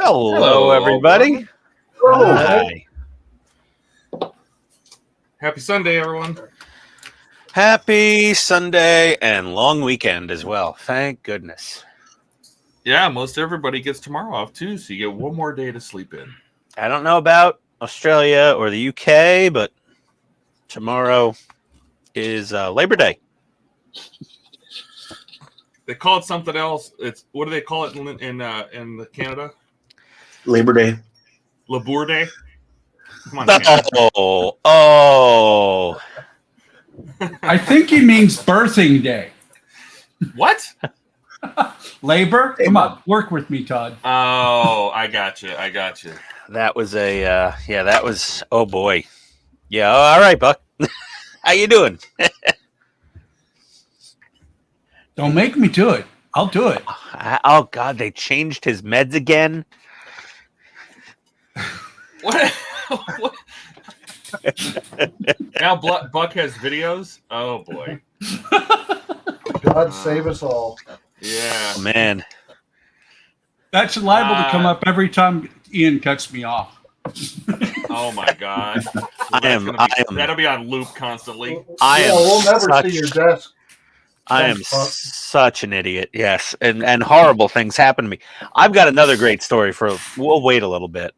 Hello, everybody. Hello. Hi. Happy Sunday, everyone. Happy Sunday and long weekend as well. Thank goodness. Yeah, most everybody gets tomorrow off too, so you get one more day to sleep in. I don't know about Australia or the UK, but tomorrow is Labor Day. They call it something else. It's what do they call it in Canada? Labor Day. Labour Day. Come on, Oh. I think he means birthing day. What? Labor? Come on, work with me, Todd. Oh, I got you. That was that was, oh boy. Yeah, all right, Buck. How you doing? Don't make me do it. I'll do it. Oh, God, they changed his meds again. What? What? Now Buck has videos? Oh, boy. God save us all. Yeah. Oh, man. That's liable to come up every time Ian cuts me off. Oh, my God. That'll be on loop constantly. We'll never see your desk. I am such an idiot. Yes. And horrible things happen to me. I've got another great story we'll wait a little bit.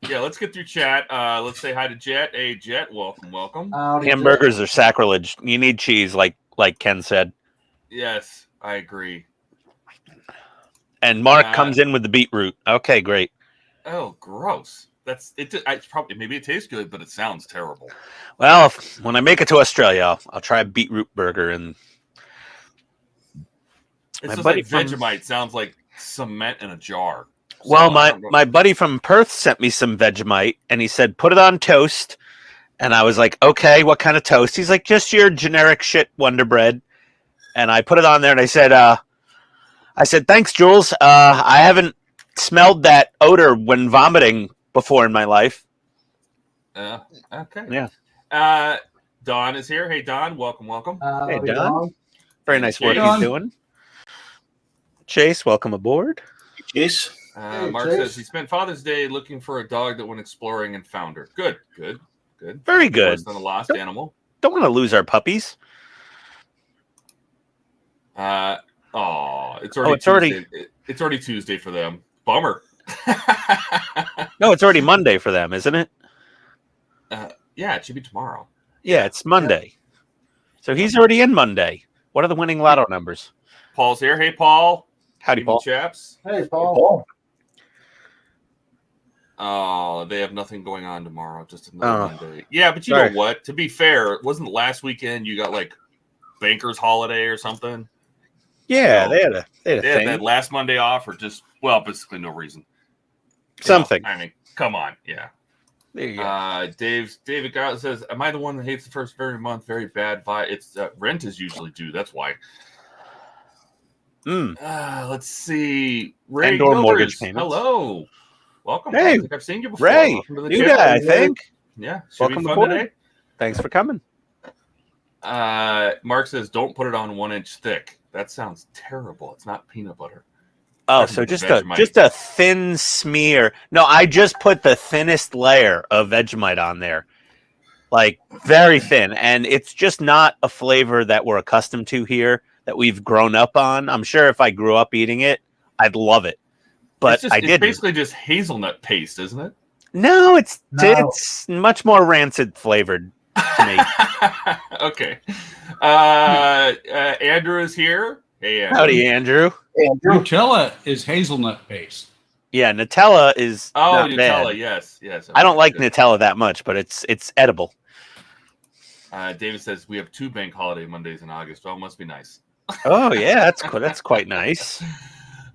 Yeah, let's get through chat. Let's say hi to Jet. Hey, Jet, welcome. Hamburgers are sacrilege. You need cheese, like Ken said. Yes, I agree. And Mark comes in with the beetroot. Okay, great. Oh, gross. It's probably maybe it tastes good, but it sounds terrible. Well, when I make it to Australia, I'll try a beetroot burger. And it's just like Vegemite. Sounds like cement in a jar. Well, my buddy from Perth sent me some Vegemite, and he said, put it on toast. And I was like, okay, what kind of toast? He's like, just your generic shit Wonder Bread. And I put it on there, and I said, thanks, Jules. I haven't smelled that odor when vomiting before in my life. Okay. Yeah. Don is here. Hey, Don. Welcome. Hey, Don. Very nice work he's doing. Chase, welcome aboard. Chase. Mark says he spent Father's Day looking for a dog that went exploring and found her. Good. Very good. Worse than a lost animal. Don't want to lose our puppies. It's already Tuesday for them. Bummer. No, it's already Monday for them, isn't it? Yeah, it should be tomorrow. Yeah, it's Monday. So he's already in Monday. What are the winning lotto numbers? Paul's here. Hey, Paul. Howdy, Paul. Chaps. Hey, Paul. Oh, they have nothing going on tomorrow. Just another Monday. Yeah, but you know what? To be fair, wasn't last weekend you got like Banker's Holiday or something? Yeah, they had that last Monday off, or just basically no reason. Something. I mean, come on, yeah. There you go. David Garrett says, "Am I the one that hates the first very month? Very bad vibe. It's rent is usually due. That's why." Let's see. Ray and/or mortgage payments. Hello, welcome. Hey, I think I've seen you before. Ray, Welcome to the new channel. guy, I think. Yeah, welcome be fun today. Thanks for coming. Mark says, "Don't put it on 1 inch thick. That sounds terrible. It's not peanut butter." Oh, so just a thin smear. No, I just put the thinnest layer of Vegemite on there. Like very thin. And it's just not a flavor that we're accustomed to here, that we've grown up on. I'm sure if I grew up eating it, I'd love it. But I didn't. It's basically just hazelnut paste, isn't it? No, it's much more rancid flavored to me. Okay. Andrew is here. Hey, Andrew. Howdy, Andrew. Nutella is hazelnut paste. Yeah, Nutella is not Nutella, bad. yes. I don't like Nutella that much, but it's edible. David says we have 2 bank holiday Mondays in August. Well, it must be nice. Oh yeah, that's quite nice.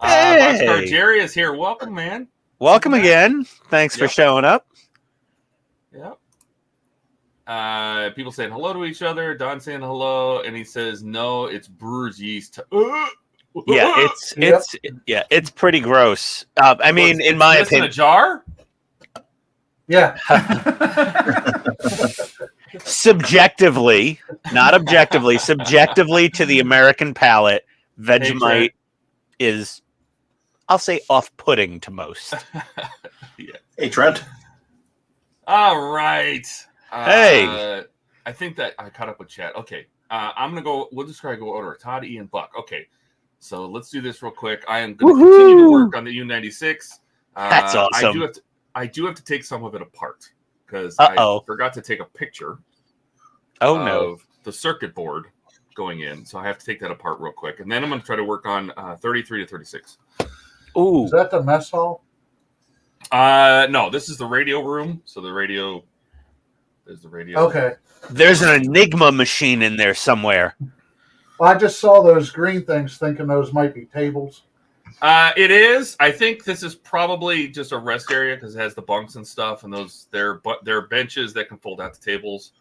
Hey. Boxcar Jerry is here. Welcome, man. Welcome again. Thanks for showing up. Yep. People saying hello to each other. Don saying hello, and he says no, it's brewer's yeast. Yeah, it's pretty gross. I mean, in my opinion, in a jar. Yeah. Subjectively, not objectively, subjectively to the American palate, Vegemite is I'll say off-putting to most. Yeah. Hey, Trent. All right. Hey. I think that I caught up with chat. Okay. I'm going to go. We'll just try to go order. Todd, Ian, Buck. Okay. So let's do this real quick. I am going to continue to work on the U96. That's awesome. I do have to take some of it apart because Uh-oh. I forgot to take a picture of the circuit board going in. So I have to take that apart real quick. And then I'm going to try to work on 33 to 36. Ooh. Is that the mess hall? No, this is the radio room. So the radio... There's the radio. Okay. There's an Enigma machine in there somewhere. Well, I just saw those green things thinking those might be tables. It is. I think this is probably just a rest area because it has the bunks and stuff, and they're benches that can fold out to tables.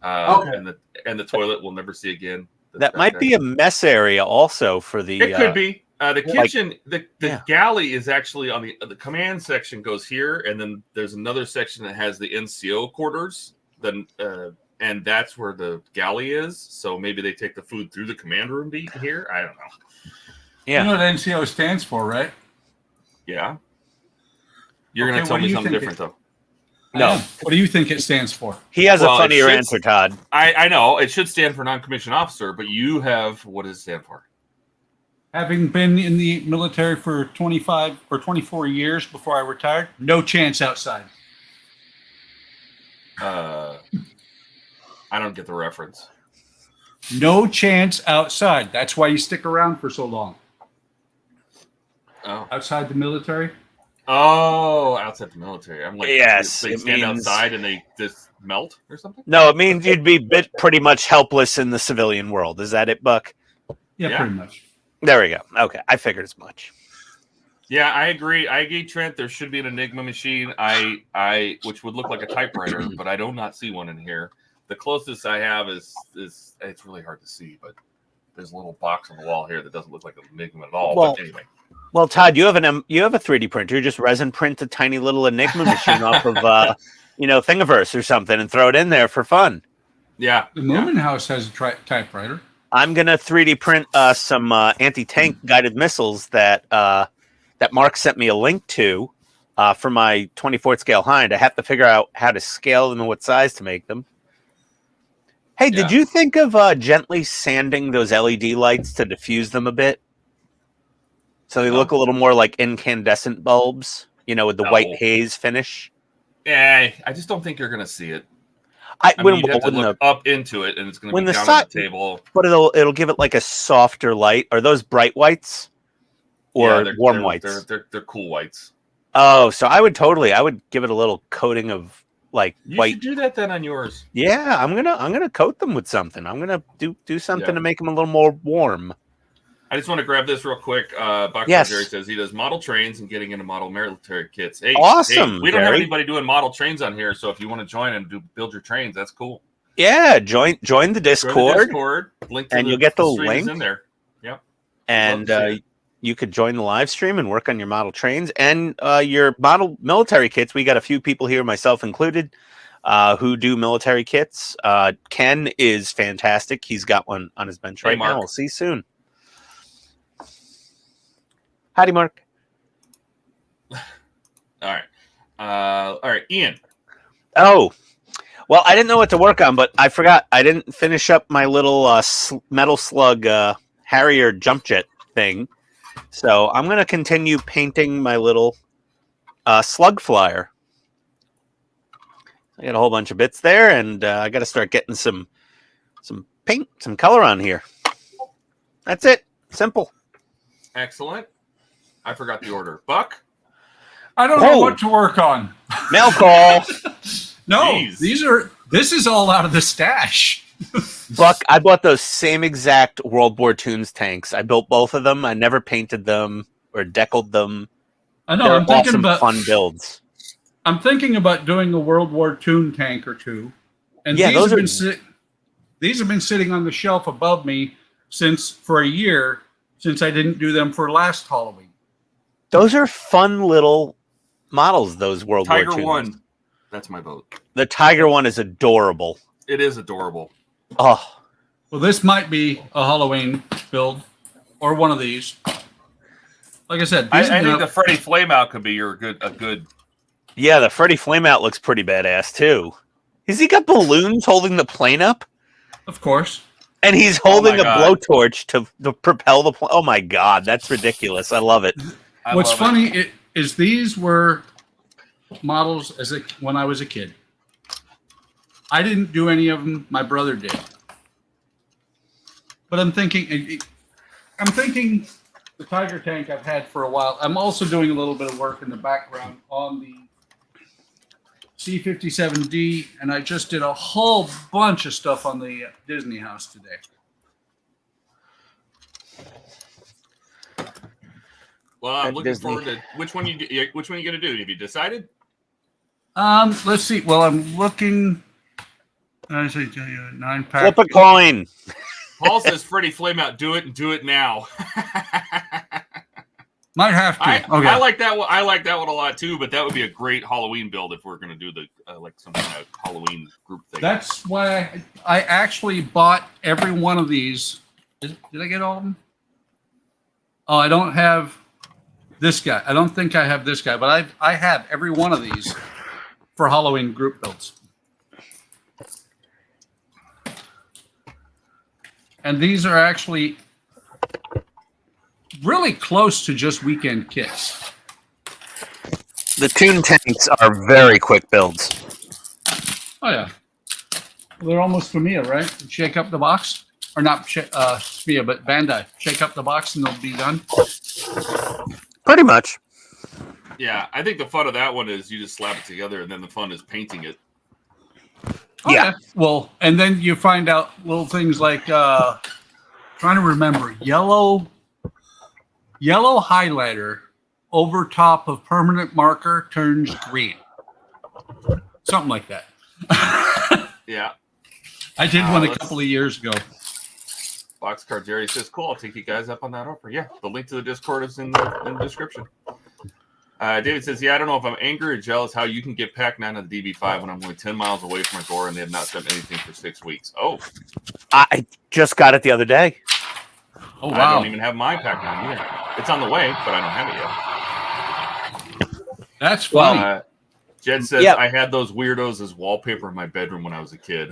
Okay. And the toilet we'll never see again. That might be a mess area also for the. It could be. The kitchen, the galley is actually on the command section goes here, and then there's another section that has the NCO quarters. Then and that's where the galley is. So maybe they take the food through the command room to eat here. I don't know. Yeah. You know what NCO stands for, right? Yeah. You're going to tell me something different, though. No. What do you think it stands for? He has a funnier answer, Todd. I know. It should stand for non-commissioned officer, but you have, what does it stand for? Having been in the military for 25 or 24 years before I retired, no chance outside. I don't get the reference. No chance outside. That's why you stick around for so long. Oh. Outside the military? Oh, outside the military. I'm like, yes, they stand outside and they just melt or something? No, it means you'd be pretty much helpless in the civilian world. Is that it, Buck? Yeah, pretty much. There we go. Okay, I figured as much. Yeah, I agree. I agree, Trent. There should be an Enigma machine. Which would look like a typewriter, but I do not see one in here. The closest I have is it's really hard to see, but there's a little box on the wall here that doesn't look like an Enigma at all. Well, but anyway. Well, Todd, you have a 3D printer. Just resin print a tiny little Enigma machine off of Thingiverse or something and throw it in there for fun. Yeah. The Moomin House has a typewriter. I'm gonna 3D print some anti-tank guided missiles that Mark sent me a link to for my 24th scale Hind. I have to figure out how to scale them and what size to make them. Hey, did you think of gently sanding those LED lights to diffuse them a bit? So they look a little more like incandescent bulbs, with the white haze finish. Yeah, I just don't think you're going to see it. You'd have to look up into it, and it's going to be down on the table. But it'll give it like a softer light. Are those bright whites or warm whites? They're cool whites. Oh, so I would give it a little coating of white. You should do that then on yours. Yeah, I'm gonna coat them with something. I'm gonna do something to make them a little more warm. I just want to grab this real quick. Jerry says he does model trains and getting into model military kits. Hey, awesome! We don't have anybody doing model trains on here, so if you want to join and build your trains, that's cool. Yeah, join the Discord. Link and you'll get the link in there. Yep. And you could join the live stream and work on your model trains and your model military kits. We got a few people here, myself included, who do military kits. Ken is fantastic. He's got one on his bench right now. We'll see you soon. Howdy, Mark. All right, Ian. Oh, well, I didn't know what to work on, but I forgot. I didn't finish up my little metal slug Harrier jump jet thing. So I'm going to continue painting my little slug flyer. I got a whole bunch of bits there, and I got to start getting some paint, some color on here. That's it. Simple. Excellent. I forgot the order. Buck? I don't know what to work on. Mail call. No, this is all out of the stash. Buck, I bought those same exact World War II's tanks. I built both of them. I never painted them or deckled them. I know. I'm thinking about fun builds. I'm thinking about doing a World War II tank or two. And yeah, these have been sitting on the shelf above me for a year since I didn't do them for last Halloween. Those are fun little models, those World War II. Tiger 1. That's my vote. The Tiger 1 is adorable. It is adorable. Oh. Well, this might be a Halloween build or one of these. like I said, I think the Freddy Flameout could be a good. Yeah, the Freddy Flameout looks pretty badass too. Has he got balloons holding the plane up? Of course. And he's holding a God. blowtorch to propel the plane. Oh my god, that's ridiculous! I love it. What's funny is these were models when I was a kid. I didn't do any of them. My brother did. But I'm thinking the Tiger tank I've had for a while. I'm also doing a little bit of work in the background on the C-57D, and I just did a whole bunch of stuff on the Disney house today. Well, I'm looking forward to which one you gonna do? Have you decided? Let's see. Well, I'm looking. I say 9-pack. Flip a coin. Paul says Freddy Flameout, do it and do it now. Might have to. Okay. I like that one. I like that one a lot too. But that would be a great Halloween build if we're going to do the like some kind of Halloween group thing. That's why I actually bought every one of these. Did I get all of them? Oh, I don't have this guy. I don't think I have this guy, but I have every one of these for Halloween group builds. And these are actually really close to just weekend kits. The Toon tanks are very quick builds. Oh, yeah. Well, they're almost Mamiya, right? Shake up the box. Or not Mamiya, but Bandai. Shake up the box and they'll be done. Pretty much. Yeah, I think the fun of that one is you just slap it together, and then the fun is painting it. Oh, yeah. Well, and then you find out little things like trying to remember yellow highlighter over top of permanent marker turns green. Something like that. Yeah. I did one a couple of years ago. Boxcar Jerry says, cool, I'll take you guys up on that offer. Yeah, the link to the Discord is in the description. David says, yeah, I don't know if I'm angry or jealous how you can get Pac-9 on the DB5 when I'm only 10 miles away from a door and they have not sent anything for 6 weeks. Oh. I just got it the other day. Oh, wow. I don't even have my Pac-9 either. It's on the way, but I don't have it yet. That's funny. Jed says, I had those weirdos as wallpaper in my bedroom when I was a kid.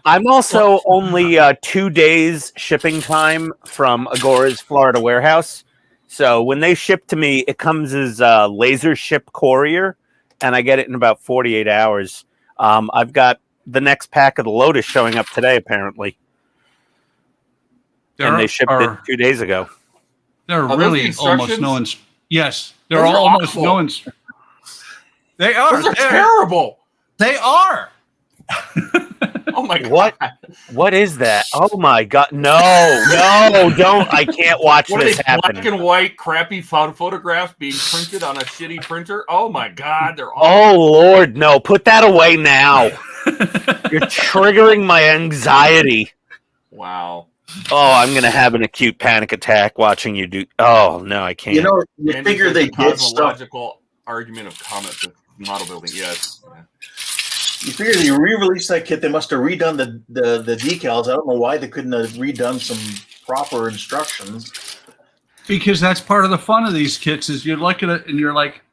I'm also only 2 days shipping time from Agora's Florida warehouse. So when they ship to me, it comes as a laser ship courier, and I get it in about 48 hours. I've got the next pack of the Lotus showing up today, apparently. And they shipped it 2 days ago. They're really almost no one's. Yes, they're almost no one's. They are. Those are terrible. They are. Oh my god! What is that? Oh my god! No, don't! I can't watch this happen. Black and white, crappy photographs being printed on a shitty printer. Oh my god! They're awful. Oh Lord, no! Put that away now. You're triggering my anxiety. Wow. Oh, I'm gonna have an acute panic attack watching you do. Oh no, I can't. You know, you figure they did stuff. Logical argument of comment with model building. Yes. Yeah. You figure they re-released that kit, they must have redone the decals. I don't know why they couldn't have redone some proper instructions. Because that's part of the fun of these kits is you look at it and you're like,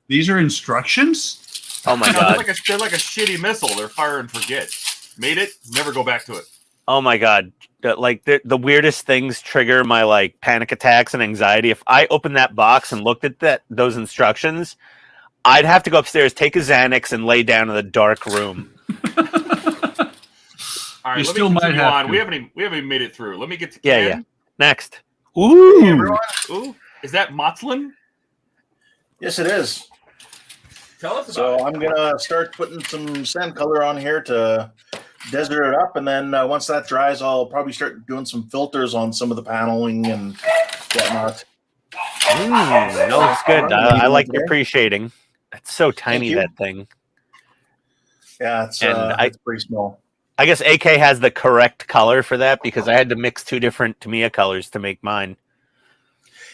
these are instructions? Oh my god. They're like a shitty missile. They're fire and forget. Made it, never go back to it. Oh my god. Like the weirdest things trigger my like panic attacks and anxiety. If I opened that box and looked at those instructions, I'd have to go upstairs, take a Xanax, and lay down in the dark room. All right, you still might have to. We haven't even made it through. Let me get to Ken. Yeah. Next. Ooh. Hey, everyone. Ooh. Is that Motlin? Yes, it is. Tell us about So it. I'm gonna start putting some sand color on here to desert it up, and then once that dries, I'll probably start doing some filters on some of the paneling and whatnot. No, it's good. I like the appreciating. It's so tiny, that thing. Yeah, it's pretty small. I guess AK has the correct color for that because I had to mix 2 different Tamiya colors to make mine.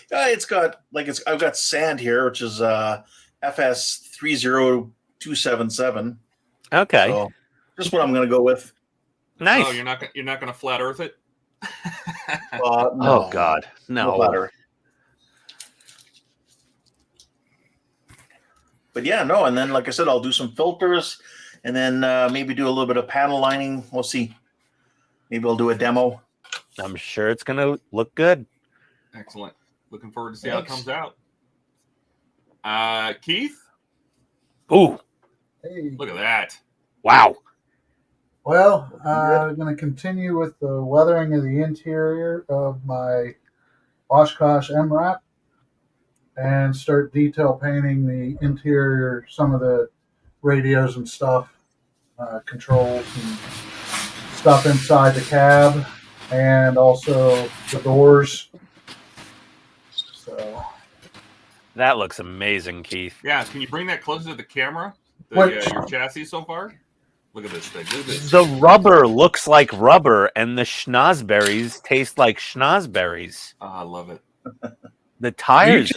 It's got I've got sand here, which is FS 30277. Okay, so just what I'm going to go with. Nice. Oh, you're not gonna flat Earth it? No. Oh God, no. but yeah, no. And then, like I said, I'll do some filters, and then maybe do a little bit of panel lining. We'll see. Maybe I'll do a demo. I'm sure it's gonna look good. Excellent. Looking forward to see how it comes out. Keith, Ooh, Hey. look at that. wow. Well, I'm going to continue with the weathering of the interior of my Oshkosh MRAP and start detail painting the interior, some of the radios and stuff, controls and stuff inside the cab, and also the doors. So That looks amazing, Keith. Yeah, can you bring that closer to the camera? Your chassis so far? Look at this thing. Look at this. The rubber looks like rubber, and the schnozberries taste like schnozberries. Oh, I love it. The tires.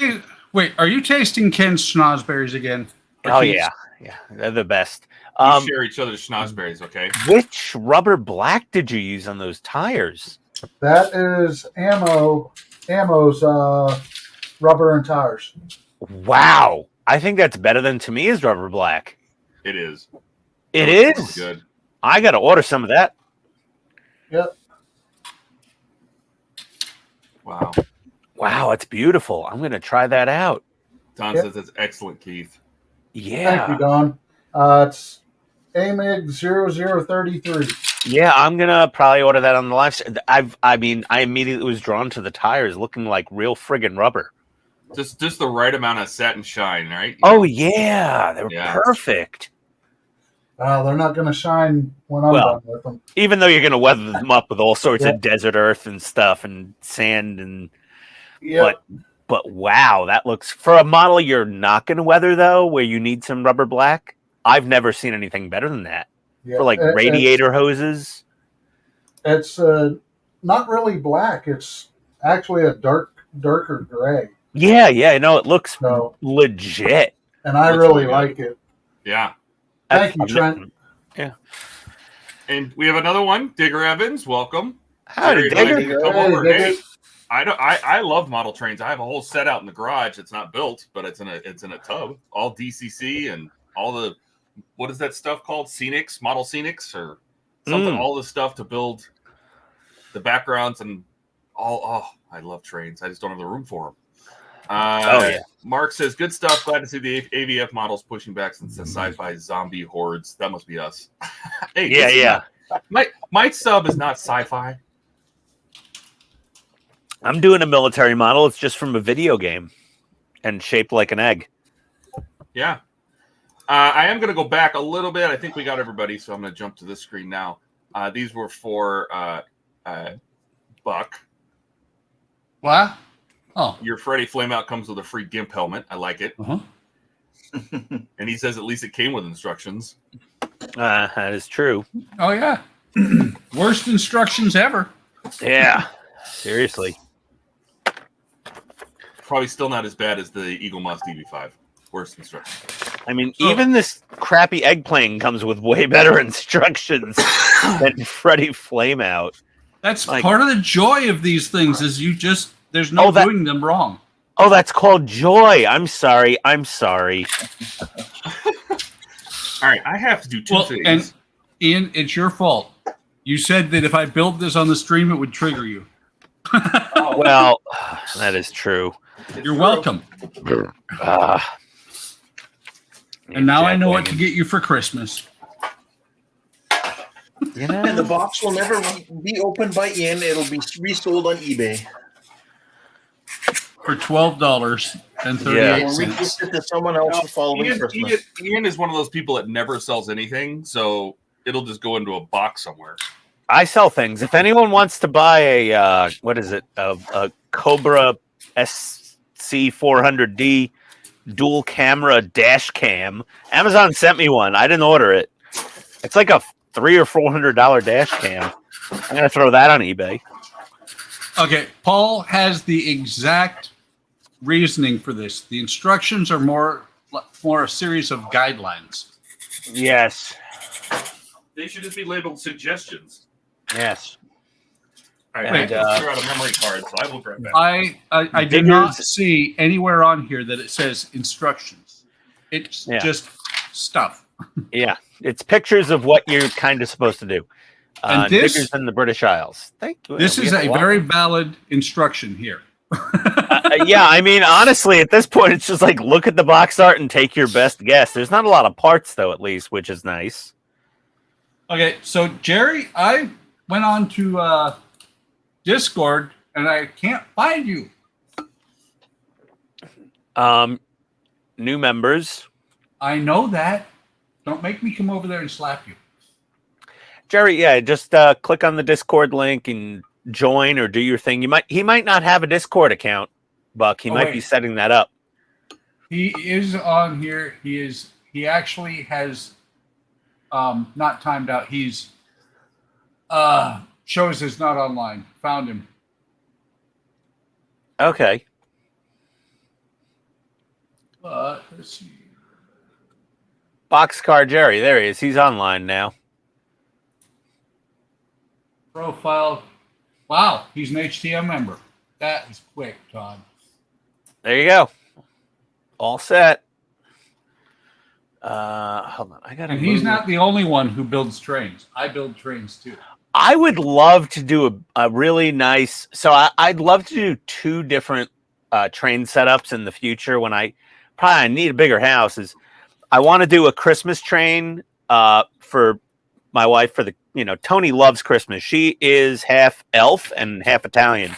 Wait, are you tasting Ken's schnozberries again? Oh yeah, they're the best. We share each other's schnozberries, okay? Which rubber black did you use on those tires? that is ammo's rubber and tires. Wow, I think that's better than Tamiya's rubber black. It is. It Really is. good. I got to order some of that. Yep. Wow. Wow, it's beautiful. I'm going to try that out. Don Yep. says it's excellent, Keith. Yeah. Thank you, Don. It's AMIG 0033. Yeah, I'm going to probably order that on the live. I immediately was drawn to the tires looking like real friggin' rubber. Just the right amount of satin shine, right? Oh, yeah. They're Yeah. perfect. They're not going to shine when I'm Well, done with them. Even though you're going to weather them up with all sorts Yeah. of desert earth and stuff and sand and Yeah. but wow, that looks for a model you're not going to weather though, where you need some rubber black. I've never seen anything better than that for like radiator hoses. It's not really black. It's actually a darker gray. Yeah, no, it looks So, legit. and I Looks really really like it. Yeah. Thank you, Trent. And we have another one, Digger Evans. Welcome. Howdy, Very Digger. glad you could come Hey, over. Digger. Hey, I love model trains. I have a whole set out in the garage. It's not built, but it's in a tub. All DCC and all the what is that stuff called? Scenics, model scenics, or something. All the stuff to build the backgrounds and all. Oh, I love trains. I just don't have the room for them. Yeah. Mark says, "Good stuff. Glad to see the AVF models pushing back since the sci-fi zombie hordes. That must be us." Hey, Yeah. My sub is not sci-fi. I'm doing a military model. It's just from a video game and shaped like an egg. Yeah. I am going to go back a little bit. I think we got everybody, so I'm going to jump to this screen now. These were for Buck. What? Oh. Your Freddy Flameout comes with a free GIMP helmet. I like it. Uh-huh. And he says at least it came with instructions. That is true. Oh, yeah. Worst instructions ever. Yeah. Seriously. Probably still not as bad as the Eagle Moss DB5. Worst instructions. I mean, even this crappy egg plane comes with way better instructions than Freddy Flameout. That's Like- part of the joy of these things is there's no doing them wrong. Oh, that's called joy. I'm sorry. All right, I have to do two things. And Ian, it's your fault. You said that if I built this on the stream, it would trigger you. Well, that is true. You're welcome. And now I know what to get you for Christmas. You know? And the box will never be opened by Ian. It'll be resold on eBay. For $12.38. Or we gift it to someone else the following Christmas. Ian is one of those people that never sells anything, so it'll just go into a box somewhere. I sell things. If anyone wants to buy a a Cobra SC400D dual camera dash cam, Amazon sent me one. I didn't order it. It's like a $300 or $400 dash cam. I'm gonna throw that on eBay. Okay, Paul has the exact reasoning for this. The instructions are more a series of guidelines. Yes. They should just be labeled suggestions. Yes. All right, And, I can figure out a memory card, so I will grab that. I did not see anywhere on here that it says instructions. It's Yeah. just stuff. Yeah, it's pictures of what you're kind of supposed to do. And this- Niggers in the British Isles. Thank you. This We is have a lot. very valid instruction here. Yeah, I mean, honestly, at this point, it's just like look at the box art and take your best guess. There's not a lot of parts, though, at least, which is nice. Okay, so Jerry, I went on to Discord and I can't find you. New members. I know that. Don't make me come over there and slap you. Jerry, yeah, just click on the Discord link and join or do your thing. He might not have a Discord account, Buck. He might be setting that up. He is on here. He actually has not timed out. He's shows is not online. Found him. Okay. Let's see. Boxcar Jerry, there he is. He's online now. Profile. Wow, he's an HTM member. That is quick, Todd. There you go. All set. Hold on. I gotta. And he's not the only one who builds trains. I build trains too. I would love to do a really nice. So I'd love to do 2 different train setups in the future when I need a bigger house. Is I want to do a Christmas train for my wife for the Tony loves Christmas. She is half elf and half Italian.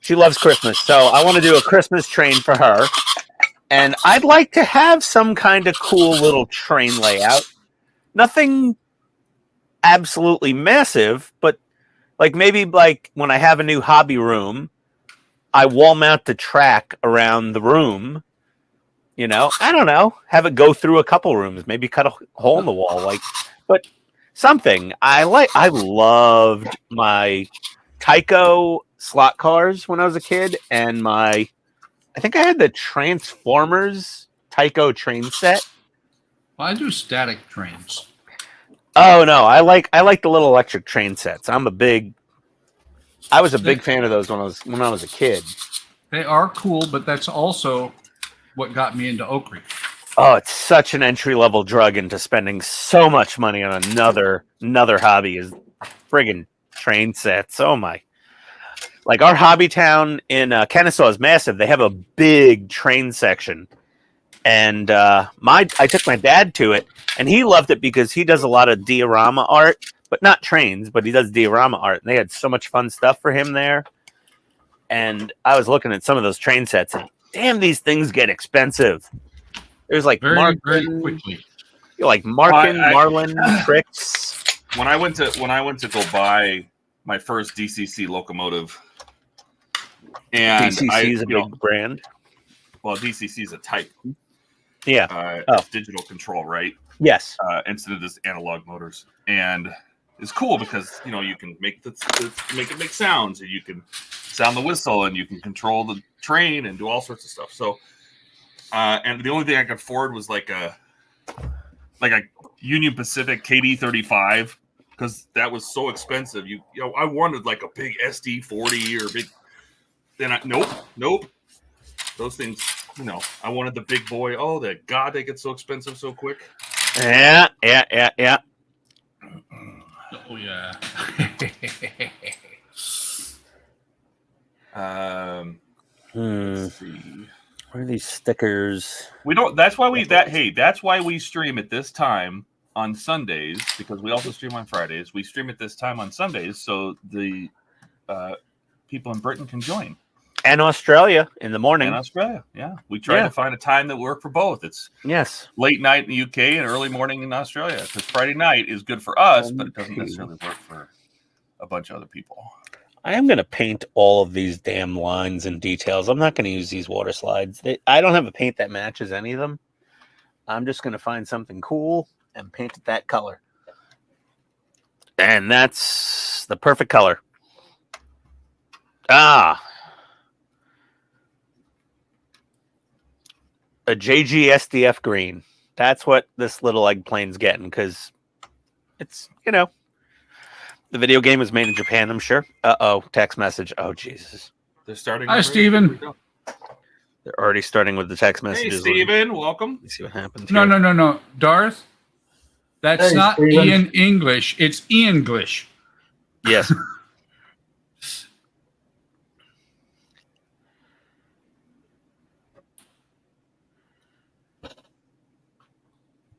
She loves Christmas, so I want to do a Christmas train for her. And I'd like to have some kind of cool little train layout. Nothing absolutely massive, but like maybe like when I have a new hobby room, I wall mount the track around the room. I don't know. Have it go through a couple rooms, maybe cut a hole in the wall, but something. I loved my Tyco slot cars when I was a kid, and I think I had the Transformers Tyco train set. Well, I do static trains. Oh no, I like the little electric train sets. I was a big fan of those when I was a kid. They are cool, but that's also what got me into Oak Ridge. Oh, it's such an entry-level drug into spending so much money on another hobby is friggin' train sets. Oh my. Like our hobby town in Kennesaw is massive. They have a big train section. And I took my dad to it, and he loved it because he does a lot of diorama art, but not trains, but he does diorama art. And they had so much fun stuff for him there. And I was looking at some of those train sets, and damn, these things get expensive. There's like very quickly. Like Markin, Marlin, Tricks. When I went to go buy my first DCC locomotive, and DCC is a big brand. Well, DCC is a type. Yeah. It's digital control, right? Yes. Instead of just analog motors, and it's cool because you can make make it make sounds, and you can sound the whistle, and you can control the train and do all sorts of stuff. So, and the only thing I could afford was like a Union Pacific KD35 because that was so expensive. I wanted like a big SD40 or big. Then nope. Those things, I wanted the big boy. Oh, God, they get so expensive so quick. Yeah. Oh yeah. Let's see. Where are these stickers? We don't. That's why we stream at this time on Sundays, because we also stream on Fridays. We stream at this time on Sundays so the people in Britain can join. And Australia in the morning. In Australia, yeah. We try to find a time that works for both. It's late night in the UK and early morning in Australia, because Friday night is good for us, but it doesn't necessarily work for a bunch of other people. I am going to paint all of these damn lines and details. I'm not going to use these water slides. I don't have a paint that matches any of them. I'm just going to find something cool and paint it that color. And that's the perfect color. A JGSDF green. That's what this little eggplane's getting, because it's, the video game was made in Japan, I'm sure. Text message. Oh, Jesus. They're starting. Hi, Steven. They're already starting with the text Hey, messages. Steven, welcome. Let me see what happens. No, here. no. Darth, that's Hey, not Steven. Ian English. It's English. Yes.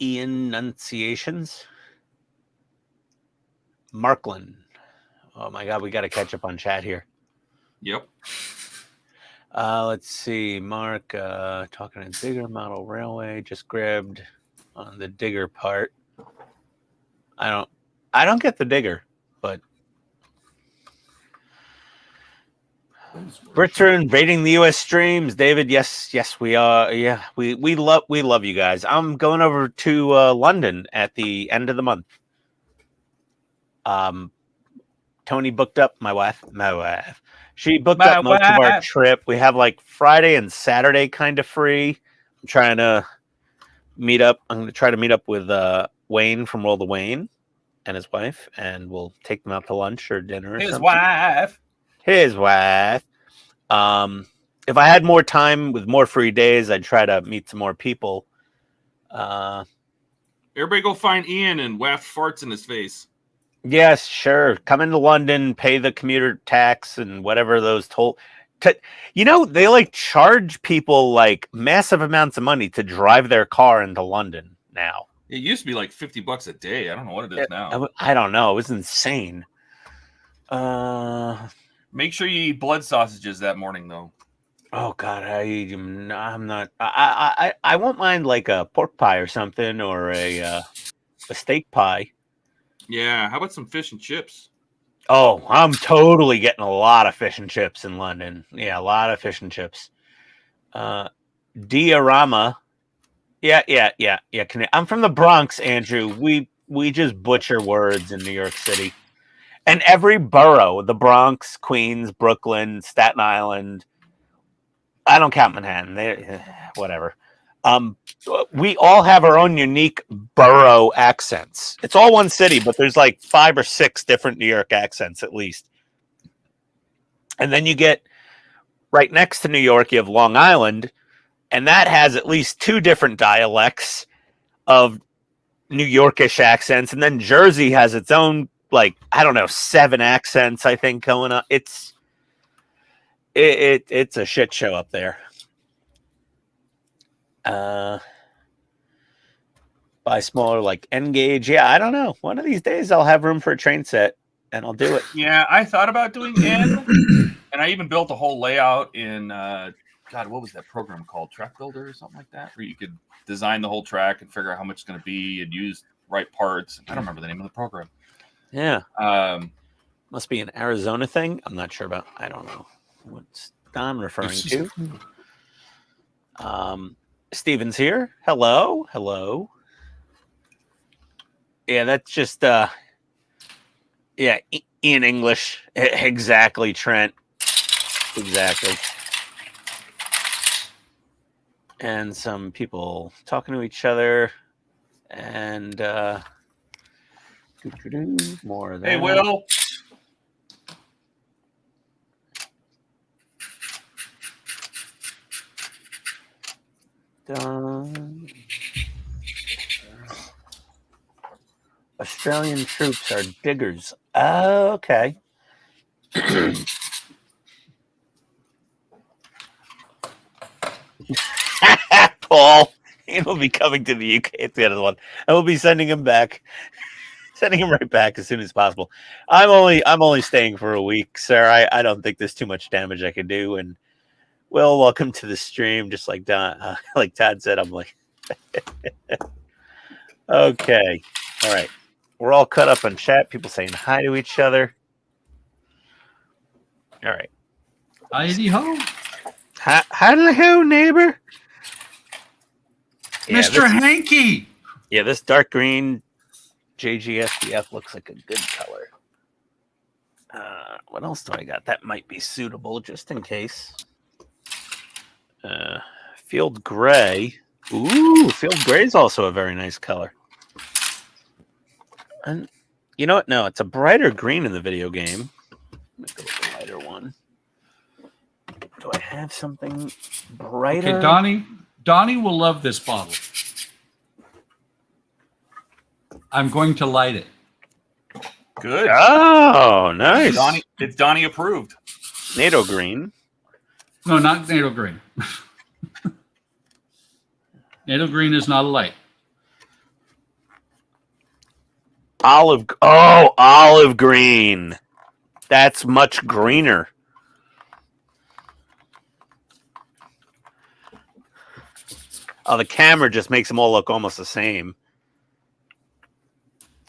Enunciations. Markland. Oh my God, we got to catch up on chat here. Yep. Let's see. Mark, talking to Digger Model Railway. Just grabbed on the Digger part. I don't get the Digger, but Brits are invading the U.S. streams. David, yes, we are. Yeah, we love you guys. I'm going over to London at the end of the month. Tony booked up my wife. She booked up most of our trip. We have like Friday and Saturday kind of free. I'm trying to meet up. I'm going to try to meet up with Wayne from World of Wayne and his wife, and we'll take them out to lunch or dinner. Or His something. wife. His wife. If I had more time with more free days, I'd try to meet some more people. Everybody go find Ian and waft farts in his face. Yes, sure. Come into London, pay the commuter tax and whatever those toll. You know, they like charge people like massive amounts of money to drive their car into London now. It used to be like $50 a day. I don't know what it is now. I don't know. It was insane. Make sure you eat blood sausages that morning, though. Oh God, I'm not. I won't mind like a pork pie or something, or a steak pie. Yeah, how about some fish and chips? Oh, I'm totally getting a lot of fish and chips in London. Yeah, a lot of fish and chips. Diorama. Yeah. I'm from the Bronx, Andrew. We just butcher words in New York City. And every borough, the Bronx, Queens, Brooklyn, Staten Island. I don't count Manhattan. Whatever. We all have our own unique borough accents. It's all one city, but there's like 5 or 6 different New York accents at least. And then you get right next to New York, you have Long Island, and that has at least 2 different dialects of New Yorkish accents. And then Jersey has its own, like, I don't know, 7 accents, I think, going on. It's a shit show up there. Buy smaller, like N-Gauge. Yeah, I don't know. One of these days I'll have room for a train set and I'll do it. Yeah, I thought about doing N, and I even built a whole layout in, God, what was that program called? Track Builder or something like that? Where you could design the whole track and figure out how much it's going to be and use the right parts. I don't remember the name of the program. Yeah. Must be an Arizona thing. I'm not sure about. I don't know what's Don referring to. Steven's here. Hello. Yeah, that's just in English. Exactly, Trent. Exactly. And some people talking to each other, and more of that. Hey, Will. Australian troops are diggers. Oh, okay. Paul, he will be coming to the UK at the end of the one. I will be sending him back, sending him right back as soon as possible. I'm only staying for a week, sir. I don't think there's too much damage I can do. And well, welcome to the stream. Just like Don, like Todd said, I'm like, okay, all right. We're all cut up on chat. People saying hi to each other. All right. Heidi ho. How the hell, neighbor? Yeah, Mr. Hanky. Yeah, this dark green JGSDF looks like a good color. What else do I got? That might be suitable just in case. Field gray. Ooh, field gray is also a very nice color. And you know what? No, it's a brighter green in the video game. Let's go with the lighter one. Do I have something brighter? Okay, Donnie will love this bottle. I'm going to light it. Good. Oh, nice. It's Donnie approved. NATO green. No, not NATO green. NATO green is not a light. Olive. Oh, olive green. That's much greener. Oh, the camera just makes them all look almost the same.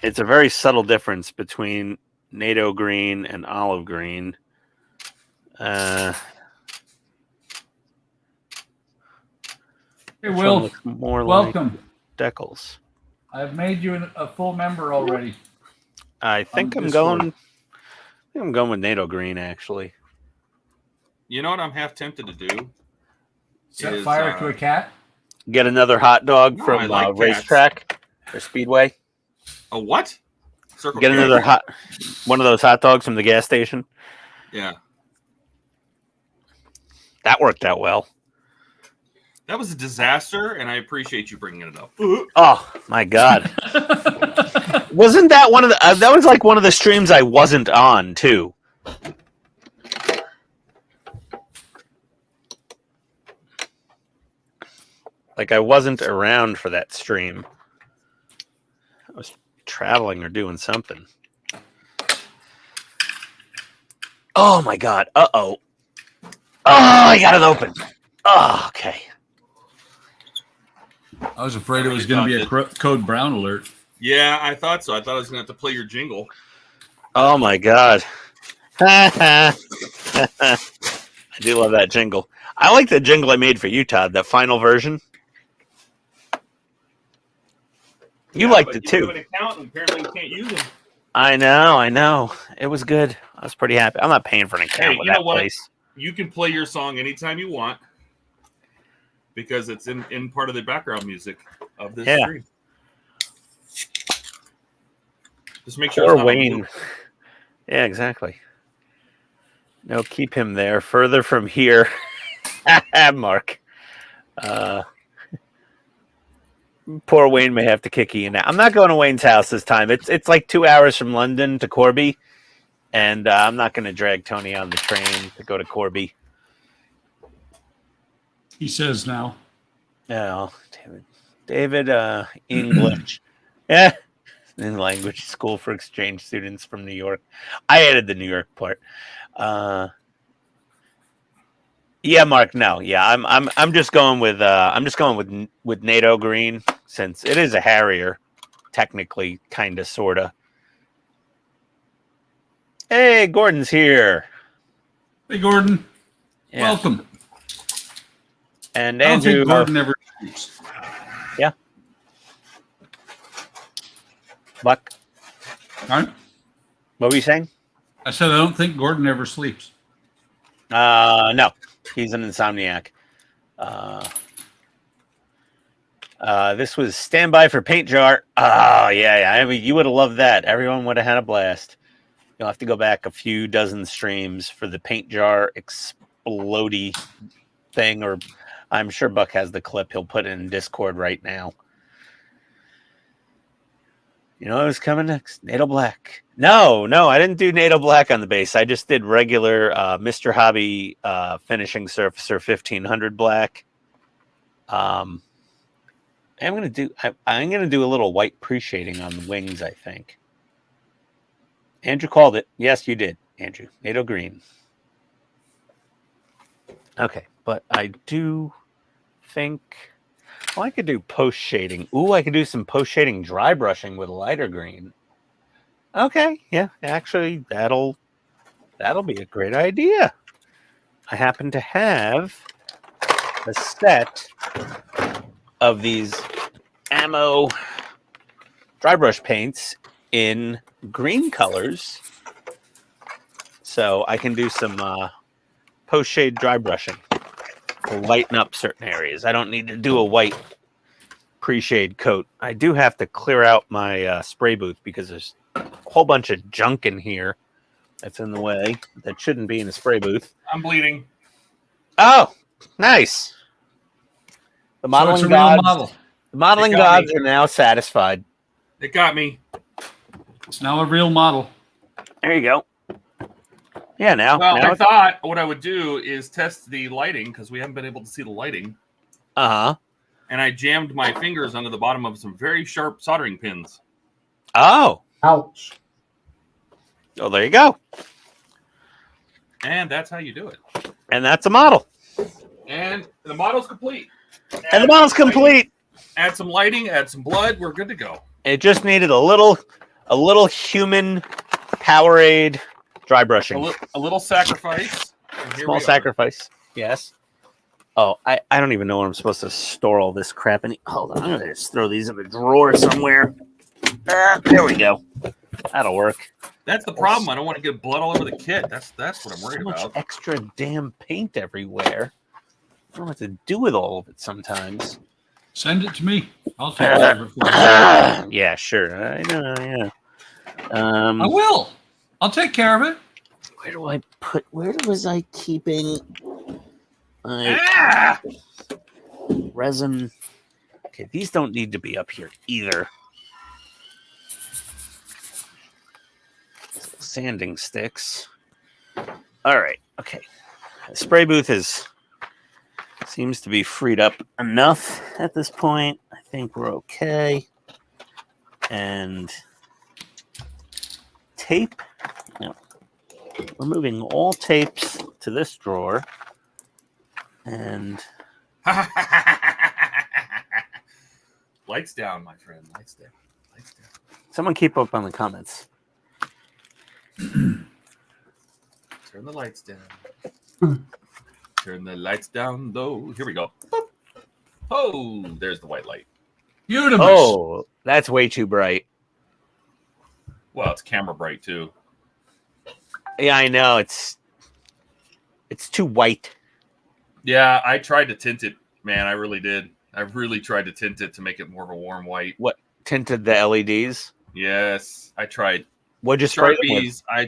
It's a very subtle difference between NATO green and olive green. Hey, This one Will, looks more welcome. like Decals. I've made you a full member already. I think I'm Discord. going. I think I'm going with NATO green actually. You know what I'm half tempted to do? Set Is, fire to a cat. Get another hot dog No, I from like cats. Racetrack or Speedway. A what? Circle Get K? another one of those hot dogs from the gas station. Yeah. That worked out well. That was a disaster, and I appreciate you bringing it up. Oh my god! Wasn't that one of the? That was like one of the streams I wasn't on too. Like I wasn't around for that stream. I was traveling or doing something. Oh my god! Uh-oh! Oh, I got it open. Oh, okay. I was afraid it was going to be a code brown alert. Yeah, I thought so. I thought I was going to have to play your jingle. Oh my god. I do love that jingle. I like the jingle I made for you, Todd, that final version. You liked it too. You have an account, and apparently you can't use them. I know. It was good. I was pretty happy. I'm not paying for an account Hey, with you know that what? place. You can play your song anytime you want because it's in part of the background music of this stream. Just make sure Poor it's not Wayne. Yeah, exactly. No, keep him there. Further from here. Mark. Poor Wayne may have to kick Ian out. I'm not going to Wayne's house this time. It's like 2 hours from London to Corby, and I'm not going to drag Tony on the train to go to Corby. He says now. No, David English. Yeah, in language school for exchange students from New York. I added the New York part. Yeah, Mark. No, yeah, I'm just going with NATO green since it is a Harrier, technically, kind of, sorta. Hey, Gordon's here. Hey, Gordon. Yeah. Welcome. And I don't Andrew. think Gordon ever sleeps. Yeah. Buck. All right. What were you saying? I said I don't think Gordon ever sleeps. No, he's an insomniac. This was Standby for Paint Jar. Oh, yeah. I mean, you would have loved that. Everyone would have had a blast. You'll have to go back a few dozen streams for the Paint Jar explodey thing, or I'm sure Buck has the clip. He'll put it in Discord right now. You know who's coming next? NATO Black. No, I didn't do NATO Black on the base. I just did regular Mr. Hobby Finishing Surfacer 1500 Black. I'm gonna do a little white pre-shading on the wings, I think. Andrew called it. Yes, you did, Andrew. NATO green. Okay, but I do think I could do post shading. Ooh, I could do some post shading dry brushing with lighter green. Okay, yeah, actually that'll be a great idea. I happen to have a set of these ammo dry brush paints in green colors, so I can do some post shade dry brushing to lighten up certain areas. I don't need to do a white pre-shade coat. I do have to clear out my spray booth because there's a whole bunch of junk in here that's in the way that shouldn't be in the spray booth. I'm bleeding. Oh, nice. The So modeling it's a real gods. model. The modeling It got gods me. are now satisfied. It got me. It's now a real model. There you go. Yeah, now. Well, now I thought what I would do is test the lighting because we haven't been able to see the lighting. Uh-huh. And I jammed my fingers under the bottom of some very sharp soldering pins. Oh. Ouch. Oh, there you go. And that's how you do it. And that's a model. And the model's complete. And the model's complete. Add some lighting, add some blood, we're good to go. It just needed a little human Powerade dry brushing. A little sacrifice. And here Small we are. sacrifice. Yes. Oh, I don't even know where I'm supposed to store all this crap in. Hold on, I'm gonna just throw these in a drawer somewhere. There we go. That'll work. That's the problem. I don't want to get blood all over the kit. That's what I'm worried So much about. extra damn paint everywhere. I don't know what to do with all of it sometimes. Send it to me. I'll take care of it for you. Yeah, sure. I know. Yeah. I will. I'll take care of it. Where do I put? Where was I keeping my Ah! resin? Okay, these don't need to be up here either. Sanding sticks. All right. Okay. The spray booth seems to be freed up enough at this point. I think we're okay. And tape. No. We're moving all tapes to this drawer. And Lights down, my friend. Lights down. Lights down. someone keep up on the comments. Turn the lights down. Turn the lights down low. Here we go. Boop. Oh, there's the white light. Beautiful. Oh, that's way too bright. Well, it's camera bright too. Yeah, I know. It's too white. Yeah, I tried to tint it, man. I really did. I really tried to tint it to make it more of a warm white. What tinted the LEDs? Yes, I tried What'd you spray them with? Sharpies. I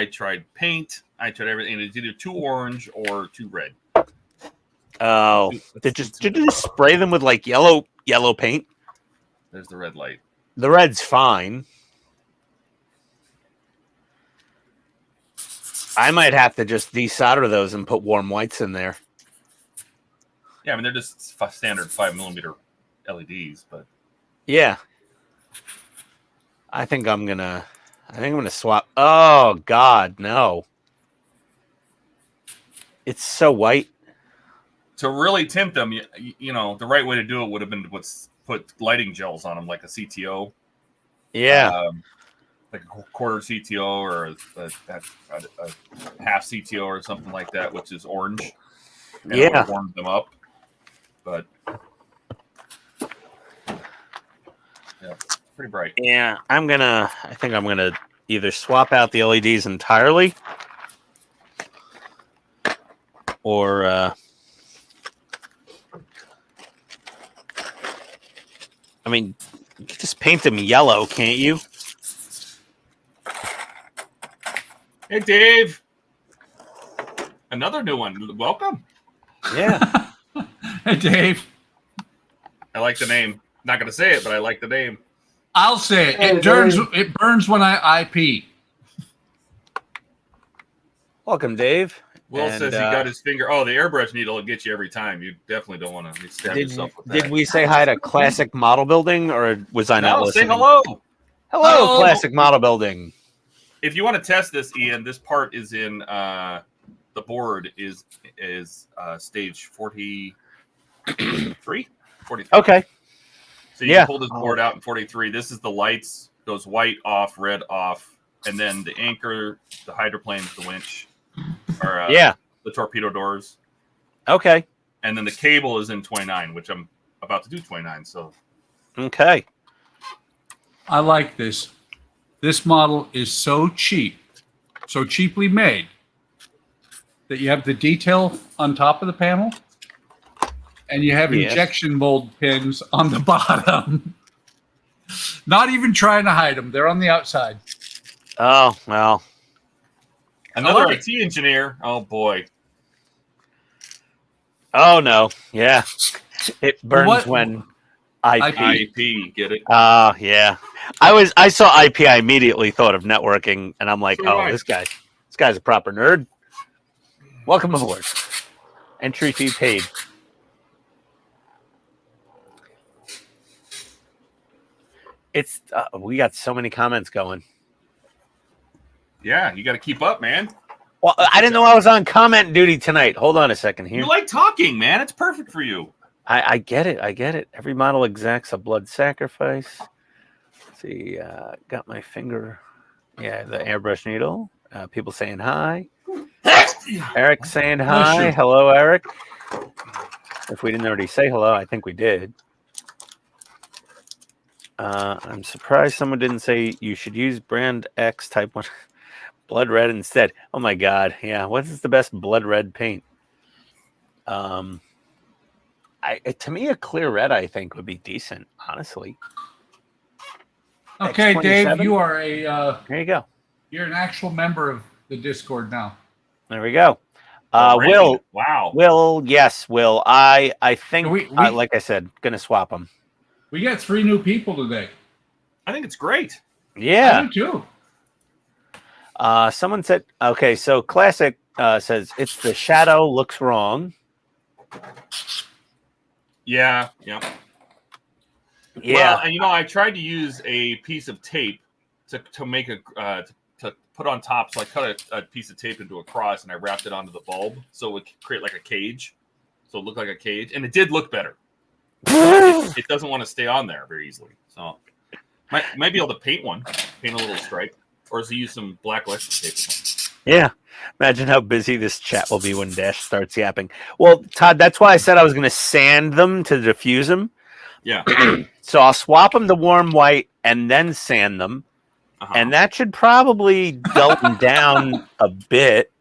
tried paint. I tried everything. It's either too orange or too red. Oh, did you just spray them with like yellow paint? There's the red light. The red's fine. I might have to just desolder those and put warm whites in there. Yeah, I mean they're just standard 5mm LEDs, but Yeah. I think I'm gonna swap. Oh God, no. It's so white. to really tint them, you know, the right way to do it would have been to put lighting gels on them, like a CTO. Yeah. Like a quarter CTO or a half CTO or something like that, which is orange. And it would have warmed them up. But yeah, pretty bright. Yeah, I think I'm gonna either swap out the LEDs entirely or I mean, you can just paint them yellow, can't you? Hey, Dave. Another new one. Welcome. Yeah. Hey, Dave. I like the name. Not going to say it, but I like the name. I'll say it. Hey, It burns when I pee. Welcome, Dave. Will And, says he got his finger. Oh, the airbrush needle will get you every time. You definitely don't want to stab yourself with that. Did we say hi to Classic Model Building, or was I not No, listening? say hello. Hello, Hello. Classic Model Building. If you want to test this, Ian, this part is in the board is stage 43. 43. Okay. So you Yeah. can pull this board out in 43. This is the lights, goes white off, red off, and then the anchor, the hydroplane, the winch, or Yeah. the torpedo doors, Okay. and then the cable is in 29, which I'm about to do 29. So Okay. I like this. This model is so cheap, so cheaply made, that you have the detail on top of the panel, and you have Yes. injection mold pins on the bottom. Not even trying to hide them. They're on the outside. Oh, well. another like IT engineer. Oh boy, Oh no, yeah, it burns What- when IP. IP, get it? Yeah. I saw IP. I immediately thought of networking, and I'm like, So do I. this guy's a proper nerd. Welcome aboard. Entry fee paid. It's we got so many comments going. Yeah, you got to keep up, man. Well, I didn't know I was on comment duty tonight. Hold on a second here. You like talking, man. It's perfect for you. I get it. I get it. Every model exacts a blood sacrifice. Let's see, got my finger. Yeah, the airbrush needle. People saying hi. Eric saying hi. sure. Hello, Eric. If we didn't already say hello, I think we did. I'm surprised someone didn't say you should use brand X type 1 blood red instead. Oh my God. Yeah. What is the best blood red paint? To me, a clear red, I think, would be decent, honestly. Okay, X27? Dave, you are a There you go. you're an actual member of the Discord now. There we go. Ranking. Will, Wow. yes, Will. I think, We- like I said, gonna swap them. We got 3 new people today. I think it's great. Yeah. I do too. Someone said, okay, so Classic says it's the shadow looks wrong. Yeah. Yeah. Well, and I tried to use a piece of tape to make a to put on top. So I cut a piece of tape into a cross and I wrapped it onto the bulb so it would create like a cage. So it looked like a cage, and it did look better. It doesn't want to stay on there very easily. So might be able to paint a little stripe, or use some black electric tape. Yeah. Imagine how busy this chat will be when Dash starts yapping. Well, Todd, that's why I said I was going to sand them to diffuse them. Yeah. So I'll swap them to warm white and then sand them. Uh-huh. And that should probably dull them down a bit.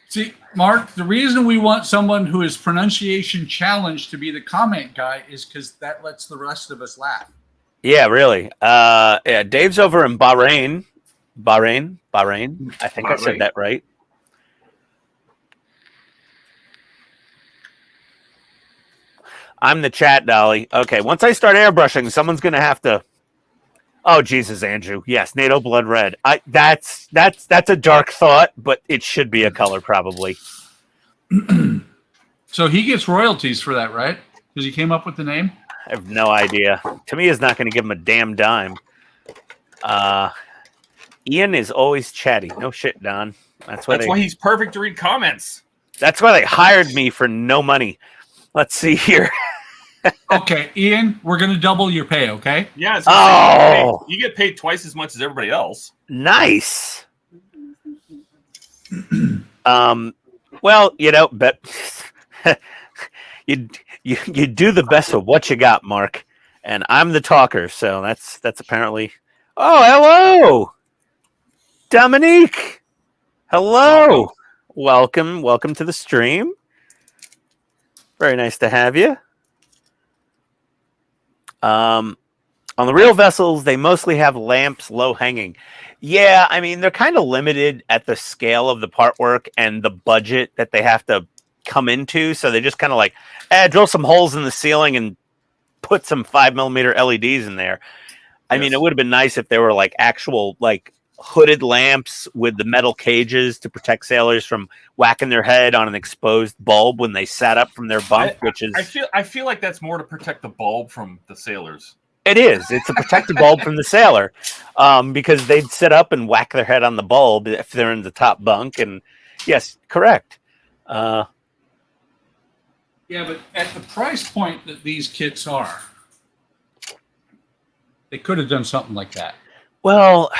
See, Mark, the reason we want someone who is pronunciation challenged to be the comment guy is because that lets the rest of us laugh. Yeah, really. Yeah, Dave's over in Bahrain. Bahrain. I think I said that right. I'm the chat, Dolly. Okay, once I start airbrushing, someone's going to have to. Oh, Jesus, Andrew. Yes, NATO Blood Red. That's a dark thought, but it should be a color probably. So he gets royalties for that, right? Because he came up with the name? I have no idea. To me, is not going to give him a damn dime. Ian is always chatty. No shit, Don. That's why he's perfect to read comments. That's why they hired me for no money. Let's see here. Okay, Ian, we're going to double your pay, okay? Yeah. You get paid twice as much as everybody else. Nice. Well, but you do the best of what you got, Mark, and I'm the talker, so that's apparently. Oh, hello, Dominique. Hello, welcome to the stream. Very nice to have you. On the real vessels, they mostly have lamps low hanging. Yeah, I mean, they're kind of limited at the scale of the part work and the budget that they have to come into. So they just kind of like, drill some holes in the ceiling and put some 5mm LEDs in there. I mean, it would have been nice if they were like actual like hooded lamps with the metal cages to protect sailors from whacking their head on an exposed bulb when they sat up from their bunk, I feel like that's more to protect the bulb from the sailors. It is. It's a protected bulb from the sailor, because they'd sit up and whack their head on the bulb if they're in the top bunk. And yes, correct. Yeah, but at the price point that these kits are, they could have done something like that. Well,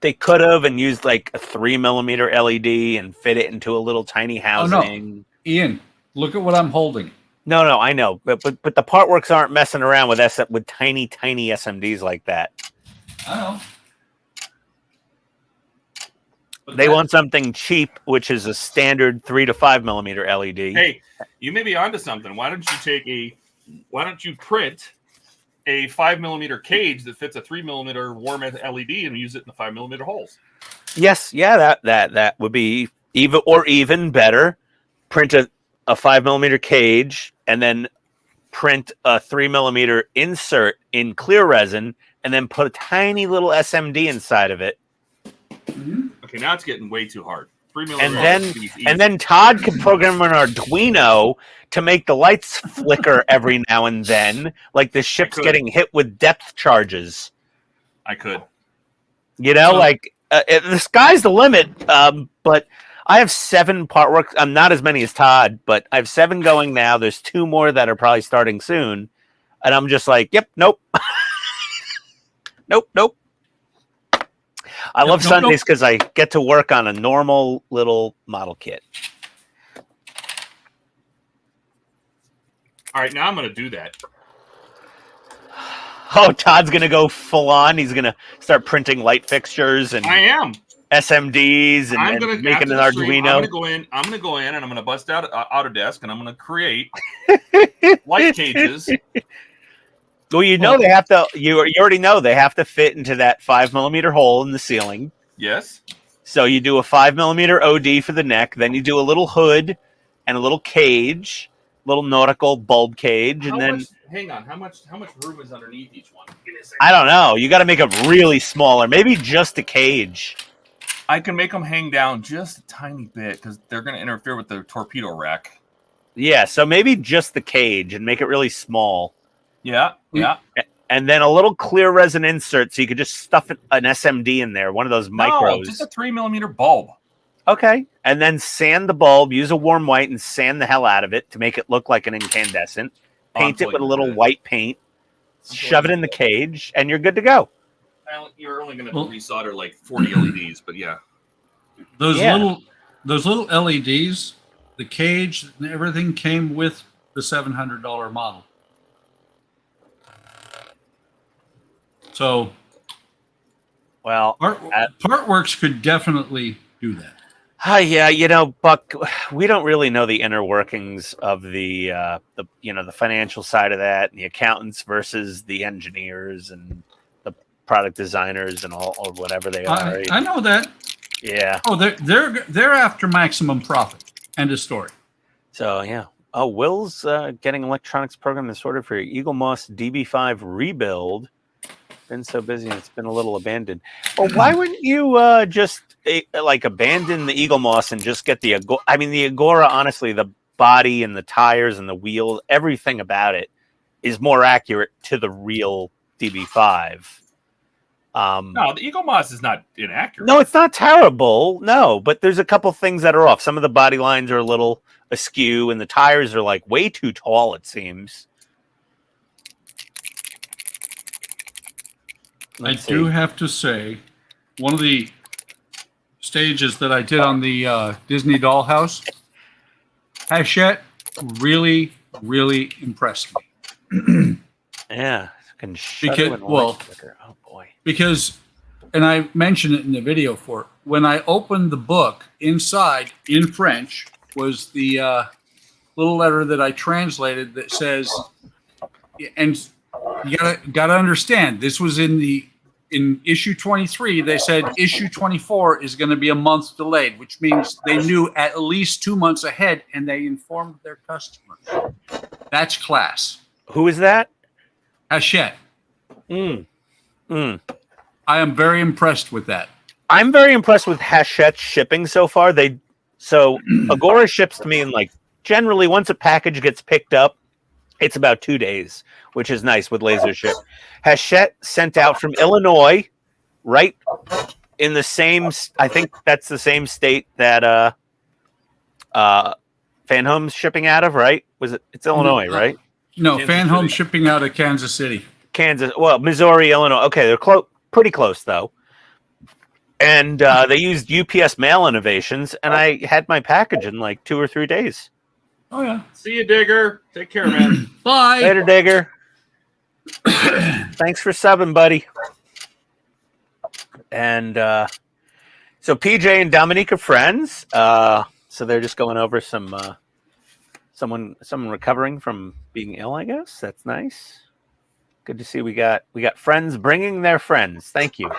they could have and used like a 3mm LED and fit it into a little tiny housing. Oh, no. Ian, look at what I'm holding. No, I know, but the part works aren't messing around with tiny SMDs like that. I know. They want something cheap, which is a standard 3 to 5mm LED. Hey, you may be onto something. Why don't you print a 5mm cage that fits a 3mm warm LED and use it in the 5mm holes? Yes, yeah, that would be even better. print a 5mm cage, and then print a 3mm insert in clear resin, and then put a tiny little SMD inside of it. Okay, now it's getting way too hard. 3mm. And then Todd could program an Arduino to make the lights flicker every now and then, like the ship's getting hit with depth charges. I could. You know, the sky's the limit. But I have 7 part work. I'm not as many as Todd, but I have 7 going now. There's 2 more that are probably starting soon, and I'm just like, yep, nope, nope. I love Sundays because I get to work on a normal little model kit. All right, now I'm going to do that. Oh, Todd's going to go full on. He's going to start printing light fixtures and I am SMDs and making an Arduino. I'm going to go in and I'm going to bust out Autodesk and I'm going to create light cages. Well, you know they have to. You already know they have to fit into that 5mm hole in the ceiling. Yes. So you do a 5mm OD for the neck, then you do a little hood and a little cage, little nautical bulb cage, and then hang on, how much room is underneath each one? I don't know. You got to make them really smaller, maybe just a cage. I can make them hang down just a tiny bit because they're going to interfere with the torpedo rack. Yeah, so maybe just the cage and make it really small. Yeah. And then a little clear resin insert so you could just stuff an SMD in there, one of those micros. No, just a 3mm bulb. Okay. And then sand the bulb, use a warm white and sand the hell out of it to make it look like an incandescent. Paint it with a little white paint, shove it in the cage, and you're good to go. You're only going to resolder like 40 LEDs, but yeah. Those little LEDs, the cage and everything came with the $700 model. So, well, Partworks could definitely do that. Yeah, you know, Buck, we don't really know the inner workings of the financial side of that, and the accountants versus the engineers and the product designers and all, or whatever they are. Right? I know that. Yeah. Oh, they're after maximum profit. End of story. So yeah. Oh, Will's getting electronics program and sorted for Eagle Moss DB5 rebuild. Been so busy it's been a little abandoned. Well, why wouldn't you just abandon the Eagle Moss and just get the Agora? I mean, the Agora, honestly, the body and the tires and the wheels, everything about it is more accurate to the real DB5. No, the Eagle Moss is not inaccurate. No, it's not terrible. No, but there's a couple things that are off. Some of the body lines are a little askew, and the tires are like way too tall, it seems. I do have to say, one of the stages that I did on the Disney Dollhouse, Hachette really, really impressed me. Yeah. Oh boy. Because, and I mentioned it in the video for it, when I opened the book, inside, in French, was the little letter that I translated that says, and you gotta understand, this was in issue 23. They said issue 24 is going to be a month delayed, which means they knew at least 2 months ahead, and they informed their customers. That's class. Who is that? Hachette. I am very impressed with that. I'm very impressed with Hachette's shipping so far. So Agora ships to me in generally once a package gets picked up, it's about 2 days, which is nice with laser ship. Hachette sent out from Illinois, right in the same, I think that's the same state that Fan Home's shipping out of, right? It's Illinois, right? No, Fan Home shipping out of Kansas City. Missouri, Illinois. Okay, they're pretty close though. And they used UPS mail innovations, and I had my package in 2 or 3 days. Oh, yeah. See you, Digger. Take care, man. Bye. Later, Digger. Thanks for subbing, buddy. And so PJ and Dominique are friends. So they're just going over someone recovering from being ill, I guess. That's nice. Good to see we got friends bringing their friends. Thank you.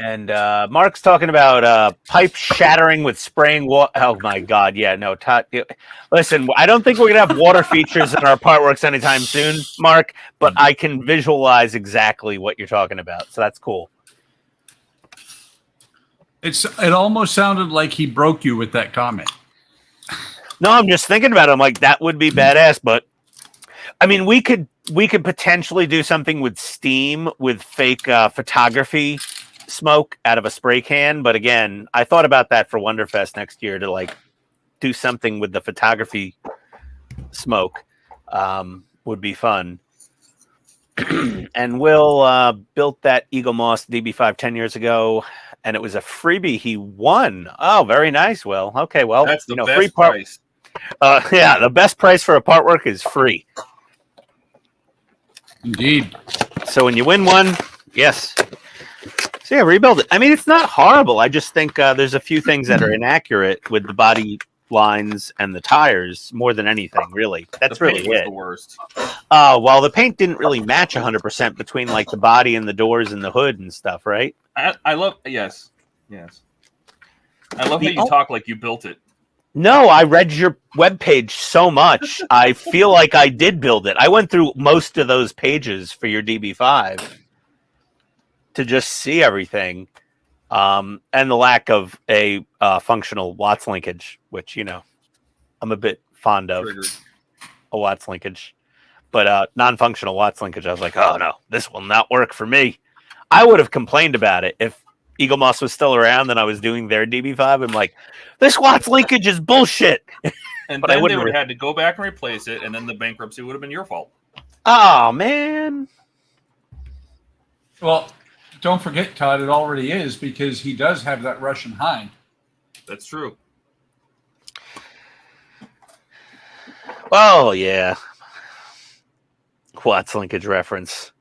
And Mark's talking about pipe shattering with spraying water. Oh my God! Yeah, no. Listen, I don't think we're gonna have water features in our partworks anytime soon, Mark. But I can visualize exactly what you're talking about, so that's cool. It almost sounded like he broke you with that comment. No, I'm just thinking about it. I'm like, that would be badass. But I mean, we could potentially do something with steam with fake photography smoke out of a spray can. But again, I thought about that for Wonderfest next year to like do something with the photography smoke. Would be fun. And Will built that Eagle Moss DB5 10 years ago, and it was a freebie. He won. Oh, very nice, Will. Okay, well, That's the best free price. Yeah, the best price for a part work is free. Indeed. So when you win one, yes. So yeah, rebuild it. I mean, it's not horrible. I just think there's a few things that are inaccurate with the body lines and the tires more than anything, really. That's really was it. the worst. Well, the paint didn't really match 100% between like the body and the doors and the hood and stuff, right? I love yes. I love how you talk like you built it. No, I read your webpage so much. I feel like I did build it. I went through most of those pages for your DB5 to just see everything. And the lack of a functional Watts linkage, which, I'm a bit fond of a Watts linkage. But non-functional Watts linkage, I was like, oh, no, this will not work for me. I would have complained about it if Eagle Moss was still around and I was doing their DB5. I'm like, this Watts linkage is bullshit. And but then I they would have had to go back and replace it, and then the bankruptcy would have been your fault. Oh, man. Well, don't forget, Todd, it already is because he does have that Russian hind. That's true. Oh, yeah. Watts linkage reference.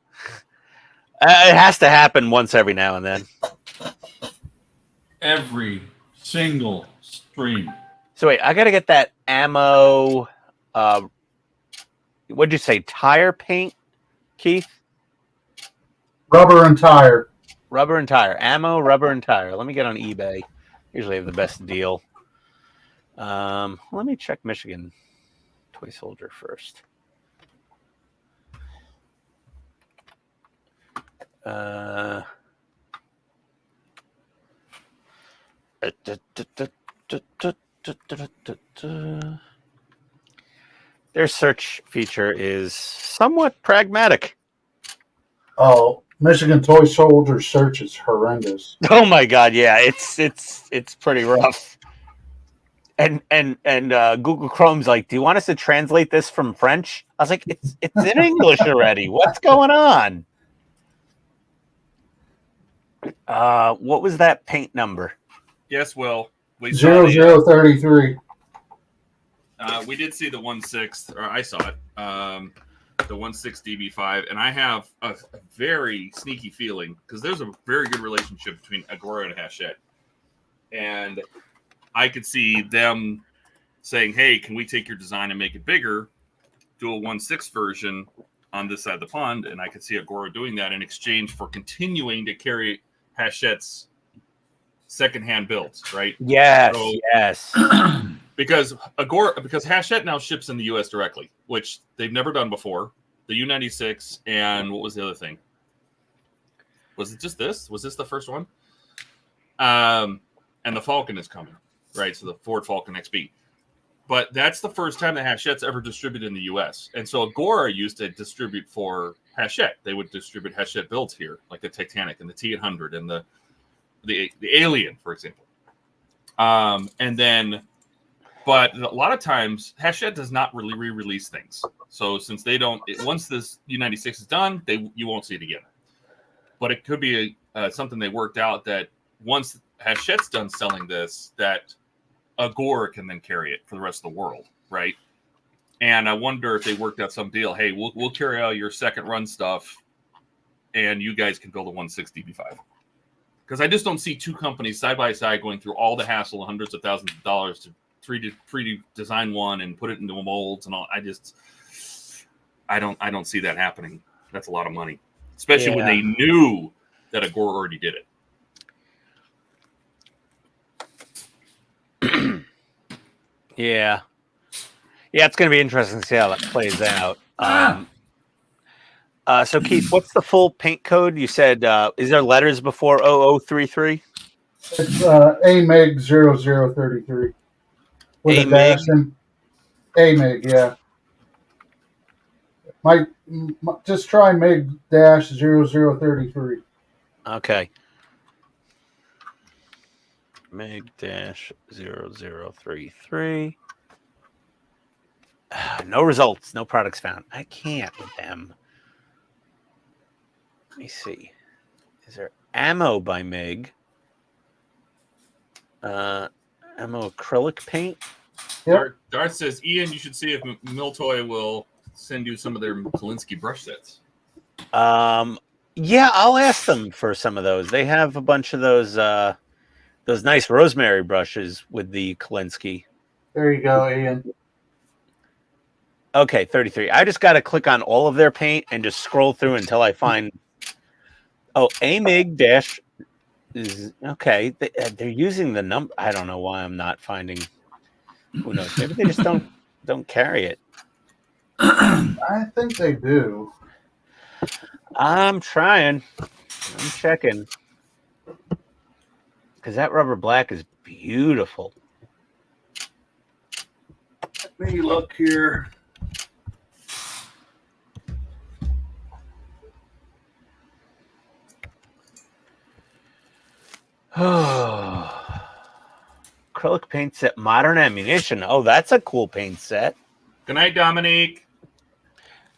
It has to happen once every now and then. Every single stream. So wait, I got to get that ammo. What'd you say? Tire paint, Keith? Rubber and tire. Rubber and tire. Ammo, rubber and tire. Let me get on eBay. Usually have the best deal. Let me check Michigan Toy Soldier first. Their search feature is somewhat pragmatic. Oh, Michigan Toy Soldier search is horrendous. Oh my God, yeah, it's pretty rough. And Google Chrome's like, do you want us to translate this from French? I was like, it's in English already. What's going on? What was that paint number? Yes, Will. We 0033. We did see the 1.6, or I saw it, the 1.6 DB5, and I have a very sneaky feeling because there's a very good relationship between Agora and Hachette, and I could see them saying, "Hey, can we take your design and make it bigger? Do a 1.6 version on this side of the pond," and I could see Agora doing that in exchange for continuing to carry Hachette's secondhand builds, right? Yes, so, yes. because Hachette now ships in the U.S. directly, which they've never done before. The U-96 and what was the other thing? Was it just this? Was this the first one? And the Falcon is coming, right? So the Ford Falcon XB. But that's the first time that Hachette's ever distributed in the U.S. And so Agora used to distribute for Hachette. They would distribute Hachette builds here, like the Titanic and the T-800 and the Alien, for example. But a lot of times Hachette does not really re-release things. So since they don't, once this U-96 is done, you won't see it again. But it could be something they worked out that once Hachette's done selling this, that Agora can then carry it for the rest of the world, right? And I wonder if they worked out some deal. Hey, we'll carry out your second run stuff, and you guys can build a 1.6 DB5. Because I just don't see two companies side by side going through all the hassle, hundreds of thousands of dollars to 3D design one and put it into molds and all. I don't see that happening. That's a lot of money, especially when they knew that Agora already did it. Yeah. Yeah, it's going to be interesting to see how that plays out. So, Keith, what's the full paint code? You said, is there letters before 0033? It's AMIG 0033 with a AMIG? dash in AMIG, yeah. Just try MIG dash 0033. Okay. MIG dash 0033. No results. No products found. I can't with them. Let me see. Is there ammo by MIG? Ammo acrylic paint? Yep. Darth says, Ian, you should see if Miltoy will send you some of their Kolinsky brush sets. Yeah, I'll ask them for some of those. They have a bunch of those nice rosemary brushes with the Kolinsky. There you go, Ian. Okay, 33. I just got to click on all of their paint and just scroll through until I find. Oh, AMIG dash is okay. They're using the number. I don't know why I'm not finding. Who knows? Maybe they just don't carry it. I think they do. I'm trying. I'm checking. Because that rubber black is beautiful. Let me look here. Acrylic paint set, modern ammunition. Oh, that's a cool paint set. Good night, Dominique.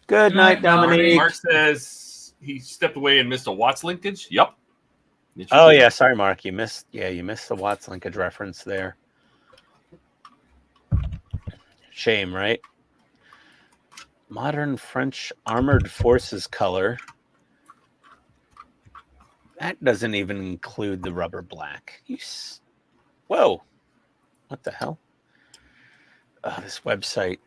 Good night, Dominique. Mark says he stepped away and missed a Watts linkage. Yep. Oh yeah, sorry, Mark. You missed the Watts linkage reference there. Shame, right? Modern French armored forces color. That doesn't even include the rubber black. Whoa. What the hell? This website.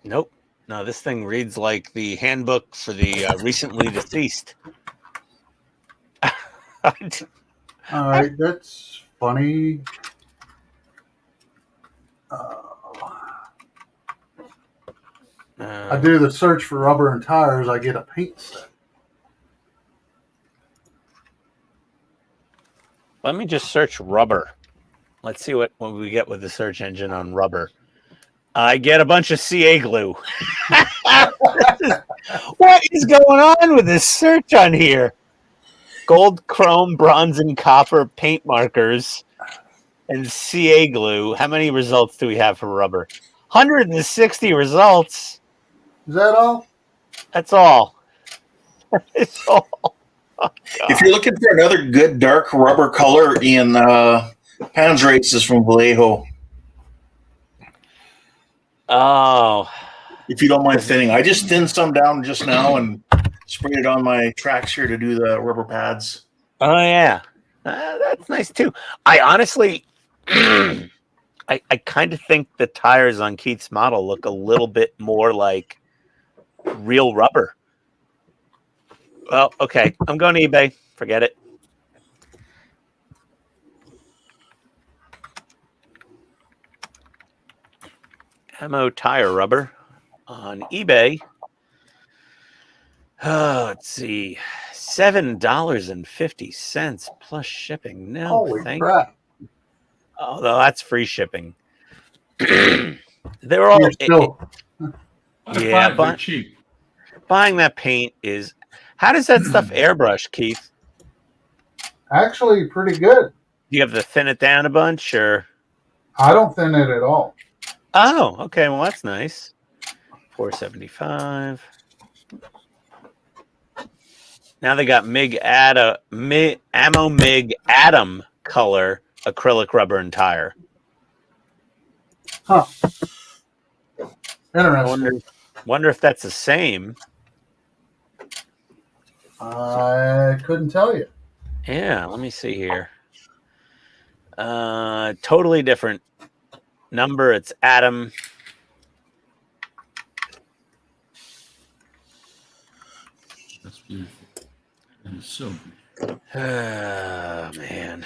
Nope. No, this thing reads like the handbook for the recently deceased. All right, that's funny. I do the search for rubber and tires. I get a paint set. Let me just search rubber. Let's see what we get with the search engine on rubber. I get a bunch of CA glue. What is going on with this search on here? Gold, chrome, bronze, and copper paint markers and CA glue. How many results do we have for rubber? 160 results. Is that all? That's all. It's all. Oh, if you're looking for another good dark rubber color, in Pounds Race is from Vallejo. Oh. If you don't mind thinning. I just thinned some down just now and sprayed it on my tracks here to do the rubber pads. Oh, yeah. That's nice, too. I honestly, I kind of think the tires on Keith's model look a little bit more like real rubber. Well, okay. I'm going to eBay. Forget it. Ammo tire rubber on eBay. Oh, let's see. $7.50 plus shipping. No, Holy thank crap. you. Although that's free shipping. They're all They're cheap. Buying that paint is. How does that stuff airbrush, Keith? Actually, pretty good. Do you have to thin it down a bunch, or? I don't thin it at all. Oh, okay. Well, that's nice. $4.75. Now they got Ammo MIG Atom color acrylic rubber and tire. Huh. Interesting. Wonder if that's the same. I couldn't tell you. Yeah, let me see here. Totally different number. It's Atom. That's beautiful. That is so beautiful. Man.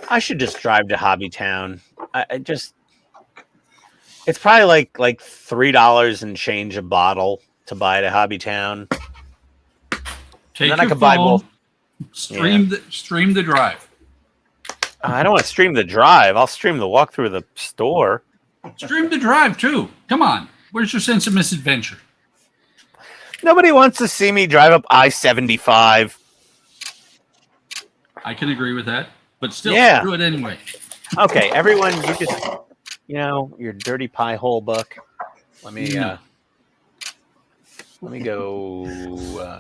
I should just drive to Hobbytown I just, it's probably like $3 and change a bottle to buy at a Hobby Town. Take then your I could buy both. Stream the drive. I don't want to stream the drive. I'll stream the walkthrough of the store. Stream the drive too. Come on. Where's your sense of misadventure? Nobody wants to see me drive up I-75. I can agree with that, but still do it anyway. Okay, everyone, you just, your dirty pie hole, Buck. Let me go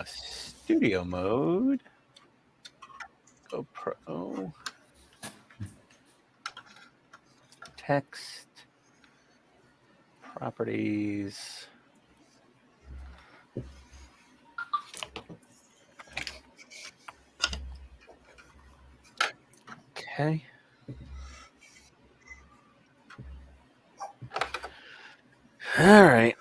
studio mode. Go pro. Text. Properties. Okay. All right.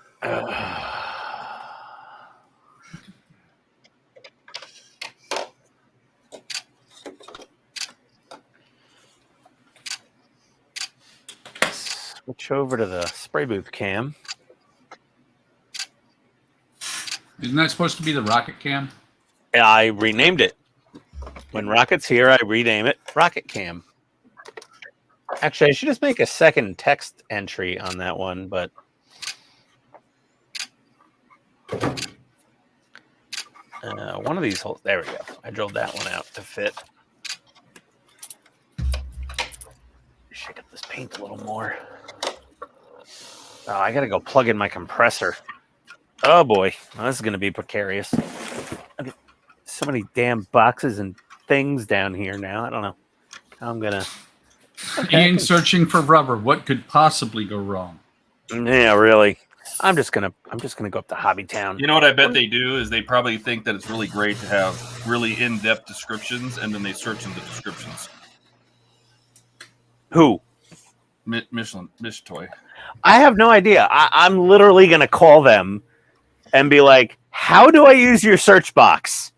Switch over to the spray booth cam. Isn't that supposed to be the rocket cam? I renamed it. When Rocket's here, I rename it Rocket Cam. Actually, I should just make a second text entry on that one, but one of these holes. There we go. I drilled that one out to fit. Shake up this paint a little more. Oh, I gotta go plug in my compressor. Oh boy, well, this is gonna be precarious. Okay. So many damn boxes and things down here now. I don't know how I'm gonna. Okay. Ian searching for rubber. What could possibly go wrong? Yeah, really. I'm just gonna go up to Hobby Town. You know what I bet they do is they probably think that it's really great to have really in-depth descriptions, and then they search in the descriptions. Who? Mish Toy. I have no idea. I'm literally gonna call them and be like, "How do I use your search box?"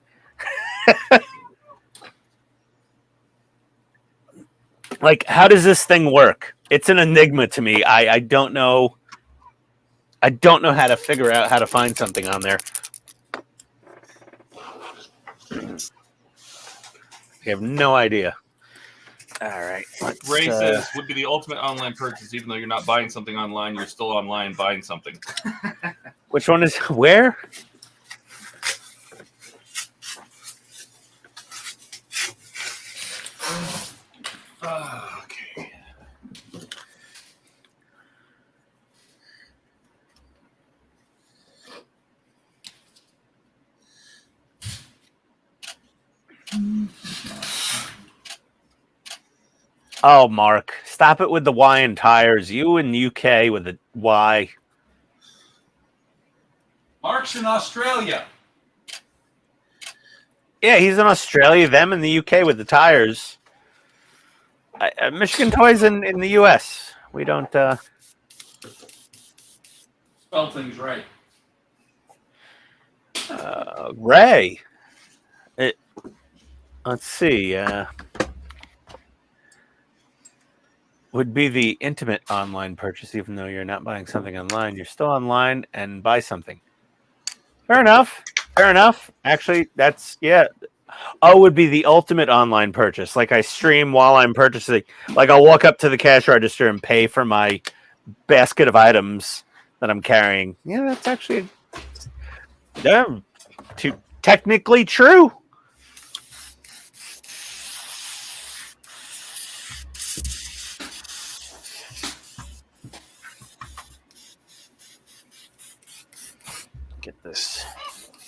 Like, how does this thing work? It's an enigma to me. I don't know. I don't know how to figure out how to find something on there. I have no idea. All right. Ray says would be the ultimate online purchase, even though you're not buying something online, you're still online buying something. Which one is where? Okay. Oh, Mark, stop it with the Y and tires. You in the UK with the Y. Mark's in Australia. Yeah, he's in Australia. Them in the UK with the tires. Michigan Toys in the US. We don't. Spell things right. Ray. Let's see. Would be the intimate online purchase, even though you're not buying something online. You're still online and buy something. Fair enough. Fair enough. Actually, that's, yeah. Oh, would be the ultimate online purchase. Like I stream while I'm purchasing. Like I'll walk up to the cash register and pay for my basket of items that I'm carrying. Yeah, that's actually technically true. Get this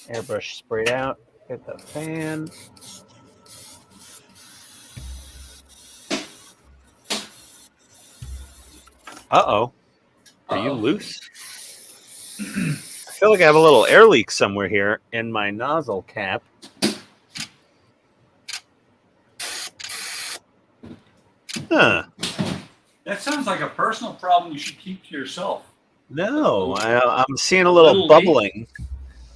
airbrush sprayed out. Get the fan. Uh-oh. Are you loose? I feel like I have a little air leak somewhere here in my nozzle cap. Huh. That sounds like a personal problem you should keep to yourself. No, I'm seeing a little bubbling.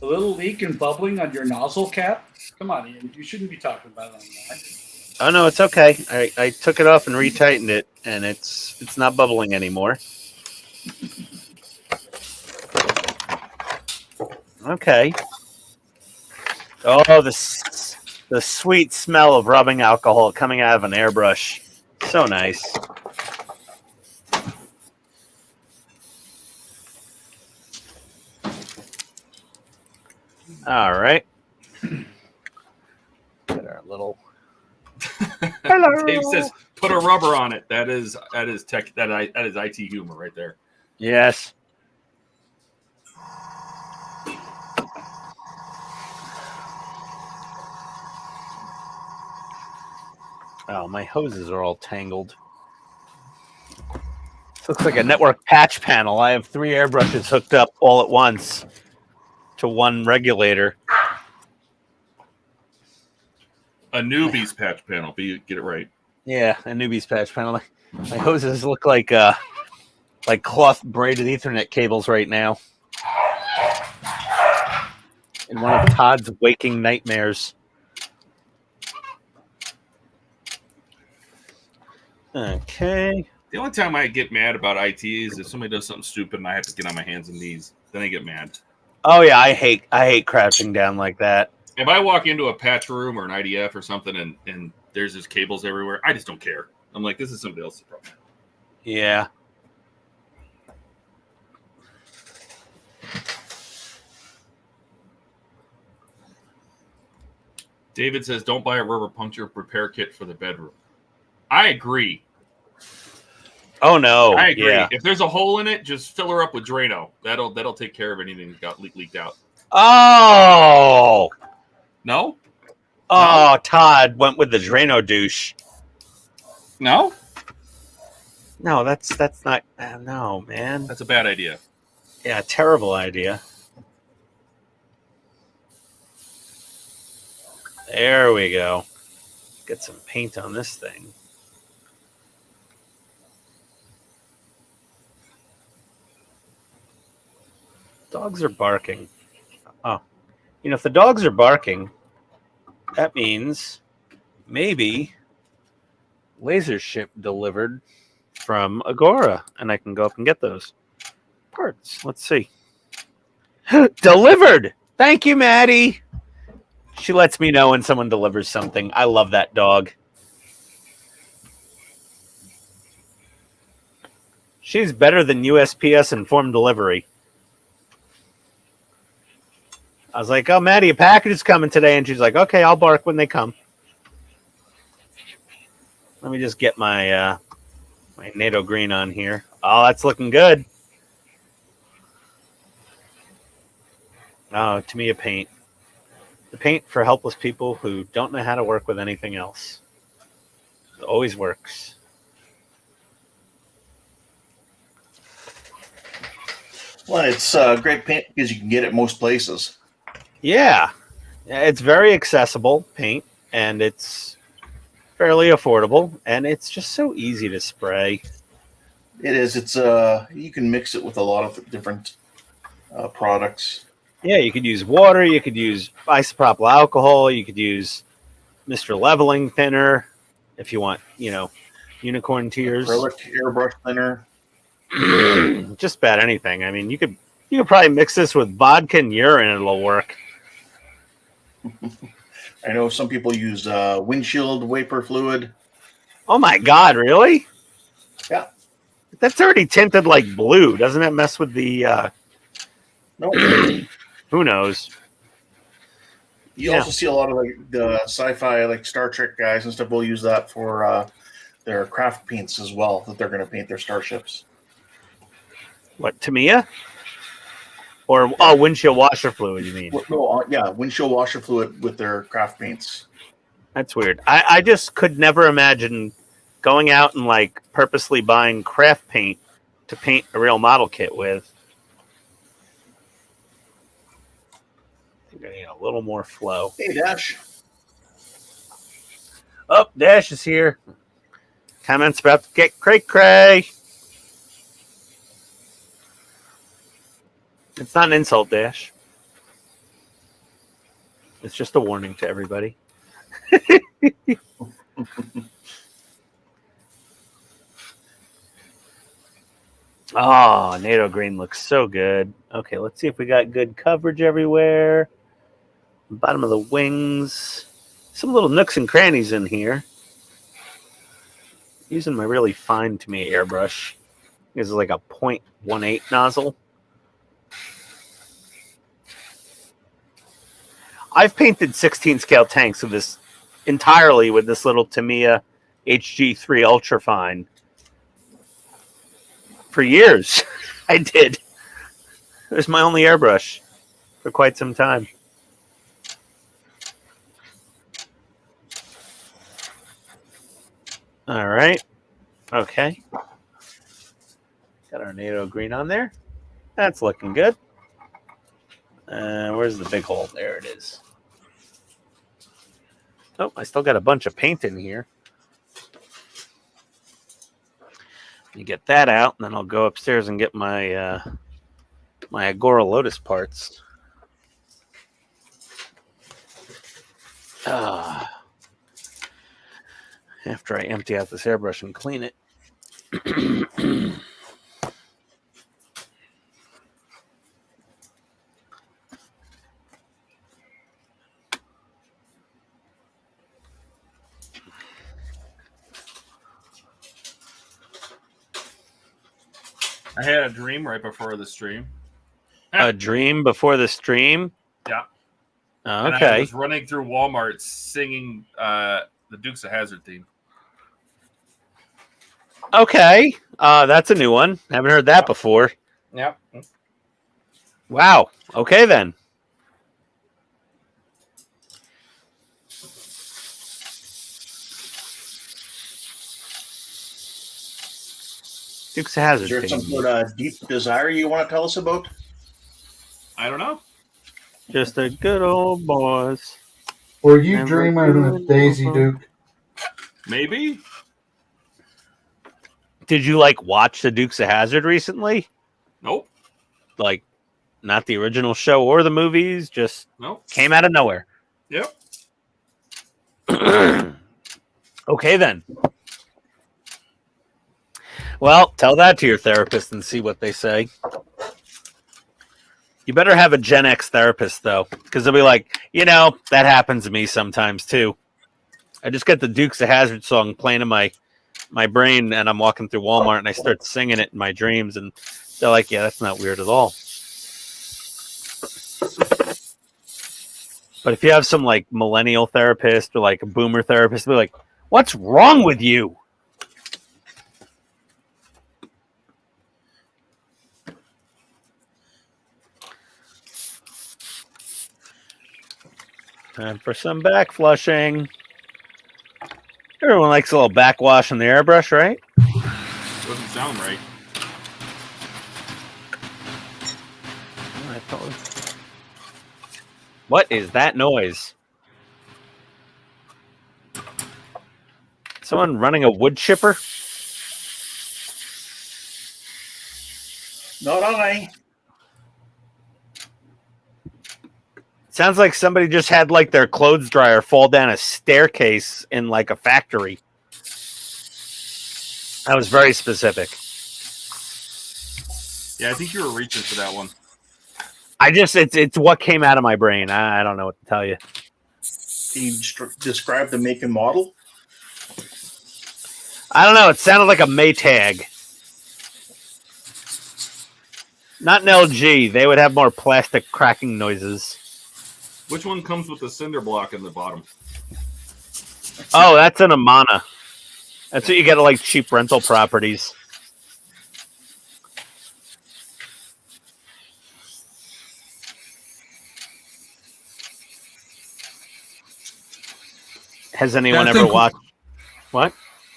A little leak and bubbling on your nozzle cap? Come on, Ian. You shouldn't be talking about it on that. Oh no, it's okay. I took it off and retightened it, and it's not bubbling anymore. Okay. Oh, the sweet smell of rubbing alcohol coming out of an airbrush. So nice. All right. Get our little. Hello. Dave says, "Put a rubber on it." That is tech. That is IT humor right there. Yes. Oh, my hoses are all tangled. This looks like a network patch panel. I have 3 airbrushes hooked up all at once to one regulator. A newbie's patch panel. But you get it right. Yeah, a newbie's patch panel. My hoses look like cloth braided Ethernet cables right now. In one of Todd's waking nightmares. Okay. The only time I get mad about IT is if somebody does something stupid and I have to get on my hands and knees. Then I get mad. Oh yeah, I hate crouching down like that. If I walk into a patch room or an IDF or something and there's just cables everywhere, I just don't care. I'm like, this is somebody else's problem. Yeah. David says, don't buy a rubber puncture repair kit for the bedroom. I agree. Oh no. I agree. Yeah. If there's a hole in it, just fill her up with Drano. That'll take care of anything that got leaked out. Oh. No? Oh, no. Todd went with the Drano douche. No? No, that's not. No, man. That's a bad idea. Yeah, terrible idea. There we go. Get some paint on this thing. Dogs are barking. Oh, you know, if the dogs are barking, that means maybe laser ship delivered from Agora, and I can go up and get those parts. Let's see. Delivered! Thank you, Maddie. She lets me know when someone delivers something. I love that dog. She's better than USPS informed delivery. I was like, oh, Maddie, a package is coming today. And she's like, okay, I'll bark when they come. Let me just get my my NATO green on here. Oh, that's looking good. Oh, Tamiya paint. The paint for helpless people who don't know how to work with anything else. It always works. Well, it's great paint because you can get it most places. Yeah. It's very accessible paint, and it's fairly affordable, and it's just so easy to spray. It is. It's you can mix it with a lot of different products. Yeah, you could use water, you could use isopropyl alcohol, you could use Mr. Leveling Thinner if you want, you know, unicorn tears. Acrylic airbrush thinner. Just about anything. I mean, you could probably mix this with vodka and urine and it'll work. I know some people use windshield vapor fluid. Oh my God, really? Yeah. That's already tinted like blue. Doesn't that mess with the No. Who knows? You also see a lot of like the sci-fi, like Star Trek guys and stuff will use that for their craft paints as well, that they're going to paint their starships. What, Tamiya? Or windshield washer fluid, you mean? No, yeah, windshield washer fluid with their craft paints. That's weird. I just could never imagine going out and like purposely buying craft paint to paint a real model kit with. I think I need a little more flow. Hey, Dash. Oh, Dash is here. Comments about to get cray-cray. It's not an insult, Dash. It's just a warning to everybody. Oh, NATO green looks so good. Okay, let's see if we got good coverage everywhere. Bottom of the wings. Some little nooks and crannies in here. Using my really fine to me airbrush. This is like a 0.18 nozzle. I've painted 16 scale tanks with this entirely with this little Tamiya HG3 Ultrafine for years. I did. It was my only airbrush for quite some time. All right. Okay. Got our NATO green on there. That's looking good. Where's the big hole? There it is. Oh, I still got a bunch of paint in here. You get that out, and then I'll go upstairs and get my my Agora Lotus parts. After I empty out this airbrush and clean it. I had a dream right before the stream. A dream before the stream? Yeah. Oh, And I okay. was running through Walmart singing the Dukes of Hazzard theme. Okay. That's a new one. Haven't heard that before. Yep. Wow. Okay, then. Dukes of Hazzard. Is there some theme. sort of deep desire you want to tell us about? I don't know. Just a good old boys. Were you Never dreaming of Daisy Duke? Maybe. Did you like watch the Dukes of Hazzard recently? Nope. Like, not the original show or the movies, just Nope. came out of nowhere. Yep. Okay, then. Well, tell that to your therapist and see what they say. You better have a Gen X therapist, though, because they'll be like, you know, that happens to me sometimes, too. I just get the Dukes of Hazzard song playing in my brain, and I'm walking through Walmart, and I start singing it in my dreams, and they're like, yeah, that's not weird at all. But if you have some, like, millennial therapist or, like, a boomer therapist, they'll be like, what's wrong with you? Time for some back flushing. Everyone likes a little backwash in the airbrush, right? Doesn't sound right. What is that noise? Someone running a wood chipper? Not I. Sounds like somebody just had like their clothes dryer fall down a staircase in like a factory. That was very specific. Yeah, I think you were reaching for that one. It's what came out of my brain. I don't know what to tell you. Can you describe the make and model? I don't know. It sounded like a Maytag. Not an LG. They would have more plastic cracking noises. Which one comes with the cinder block in the bottom? Oh, that's an Amana. That's what you get at like cheap rental properties. Has anyone Yeah, I ever think- watched? What?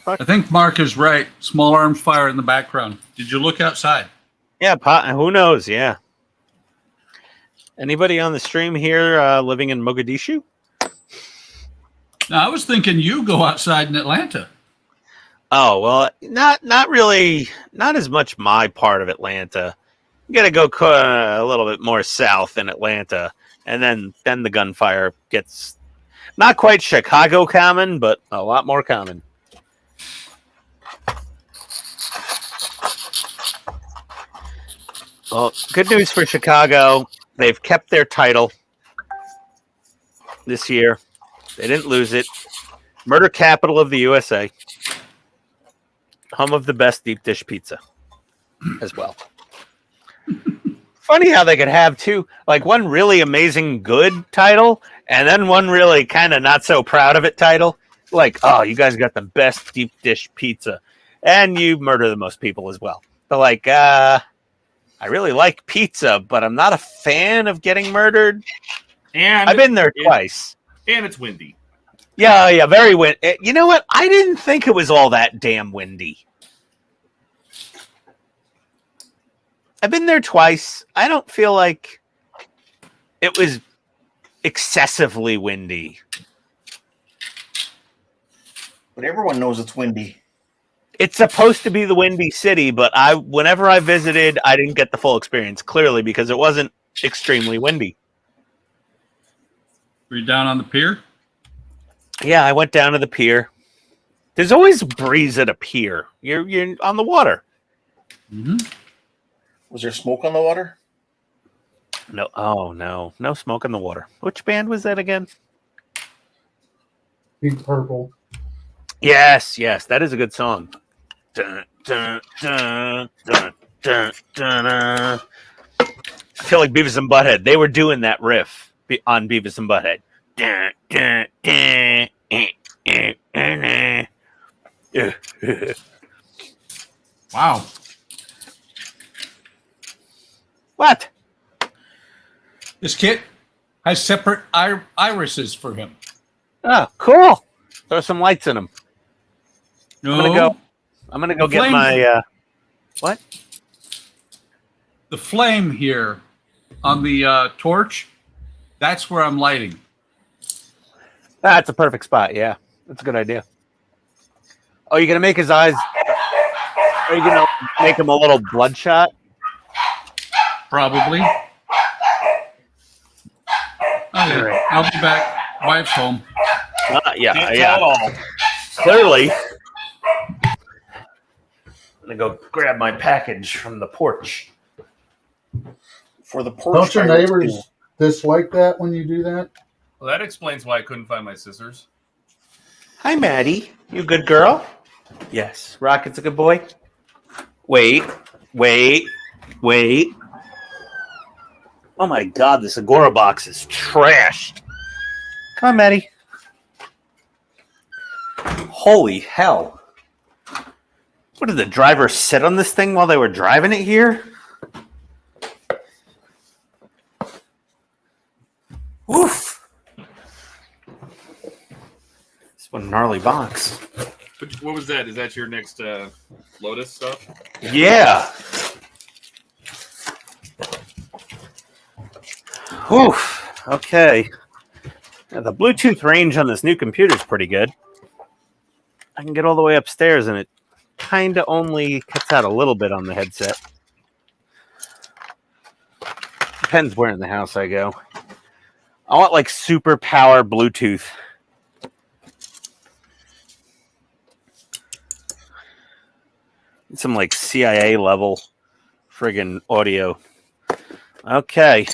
I think Mark is right. Small arms fire in the background. Did you look outside? Yeah, who knows? Yeah. Anybody on the stream here living in Mogadishu? No, I was thinking you go outside in Atlanta. Oh, well, not really. Not as much my part of Atlanta. You got to go a little bit more south in Atlanta, and then the gunfire gets Not quite Chicago common, but a lot more common. Well, good news for Chicago. They've kept their title this year. They didn't lose it. Murder capital of the USA. Home of the best deep dish pizza as well. Funny how they could have two, like one really amazing good title and then one really kind of not so proud of it title. Like, oh, you guys got the best deep dish pizza. And you murder the most people as well. But like, I really like pizza, but I'm not a fan of getting murdered. And I've been there twice. And it's windy. Yeah, very windy. You know what? I didn't think it was all that damn windy. I've been there twice. I don't feel like it was excessively windy. But everyone knows it's windy. It's supposed to be the windy city, but whenever I visited, I didn't get the full experience, clearly, because it wasn't extremely windy. Were you down on the pier? Yeah, I went down to the pier. There's always a breeze at a pier. You're on the water. Mm-hmm. Was there smoke on the water? No, oh no, no smoke in the water. Which band was that again? Deep Purple. Yes, that is a good song. Dun, dun, dun, dun, dun, dun, dun. I feel like Beavis and Butthead. They were doing that riff on Beavis and Butthead. Dun, dun, dun, Wow. What? This kit has separate irises for him. Oh, cool. Throw some lights in them. No. I'm gonna go The get flame- my what? The flame here on the torch, that's where I'm lighting. That's a perfect spot. Yeah, that's a good idea. Oh, you're gonna make his eyes? Are you gonna make him a little bloodshot? Probably. Oh, yeah. I'll be back. Wife's home. Yeah. Clearly. I'm gonna go grab my package from the porch. For the porch. Don't your neighbors dislike that when you do that? Well, that explains why I couldn't find my scissors. Hi, Maddie. You a good girl? Yes. Rocket's a good boy? Wait. Oh my God, this Agora box is trashed. Come on, Maddie. Holy hell. What did the driver sit on this thing while they were driving it here? Oof. It's one gnarly box. What was that? Is that your next Lotus stuff? Yeah. Oof. Okay. Now, the Bluetooth range on this new computer is pretty good. I can get all the way upstairs, and it kind of only cuts out a little bit on the headset. Depends where in the house I go. I want like super power Bluetooth. Some like CIA level friggin' audio. Okay.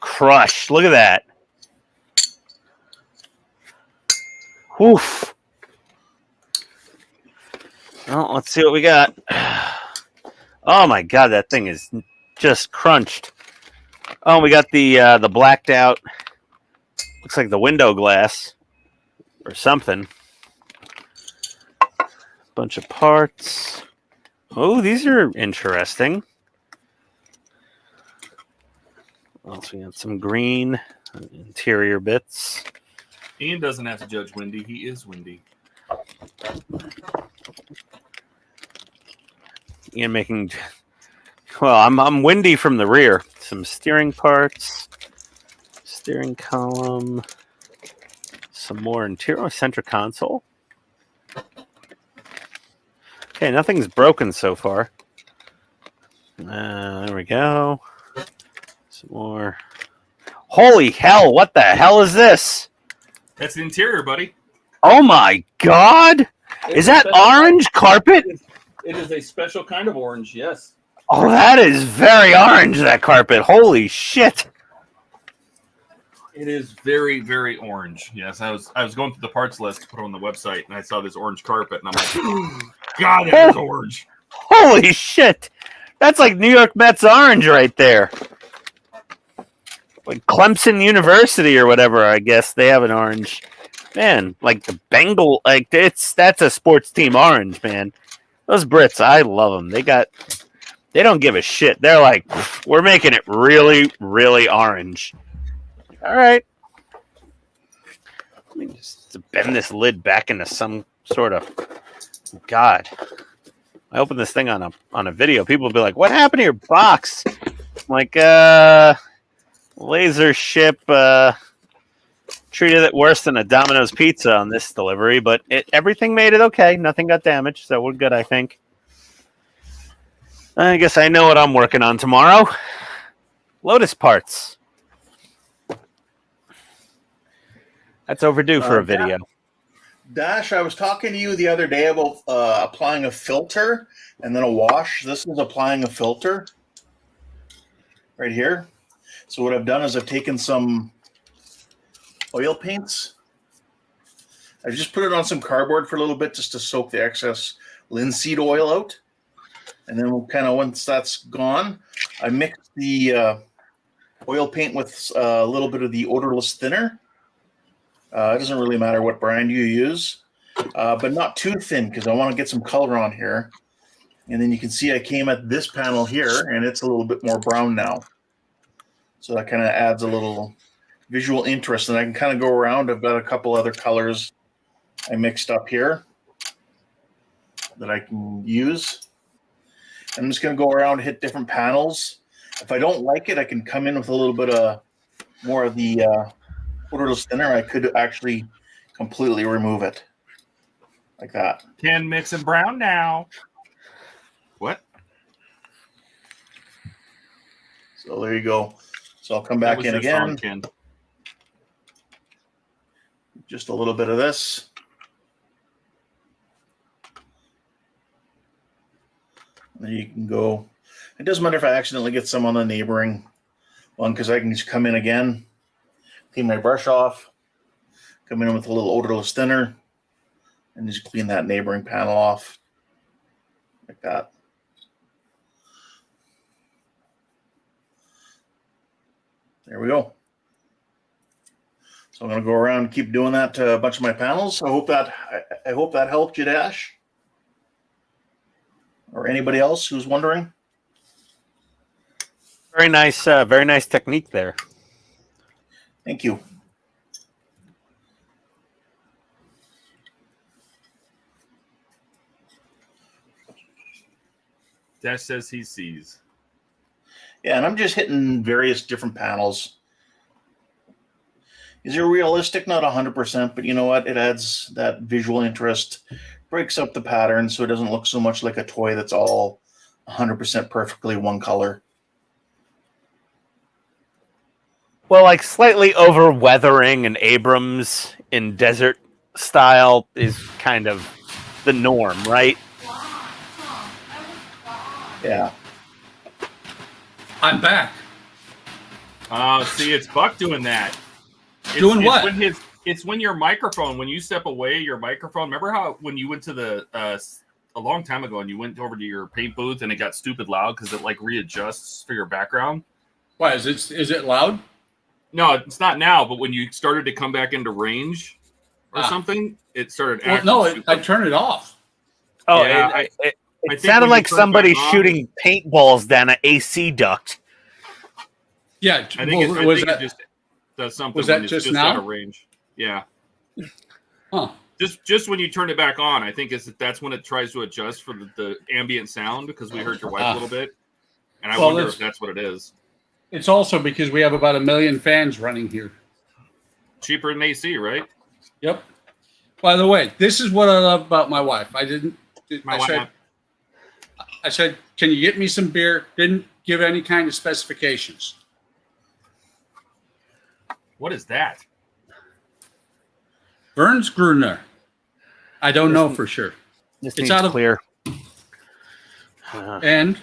Crushed. Look at that. Oof. Well, let's see what we got. Oh my God, that thing is just crunched. Oh, we got the blacked out. Looks like the window glass or something. Bunch of parts. Oh, these are interesting. Also, we got some green interior bits. Ian doesn't have to judge Windy. He is Windy. Ian making. Well, I'm windy from the rear. Some steering parts, steering column, some more interior center console. Okay, nothing's broken so far. There we go. Some more. Holy hell! What the hell is this? That's the interior, buddy. Oh my God! Is that orange carpet? It is a special kind of orange, yes. Oh, that is very orange, that carpet. Holy shit. It is very, very orange. Yes, I was going through the parts list to put on the website, and I saw this orange carpet, and I'm like, God, that is orange. Holy shit. That's like New York Mets orange right there. Like Clemson University or whatever, I guess. They have an orange. Man, like the Bengal, like that's a sports team orange, man. Those Brits, I love them. They don't give a shit. They're like, we're making it really, really orange. All right. Let me just bend this lid back into some sort of. God, I opened this thing on a video. People will be like, "What happened to your box?" I'm like, laser ship treated it worse than a Domino's pizza on this delivery, but everything made it okay. Nothing got damaged, so we're good, I think. I guess I know what I'm working on tomorrow. Lotus parts. That's overdue for a video. Dash, I was talking to you the other day about applying a filter and then a wash. This is applying a filter right here. So what I've done is I've taken some oil paints. I've just put it on some cardboard for a little bit just to soak the excess linseed oil out. And then we'll kind of, once that's gone, I mix the oil paint with a little bit of the odorless thinner. It doesn't really matter what brand you use, but not too thin because I want to get some color on here. And then you can see I came at this panel here, and it's a little bit more brown now. So that kind of adds a little visual interest. And I can kind of go around. I've got a couple other colors I mixed up here that I can use. I'm just going to go around and hit different panels. If I don't like it, I can come in with a little bit of more of the odorless thinner. I could actually completely remove it like that. Ken mixing brown now. What? So there you go. So I'll come back in again. Ken. Just a little bit of this. Then you can go. It doesn't matter if I accidentally get some on the neighboring one because I can just come in again, clean my brush off, come in with a little odorless thinner, and just clean that neighboring panel off like that. There we go. So I'm going to go around and keep doing that to a bunch of my panels. I hope that helped you, Dash, or anybody else who's wondering. Very nice technique there. Thank you. Dash says he sees. Yeah, and I'm just hitting various different panels. Is it realistic? Not 100%, but you know what? It adds that visual interest, breaks up the pattern so it doesn't look so much like a toy that's all 100% perfectly one color. Well, like slightly over weathering and Abrams in desert style is kind of the norm, right? Yeah. I'm back. See, it's Buck doing that. Doing what? It's when your microphone, when you step away, your microphone. Remember how when you went to the a long time ago and you went over to your paint booth and it got stupid loud because it like readjusts for your background? Why is it loud? No, it's not now. But when you started to come back into range or something, it started. Well, no, I turned it off. Oh, Yeah, it sounded like somebody shooting paintballs down an AC duct. Yeah, I think it just does something. Was that when it's just out now? of range? Yeah. Huh. Just when you turn it back on, I think that's when it tries to adjust for the ambient sound because we heard your wife a little bit, and I wonder if that's what it is. It's also because we have about 1 million fans running here. Cheaper than AC, right? Yep. By the way, this is what I love about my wife. I said, can you get me some beer? Didn't give any kind of specifications. What is that? Bernsgrüner. I don't know for sure. This It's needs out of- clear. And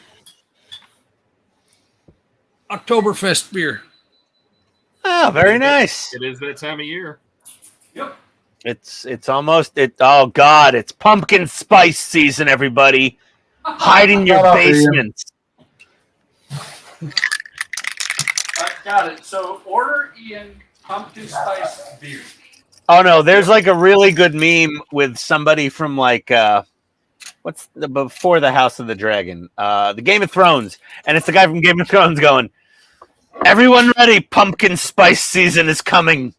Oktoberfest beer. Oh, very nice. It is that time of year. Yep. It's almost it. Oh God, it's pumpkin spice season. Everybody, hide in your Shut up, Ian. basements. I got it. So order Ian pumpkin spice beer. Oh no, there's like a really good meme with somebody from like what's the before the House of the Dragon, the Game of Thrones, and it's the guy from Game of Thrones going, "Everyone ready? Pumpkin spice season is coming."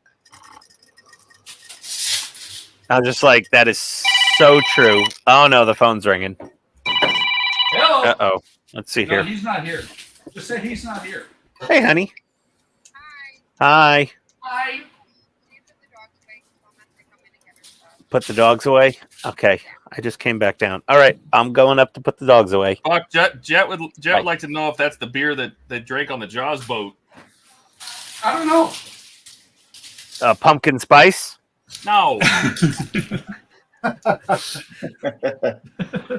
I was just like, that is so true. Oh no, the phone's ringing. Hello. Uh-oh. Let's see No, here. he's not here. Just say he's not here. Hey, honey. Hi. Hi. Put the dogs away? Okay. I just came back down. All right. I'm going up to put the dogs away. Buck, Jet would like to know if that's the beer that they drank on the Jaws boat. I don't know. Pumpkin spice? No.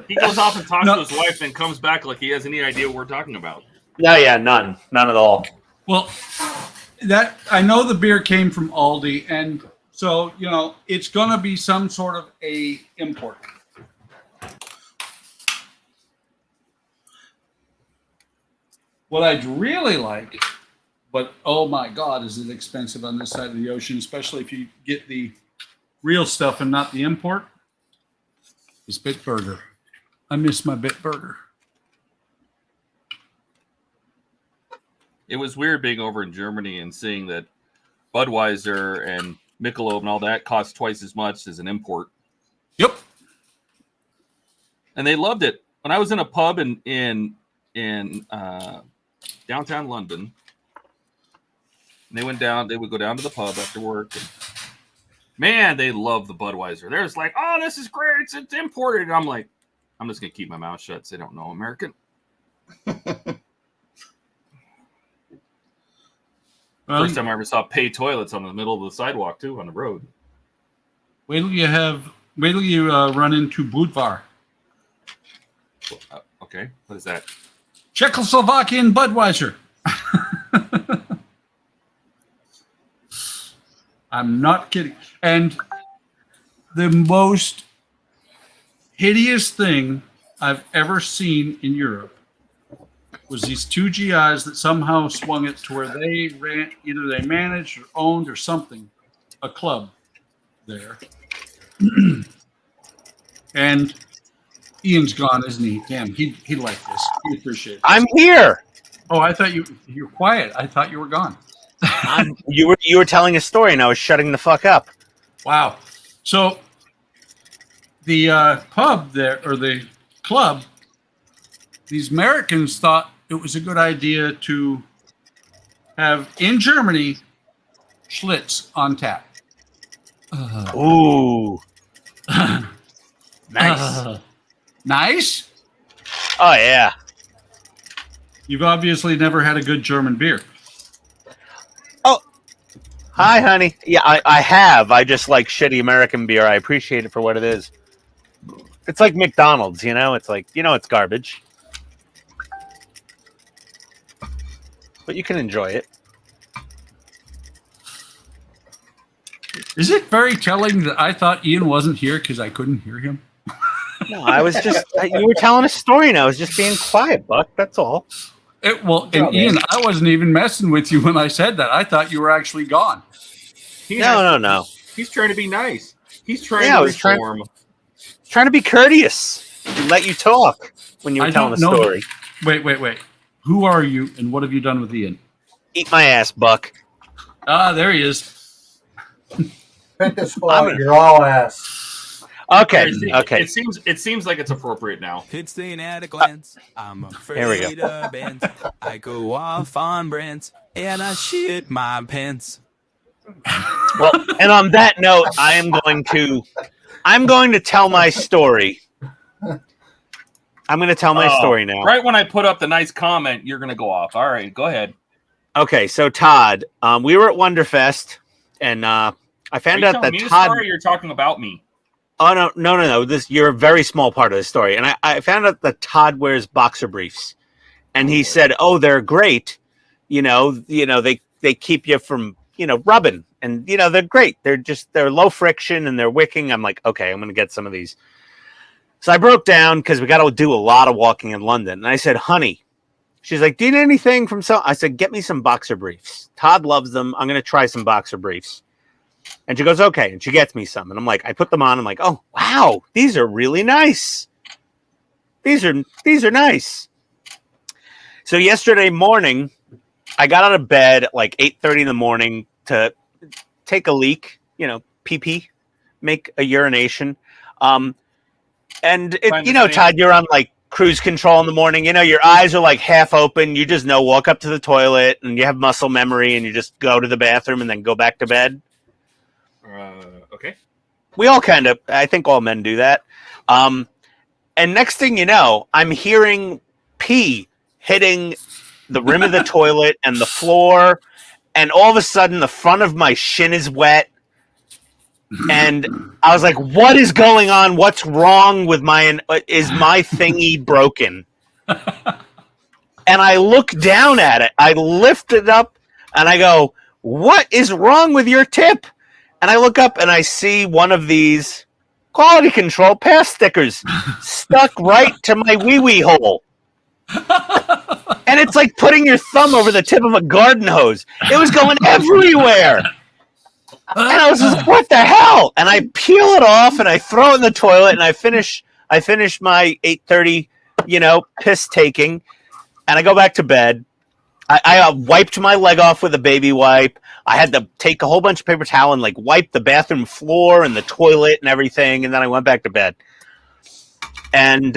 He goes off and talks to his wife and comes back like he has any idea what we're talking about. No, yeah, none. None at all. Well, that I know the beer came from Aldi, and so it's going to be some sort of a import. What I'd really like, but oh my God, is it expensive on this side of the ocean, especially if you get the real stuff and not the import, is Bitburger. I miss my Bitburger. It was weird being over in Germany and seeing that Budweiser and Michelob and all that cost twice as much as an import. Yep. And they loved it. When I was in a pub in downtown London, and they would go down to the pub after work. And, man, they love the Budweiser. They're just like, oh, this is great. It's imported. And I'm like, I'm just going to keep my mouth shut so they don't know American. Well, First time I ever saw pay toilets on the middle of the sidewalk, too, on the road. wait till you run into Budvar. Okay, what is that? Czechoslovakian Budweiser. I'm not kidding. And the most hideous thing I've ever seen in Europe was these two GIs that somehow swung it to where they ran, either they managed or owned or something, a club there. And Ian's gone, isn't he? Damn, he liked this. He appreciated it. I'm here. Oh, I thought you were quiet. I thought you were gone. You were telling a story and I was shutting the fuck up. Wow. So the pub there, or the club, these Americans thought it was a good idea to have, in Germany, Schlitz on tap. Ooh. Nice. Nice? Oh, yeah. You've obviously never had a good German beer. Hi, honey. Yeah, I have. I just like shitty American beer. I appreciate it for what it is. It's like McDonald's, It's like, it's garbage. But you can enjoy it. Is it very telling that I thought Ian wasn't here because I couldn't hear him? No, I was just, you were telling a story and I was just being quiet, Buck. That's all. And Ian, I wasn't even messing with you when I said that. I thought you were actually gone. No. He's trying to be nice. He's trying Yeah, I to was trying- reform. Trying to be courteous and let you talk when you were I telling the don't know. story. Wait. Who are you and what have you done with Ian? Eat my ass, Buck. Ah, there he is. Pick a spot. You're all ass. Okay. It seems like it's appropriate now. PITSTAIN at a glance. I'm Here we afraid of bands. I go off on brands and I shit my pants. Well, and on that note, I'm going to tell my story. I'm going to tell my story now. Right when I put up the nice comment, you're going to go off. All right, go ahead. Okay, so Todd, we were at Wonderfest, and I found Are you out telling that me the Todd. story, or you're talking about me? Oh no! This you're a very small part of the story, and I found out that Todd wears boxer briefs, and he said, "Oh, they're great. They keep you from rubbing, and they're great. They're low friction and they're wicking." I'm like, okay, I'm gonna get some of these. So I broke down because we got to do a lot of walking in London, and I said, "Honey," she's like, "Do you need anything from so?" I said, "Get me some boxer briefs. Todd loves them. I'm gonna try some boxer briefs." And she goes, okay. And she gets me some. And I'm like, I put them on. I'm like, oh, wow, these are really nice. These are nice. So yesterday morning, I got out of bed at like 8:30 in the morning to take a leak, pee, make a urination. And, Todd, you're on like cruise control in the morning. Your eyes are like half open. You just walk up to the toilet and you have muscle memory and you just go to the bathroom and then go back to bed. Okay. We all I think all men do that. And next thing you know, I'm hearing pee hitting the rim of the toilet and the floor. And all of a sudden, the front of my shin is wet. And I was like, what is going on? What's wrong with is my thingy broken? And I look down at it. I lift it up and I go, what is wrong with your tip? And I look up and I see one of these quality control pass stickers stuck right to my wee-wee hole. And it's like putting your thumb over the tip of a garden hose. It was going everywhere. And I was just like, what the hell? And I peel it off and I throw it in the toilet and I finish my 8:30, piss taking. And I go back to bed. I wiped my leg off with a baby wipe. I had to take a whole bunch of paper towel and wipe the bathroom floor and the toilet and everything. And then I went back to bed. And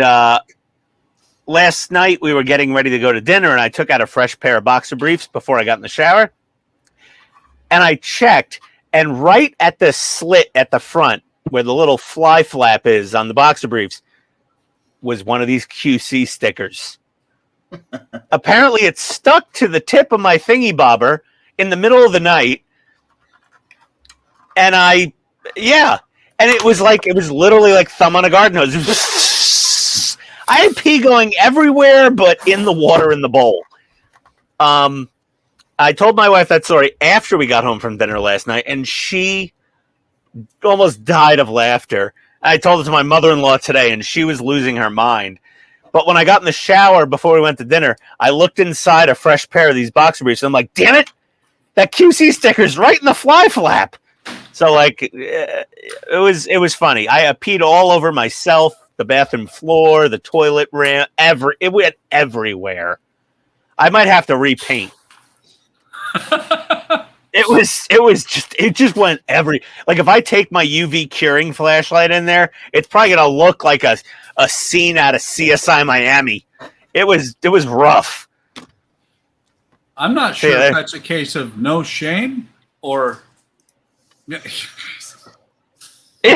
last night we were getting ready to go to dinner and I took out a fresh pair of boxer briefs before I got in the shower. And I checked, and right at the slit at the front where the little fly flap is on the boxer briefs was one of these QC stickers. Apparently it's stuck to the tip of my thingy bobber in the middle of the night. And and it was literally like thumb on a garden hose. I had pee going everywhere but in the water in the bowl. I told my wife that story after we got home from dinner last night, and she almost died of laughter. I told it to my mother-in-law today, and she was losing her mind. But when I got in the shower before we went to dinner, I looked inside a fresh pair of these boxer briefs, and I'm like, damn it, that QC sticker's right in the fly flap. So, it was funny. I peed all over myself, the bathroom floor, the toilet ran, it went everywhere. I might have to repaint. It just went if I take my UV curing flashlight in there, it's probably gonna look like a scene out of CSI Miami. It was rough. I'm not sure if that's a case of no shame or it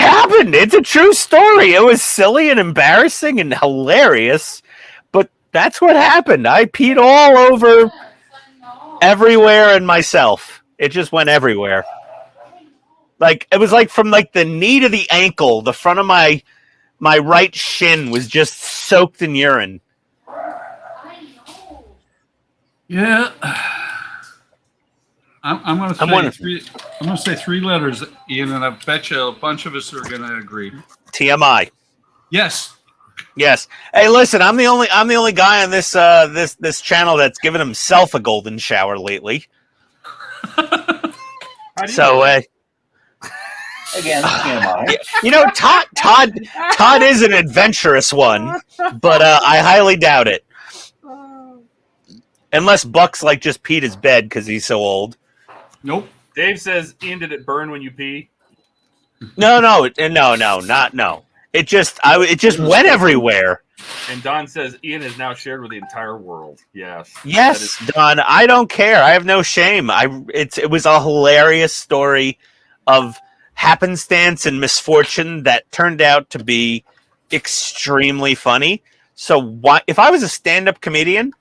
happened. It's a true story. It was silly and embarrassing and hilarious, but that's what happened. I peed all over everywhere and myself. It just went everywhere. It was from the knee to the ankle. The front of my right shin was just soaked in urine. Yeah. I'm going to say three letters, Ian, and I bet you a bunch of us are going to agree. TMI. Yes. Yes. Hey, listen, I'm the only guy on this channel that's given himself a golden shower lately. So again, TMI. Todd is an adventurous one, but I highly doubt it. Unless Buck's just peed his bed because he's so old. Nope. Dave says, Ian, did it burn when you pee? No. It just went everywhere. And Don says Ian is now shared with the entire world. Yes. Yes, Don. I don't care. I have no shame. It was a hilarious story of happenstance and misfortune that turned out to be extremely funny. So if I was a stand-up comedian,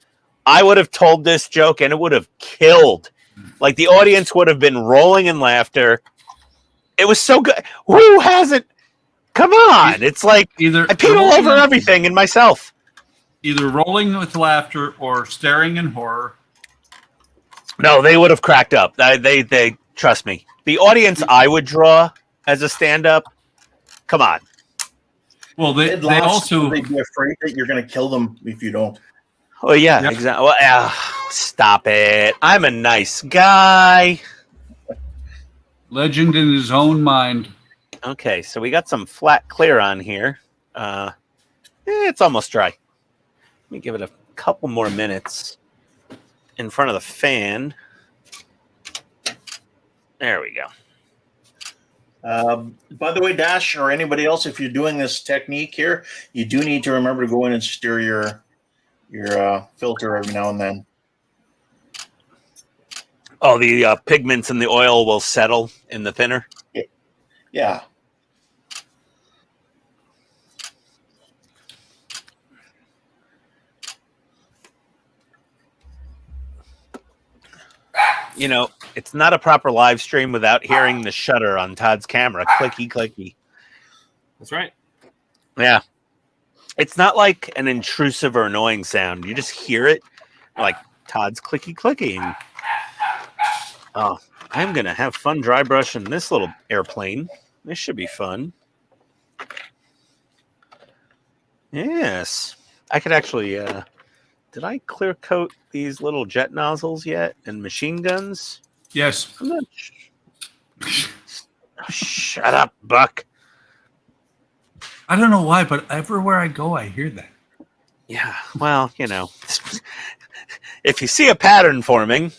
I would have told this joke and it would have killed. The audience would have been rolling in laughter. It was so good. Who hasn't? Come on. It's like Either I peed all over everything and myself. Either rolling with laughter or staring in horror. No, they would have cracked up. They trust me. The audience I would draw as a stand-up. Come on. Well, they They'd also they'd be afraid that you're going to kill them if you don't. Oh yeah, Yep. exactly. Well, stop it. I'm a nice guy. legend in his own mind. Okay, so we got some flat clear on here. It's almost dry. Let me give it a couple more minutes in front of the fan. There we go. By the way, Dash, or anybody else, if you're doing this technique here, you do need to remember to go in and stir your filter every now and then. Oh, the pigments in the oil will settle in the thinner. Yeah. You know, it's not a proper live stream without hearing the shutter on Todd's camera. Clicky, clicky. That's right. Yeah. It's not like an intrusive or annoying sound. You just hear it like Todd's clicky, clicky. And, oh, I'm going to have fun dry brushing this little airplane. This should be fun. Yes. I could actually... did I clear coat these little jet nozzles yet and machine guns? Yes. I'm not Shut up, Buck. I don't know why, but everywhere I go, I hear that. Yeah, well, you know, if you see a pattern forming.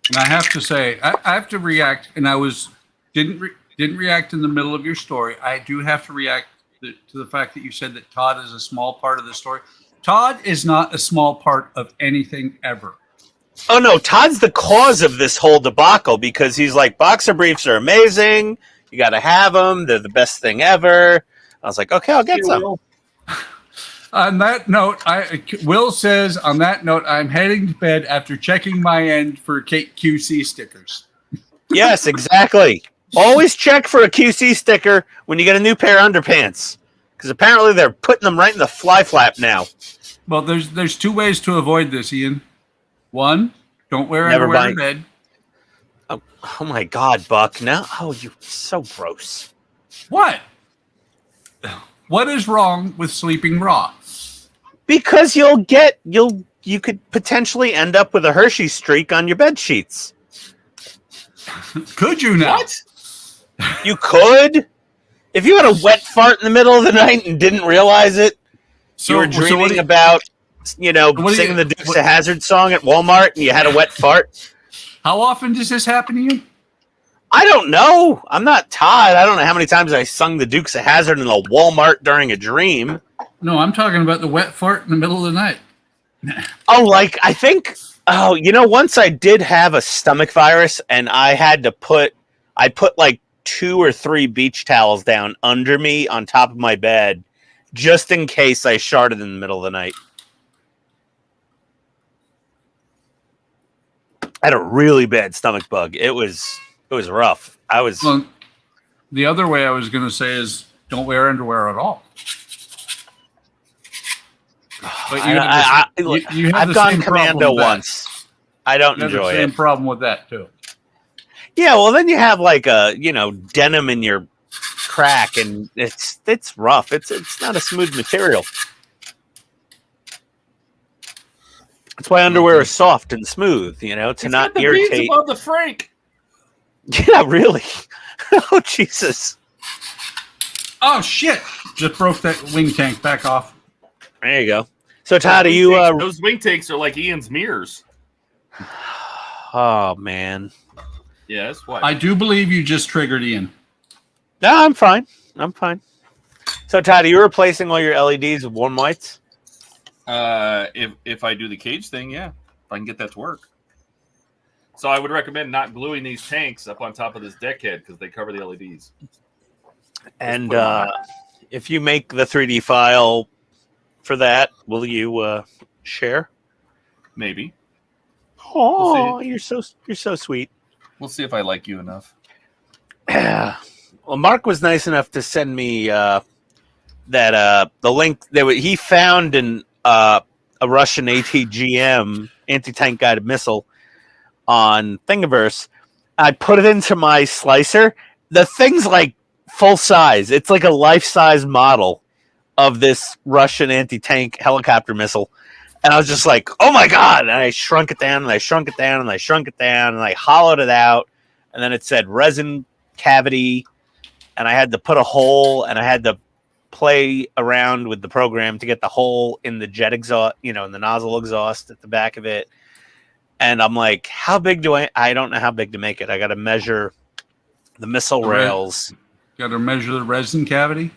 And I have to say, I have to react, and I didn't react in the middle of your story. I do have to react to the fact that you said that Todd is a small part of the story. Todd is not a small part of anything ever. Oh no, Todd's the cause of this whole debacle because he's like, boxer briefs are amazing. You got to have them. They're the best thing ever. I was like, okay, I'll get some. On that note, Will says, on that note, I'm heading to bed after checking my end for QC stickers. Yes, exactly. Always check for a QC sticker when you get a new pair of underpants, because apparently they're putting them right in the fly flap now. Well, there's two ways to avoid this, Ian. One, don't wear underwear in bed. Oh my God, Buck! Now, you're so gross. What? What is wrong with sleeping raw? Because you could potentially end up with a Hershey streak on your bed sheets. Could you now? What? You could. If you had a wet fart in the middle of the night and didn't realize it, you were dreaming about, singing the Dukes of Hazzard song at Walmart and you had a wet fart. How often does this happen to you? I don't know. I'm not Todd. I don't know how many times I sung the Dukes of Hazzard in a Walmart during a dream. No, I'm talking about the wet fart in the middle of the night. Once I did have a stomach virus and I put like 2 or 3 beach towels down under me on top of my bed just in case I sharted in the middle of the night. I had a really bad stomach bug. It was rough. Well, the other way I was going to say is don't wear underwear at all. But I've gone commando once. I don't enjoy it. Same problem with that too. Yeah, well, then you have like a denim in your crack, and it's rough. It's not a smooth material. That's why underwear is soft and smooth. To not irritate. Beads above the Frank. Yeah, really. Oh Jesus. Oh shit! Just broke that wing tank. Back off. There you go. So Todd, are you? Those wing takes are like Ian's mirrors. Oh man. Yes. What? I do believe you just triggered Ian. No, I'm fine. So Todd, are you replacing all your LEDs with warm whites? If I do the cage thing, yeah, if I can get that to work. So I would recommend not gluing these tanks up on top of this deck head because they cover the LEDs. And if you make the 3D file for that, will you share? Maybe. Oh, you're so sweet. We'll see if I like you enough. Well, Mark was nice enough to send me that the link that he found in a Russian ATGM, anti-tank guided missile, on Thingiverse. I put it into my slicer. The thing's like full size. It's like a life-size model of this Russian anti-tank helicopter missile. And I was just like, oh my God. And I shrunk it down and I shrunk it down and I shrunk it down and I hollowed it out. And then it said resin cavity. And I had to put a hole and I had to play around with the program to get the hole in the jet exhaust, in the nozzle exhaust at the back of it. And I'm like, how big do I don't know how big to make it. I got to measure the missile rails. Got to measure the resin cavity?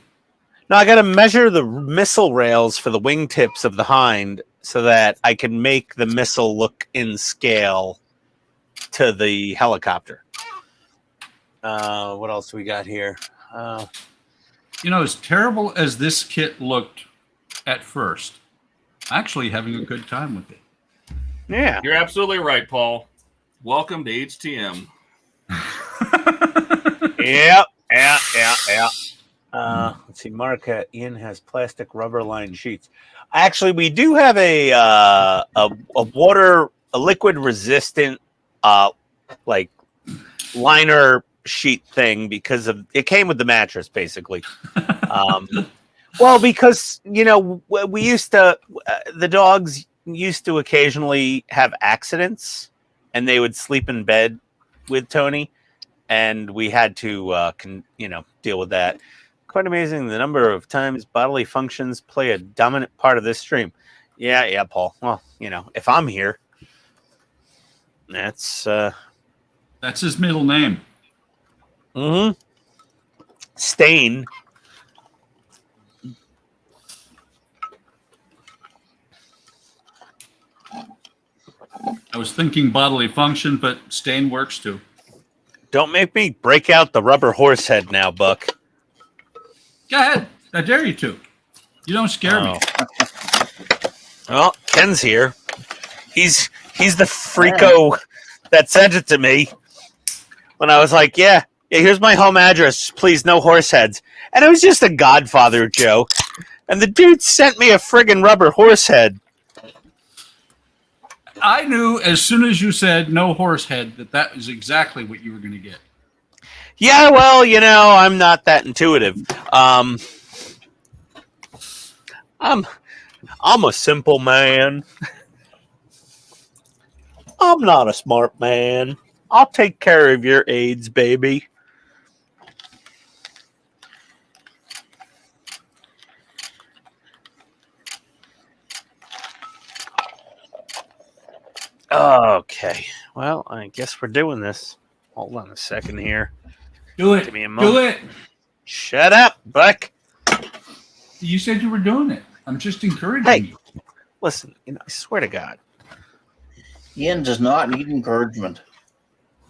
No, I got to measure the missile rails for the wingtips of the hind so that I can make the missile look in scale to the helicopter. What else do we got here? As terrible as this kit looked at first, actually having a good time with it. Yeah. You're absolutely right, Paul. Welcome to HTM. Yeah. Let's see. Mark, Ian has plastic rubber lined sheets. Actually, we do have a liquid resistant like liner sheet thing because of it came with the mattress basically. Well, because we used to the dogs used to occasionally have accidents and they would sleep in bed with Tony, and we had to deal with that. Quite amazing the number of times bodily functions play a dominant part of this stream. Yeah, Paul. Well, if I'm here, that's his middle name. Mm-hmm. Stain. I was thinking bodily function, but stain works too. Don't make me break out the rubber horse head now, Buck. Go ahead. I dare you to. You don't scare me. Well, Ken's here. He's the freako that sent it to me when I was like, yeah, here's my home address. Please, no horse heads. And it was just a Godfather joke. And the dude sent me a friggin' rubber horse head. I knew as soon as you said no horse head that is exactly what you were going to get. Yeah, well, I'm not that intuitive. I'm a simple man. I'm not a smart man. I'll take care of your AIDS, baby. Okay. Well, I guess we're doing this. Hold on a second here. Do it. Give me a moment. Do it. Shut up, Buck. You said you were doing it. I'm just encouraging you. Listen, I swear to God. Ian does not need encouragement.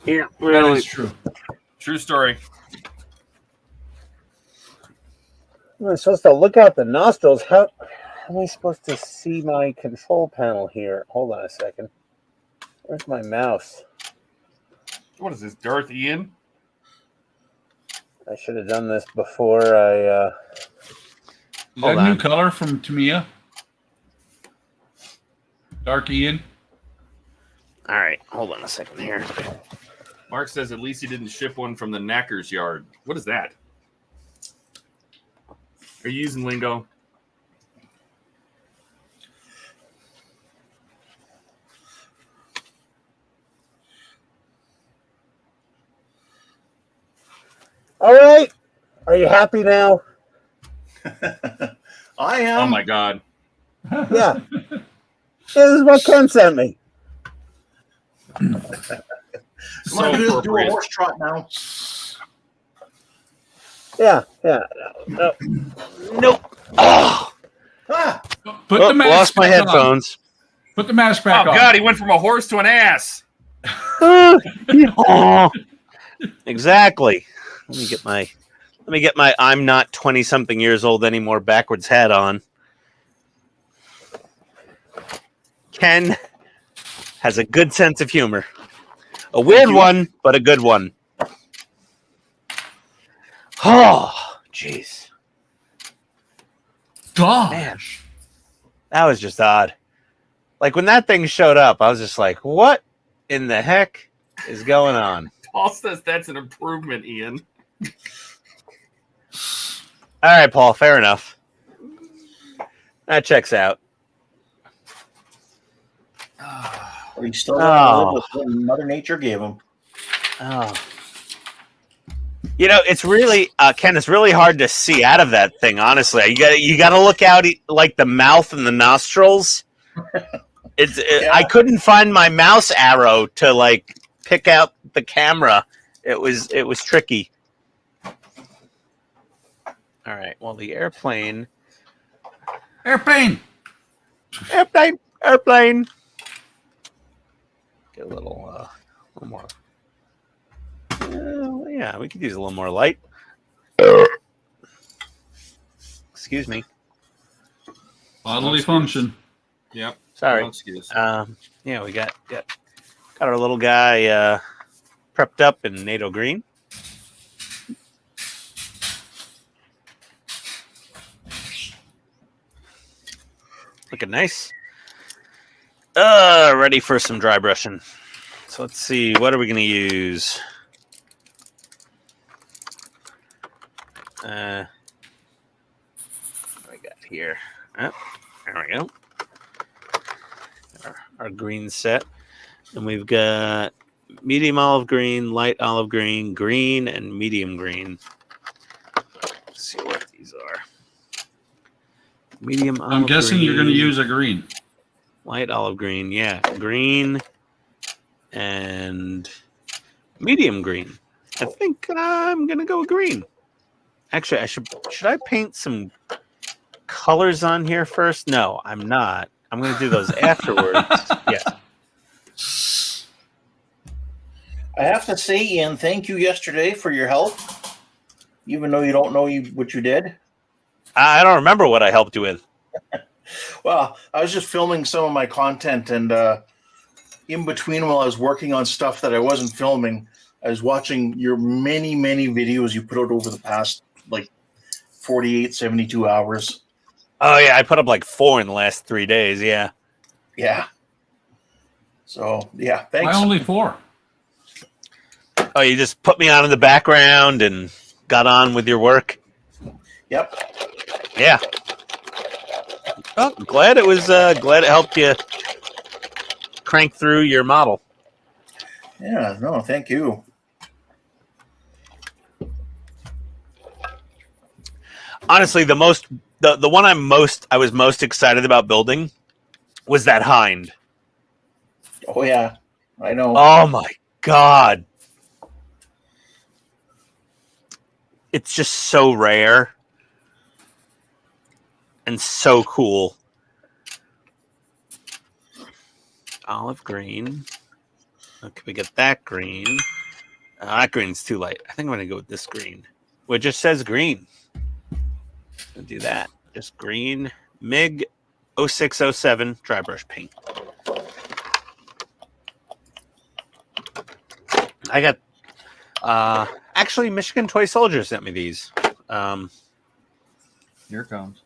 Yeah, That is true. True story. I'm supposed to look out the nostrils. How am I supposed to see my control panel here? Hold on a second. Where's my mouse? What is this, Darth Ian? I should have done this before I... Is that a new color from Tamiya? Dark Ian? All right, hold on a second here. Mark says at least he didn't ship one from the knacker's yard. What is that? Are you using lingo? All right. Are you happy now? I am. Oh my God. Yeah. This is what Ken sent me. I'm So going to do a appropriate. horse trot now. Yeah. No. Nope. Oh, Ah, Put the mask lost my back on. headphones. Put the mask back Oh on. God, he went from a horse to an ass. Oh, exactly. Let me get my I'm not 20 something years old anymore backwards hat on. Ken has a good sense of humor. A weird you. one, but a good one. Oh, jeez. Gosh. That was just odd. Like when that thing showed up, I was just like, what in the heck is going on? Paul says that's an improvement, Ian. All right, Paul, fair enough. That checks out. But he still got to live with what Mother Nature gave him. Oh. You know, it's really Ken. It's really hard to see out of that thing. Honestly, you got to look out like the mouth and the nostrils. I couldn't find my mouse arrow to like pick out the camera. It was tricky. All right. Well, the airplane. Airplane. Get a little more. Yeah, we could use a little more light. Excuse me. Bodily function. Yep. Sorry. No excuse. Yeah, we got our little guy prepped up in NATO green. Looking nice. Ready for some dry brushing. So let's see, what are we going to use? What do we got here? Oh, there we go. Our green set. And we've got medium olive green, light olive green, green, and medium green. Let's see what these are. Medium olive I'm guessing green, you're going to use a green. light olive green, yeah. Green and medium green. I think I'm going to go with green. Actually, should I paint some colors on here first? No, I'm not. I'm going to do those afterwards. Yes. I have to say, Ian, thank you yesterday for your help, even though you don't know what you did. I don't remember what I helped you with. Well, I was just filming some of my content, and in between while I was working on stuff that I wasn't filming, I was watching your many, many videos you put out over the past, 48, 72 hours. Oh, yeah, I put up 4 in the last 3 days, yeah. Yeah. So, yeah, thanks. Why only 4? Oh, you just put me on in the background and got on with your work? Yep. Yeah. Oh, I'm glad it helped you crank through your model. Yeah, no, thank you. Honestly, the one I was most excited about building was that hind. Oh, yeah, I know. Oh my God. It's just so rare and so cool. Olive green. Okay, we get that green. That green's too light. I think I'm going to go with this green. Well, it just says green. I'll do that. Just green. MIG 0607 dry brush paint. I got actually Michigan Toy Soldier sent me these. Here it comes.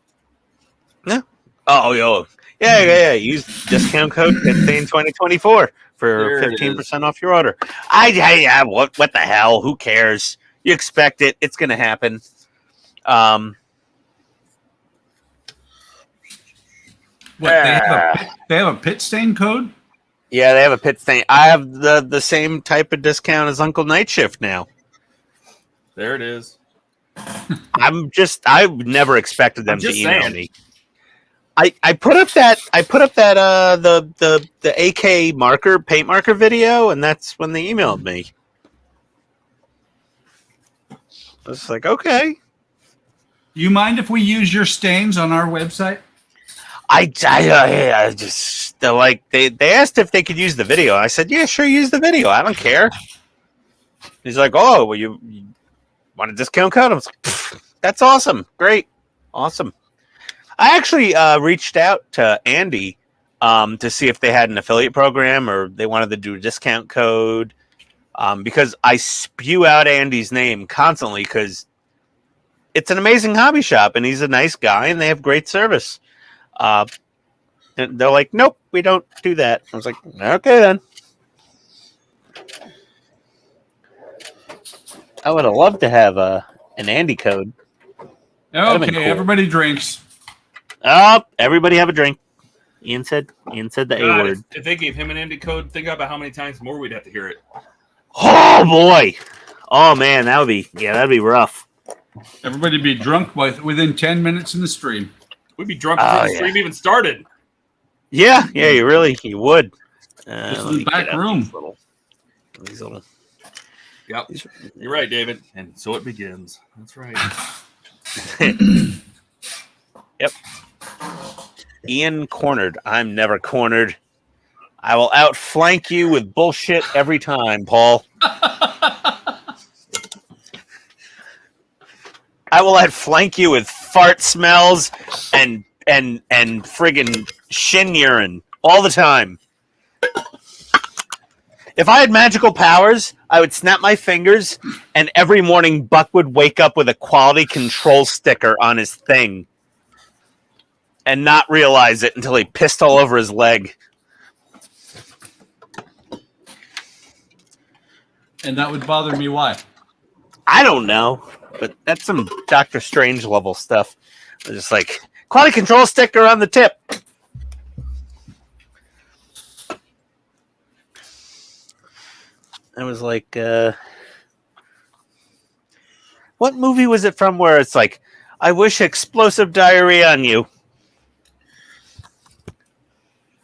Yeah. Oh, yo. Yeah. Use discount code PITSTAIN 2024 for 15% off your order. What the hell? Who cares? You expect it. It's going to happen. What, they have a pit stain code? Yeah, they have a pit stain. I have the same type of discount as Uncle Night Shift now. There it is. I never expected them to email saying. me. I put up that the AK paint marker video, and that's when they emailed me. I was like, okay. You mind if we use your stains on our website? I just they asked if they could use the video. I said, yeah, sure, use the video. I don't care. He's like, oh, well, you want a discount code? I was like, that's awesome, great, awesome. I actually reached out to Andy to see if they had an affiliate program or they wanted to do a discount code. because I spew out Andy's name constantly because it's an amazing hobby shop and he's a nice guy and they have great service. And they're like, nope, we don't do that. I was like, okay then. I would have loved to have an Andy code. Okay, cool. everybody drinks. Oh, everybody have a drink. Ian said the A word. If they gave him an Andy code, think about how many times more we'd have to hear it. Oh boy. Oh man, that'd be rough. Everybody be drunk within 10 minutes in the stream. We'd be drunk before the stream even started. Yeah, you would. This is the back room. These little. Yep, you're right, David. And so it begins. That's right. Yep. Ian cornered. I'm never cornered. I will outflank you with bullshit every time, Paul. I will outflank you with fart smells and friggin' shin urine all the time. If I had magical powers, I would snap my fingers and every morning Buck would wake up with a quality control sticker on his thing and not realize it until he pissed all over his leg. And that would bother me. Why? I don't know, but that's some Doctor Strange level stuff. It's just like, quality control sticker on the tip. I was like, what movie was it from where it's like, I wish explosive diarrhea on you?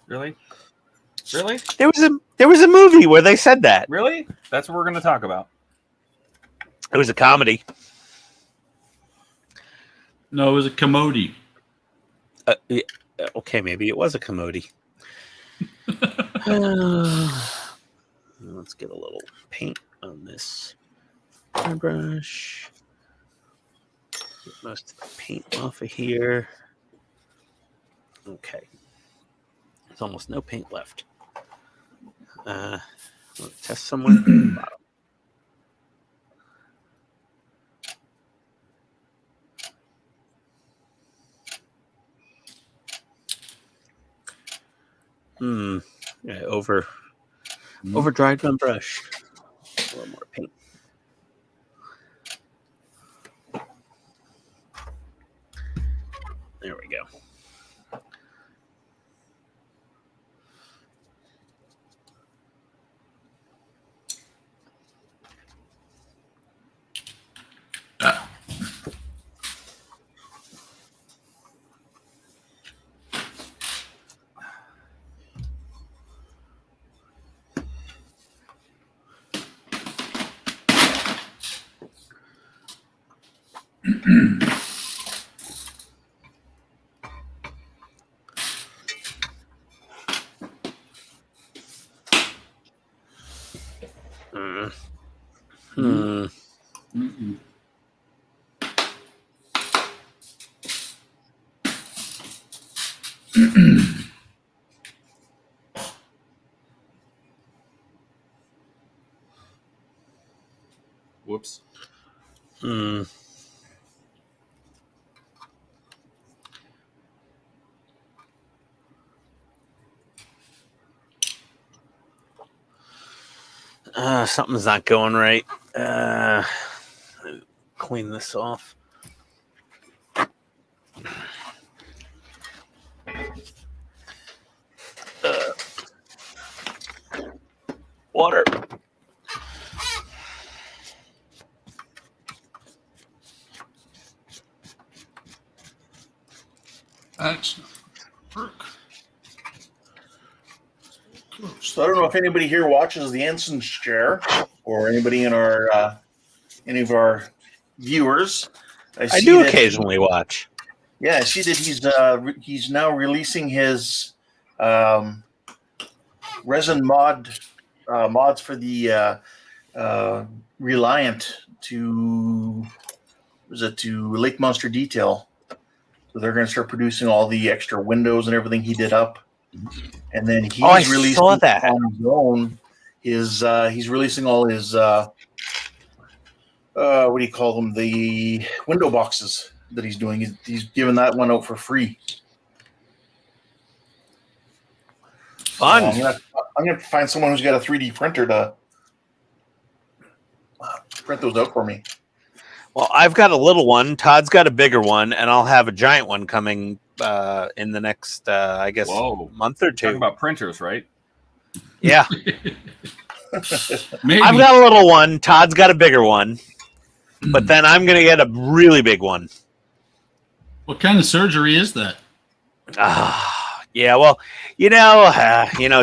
Really? Really? There was a movie where they said that. Really? That's what we're going to talk about. It was a comedy. No, it was a commodity. Yeah, okay, maybe it was a commodity. Let's get a little paint on this airbrush. Get most of the paint off of here. Okay. There's almost no paint left. Let's test somewhere at the bottom. Yeah, over dried my brush. A little more paint. There we go. Whoops. Something's not going right. Clean this off. Water. That's not work. So I don't know if anybody here watches the Ensign's Chair or anybody in our any of our viewers. I do occasionally watch. Yeah, I see that he's now releasing his resin mods for the Reliant to Lake Monster Detail. So they're going to start producing all the extra windows and everything he did up. And then he's releasing on his own. he's releasing all his what do you call them? The window boxes that he's doing. He's giving that one out for free. Fun. I'm gonna find someone who's got a 3D printer to print those out for me. Well, I've got a little one. Todd's got a bigger one, and I'll have a giant one coming in the next, I guess, month or two. Talking about printers, right? Yeah. Maybe. I've got a little one. Todd's got a bigger one. But then I'm going to get a really big one. What kind of surgery is that? Yeah, well,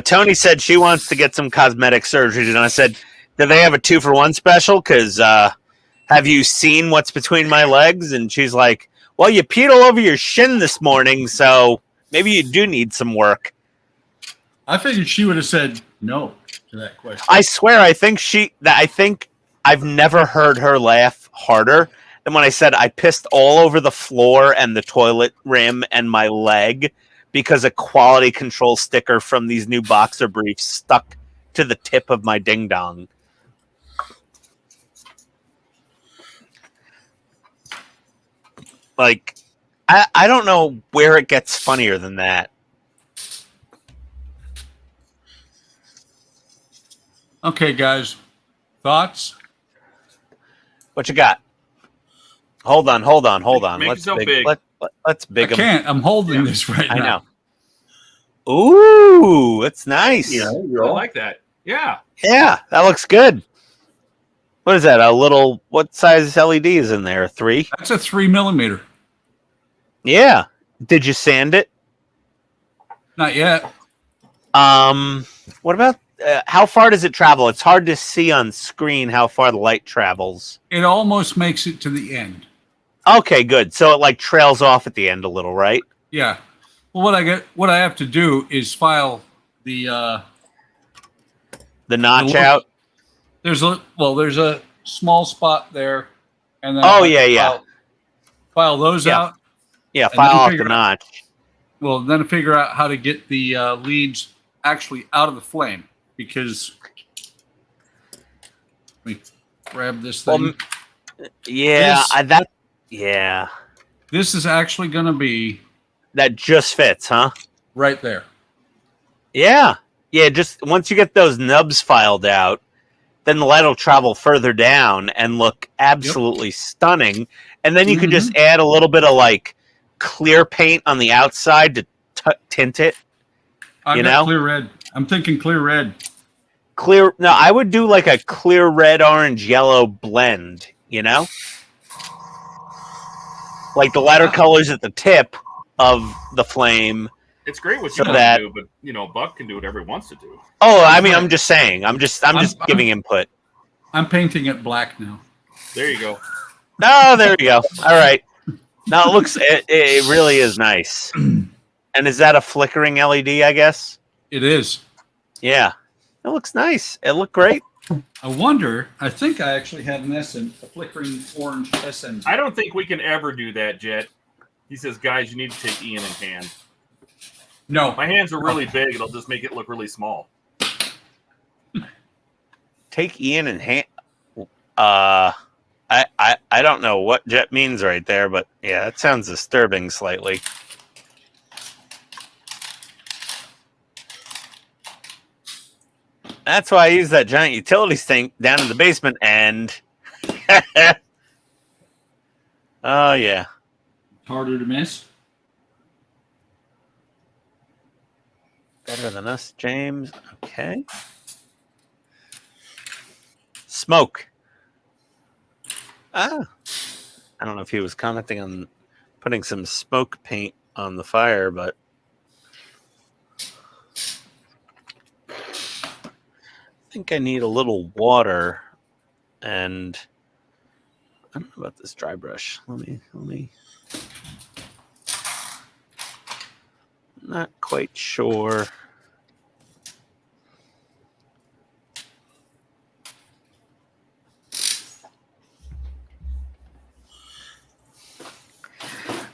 Tony said she wants to get some cosmetic surgery, and I said, do they have a 2-for-1 special? Because have you seen what's between my legs? And she's like, well, you peed all over your shin this morning, so maybe you do need some work. I figured she would have said no to that question. I swear, I think I've never heard her laugh harder than when I said I pissed all over the floor and the toilet rim and my leg because a quality control sticker from these new boxer briefs stuck to the tip of my ding dong. Like, I don't know where it gets funnier than that. Okay, guys. Thoughts? What you got? Hold on. Make yourself big. Let's big I can't. I'm holding this right I now. know. Ooh, that's nice. Yeah, I like that. Yeah. Yeah, that looks good. What is that? What size LED is in there? 3? That's a 3mm. Yeah. Did you sand it? Not yet. What about how far does it travel? It's hard to see on screen how far the light travels. It almost makes it to the end. Okay, good. So it like trails off at the end a little, right? Yeah. Well, what I have to do is file the notch out. There's a small spot there, and then file those out. Yeah, and file then off the figure notch. Well, then figure out how to get the leads actually out of the flame, because let me grab this thing. This is actually going to be that just fits, huh? Right there. Yeah. Just once you get those nubs filed out, then the light will travel further down and look absolutely stunning. And then you could just add a little bit of like clear paint on the outside to tint it. I've got clear red. I'm thinking clear red. No, I would do like a clear red, orange, yellow blend, Like the lighter colors at the tip of the flame. It's great what you want to do, but Buck can do whatever he wants to do. Oh, I mean, I'm just saying. I'm just giving input. I'm painting it black now. There you go. No, there you go. All right. Now it really is nice. And is that a flickering LED, I guess? It is. Yeah. It looks nice. It looked great. I think I actually had a flickering orange SMG. I don't think we can ever do that, Jet. He says, guys, you need to take Ian in hand. No. My hands are really big. It'll just make it look really small. Take Ian in hand. I don't know what Jet means right there, but yeah, that sounds disturbing slightly. That's why I use that giant utilities tank down in the basement and oh yeah. Harder to miss. Better than us, James. Okay. Smoke. I don't know if he was commenting on putting some smoke paint on the fire, but I think I need a little water, and I don't know about this dry brush. Let me. Not quite sure.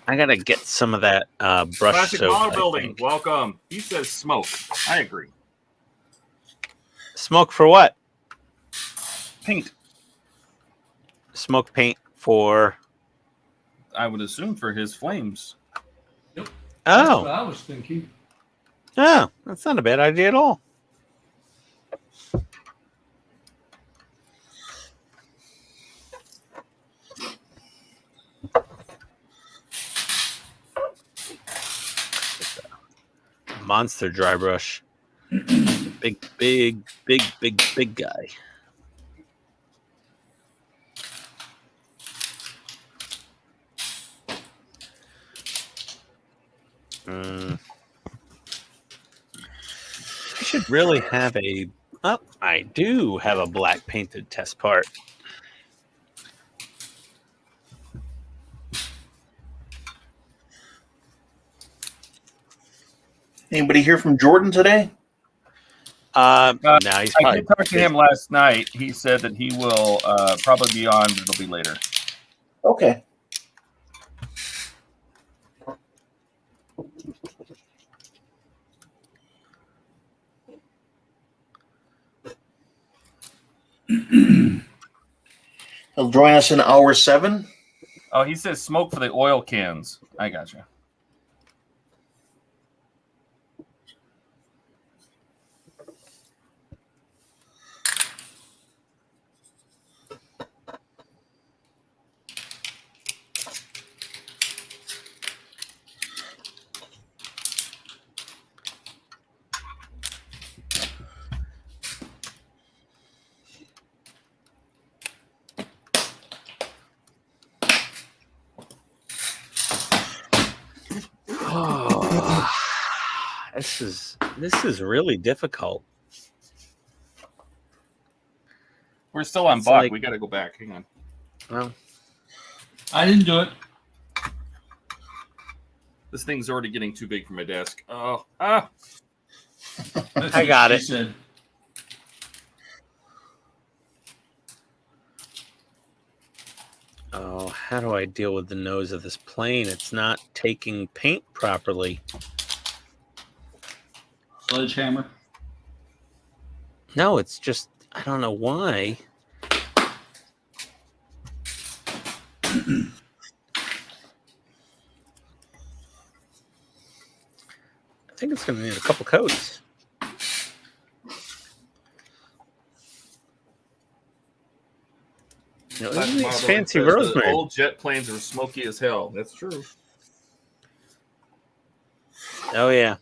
I gotta get some of that brush Classic soap. model building. Welcome. He says smoke. I agree. Smoke for what? Paint. Smoke paint for. I would assume for his flames. That's Oh, what I was thinking. oh, that's not a bad idea at all. Monster dry brush. Big guy. I should really have a. Oh, I do have a black painted test part. Anybody hear from Jordan today? No, he's I probably did talk to him last night. He said that he will probably be on, but it'll be later. Okay. He'll join us in hour 7. Oh, he says smoke for the oil cans. I gotcha. Oh, this is really difficult. We're still on It's Buck. like- We got to go back. Hang on. Well, I didn't do it. This thing's already getting too big for my desk. Oh, I got She it. said. Oh, how do I deal with the nose of this plane? It's not taking paint properly. Sledgehammer. No, it's just I don't know why. I think it's going to need a couple coats. You know, Black these Marble fancy says the rosemary. old jet planes are smoky as hell. That's true. Oh yeah.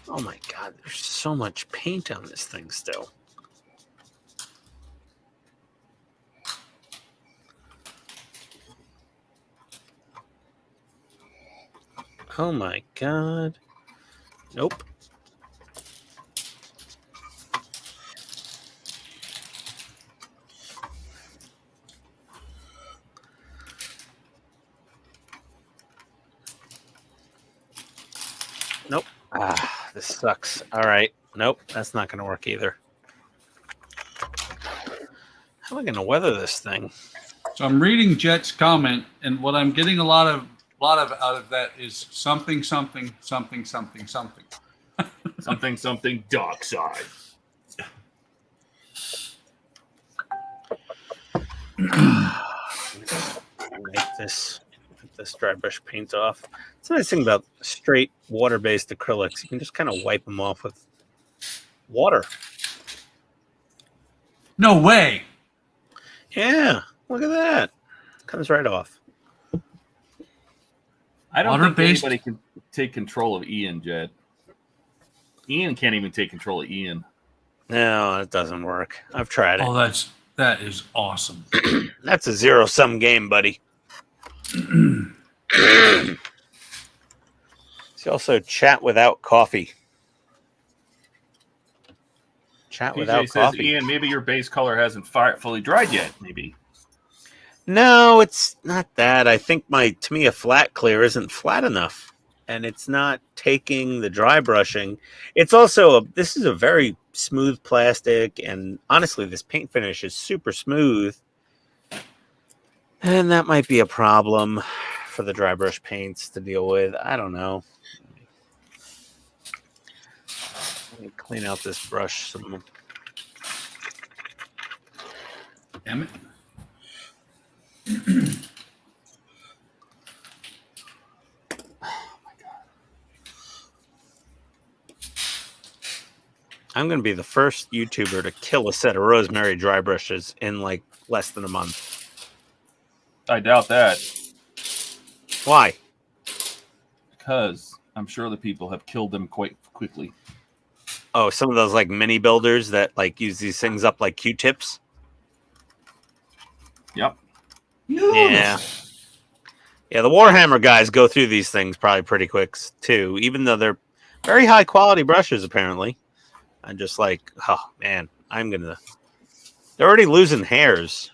Oh my God, there's so much paint on this thing still. Oh my God. Nope. Nope. Ah, this sucks. All right. Nope, that's not going to work either. How am I going to weather this thing? So I'm reading Jet's comment, and what I'm getting a lot of out of that is something. Something dark side. Make this dry brush paint off. It's the nice thing about straight water-based acrylics. You can just kind of wipe them off with water. No way. Yeah, look at that. Comes right off. I don't think Water-based? anybody can take control of Ian, Jet. Ian can't even take control of Ian. No, it doesn't work. I've tried it. Oh, that is awesome. That's a zero-sum game, buddy. It's also chat without coffee. Chat PJ without says, coffee. Ian, maybe your base color hasn't fully dried yet. Maybe. No, it's not that. I think to me, a flat clear isn't flat enough. and it's not taking the dry brushing. It's also this is a very smooth plastic, and honestly, this paint finish is super smooth, and that might be a problem for the dry brush paints to deal with. I don't know. Let me clean out this brush some. Damn it. I'm going to be the first YouTuber to kill a set of rosemary dry brushes in like less than a month. I doubt that, Why? because I'm sure the people have killed them quite quickly. Oh, some of those like mini builders that like use these things up like Q-tips. Yep. Yeah. Yeah, the Warhammer guys go through these things probably pretty quick too, even though they're very high quality brushes apparently. I'm just like, oh man, they're already losing hairs.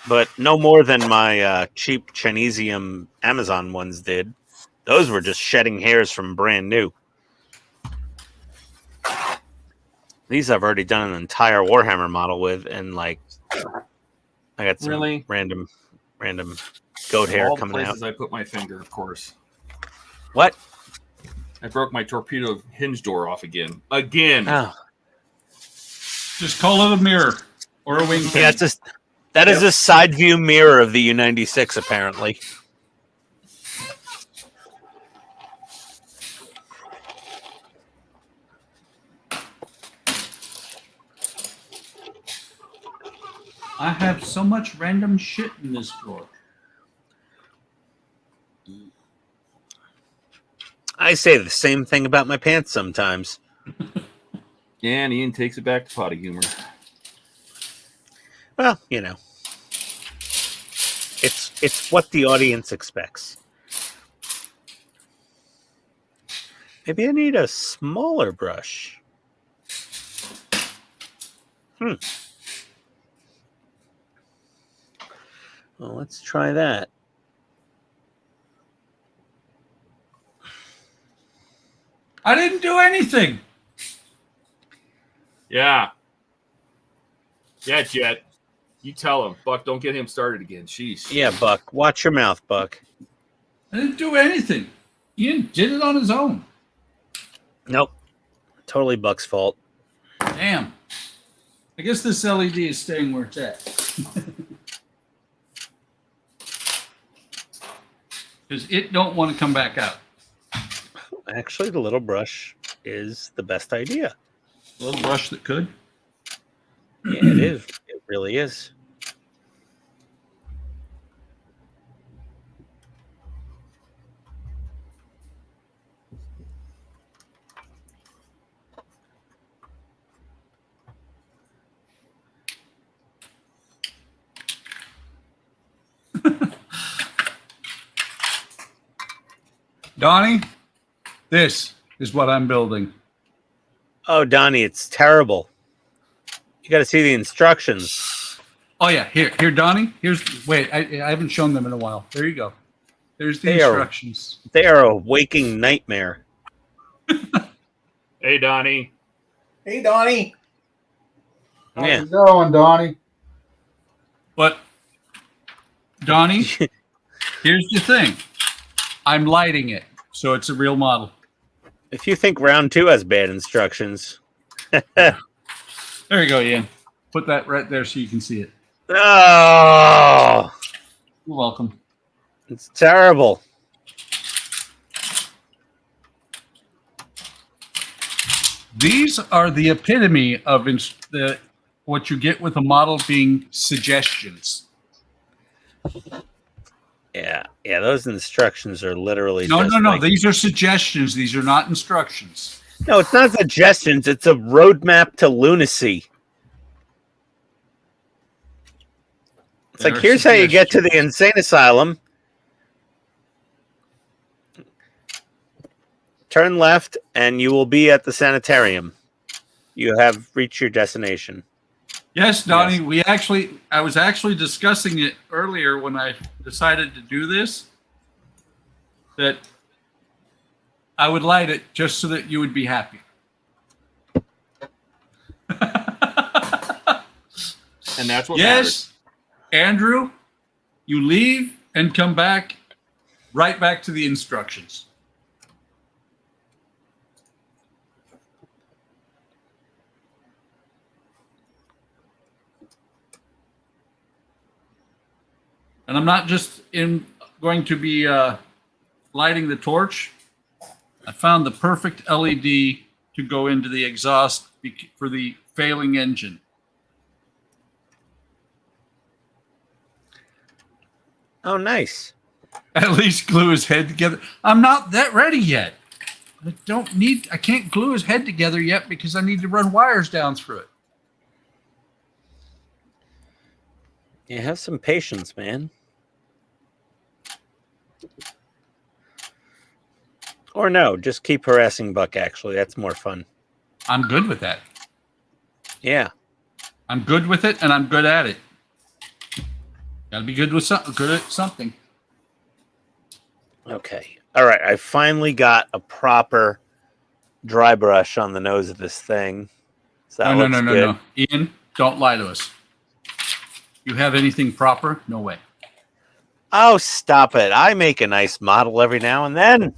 But no more than my cheap Chinesium Amazon ones did. Those were just shedding hairs from brand new. These I've already done an entire Warhammer model with, and like I got some Really? random goat hair All the coming places out. I put my finger, of course. What? I broke my torpedo hinge door off again. Again. Oh, Just call it a mirror or a wing yeah, pan. it's just that is a side view mirror of the U-96 apparently. I have so much random shit in this drawer. I say the same thing about my pants sometimes. And Ian takes it back to potty humor. Well, you know, it's what the audience expects. Maybe I need a smaller brush. Well, let's try that. I didn't do anything. Yeah. Yeah, Jet. You tell him. Buck, don't get him started again. Sheesh. Yeah, Buck. Watch your mouth, Buck. I didn't do anything. Ian did it on his own. Nope. Totally Buck's fault. Damn. I guess this LED is staying where it's at. Because it don't want to come back out. Actually, the little brush is the best idea. A little brush that could. Yeah, it is. It really is. Donnie, this is what I'm building. Oh, Donnie, it's terrible. You got to see the instructions. Oh yeah, here, Donnie. Wait, I haven't shown them in a while. There you go. There's the They are- instructions. They are a waking nightmare. Hey, Donnie. Hey, Donnie. How's Yeah. it going, Donnie? But Donnie, here's the thing. I'm lighting it, so it's a real model. If you think round 2 has bad instructions. There you go, Ian. Put that right there so you can see it. Oh, You're welcome. it's terrible. These are the epitome of what you get with a model being suggestions. Yeah, those instructions are literally No. just like- These are suggestions. These are not instructions. No, it's not suggestions. It's a roadmap to lunacy. It's like, They're here's how you get to the insane asylum. Turn left, and you will be at the sanitarium. You have reached your destination. Yes, Donnie, I was actually discussing it earlier when I decided to do this, that I would light it just so that you would be happy. And that's what Yes, matters. Andrew, you leave and come back right back to the instructions. And I'm not just going to be lighting the torch. I found the perfect LED to go into the exhaust for the failing engine. Oh, nice. At least glue his head together. I'm not that ready yet. I can't glue his head together yet because I need to run wires down through it. You have some patience, man. Or no, just keep harassing Buck, actually. That's more fun. I'm good with that. Yeah. I'm good with it, and I'm good at it. Gotta be good at something. Okay. All right. I finally got a proper dry brush on the nose of this thing. So that looks good. No. Ian, don't lie to us. You have anything proper? No way. Oh, stop it. I make a nice model every now and then.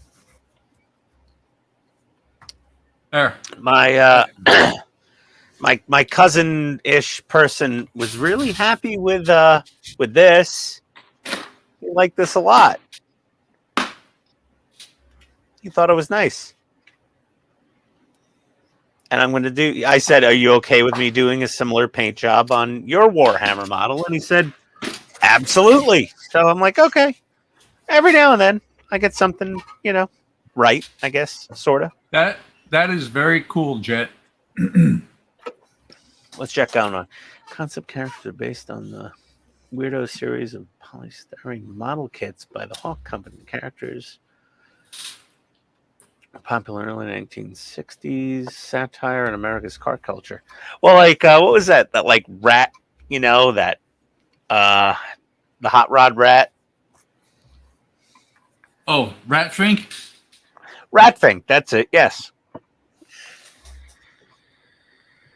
There. My my cousin-ish person was really happy with this. He liked this a lot. He thought it was nice. And I'm going to do... I said, are you okay with me doing a similar paint job on your Warhammer model? And he said, absolutely. So I'm like, okay. Every now and then, I get something, right, I guess, sort of. That is very cool, Jet. Let's check out on concept characters based on the Weirdo series of polystyrene model kits by the Hawk Company. Characters popular in early 1960s, satire on America's car culture. Well, like, what was that? That, like, rat, that, the hot rod rat? Oh, Ratfink? Ratfink, that's it, yes.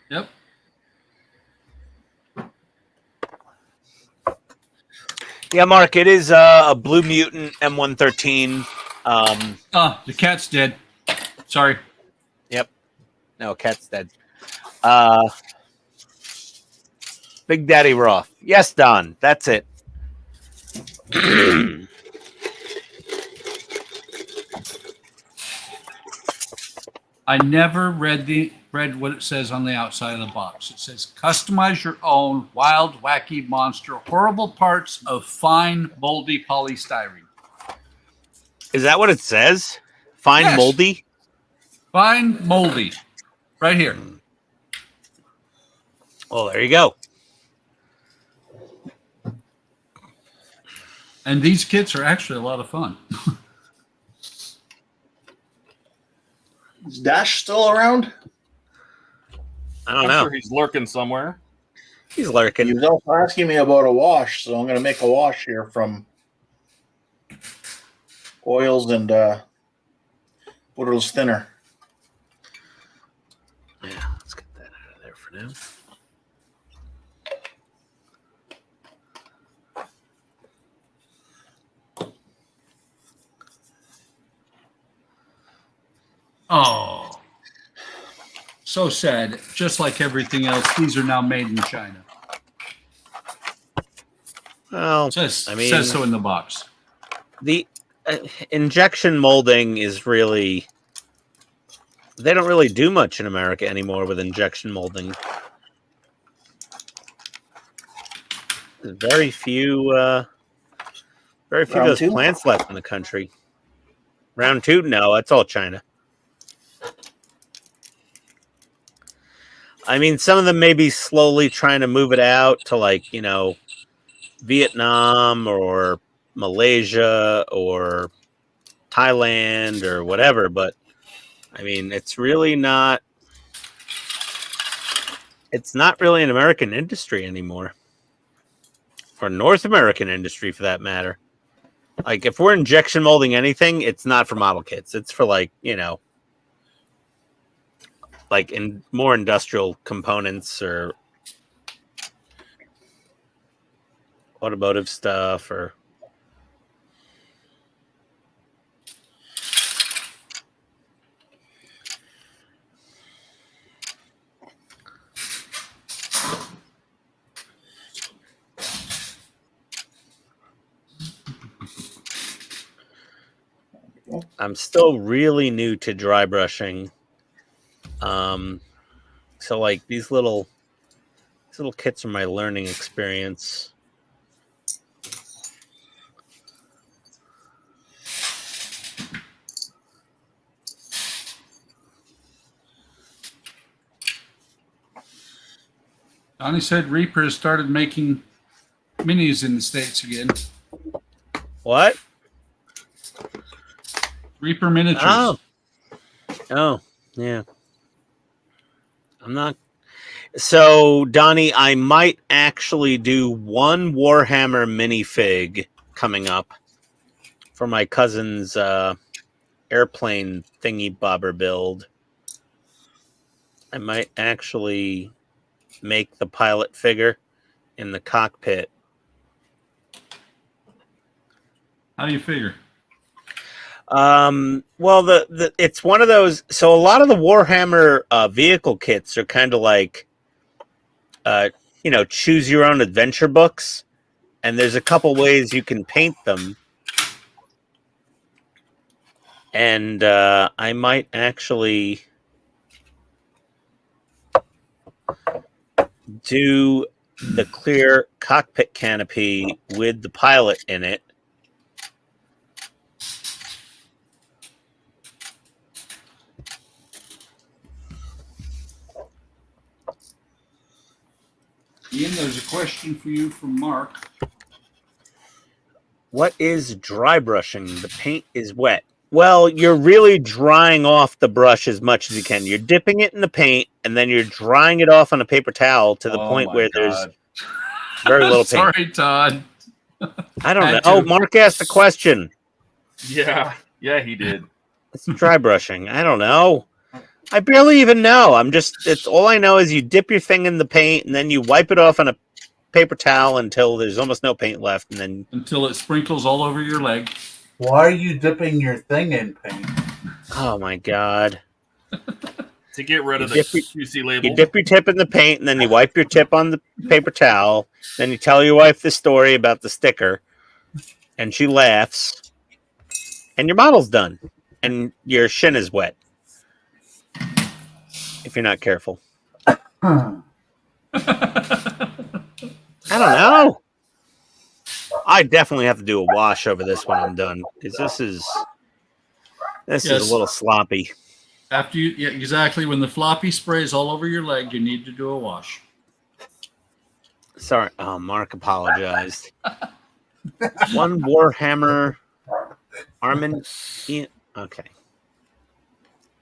Yep. Yeah, Mark, it is a Blue Mutant M113. The cat's dead. Sorry. Yep. No, cat's dead. Big Daddy Roth. Yes, Don. That's it. I never read what it says on the outside of the box. It says, customize your own wild, wacky monster, horrible parts of fine, moldy polystyrene. Is that what it says? Fine, Yes. moldy? Fine, moldy. Right here. Well, there you go. And these kits are actually a lot of fun. Is Dash still around? I don't I'm know. sure he's lurking somewhere. He's lurking. He was also asking me about a wash, so I'm going to make a wash here from oils and Woodrow's thinner. Yeah, let's get that out of there for now. Oh. So sad. Just like everything else, these are now made in China. Well, Says so in the box. The injection molding is really... They don't really do much in America anymore with injection molding. There's very few of those plants left in the country. Round 2? No, that's all China. I mean, some of them may be slowly trying to move it out to, like, Vietnam or Malaysia or Thailand or whatever, but I mean, it's really not it's not really an American industry anymore, or North American industry for that matter. Like if we're injection molding anything, it's not for model kits. It's for like, you know, like in more industrial components or automotive stuff or I'm still really new to dry brushing. So like these little kits are my learning experience. Donnie said Reaper has started making minis in the States again. What? Reaper miniatures. Oh, yeah. I'm not. So, Donnie, I might actually do one Warhammer minifig coming up for my cousin's airplane thingy bobber build. I might actually make the pilot figure in the cockpit. How do you figure? Well, the it's one of those. So a lot of the Warhammer vehicle kits are kind of like, you know, choose your own adventure books, and there's a couple ways you can paint them. And I might actually do the clear cockpit canopy with the pilot in it. Ian, there's a question for you from Mark. What is dry brushing? The paint is wet. Well, you're really drying off the brush as much as you can. You're dipping it in the paint, and then you're drying it off on a paper towel to the point where there's very little paint. Sorry, Todd. I don't know. Oh, Mark asked a question. Yeah, he did. It's dry brushing. I don't know. I barely even know. It's all I know is you dip your thing in the paint, and then you wipe it off on a paper towel until there's almost no paint left, and then until it sprinkles all over your leg. Why are you dipping your thing in paint? oh my god. To get rid of the QC label. You dip your tip in the paint, and then you wipe your tip on the paper towel. Then you tell your wife the story about the sticker, and she laughs, and your model's done, and your shin is wet. If you're not careful. I don't know. I definitely have to do a wash over this when I'm done, because this is a little sloppy. After yeah, exactly. When the floppy sprays all over your leg, you need to do a wash. Sorry. Oh, Mark apologized. One Warhammer Armin. Okay.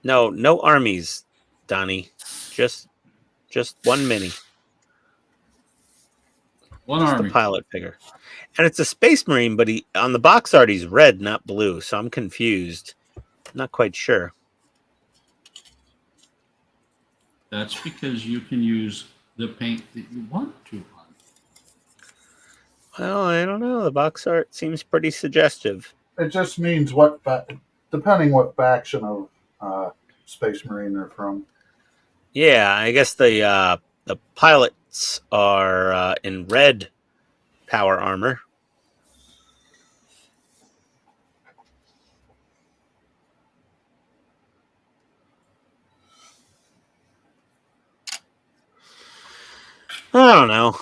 No armies, Donnie. Just one mini. One just army. The pilot figure. And it's a Space Marine, but on the box art he's red, not blue, so I'm confused. Not quite sure. That's because you can use the paint that you want to on. Well, I don't know. The box art seems pretty suggestive. It just means depending what faction of Space Marine they're from. Yeah, I guess the pilots are in red power armor. I don't know.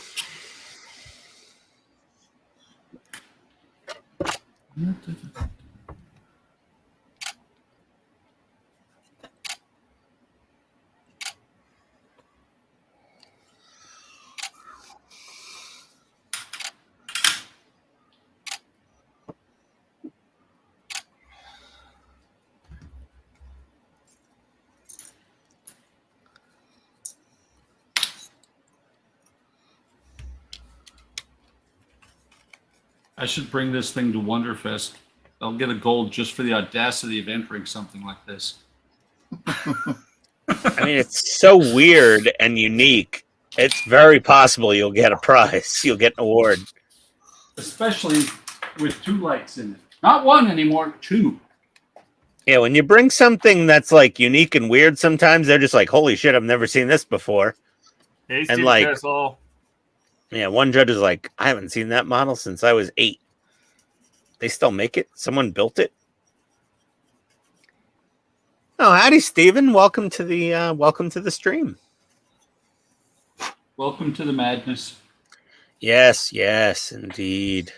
I should bring this thing to Wonderfest. I'll get a gold just for the audacity of entering something like this. I mean, it's so weird and unique. It's very possible you'll get a prize. You'll get an award. Especially with 2 lights in it. Not 1 anymore, 2. Yeah, when you bring something that's like unique and weird, sometimes they're just like, "Holy shit, I've never seen this before." Hey, And Steve Castle. Yeah, one judge is like, "I haven't seen that model since I was 8. They still make it? Someone built it?" Oh, howdy, Steven. Welcome to the stream. Welcome to the madness. Yes, yes, indeed.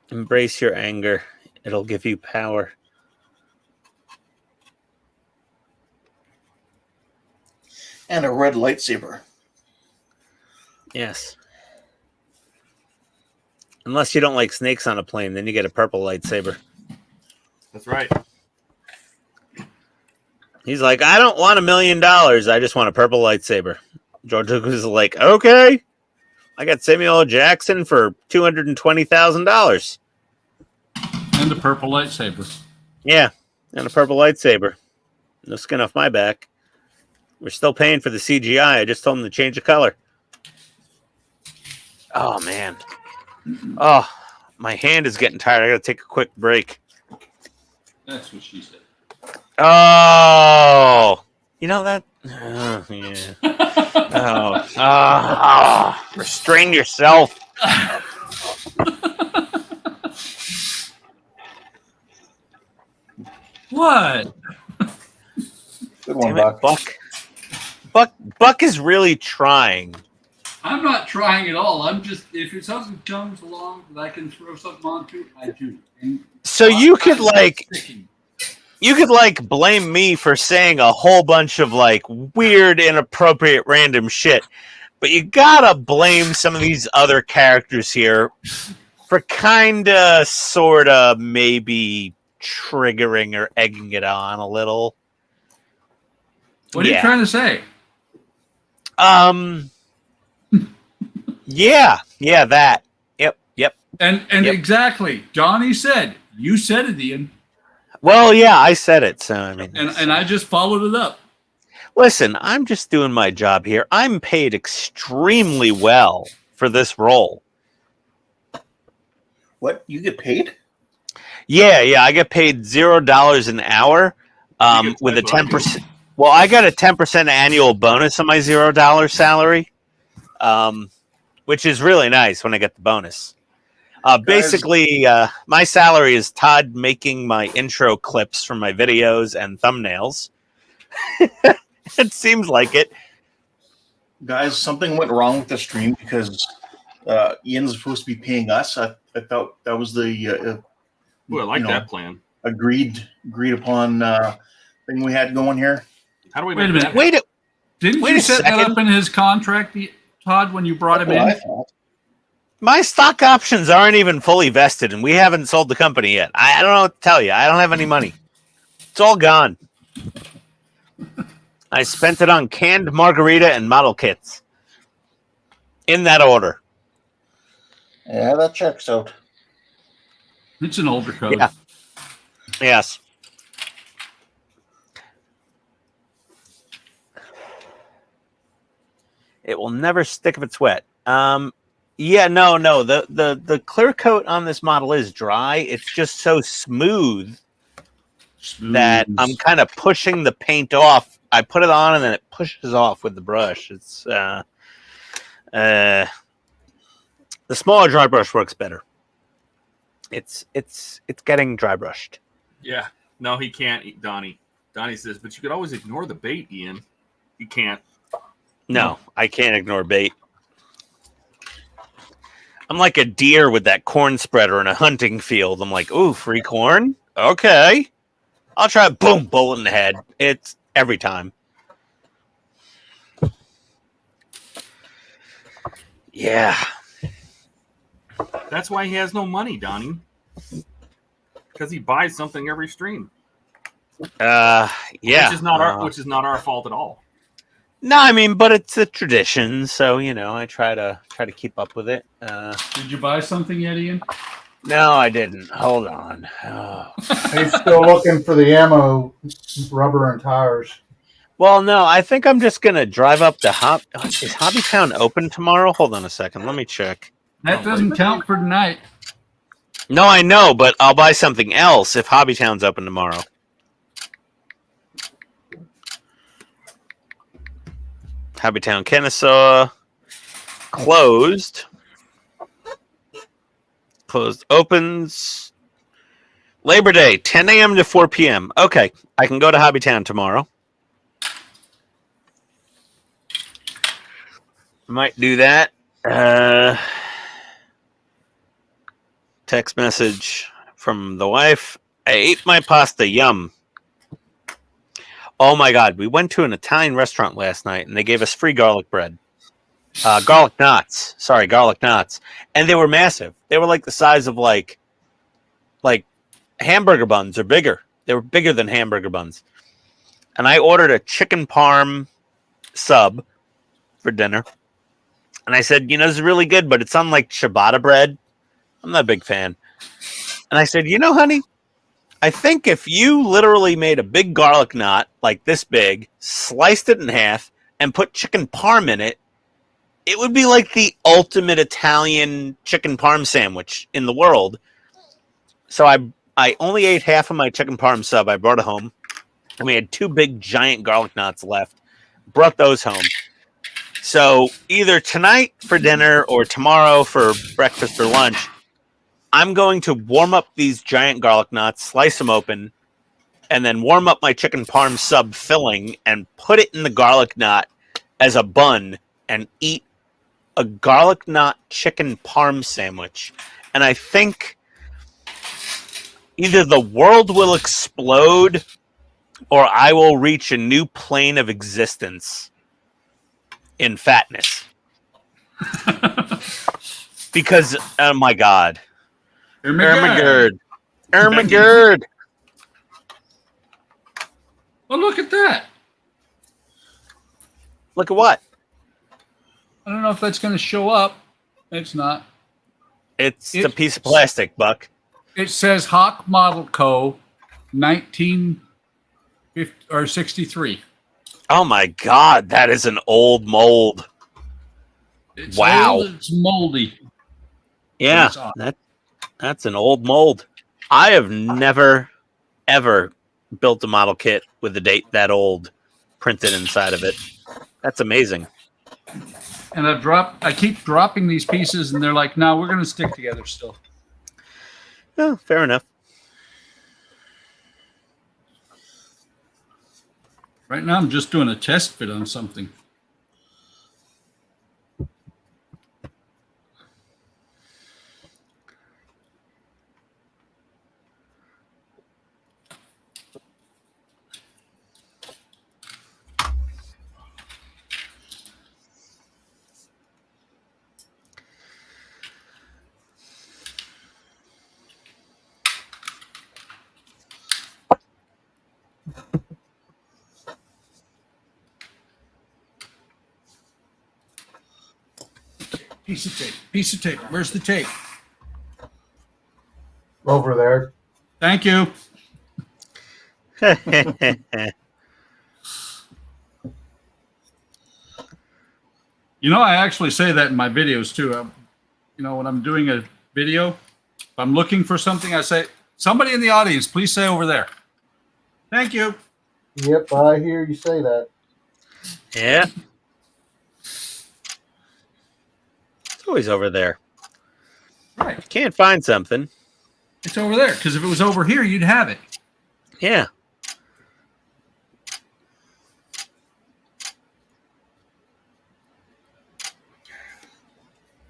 Embrace your anger. It'll give you power. And a red lightsaber. Yes. Unless you don't like snakes on a plane, then you get a purple lightsaber. That's right. He's like, I don't want $1 million. I just want a purple lightsaber. George Lucas is like, okay. I got Samuel L. Jackson for $220,000. And a purple lightsaber. Yeah, and a purple lightsaber. No skin off my back. We're still paying for the CGI. I just told them to change the color. Oh, man. Oh, my hand is getting tired. I got to take a quick break. That's what she said. Oh, you know that? Yeah. Restrain yourself. What? Good one, Damn it, Buck. Buck is really trying. I'm not trying at all. I'm just, if something comes along that I can throw something onto, I do. And So you could blame me for saying a whole bunch of like weird, inappropriate, random shit, but you gotta blame some of these other characters here for kinda, sorta, maybe triggering or egging it on a little. What are you trying to say? Yeah, that. Yep. And Yep. exactly, Donnie said. You said it, Ian. Well, yeah, I said it, so I mean, And I just followed it up. listen, I'm just doing my job here. I'm paid extremely well for this role. What? You get paid? Yeah, I get paid $0 an hour, with a 10%. Well, I got a 10% annual bonus on my $0 salary, which is really nice when I get the bonus. Basically, my salary is Todd making my intro clips for my videos and thumbnails. It seems like it. Guys, something went wrong with the stream because Ian's supposed to be paying us. I thought that was the Ooh, I like that plan. agreed upon thing we had going here. How do we Wait a make minute. that? Didn't Wait you a set that second. up in his contract, Todd, when you brought him That's what I in? thought. My stock options aren't even fully vested, and we haven't sold the company yet. I don't know what to tell you. I don't have any money. It's all gone. I spent it on canned margarita and model kits. In that order. Yeah, that checks out. It's an older code. Yeah. Yes. It will never stick if it's wet. Yeah, no. The clear coat on this model is dry. It's just so smooth that I'm kind of pushing the paint off. I put it on and then it pushes off with the brush. It's the smaller dry brush works better. It's getting dry brushed. Yeah. No, he can't eat Donnie. Donnie says, but you could always ignore the bait, Ian. You can't. No, I can't ignore bait. I'm like a deer with that corn spreader in a hunting field. I'm like, ooh, free corn? Okay. I'll try. Boom, bullet in the head. It's every time. Yeah. That's why he has no money, Donnie. Because he buys something every stream. Yeah, Yeah, which is not our fault at all. No, I mean, but it's a tradition, so I try to keep up with it. Did you buy something yet, Ian? No, I didn't. Hold on. Oh. He's still looking for the ammo, rubber, and tires. Well, no, I think I'm just gonna drive up to Is Hobbytown open tomorrow? Hold on a second. Let me check. That doesn't count for tonight. No, I know, but I'll buy something else if Hobbytown's open tomorrow. Hobbytown, Kennesaw, closed. Closed. Opens Labor Day, 10 a.m. to 4 p.m. Okay, I can go to Hobbytown tomorrow. Might do that. Text message from the wife. I ate my pasta. Yum. Oh my God. We went to an Italian restaurant last night and they gave us free garlic bread. Garlic knots. Sorry, garlic knots. And they were massive. They were like the size of like hamburger buns or bigger. They were bigger than hamburger buns. And I ordered a chicken parm sub for dinner. And I said, this is really good, but it's on like ciabatta bread. I'm not a big fan. And I said, honey, I think if you literally made a big garlic knot like this big, sliced it in half, and put chicken parm in it, it would be like the ultimate Italian chicken parm sandwich in the world. So I only ate half of my chicken parm sub. I brought it home. And we had 2 big giant garlic knots left. Brought those home. So either tonight for dinner or tomorrow for breakfast or lunch, I'm going to warm up these giant garlic knots, slice them open, and then warm up my chicken parm sub filling and put it in the garlic knot as a bun and eat a garlic knot chicken parm sandwich. And I think either the world will explode or I will reach a new plane of existence in fatness. Because, oh my God. Ermagerd. Well, look at that. Look at what? I don't know if that's going to show up. It's not. It's a piece of plastic, Buck. It says Hawk Model Co. 1963. Oh my God, that is an old mold. It's wow. Old, it's moldy. Yeah, that's an old mold. I have never, ever built a model kit with a date that old printed inside of it. That's amazing. And I keep dropping these pieces, and they're like, "No, we're going to stick together still." Oh, fair enough. Right now, I'm just doing a test fit on something. Piece of tape. Where's the tape? Over there. Thank you. I actually say that in my videos too. When I'm doing a video, if I'm looking for something, I say, somebody in the audience, please say over there. Thank you. Yep, I hear you say that. Yeah. It's always over there. Right. You can't find something. It's over there, because if it was over here, you'd have it. Yeah.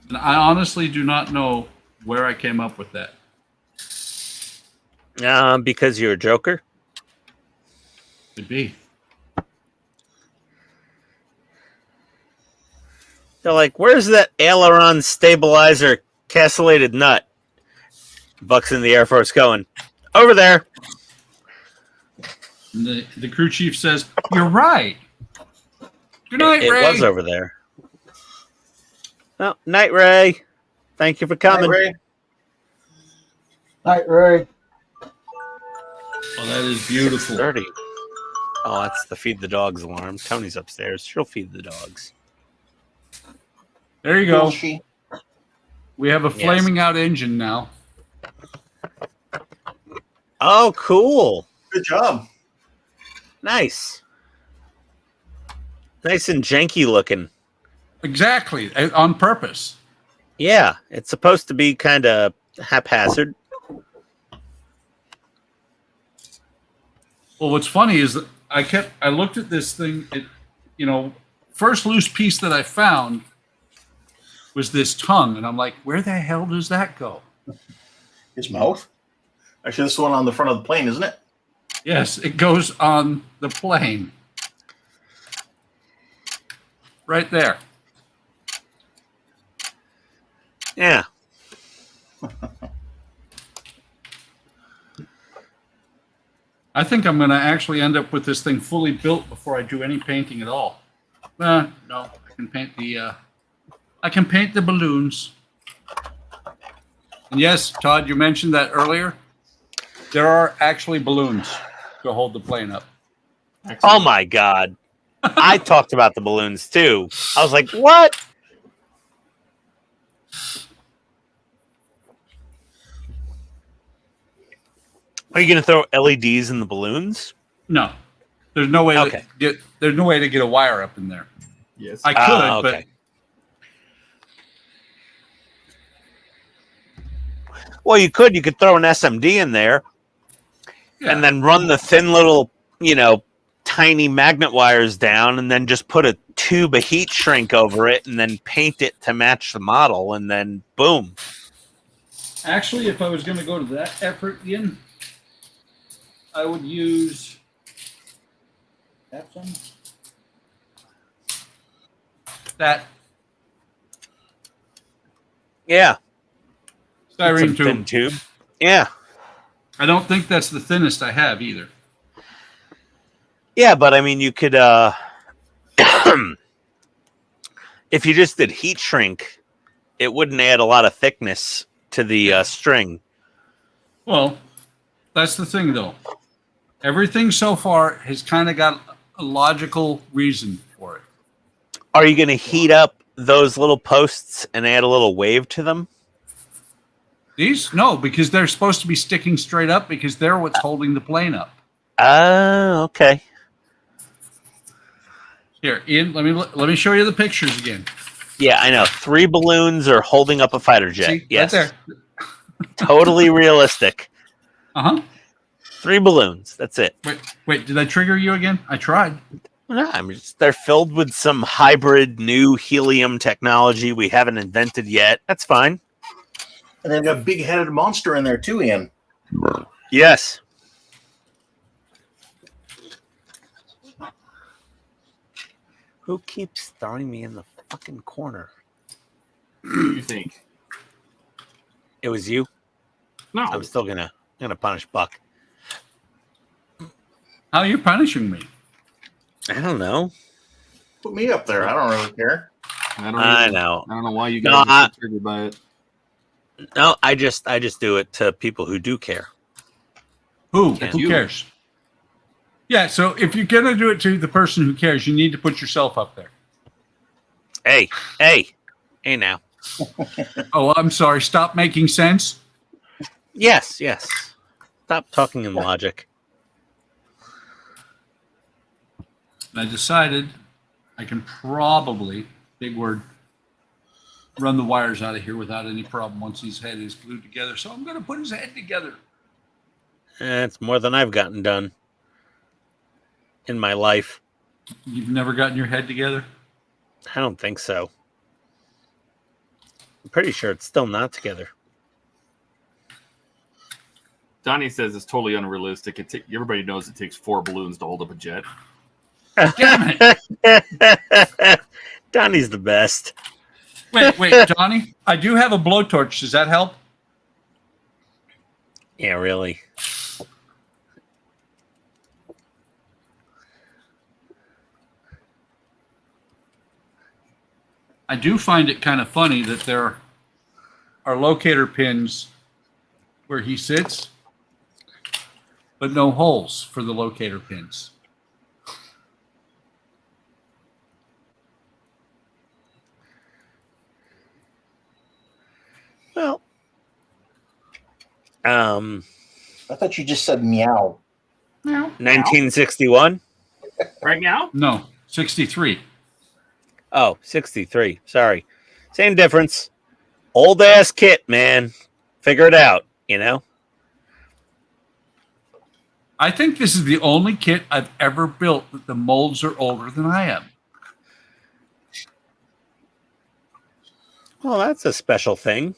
And I honestly do not know where I came up with that. Because you're a joker? Could be. They're like, where's that aileron stabilizer castellated nut? Buck's in the Air Force going, over there. And the crew chief says, "You're right. Good night, It Ray." was over there. Well, night, Ray. Thank you for Hi, coming. Ray. Night, Ray. Oh, that is beautiful. 30. Oh, that's the feed the dogs alarm. Tony's upstairs. She'll feed the dogs. There you go. She. We have a Yes. flaming out engine now. Oh, cool. Good job. Nice. Nice and janky looking. Exactly, on purpose. Yeah, it's supposed to be kind of haphazard. Well, what's funny is that I looked at this thing. First loose piece that I found was this tongue, and I'm like, where the hell does that go? His mouth. Actually, this is the one on the front of the plane, isn't it? Yes, it goes on the plane. Right there. Yeah. I think I'm going to actually end up with this thing fully built before I do any painting at all. No, I can paint the balloons. And yes, Todd, you mentioned that earlier. There are actually balloons to hold the plane up. Oh my God. I talked about the balloons too. I was like, what? Are you going to throw LEDs in the balloons? No, there's no way Okay. there's no way to get a wire up in there. Yes. I could, Okay. Well, you could throw an SMD in there Yeah. and then run the thin little, tiny magnet wires down and then just put a tube of heat shrink over it and then paint it to match the model and then boom. Actually, if I was going to go to that effort, Ian, I would use that one. That Yeah. styrene Some thin tube. tube. Yeah. I don't think that's the thinnest I have either. Yeah, but I mean, you could, if you just did heat shrink, it wouldn't add a lot of thickness to the string. Well, that's the thing, though. Everything so far has kind of got a logical reason for it. Are you going to heat up those little posts and add a little wave to them? These? No, because they're supposed to be sticking straight up because they're what's holding the plane up. Oh, okay. Here, Ian, let me show you the pictures again. Yeah, I know. 3 balloons are holding up a fighter jet. See, Yes. right there. Totally realistic. Uh-huh. 3 balloons. That's it. Wait, did I trigger you again? I tried. No, they're filled with some hybrid new helium technology we haven't invented yet. That's fine. And they've got a big-headed monster in there too, Ian. Yes. Who keeps throwing me in the fucking corner? What do you think? It was you. No. I'm still gonna punish Buck. How are you punishing me? I don't know. Put me up there. I don't really care. I know. I don't know why you No, guys are so triggered by it. No, I just do it to people who do care. Who? Yeah. Who You. cares? Yeah, so if you're going to do it to the person who cares, you need to put yourself up there. Hey now. Oh, I'm sorry. Stop making sense. Yes. Stop talking in logic. And I decided I can probably, big word, run the wires out of here without any problem once his head is glued together. So I'm going to put his head together. It's more than I've gotten done in my life. You've never gotten your head together? I don't think so. I'm pretty sure it's still not together. Donnie says it's totally unrealistic. Everybody knows it takes 4 balloons to hold up a jet. Damn it. Donnie's the best. Wait, Johnny, I do have a blowtorch. Does that help? Yeah, really. I do find it kind of funny that there are locator pins where he sits, but no holes for the locator pins. Well, I thought you just said meow. 1961. Right now? No, 63. Oh, 63. Sorry. Same difference. Old ass kit, man. Figure it out, you know? I think this is the only kit I've ever built that the molds are older than I am. Well, that's a special thing.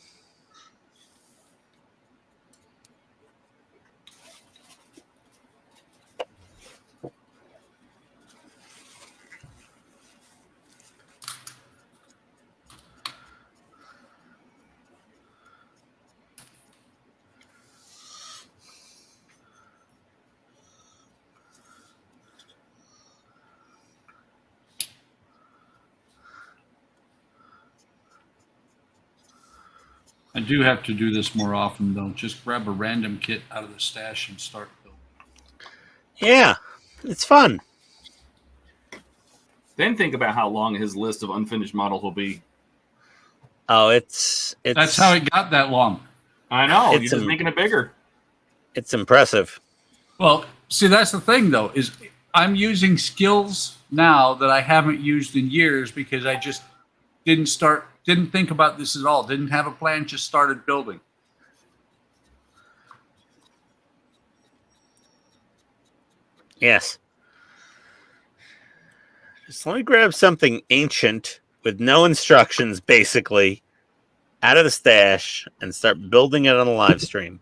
I do have to do this more often, though. Just grab a random kit out of the stash and start building. Yeah, it's fun. Then think about how long his list of unfinished models will be. Oh, it's That's how it got that long. I know. You're It's just a- making it bigger. it's impressive. Well, see, that's the thing, though, is I'm using skills now that I haven't used in years because I just didn't think about this at all. Didn't have a plan, just started building. Yes. Just let me grab something ancient with no instructions, basically, out of the stash and start building it on the live stream.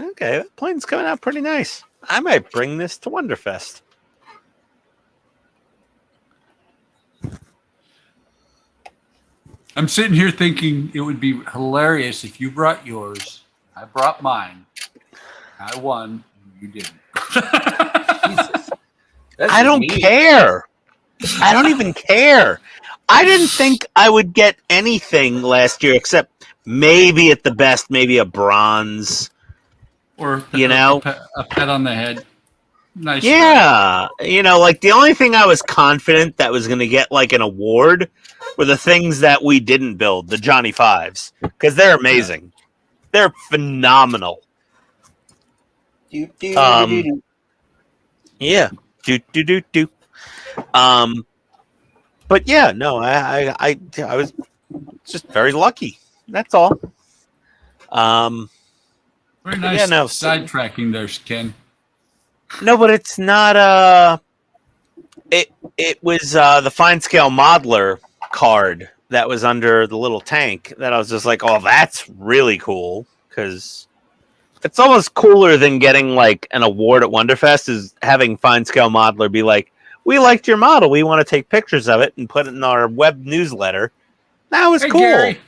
Okay, that plane's coming out pretty nice. I might bring this to Wonderfest. I'm sitting here thinking it would be hilarious if you brought yours, I brought mine, I won, and you didn't. I don't care. I don't even care. I didn't think I would get anything last year except maybe at the best, maybe a bronze. Or You know? a pet on the head. Nice. Yeah. You know, like the only thing I was confident that was going to get like an award were the things that we didn't build, the Johnny Fives, because they're amazing. They're phenomenal. Do, do, Um, do, do. Yeah. Do. But yeah, no, I was just very lucky. That's all. Very nice Yeah, no. sidetracking there, Ken. No, but it's not it was the fine scale modeler card that was under the little tank that I was just like, oh, that's really cool, because it's almost cooler than getting like an award at Wonderfest is having fine scale modeler be like, we liked your model, we want to take pictures of it and put it in our web newsletter. That was Hey, cool. Gary.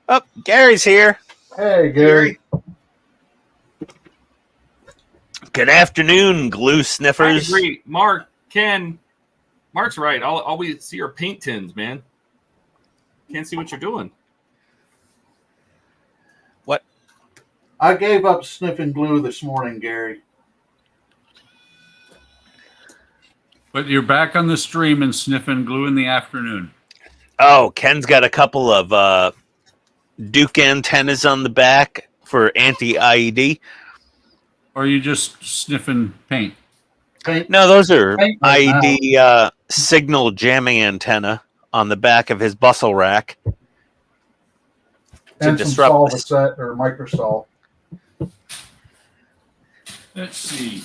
Oh, Gary's here. Hey, Gary. Good afternoon, glue I sniffers. agree. Mark's right. All we see are paint tins, man. Can't see what you're doing. I gave up sniffing glue this morning, Gary. But you're back on the stream and sniffing glue in the afternoon. Oh, Ken's got a couple of Duke antennas on the back for anti-IED. Or are you just sniffing paint? Paint. No, those are Paint right IED signal jamming antenna on the back of his bustle rack. And some disrupt Solvaset or Microsol. Let's see.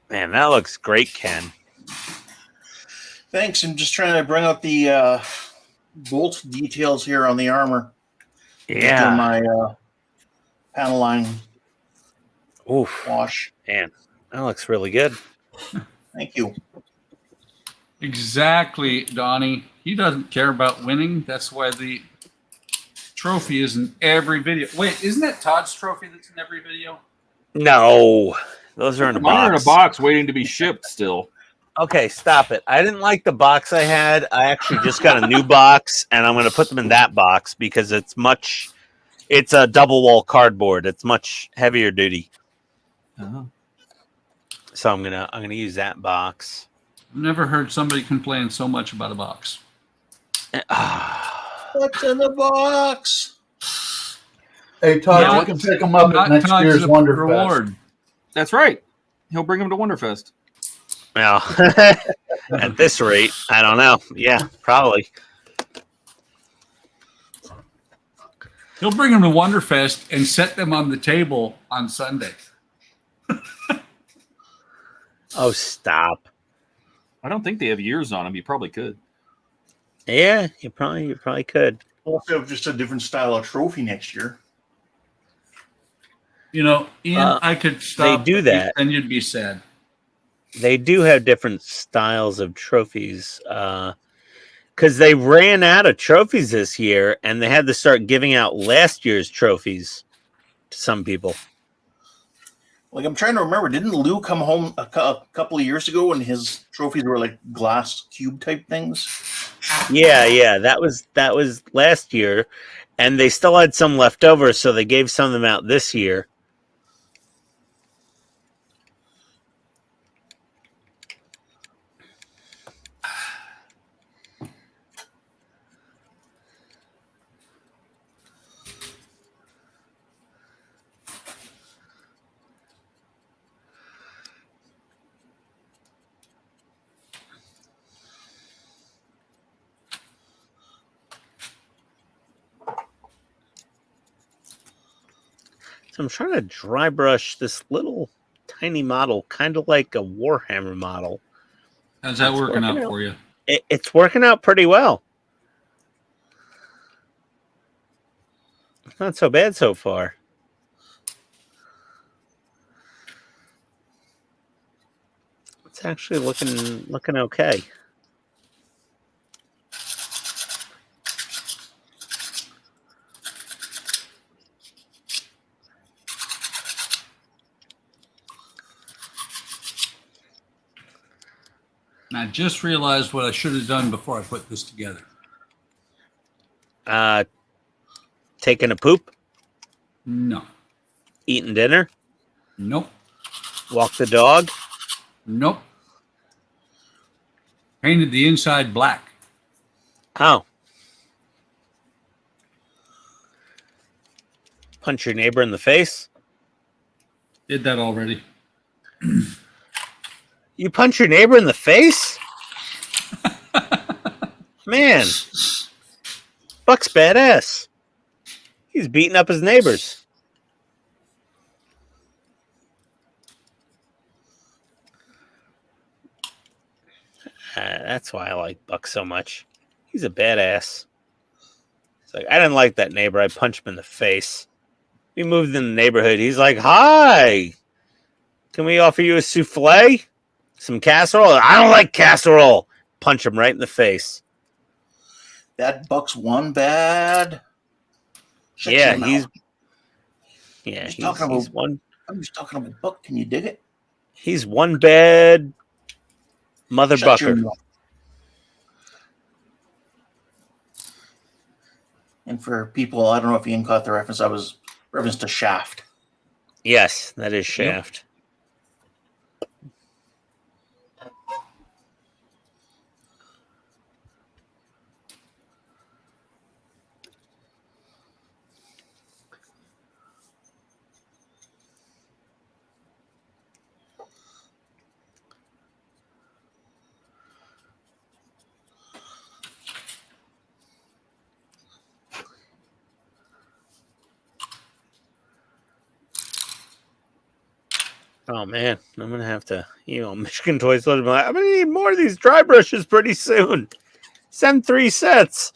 Man, that looks great, Ken. Thanks. I'm just trying to bring out the bolt details here on the armor. Yeah. Doing my panel line Oof. wash. Man, that looks really good. Thank you. Exactly, Donnie. He doesn't care about winning. That's why the trophy is in every video. Wait, isn't that Todd's trophy that's in every video? No, those are in a Mine are in a box. box waiting to be shipped still. Okay, stop it. I didn't like the box I had. I actually just got a new box, and I'm going to put them in that box because it's a double wall cardboard. It's much heavier duty. Oh. So I'm gonna use that box. I've never heard somebody complain so much about a box. What's in the box? Hey, Todd, Yeah, you can pick them up at Not next Todd's year's the Wonderfest. reward. That's right. He'll bring him to Wonderfest. Well, at this rate, I don't know. Yeah, probably. He'll bring them to Wonderfest and set them on the table on Sunday. Oh, stop. I don't think they have years on them. You probably could. Yeah, you probably could. We'll have just a different style of trophy next year. You know, Ian, I could stop. They do that. And you'd be sad. They do have different styles of trophies because they ran out of trophies this year, and they had to start giving out last year's trophies to some people. Like, I'm trying to remember, didn't Lou come home a couple of years ago and his trophies were like glass cube type things? Yeah, that was last year, and they still had some left over, so they gave some of them out this year. So I'm trying to dry brush this little tiny model, kind of like a Warhammer model. How's that working out for you? It's working out pretty well. Not so bad so far. It's actually looking okay. And I just realized what I should have done before I put this together. Taking a poop, No. eating dinner, Nope. walk the dog. Nope. Painted the inside black. Oh. Punch your neighbor in the face. Did that already. You punch your neighbor in the face? Man. Buck's badass. He's beating up his neighbors. That's why I like Buck so much. He's a badass. It's like, I didn't like that neighbor. I punched him in the face. We moved in the neighborhood. He's like, hi. Can we offer you a souffle? Some casserole? I don't like casserole. Punch him right in the face. That Buck's one bad. Shut Yeah, your he's mouth. he's talking about- one. I'm just talking about Buck. Can you dig it? He's one bad mother Shut your bucker. mouth. And for people, I don't know if Ian caught the reference. I was reference to Shaft. Yes, that is Shaft. Oh man, I'm gonna have to, Michigan Toys. I'm gonna need more of these dry brushes pretty soon. Send 3 sets.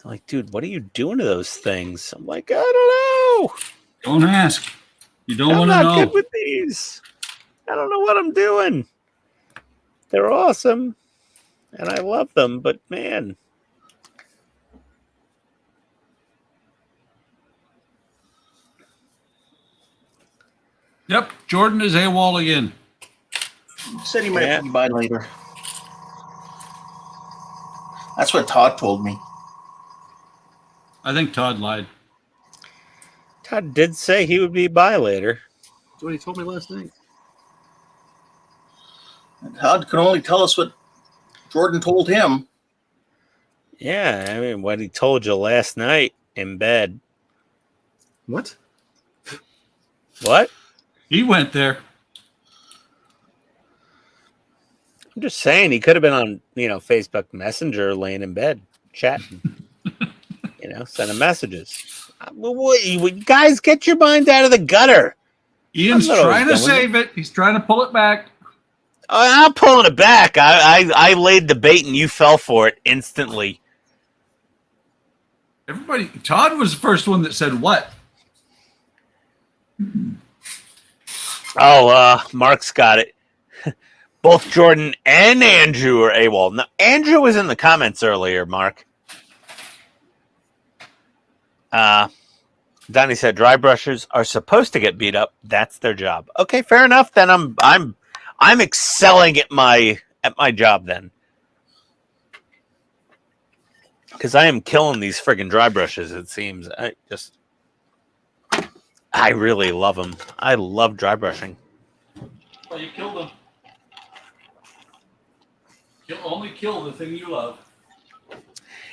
They're like, dude, what are you doing to those things? I'm like, I don't know. Don't ask. You don't I'm want to not know. good with these. I don't know what I'm doing. They're awesome, and I love them, but man. Yep, Jordan is AWOL again. He said he might Yeah. be by later. That's what Todd told me. I think Todd lied. Todd did say he would be by later. That's what he told me last night. Todd could only tell us what Jordan told him. Yeah, I mean, what he told you last night in bed. What? What? He went there. I'm just saying he could have been on, Facebook Messenger laying in bed chatting. Sending messages. Guys, get your mind out of the gutter. Ian's I thought I was trying to done with save it. He's trying to pull it back. I'm not pulling it back. I laid the bait and you fell for it instantly. Everybody, Todd was the first one that said what? Oh, Mark's got it. Both Jordan and Andrew are AWOL. Now, Andrew was in the comments earlier, Mark. Donnie said dry brushers are supposed to get beat up. That's their job. Okay, fair enough. Then I'm excelling at my job then. Because I am killing these friggin' dry brushes, it seems. I really love them. I love dry brushing. Well, you killed him. Only kill the thing you love.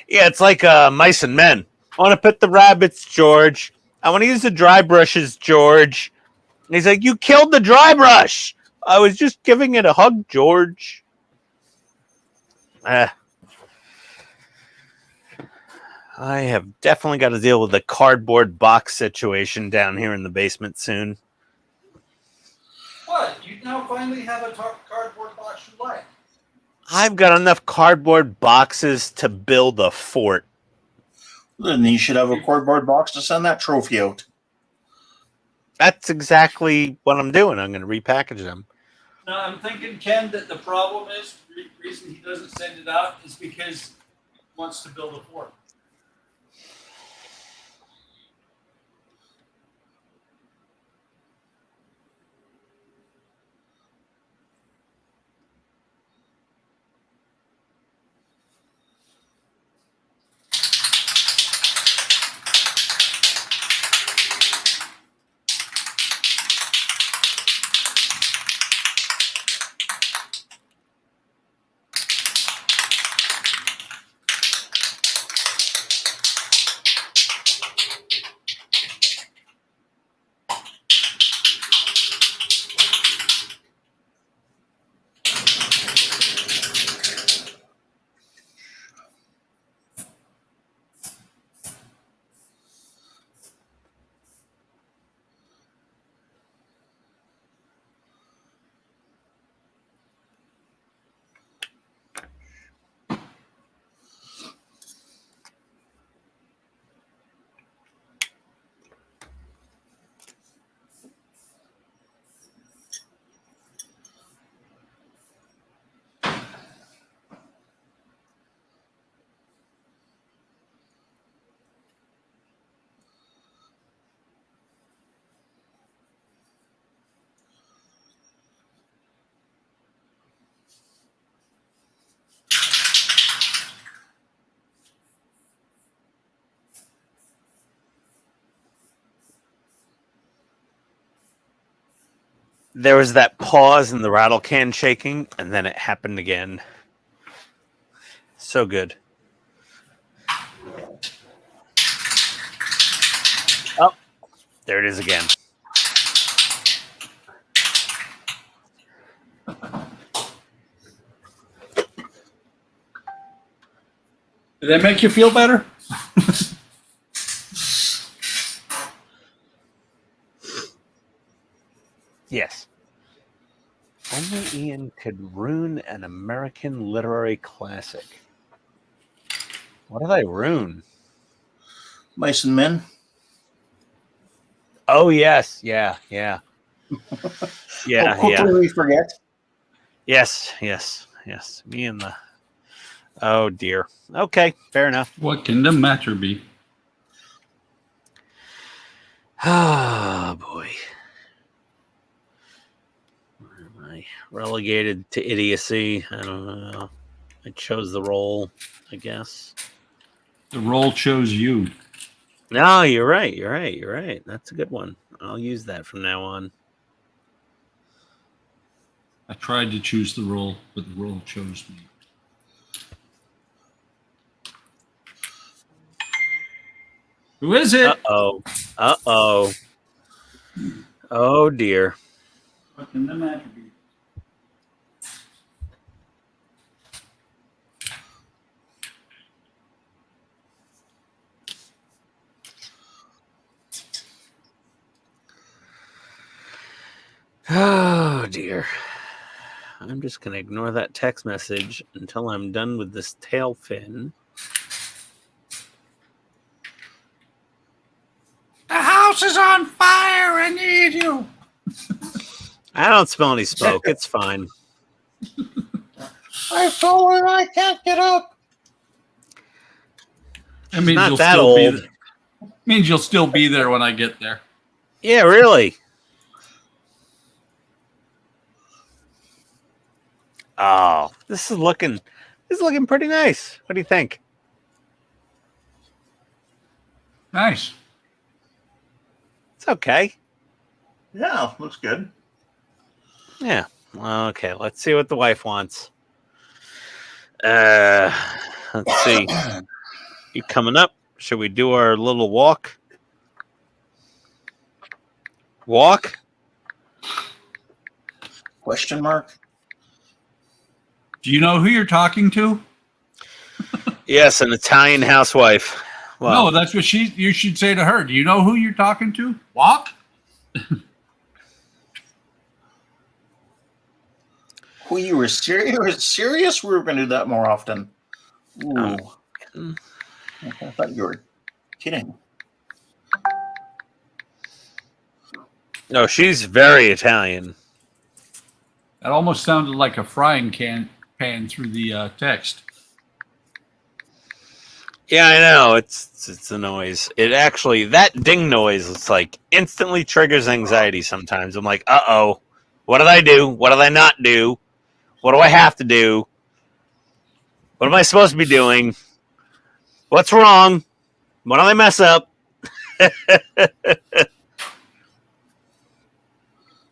Yeah, it's like mice and men. I want to pet the rabbits, George. I want to use the dry brushes, George. And he's like, you killed the dry brush. I was just giving it a hug, George. I have definitely got to deal with the cardboard box situation down here in the basement soon. What? You now finally have a cardboard box you like. I've got enough cardboard boxes to build a fort. Then you should have a cardboard box to send that trophy out. That's exactly what I'm doing. I'm going to repackage them. No, I'm thinking, Ken, that the problem is, the reason he doesn't send it out is because he wants to build a fort. There was that pause in the rattle can shaking, and then it happened again. So good. Oh, there it is again. Did that make you feel better? Yes. Only Ian could ruin an American literary classic. What did I ruin? Mice and Men. Oh, yes. Yeah. Yeah, Quickly we forget. Yes. Me and the... Oh, dear. Okay, fair enough. What can the matter be? Oh, boy. Where am I I relegated to idiocy? I don't know. I chose the role, I guess. The role chose you. No, you're right. You're right. You're right. That's a good one. I'll use that from now on. I tried to choose the role, but the role chose me. Who is it? Uh-oh. Uh-oh. Oh, dear. What can the matter be? Oh, dear. I'm just going to ignore that text message until I'm done with this tail fin. The house is on fire. I need you. I don't smell any smoke. It's fine. I fell and I can't get up. That means not you'll that still be old. there. Means you'll still be there when I get there. Yeah, really. Oh, this is looking pretty nice. What do you think? Nice. It's okay. Yeah, looks good. Yeah. Okay, let's see what the wife wants. Let's see. You coming up? Should we do our little walk? Walk? Question mark. Do you know who you're talking to? Yes, an Italian housewife. Well, No, that's what you should say to her. Do you know who you're talking to? Walk? Who you were serious? Serious? We were going to do that more often. Ooh. I thought you were kidding. no, she's very Italian. That almost sounded like a frying pan through the text. Yeah, I know. It's a noise. It actually, that ding noise, it's like instantly triggers anxiety sometimes. I'm like, uh-oh. What did I do? What did I not do? What do I have to do? What am I supposed to be doing? What's wrong? What did I mess up?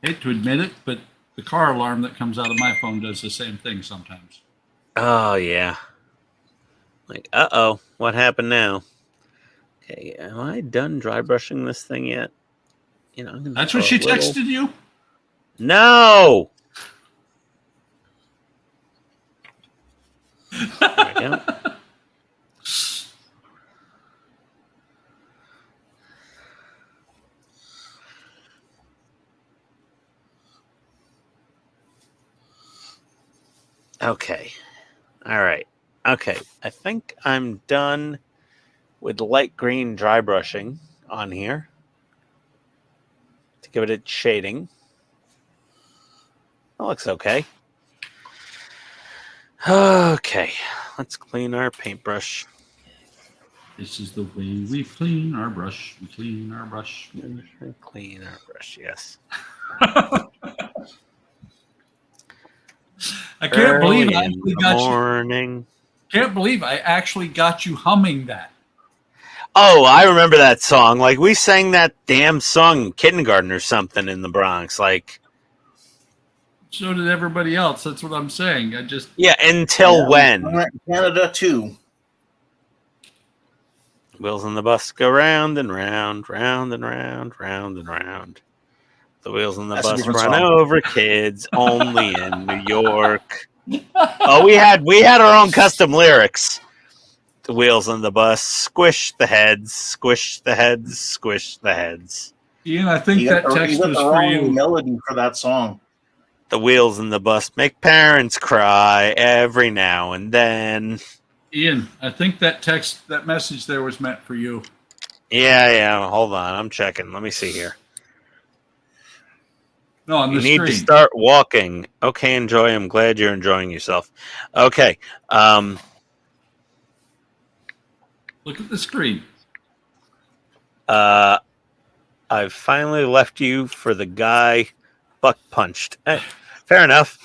Hate to admit it, but the car alarm that comes out of my phone does the same thing sometimes. Oh, yeah. Like, uh-oh. What happened now? Okay, am I done dry brushing this thing yet? You know, I'm gonna That's throw what she a little- texted you? No! There we go. Okay. All right. Okay. I think I'm done with light green dry brushing on here to give it its shading. That looks okay. Okay. Let's clean our paintbrush. This is the way we clean our brush. We clean our brush. Clean our brush, yes. I can't believe I Early in actually the got you. morning. Can't believe I actually got you humming that. Oh, I remember that song. Like, we sang that damn song in kindergarten or something in the Bronx. Like, So did everybody else. That's what I'm saying. I just yeah, until when? I went to Canada too. Wheels on the bus go round and round, round and round, round and round. The wheels on the That's a bus different run song. over kids only in New York. Oh, we had our own custom lyrics. The wheels on the bus squish the heads, squish the heads, squish the heads. Ian, I think You that got the, text you got was the for wrong you. melody for that song. The wheels in the bus make parents cry every now and then. Ian, I think that message there was meant for you. Yeah. Hold on, I'm checking. Let me see here. No, on You the need screen. to start walking. Okay, enjoy. I'm glad you're enjoying yourself. Okay. Look at the screen. I've finally left you for the guy buck punched. Fair enough.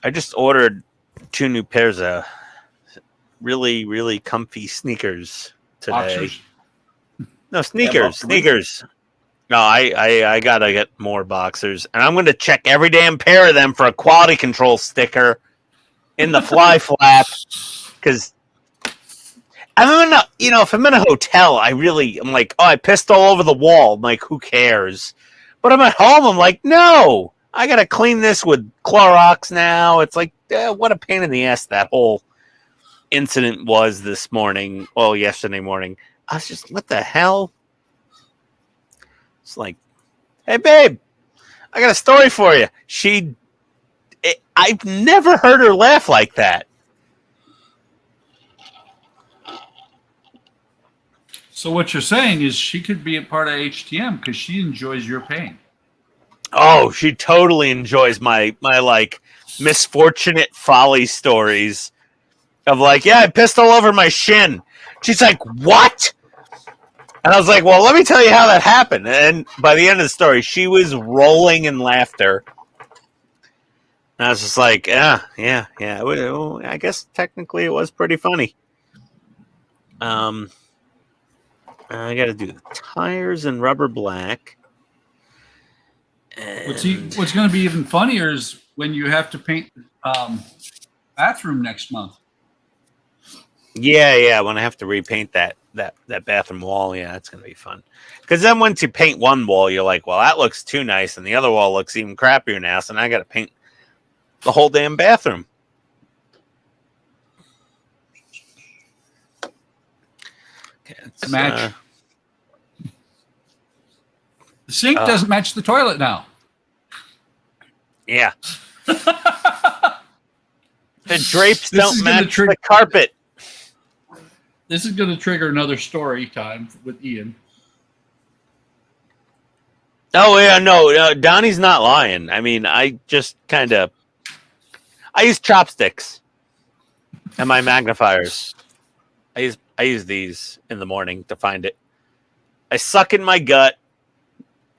I just ordered 2 new pairs of really, really comfy sneakers today. Boxers. No, sneakers. boxer briefs. Sneakers. No, I gotta get more boxers, and I'm gonna check every damn pair of them for a quality control sticker in the fly flap. Because I'm in a, if I'm in a hotel, I'm like, oh, I pissed all over the wall. I'm like, who cares? But I'm at home. I'm like, no, I gotta clean this with Clorox now. It's like, what a pain in the ass that whole incident was this morning. Well, yesterday morning. I was just, what the hell? It's like, hey, babe, I got a story for you. I've never heard her laugh like that. So what you're saying is she could be a part of HTM because she enjoys your pain. Oh, she totally enjoys my like misfortunate folly stories of like, yeah, I pissed all over my shin. She's like, what? And I was like, well, let me tell you how that happened. And by the end of the story, she was rolling in laughter. And I was just like, yeah. I guess technically it was pretty funny. I got to do the tires in rubber black. What's going to be even funnier is when you have to paint bathroom next month. Yeah. When I have to repaint that bathroom wall, yeah, that's gonna be fun. Because then once you paint one wall, you're like, well, that looks too nice, and the other wall looks even crappier now. So now I got to paint the whole damn bathroom. Okay, let's, match. The sink doesn't match the toilet now. Yeah. The drapes This is don't gonna match the carpet. This is going to trigger another story time with Ian. Oh, yeah, no, Donnie's not lying. I mean, I just I use chopsticks and my magnifiers. I use these in the morning to find it. I suck in my gut,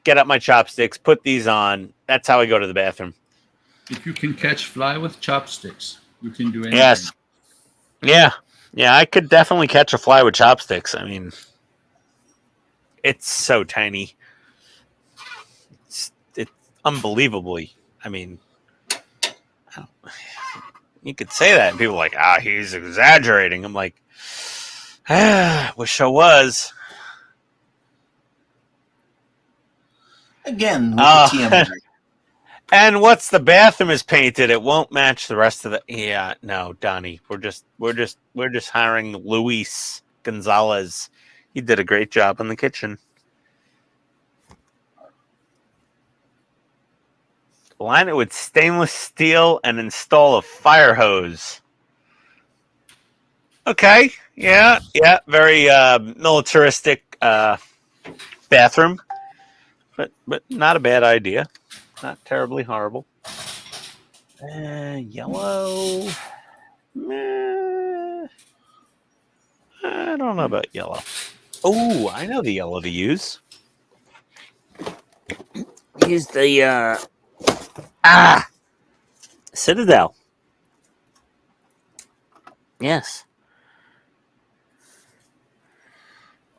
get out my chopsticks, put these on. That's how I go to the bathroom. If you can catch fly with chopsticks, you can do anything. Yes. Yeah, I could definitely catch a fly with chopsticks. I mean, it's so tiny. It's unbelievably. I mean, you could say that, and people are like, he's exaggerating. I'm like, wish I was. Again, with the TM. And once the bathroom is painted, it won't match the rest of the. Yeah, no, Donnie, we're just hiring Luis Gonzalez. He did a great job in the kitchen. Line it with stainless steel and install a fire hose. Okay, yeah, very militaristic bathroom, but not a bad idea. Not terribly horrible. Yellow. Meh. I don't know about yellow. Oh, I know the yellow to use. Use the Citadel. Yes.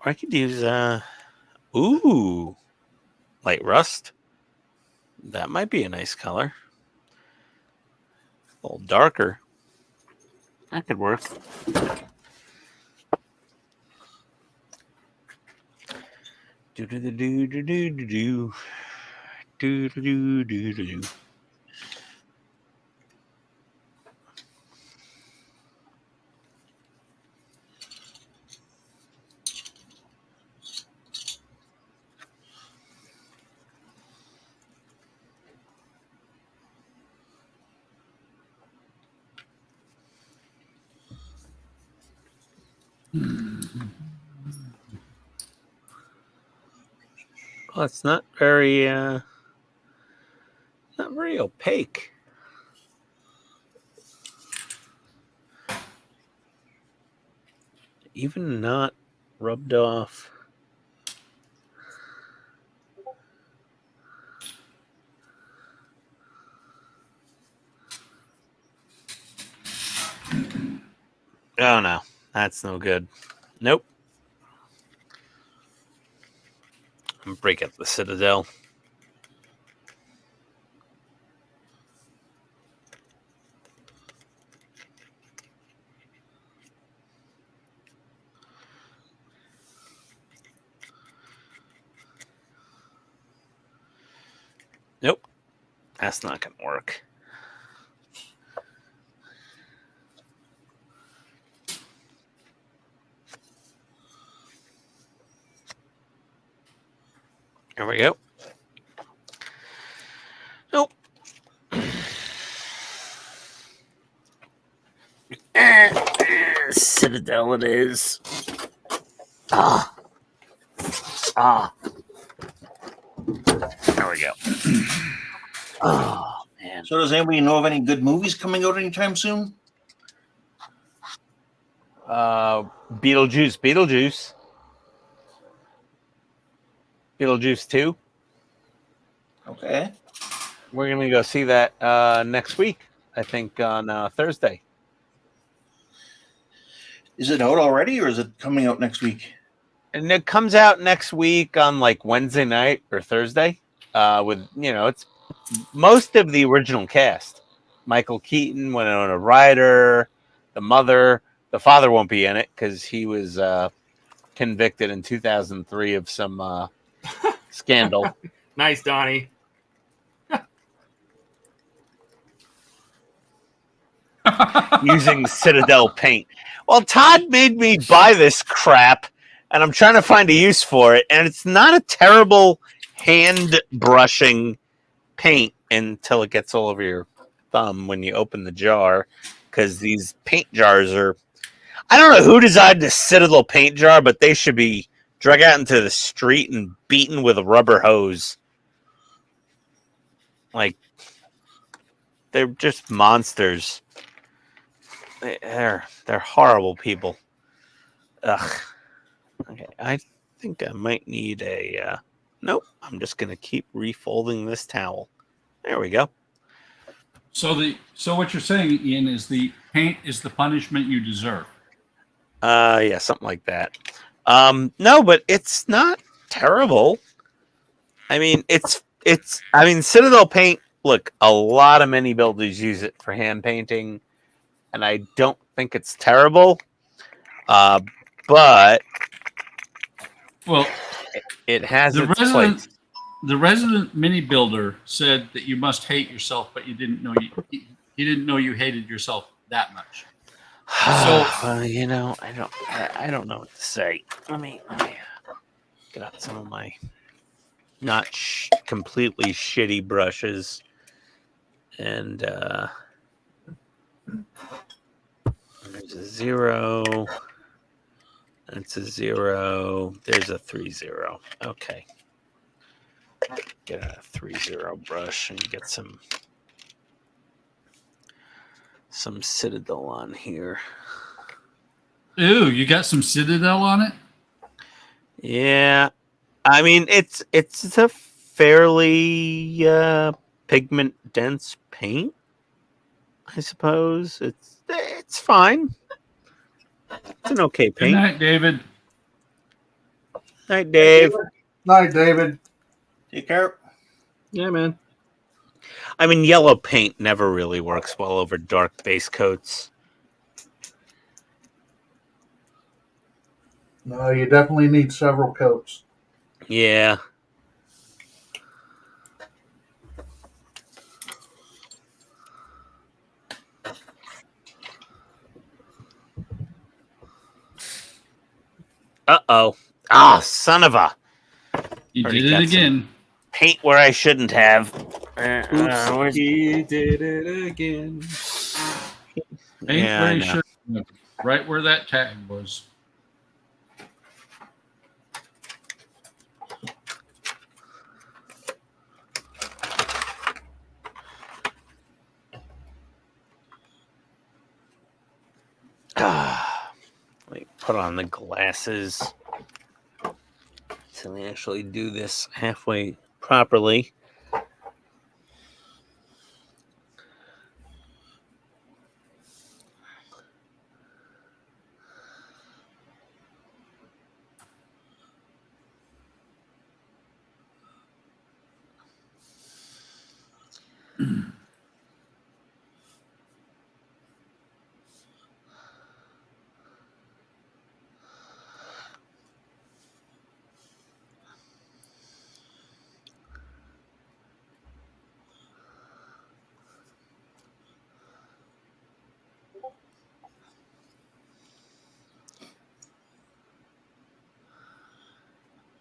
Or I could use light rust. That might be a nice color. A little darker. That could work. Do do do do do do do do do do do do. Well, it's not very opaque. Even not rubbed off. Oh no, that's no good. Nope. Break up the Citadel. Nope. That's not going to work. There we go. Nope. Citadel it is. Ah. Ah. There we go. Oh, man. So does anybody know of any good movies coming out anytime soon? Beetlejuice 2. Okay. We're going to go see that next week, I think on Thursday. Is it out already, or is it coming out next week? And it comes out next week on like Wednesday night or Thursday. With, you know, it's most of the original cast. Michael Keaton, Winona Ryder, the mother. The father won't be in it because he was convicted in 2003 of some scandal. Nice, Donnie. Using Citadel paint. Well, Todd made me buy this crap, and I'm trying to find a use for it, and it's not a terrible hand brushing paint until it gets all over your thumb when you open the jar, because these paint jars are... I don't know who designed this Citadel paint jar, but they should be dragged out into the street and beaten with a rubber hose. Like, they're just monsters. They're horrible people. Ugh. Okay, I think I might need a... nope, I'm just going to keep refolding this towel. There we go. So what you're saying, Ian, is the paint is the punishment you deserve. Yeah, something like that. No, but it's not terrible. I mean, Citadel paint, look, a lot of mini builders use it for hand painting, and I don't think it's terrible. But well, it has its place. The resident mini builder said that you must hate yourself, but you didn't know he didn't know you hated yourself that much. So you know, I don't know what to say. Let me get out some of my not completely shitty brushes, and there's a 0. That's a 0. There's a 3-0. Okay. Get a 3-0 brush and get some Citadel on here. Ooh, you got some Citadel on it? Yeah. I mean, it's a fairly pigment dense paint, I suppose. It's fine. It's an okay paint. Good night, David. Night, Dave. Night, David. Take care. Yeah, man. I mean, yellow paint never really works well over dark base coats. No, you definitely need several coats. Yeah. Uh-oh. Ah, son of a... You Already did got it again. paint where I shouldn't have. Oops, he did it again. Ain't Yeah, where I you know. should have. Right where that tag was. put on the glasses so we actually do this halfway properly.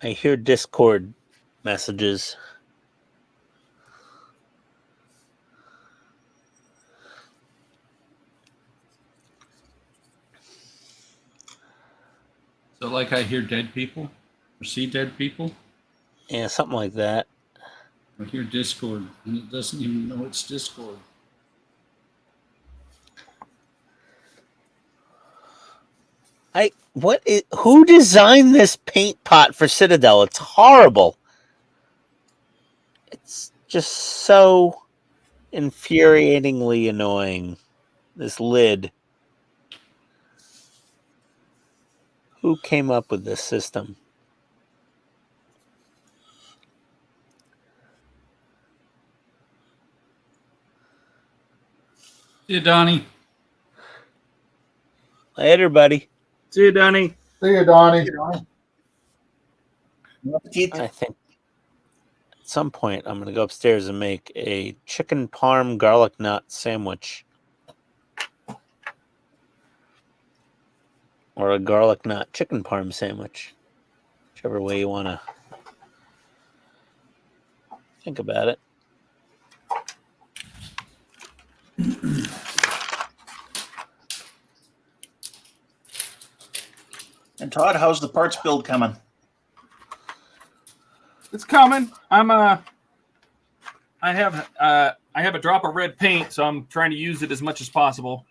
I hear Discord messages. So, like, I hear dead people or see dead people. Yeah, something like that. I hear Discord, and it doesn't even know it's Discord. Who designed this paint pot for Citadel? It's horrible. It's just so infuriatingly annoying. This lid. Who came up with this system? See you, Donnie. Later, buddy. See you, Donnie. See you, Donnie. I think at some point I'm going to go upstairs and make a chicken parm garlic nut sandwich. Or a garlic nut chicken parm sandwich. Whichever way you want to think about it. And Todd, how's the parts build coming? It's coming. I have a drop of red paint, so I'm trying to use it as much as possible.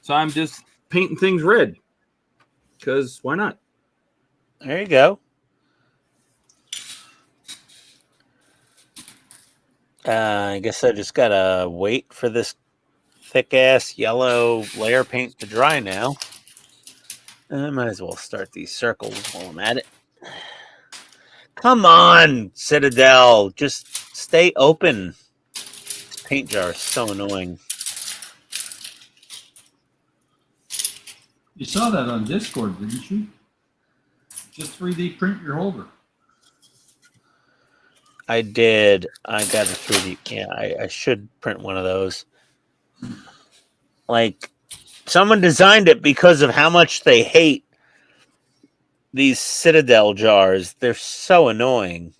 So I'm just painting things red. Because why not? There you go. I guess I just gotta wait for this thick-ass yellow layer paint to dry now. I might as well start these circles while I'm at it. Come on, Citadel. Just stay open. This paint jar is so annoying. You saw that on Discord, didn't you? Just 3D print your holder. I did. I got a 3D. Yeah, I should print one of those. Like, someone designed it because of how much they hate these Citadel jars. They're so annoying.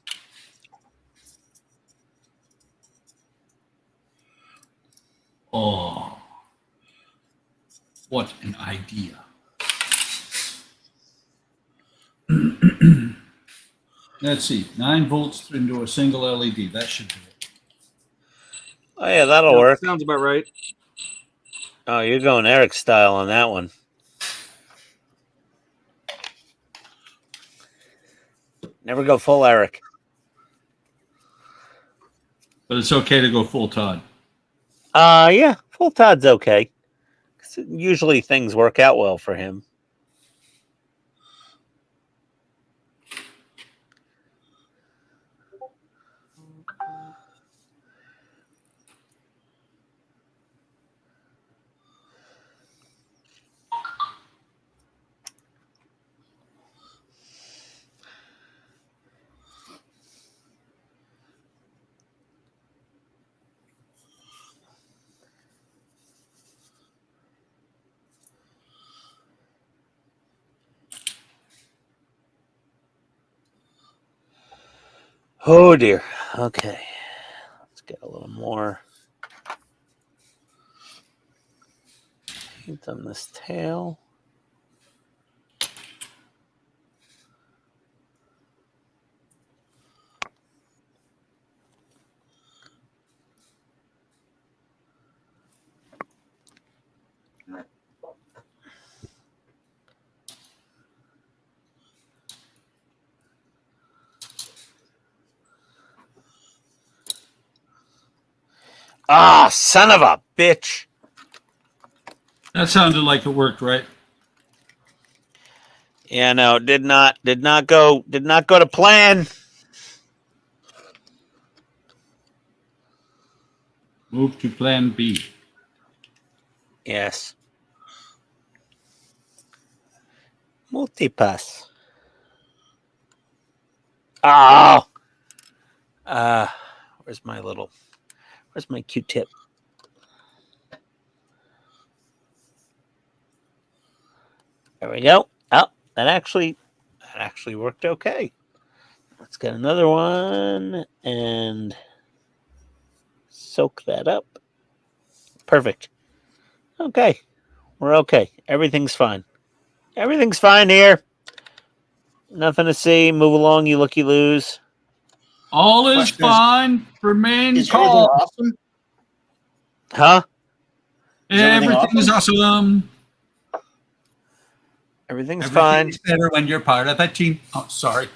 Oh, what an idea. Let's see, 9 volts into a single LED. That should do it. Oh, yeah, that'll work. Sounds about right. Oh, you're going Eric style on that one. Never go full Eric. But it's okay to go full Todd. Yeah, full Todd's okay. Usually things work out well for him. Oh dear. Okay. Let's get a little more paint on this tail. Ah, son of a bitch. That sounded like it worked, right? Yeah, no, did not go to plan. Move to plan B. Yes. Multipass. Oh. Where's my Q-tip? There we go. Oh, that actually worked okay. Let's get another one and soak that up. Perfect. Okay. We're okay. Everything's fine. Everything's fine here. Nothing to see. Move along, you looky lose. All is Question fine. Remain Is everything calm. awesome? Huh? Is everything Everything is awesome. Everything's Everything fine. is better when you're part of that team. Oh, sorry.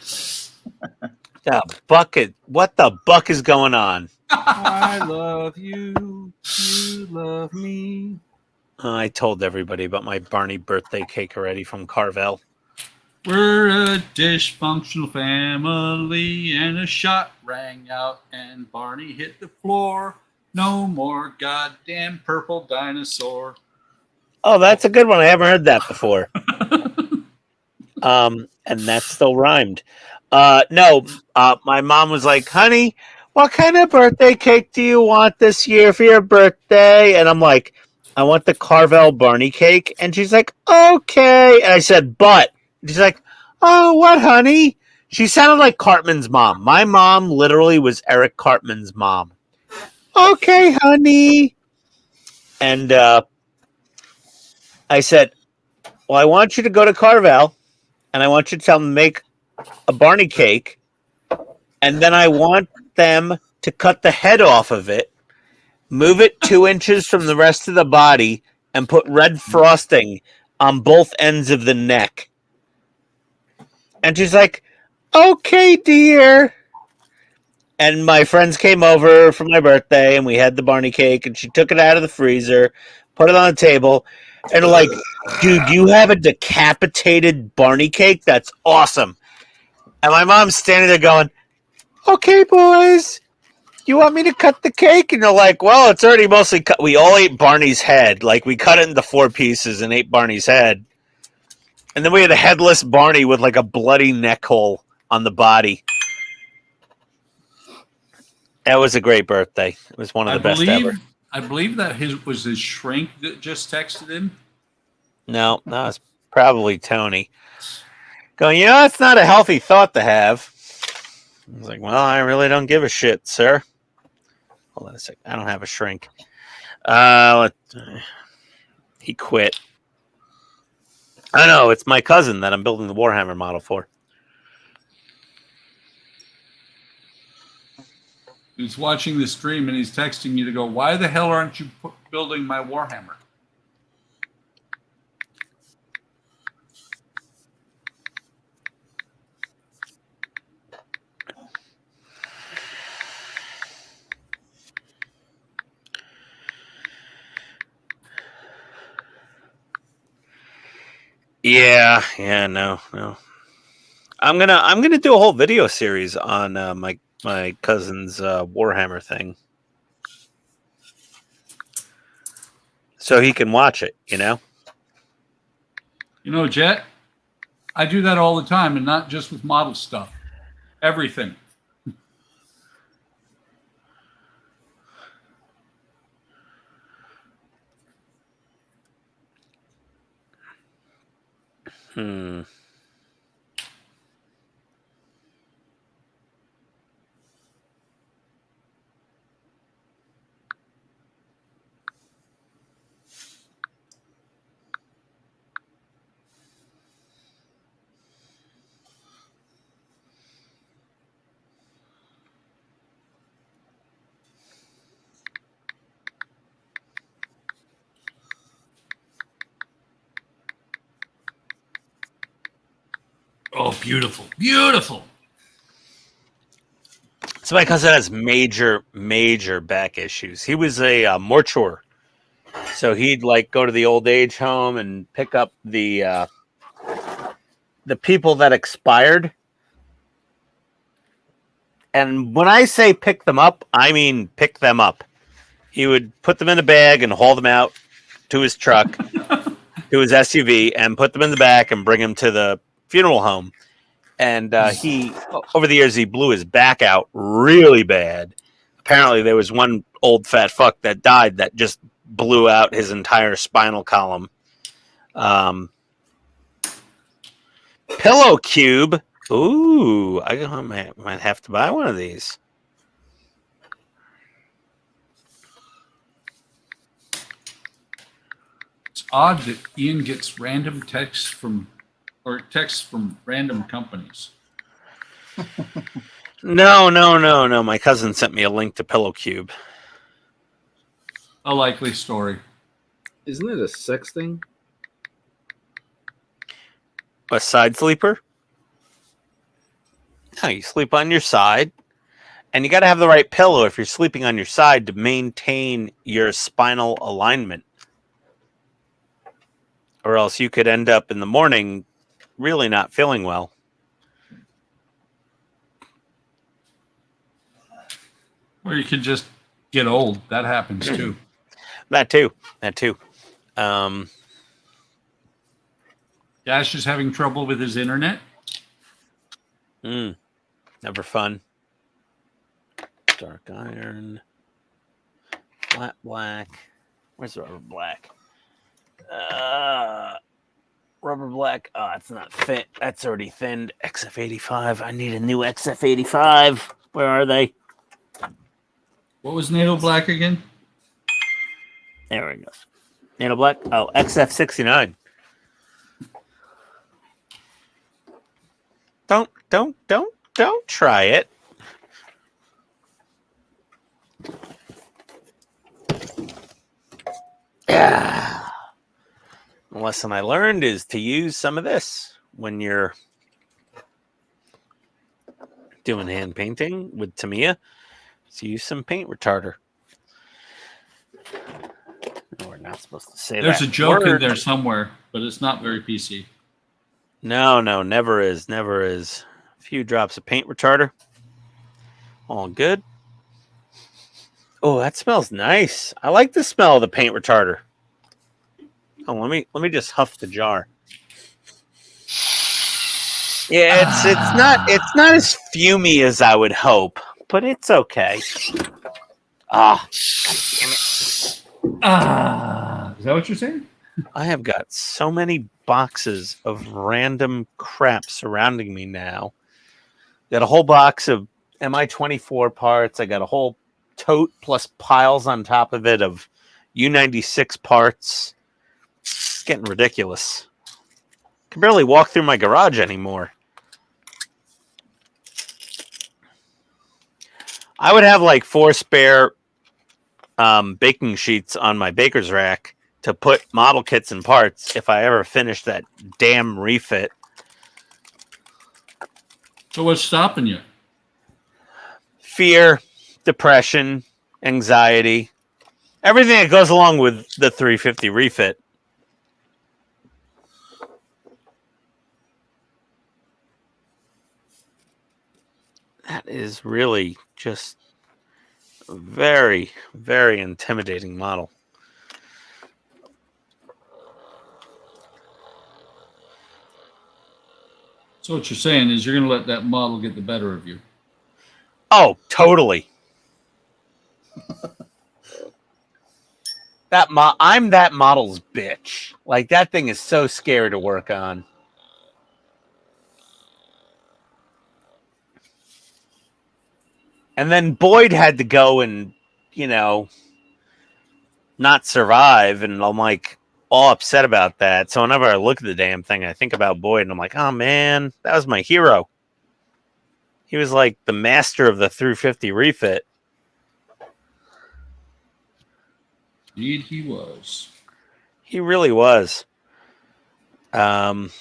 The bucket. What the buck is going on? I love you. You love me. I told everybody about my Barney birthday cake already from Carvel. We're a dysfunctional family, and a shot rang out, and Barney hit the floor. No more goddamn purple dinosaur. Oh, that's a good one. I haven't heard that before. And that still rhymed. No, my mom was like, honey, what kind of birthday cake do you want this year for your birthday? And I'm like, I want the Carvel Barney cake. And she's like, okay. And I said, but. And she's like, oh, what, honey? She sounded like Cartman's mom. My mom literally was Eric Cartman's mom. Okay, honey. And I said, well, I want you to go to Carvel, and I want you to tell them to make a Barney cake, and then I want them to cut the head off of it, move it 2 inches from the rest of the body, and put red frosting on both ends of the neck. And she's like, okay, dear. And my friends came over for my birthday, and we had the Barney cake, and she took it out of the freezer, put it on the table, and like, dude, you have a decapitated Barney cake? That's awesome. And my mom's standing there going, okay, boys, you want me to cut the cake? And they're like, well, it's already mostly cut. We all ate Barney's head. Like, we cut it into 4 pieces and ate Barney's head. And then we had a headless Barney with like a bloody neck hole on the body. That was a great birthday. It was one of the best ever. I believe that was his shrink that just texted him. No, it's probably Tony. Going, it's not a healthy thought to have. I was like, well, I really don't give a shit, sir. Hold on a sec. I don't have a shrink. He quit. I know, it's my cousin that I'm building the Warhammer model for. He's watching the stream and he's texting you to go, why the hell aren't you building my Warhammer? Yeah, no. I'm gonna do a whole video series on my cousin's Warhammer thing, so he can watch it. Jet, I do that all the time, and not just with model stuff. Everything. Oh, beautiful. Beautiful. So my cousin has major back issues. He was a mortuar, so he'd like go to the old age home and pick up the people that expired. And when I say pick them up, I mean pick them up. He would put them in a bag and haul them out to his truck, to his SUV, and put them in the back and bring them to the funeral home. And he, over the years, he blew his back out really bad. Apparently, there was one old fat fuck that died that just blew out his entire spinal column. Pillow cube. Ooh, I might have to buy one of these. It's odd that Ian gets random texts from random companies. No. My cousin sent me a link to Pillow Cube. A likely story. Isn't it a sex thing? A side sleeper? No, you sleep on your side, and you got to have the right pillow if you're sleeping on your side to maintain your spinal alignment. Or else you could end up in the morning really not feeling well. Or you could just get old. That happens too. That too. Dash is having trouble with his internet. Never fun. Dark iron. Flat black. Where's the rubber black? Rubber black. Oh, it's not fit. That's already thinned. XF85. I need a new XF85. Where are they? What was NATO Black again? There we go. NATO Black. Oh, XF69. Don't try it. Yeah. The lesson I learned is to use some of this when you're doing hand painting with Tamiya. So use some paint retarder. No, we're not supposed to say There's that a joke word in there somewhere, but it's not very PC. No, never is. A few drops of paint retarder. All good. Oh, that smells nice. I like the smell of the paint retarder. Oh, let me just huff the jar. Yeah, it's not as fumey as I would hope, but it's okay. Ah, God damn it. Is that what you're saying? I have got so many boxes of random crap surrounding me now. Got a whole box of MI-24 parts. I got a whole tote plus piles on top of it of U-96 parts. It's getting ridiculous. Can barely walk through my garage anymore. I would have like 4 spare baking sheets on my baker's rack to put model kits and parts if I ever finish that damn refit. So what's stopping you? Fear, depression, anxiety, everything that goes along with the 350 refit. That is really just a very, very intimidating model. So what you're saying is you're going to let that model get the better of you. Oh, totally. I'm that model's bitch. Like, that thing is so scary to work on. And then Boyd had to go and, not survive. And I'm like all upset about that. So whenever I look at the damn thing, I think about Boyd and I'm like, oh man, that was my hero. He was like the master of the 350 refit. Indeed, he was. He really was. I've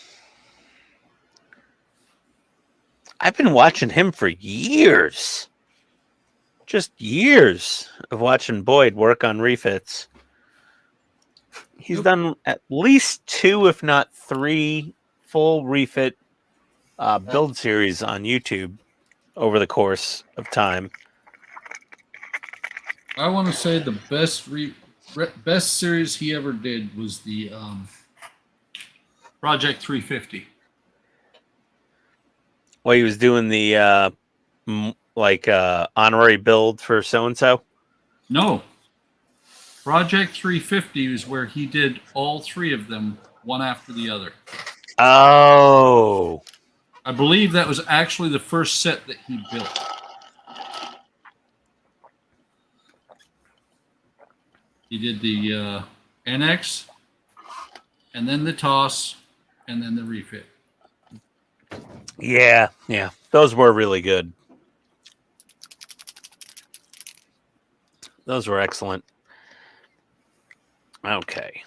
been watching him for years. just years of watching Boyd work on refits. He's done at least 2, if not 3, full refit build series on YouTube over the course of time. I want to say the best series he ever did was the Project 350. Well, he was doing the honorary build for so and so. No. Project 350 is where he did all 3 of them, one after the other. Oh. I believe that was actually the first set that he built. He did the NX, and then the toss, and then the refit. Yeah. Those were really good. Those were excellent. Okay.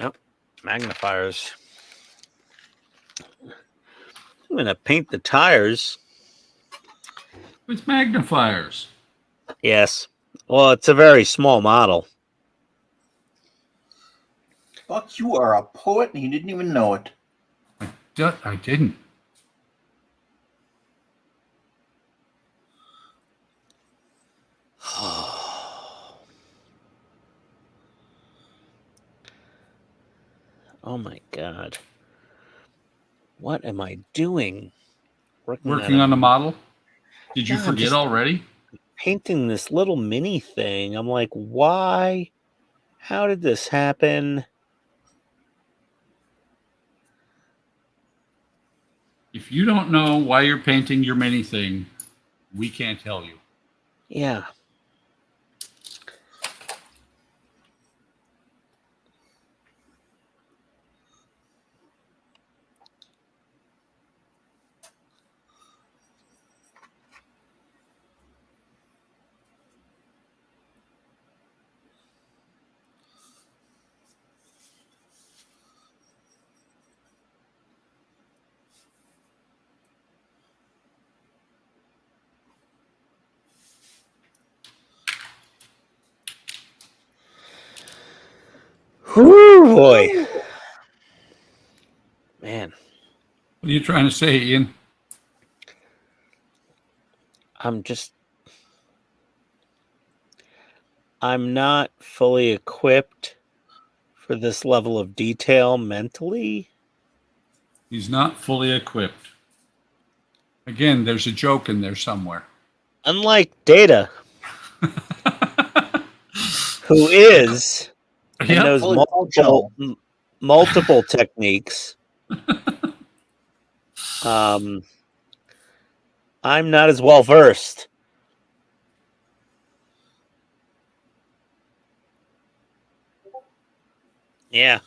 Oh, magnifiers. I'm going to paint the tires. With magnifiers. Yes. Well, it's a very small model. Buck, you are a poet and you didn't even know it. I didn't. Oh my God. What am I doing? Working on a model? Did you Yeah, I'm forget just already? painting this little mini thing. I'm like, why? How did this happen? If you don't know why you're painting your mini thing, we can't tell you. Yeah. Whoo, boy. Man, What are you trying to say, Ian? I'm not fully equipped for this level of detail mentally. He's not fully equipped. Again, there's a joke in there somewhere. Unlike Data, who is and Yep. knows Fully multiple techniques. I'm not as well versed. Yeah.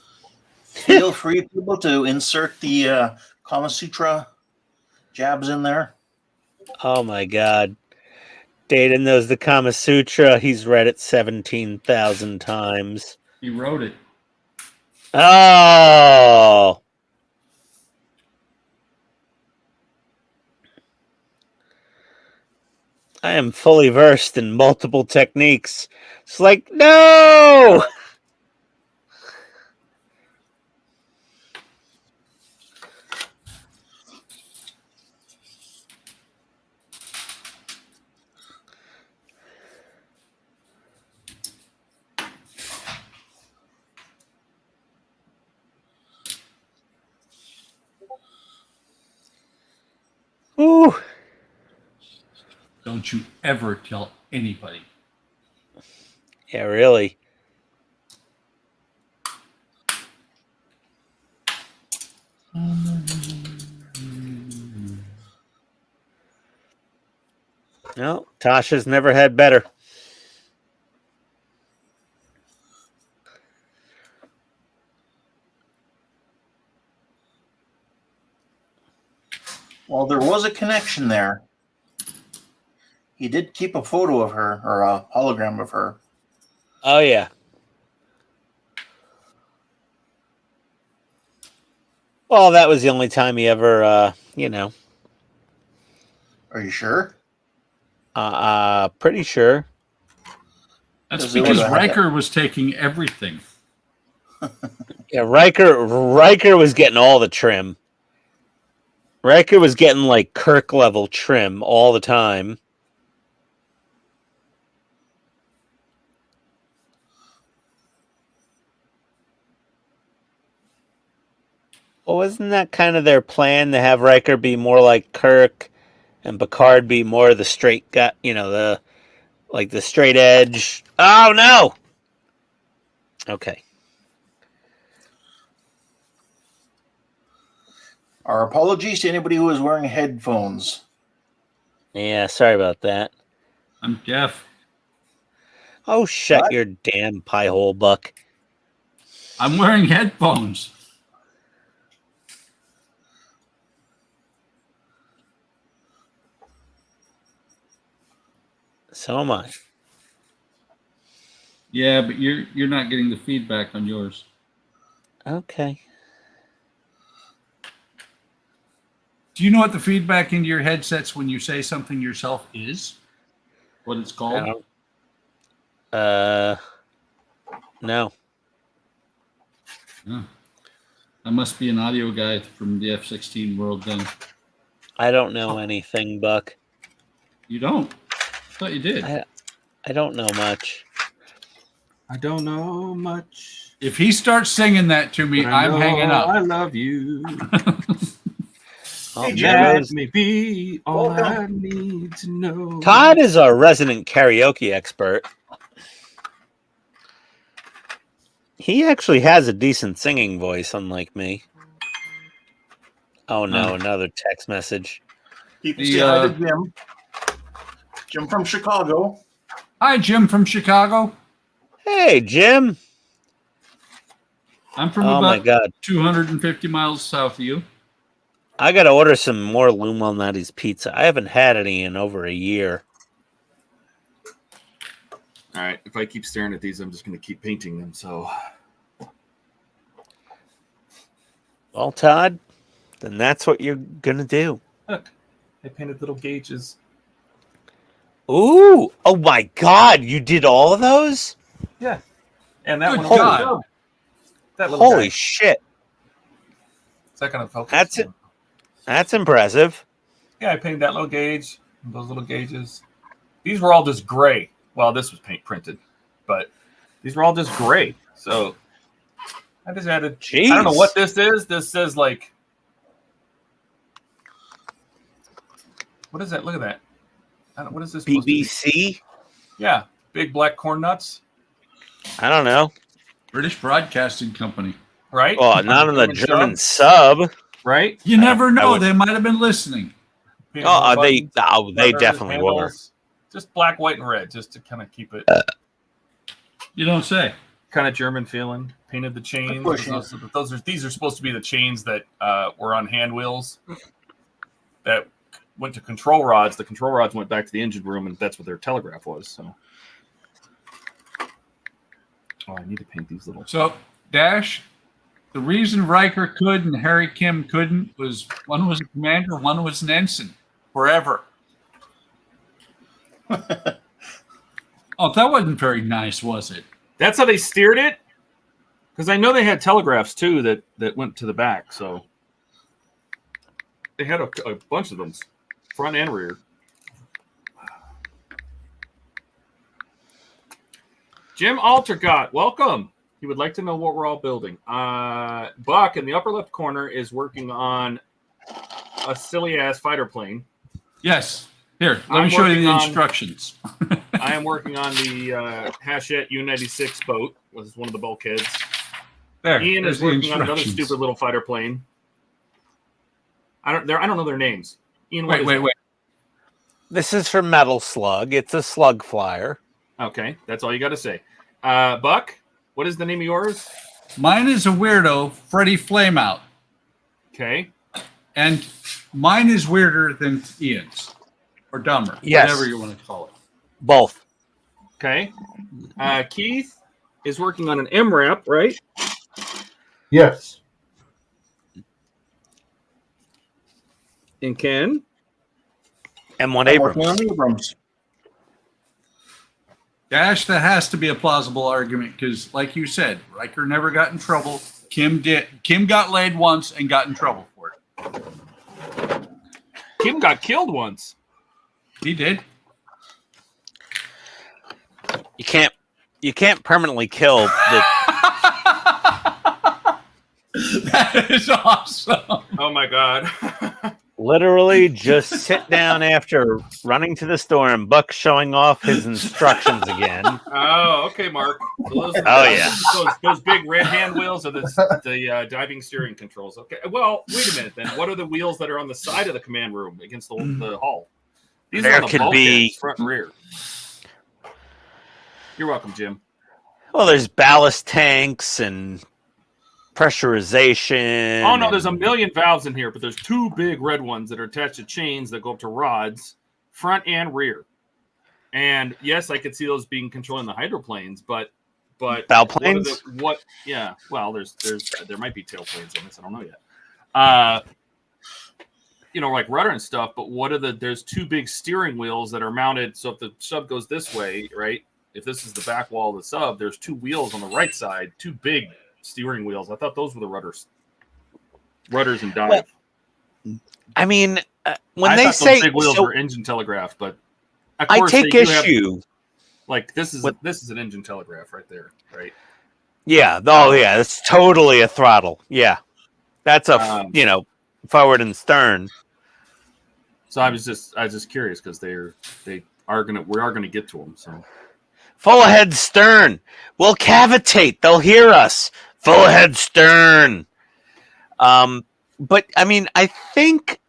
Feel free, people, to insert the Kama Sutra jabs in there. Oh my God. Data knows the Kama Sutra. He's read it 17,000 times. He wrote it. Oh. I am fully versed in multiple techniques. It's like, no! Ooh. Don't you ever tell anybody. Yeah, really. No, Tasha's never had better. Well, there was a connection there. He did keep a photo of her, or a hologram of her. Oh, yeah. Well, that was the only time he ever, Are you sure? Pretty sure. That's Does it because have Riker was taking everything. Yeah, Riker was getting all the trim. Riker was getting like Kirk level trim all the time. Well, wasn't that kind of their plan to have Riker be more like Kirk and Picard be more the straight gut, the straight edge? Oh no. Okay. Our apologies to anybody who is wearing headphones. Yeah, sorry about that. I'm deaf. Oh, shut What? your damn pie hole, Buck. I'm wearing headphones. So am I. Yeah, but you're not getting the feedback on yours. Okay. Do you know what the feedback into your headsets when you say something yourself is? What it's I called? don't. No. Oh. I must be an audio guy from the F-16 world then. I don't know anything, Buck. You don't? I thought you did. I don't know much. I don't know much. If he starts singing that to me, but I I'm know hanging up. I love you. Oh, Hey, there That goes- may be all Welcome. I need to know. Todd is our resident karaoke expert. He actually has a decent singing voice, unlike me. Oh no, another text message. People The, say hi to Jim. Jim from Chicago. Hi, Jim from Chicago. Hey, Jim. I'm from Oh my about God. 250 miles south of you. I got to order some more Lou Malnati's pizza. I haven't had any in over a year. All right. If I keep staring at these, I'm just going to keep painting them. So, Well, Todd, then that's what you're going to do. look, I painted little gauges. Ooh. Oh my God. You did all of those? Yeah. And that Good one. God. Also, that little Holy guy. shit. Is that going to focus? That's it. That's impressive. Yeah, I painted that little gauge, those little gauges. These were all just gray. Well, this was paint printed, but these were all just gray. So I just added. Jeez. I don't know what this is. This says like. What is that? Look at that. What is this? supposed to be? BBC? Yeah, big black corn nuts, I don't know. British Broadcasting Company. right? Well, not on the German sub, sub. right? You never know. would- They might have been listening. Painted Oh, little they buttons, runners, definitely were. handles. Just black, white, and red, just to kind of keep it You don't say. kind of German feeling. Painted the chains. Of course, yeah. These are supposed to be the chains that were on hand wheels that went to control rods. The control rods went back to the engine room, and that's what their telegraph was. So, I need to paint these little. So, Dash, the reason Riker could and Harry Kim couldn't was one was a commander, one was an ensign. Forever. Oh, that wasn't very nice, was it? That's how they steered it. Because I know they had telegraphs too that went to the back. So they had a bunch of them, front and rear. Jim Altergott, welcome. He would like to know what we're all building. Buck in the upper left corner is working on a silly ass fighter plane. Yes. Here, let I'm me show you working the on- instructions. I am working on the Hachette U-96 boat. Was one of the bulkheads. There. Ian there's is the working on another instructions. stupid little fighter plane. I don't know their names. Ian, what is Wait. it? This is for Metal Slug. It's a slug flyer. Okay, that's all you got to say. Buck, what is the name of yours? Mine is a weirdo, Freddy Flameout. Okay, And mine is weirder than Ian's. Or dumber. Yes. Whatever you want to call it. Both. okay. Keith is working on an MRAP, right? Yes. And Ken. M1 I'm Abrams. working on Abrams. Dash, that has to be a plausible argument because, like you said, Riker never got in trouble. Kim did. Kim got laid once and got in trouble for it. Kim got killed once. He did. You can't permanently kill the. That is awesome. Oh my god. Literally just sit down after running to the store and Buck showing off his instructions again. Oh, okay, Mark. So Yeah. Those big red hand wheels are the diving steering controls. Okay. Well, wait a minute then. What are the wheels that are on the side of the command room against the hull? These There are on the could bulkheads, be- front and rear. You're welcome, Jim. Well, there's ballast tanks and pressurization. Oh no, there's a million valves in here, but there's two big red ones that are attached to chains that go up to rods, front and rear. And yes, I could see those being controlling the hydroplanes, but bow planes. What? Yeah. Well, there might be tail planes on this. I don't know yet. Like rudder and stuff. But there's two big steering wheels that are mounted. So if the sub goes this way, right? If this is the back wall of the sub, there's two wheels on the right side, two big steering wheels. I thought those were the rudders and dive. Well, I mean, when I they thought say those big wheels so, were engine telegraph, but of I course take they do issue. this is an engine telegraph right there, right? Yeah. Oh, yeah. That's totally a throttle. Yeah, that's a forward and stern. So I was just curious because we are gonna get to them. So Full ahead stern. We'll cavitate. They'll hear us. Full ahead stern. But I mean, I think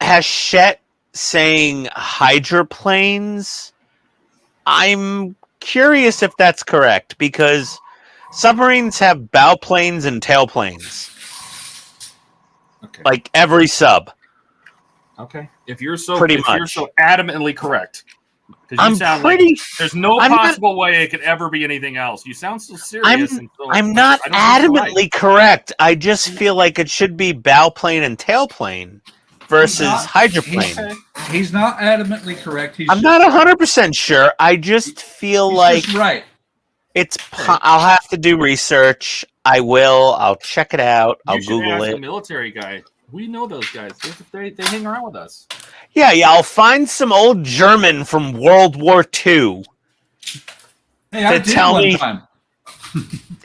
Hachette saying hydroplanes. I'm curious if that's correct because submarines have bow planes and tail planes. okay, Like every sub. okay. If you're so adamantly correct, because you sound like there's no possible way it could ever be anything else. You sound so serious. I'm not adamantly correct. I just feel like it should be bow plane and tail plane versus hydroplane. He's not adamantly correct. I'm not 100% sure. I just feel like right. I'll have to do research. I will. I'll check it out. I'll Google it. The military guy. We know those guys. They hang around with us. Yeah. I'll find some old German from World War II to tell me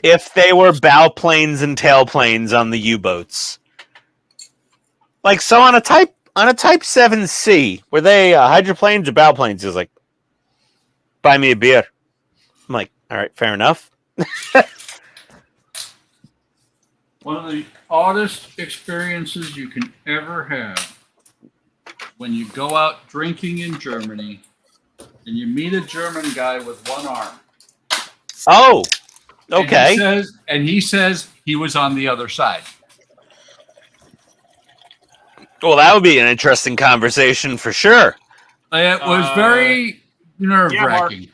if they were bow planes and tail planes on the U-boats. Like so on a Type 7C, were they hydroplanes or bow planes? He was like, buy me a beer. I'm like, all right, fair enough. One of the oddest experiences you can ever have when you go out drinking in Germany and you meet a German guy with one arm. Oh, okay. And he says he was on the other side. Well, that would be an interesting conversation for sure. It was very nerve-wracking.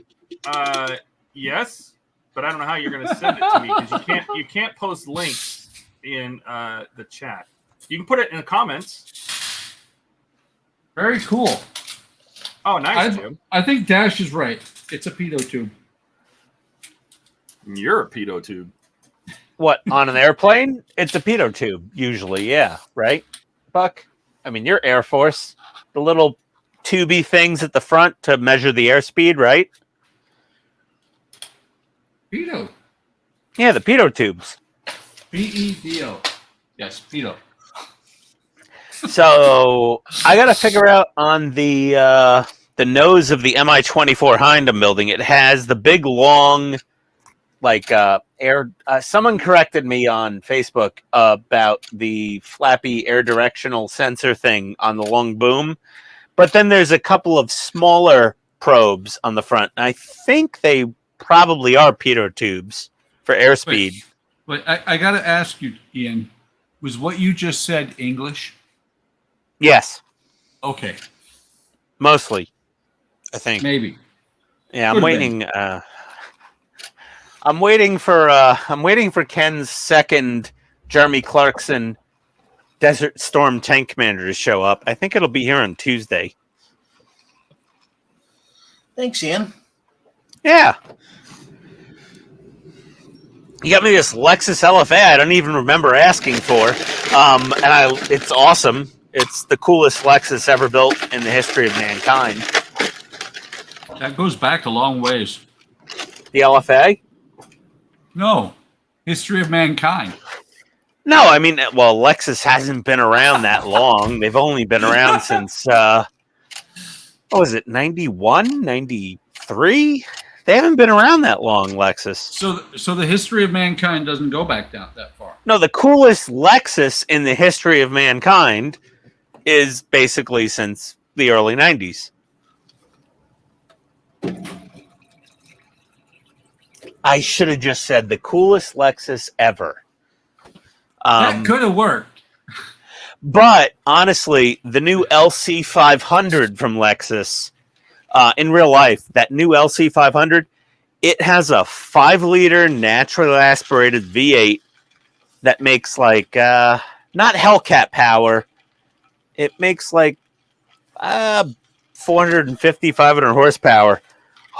Yes, but I don't know how you're going to send it to me because you can't post links in the chat. You can put it in the comments. Very cool. Oh, nice, Jim. I think Dash is right. It's a pedo tube. You're a pedo tube. What, on an airplane? It's a pedo tube, usually, yeah, right? Buck? I mean, you're Air Force. The little tubey things at the front to measure the airspeed, right? Pedo. Yeah, the pedo tubes. P-E-D-O. Yes, pedo. So I got to figure out on the nose of the Mi-24 Hind I'm building. It has the big long, like air. Someone corrected me on Facebook about the flappy air directional sensor thing on the long boom, but then there's a couple of smaller probes on the front. And I think they probably are pedo tubes for airspeed. But I got to ask you, Ian, was what you just said English? Yes. Okay. Mostly, I think. Maybe. Yeah, I'm waiting. I'm waiting for Ken's second Jeremy Clarkson Desert Storm tank commander to show up. I think it'll be here on Tuesday. Thanks, Ian. Yeah. You got me this Lexus LFA I don't even remember asking for. It's awesome. It's the coolest Lexus ever built in the history of mankind. That goes back a long ways. The LFA? No, history of mankind. No, I mean, well, Lexus hasn't been around that long. They've only been around since, what was it, 91, 93? They haven't been around that long, Lexus. So the history of mankind doesn't go back down that far. No, the coolest Lexus in the history of mankind is basically since the early 90s. I should have just said the coolest Lexus ever. That could have worked. But honestly, the new LC500 from Lexus, in real life, that new LC500, it has a 5-liter naturally aspirated V8 that makes like, not Hellcat power. It makes like 450, 500 horsepower.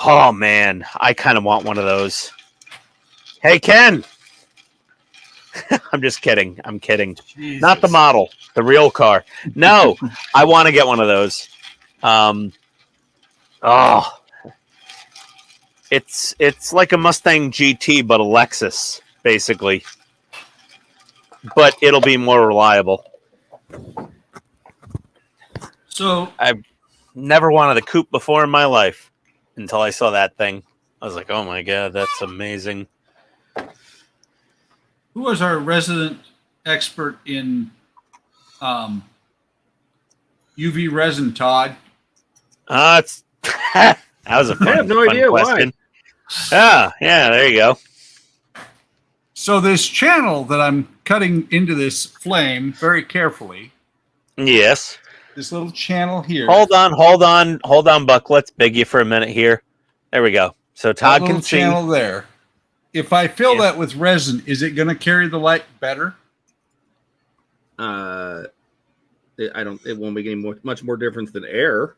Oh, man, I kind of want one of those. Hey, Ken. I'm just kidding. I'm kidding. Jesus. Not the model, the real car. No, I want to get one of those. It's like a Mustang GT, but a Lexus, basically. But it'll be more reliable. So I've never wanted a coupe before in my life until I saw that thing. I was like, oh my God, that's amazing. who was our resident expert in UV resin, Todd? It's that was a fun, I have no fun idea question. Yeah, there you go. So this channel that I'm cutting into this flame very carefully, Yes. this little channel here. Hold on, Buck. Let's beg you for a minute here. There we go. So that Todd little can see. channel there. If I fill Yeah. that with resin, is it going to carry the light better? It won't make any much more difference than air.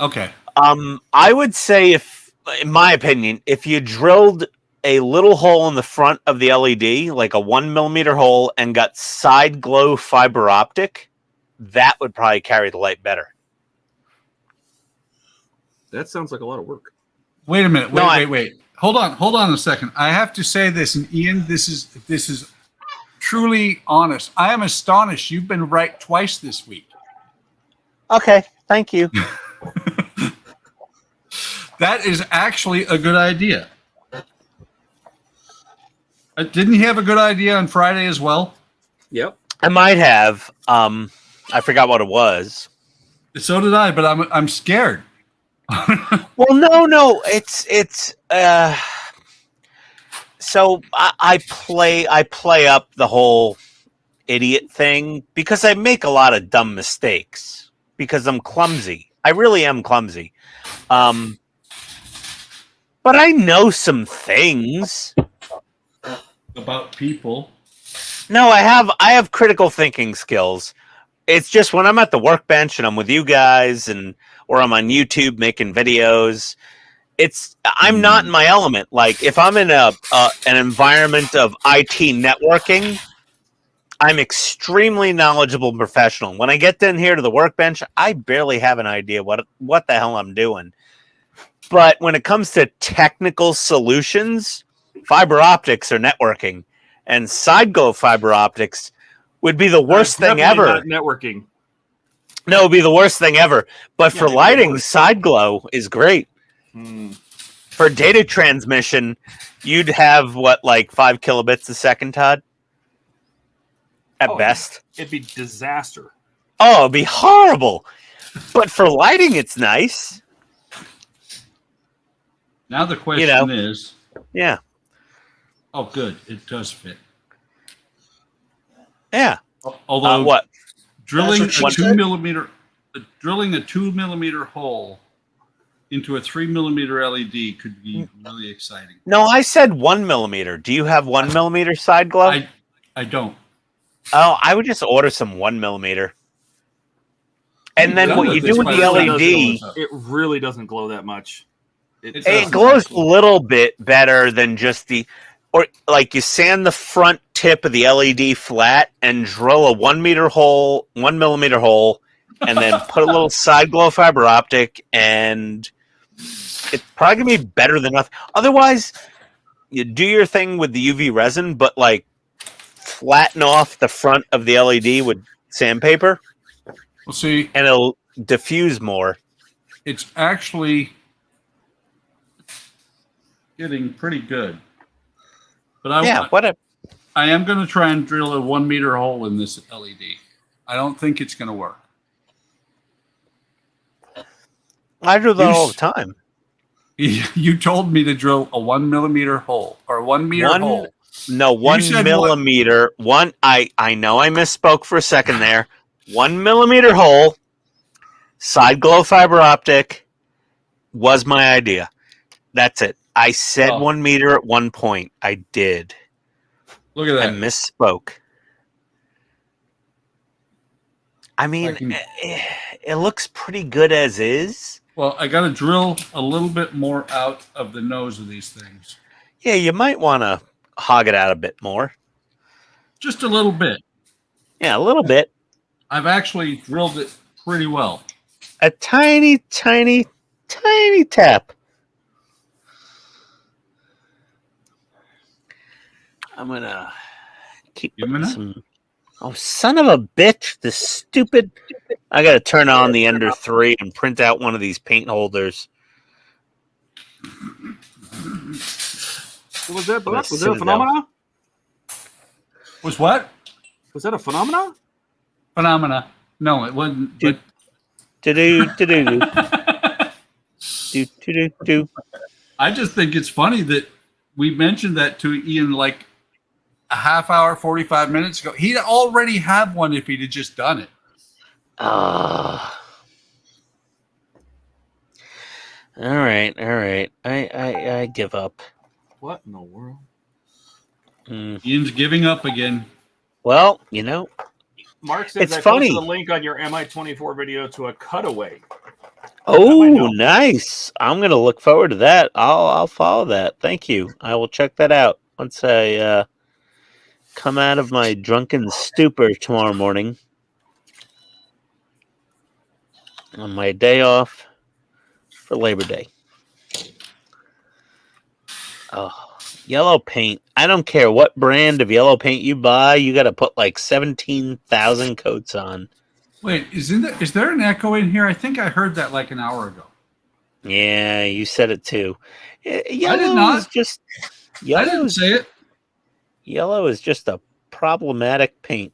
Okay. I would say, if, in my opinion, if you drilled a little hole in the front of the LED, like a 1 millimeter hole, and got side glow fiber optic, that would probably carry the light better. That sounds like a lot of work. Wait a minute. No, Wait. Hold on a second. I have to say this, and Ian, this is truly honest. I am astonished. You've been right twice this week. Okay, thank you. That is actually a good idea. Didn't he have a good idea on Friday as well? Yep. I might have. I forgot what it was. So did I, but I'm scared. Well, no. It's. So I play up the whole idiot thing because I make a lot of dumb mistakes because I'm clumsy. I really am clumsy. But I know some things About people. No, I have critical thinking skills. It's just when I'm at the workbench and I'm with you guys or I'm on YouTube making videos, I'm not in my element. Like if I'm in an environment of IT networking, I'm extremely knowledgeable and professional. When I get in here to the workbench, I barely have an idea what the hell I'm doing. But when it comes to technical solutions, fiber optics or networking, and side glow fiber optics would be the worst thing ever. Not networking. No, it would be the worst thing ever. But Yeah, for maybe lighting, worse. side glow is great. For data transmission, you'd have like 5 kilobits a second, Todd? At Oh, best. It'd be disaster. Oh, it'd be horrible. But for lighting, it's nice. Now the question is, Yeah. oh, good, it does fit. Yeah. Although What? drilling That's what a she 2 said. millimeter, drilling a 2 millimeter hole into a 3 millimeter LED could be really exciting. No, I said 1 millimeter. Do you have 1 millimeter side glow? I don't. Oh, I would just order some 1 millimeter. And then done what with you this do with by the the way. LED, It really doesn't glow that much. It glows a little bit better than just or like you sand the front tip of the LED flat and drill a 1 meter hole, 1 millimeter hole, and then put a little side glow fiber optic, and it's probably gonna be better than nothing. Otherwise, you do your thing with the UV resin, but like flatten off the front of the LED with sandpaper. Well, see, and it'll diffuse more. It's actually getting pretty good. But I am going to try and drill a 1 meter hole in this LED. I don't think it's going to work. I do that all the time. You told me to drill a 1 millimeter hole or 1 meter hole. No, 1 millimeter. I know I misspoke for a second there. 1 millimeter hole, side glow fiber optic was my idea. That's it. I said 1 meter at one point. I did. Look at that. I misspoke. I mean, it looks pretty good as is. Well, I got to drill a little bit more out of the nose of these things. Yeah, you might want to hog it out a bit more. Just a little bit. Yeah, a little bit. I've actually drilled it pretty well. A tiny, tiny, tiny tap. I'm going to keep some... Oh, son of a bitch. The stupid... I got to turn on the Ender 3 and print out one of these paint holders. Was that a phenomena? Was what? Was that a phenomena? Phenomena. No, it wasn't. Do. I just think it's funny that we mentioned that to Ian like a half hour, 45 minutes ago. He'd already have one if he'd have just done it. All right. I give up. What in the world? Ian's giving up again. Well, you know, Mark says it's I funny. posted a link on your MI24 video to a cutaway. Oh, nice! I'm gonna look forward to that. I'll follow that. Thank you. I will check that out once I come out of my drunken stupor tomorrow morning on my day off for Labor Day. Oh, yellow paint. I don't care what brand of yellow paint you buy. You got to put like 17,000 coats on. Wait, is there an echo in here? I think I heard that like an hour ago. Yeah, you said it too. Yellow I did not. Is just, I didn't say it. Yellow is just a problematic paint.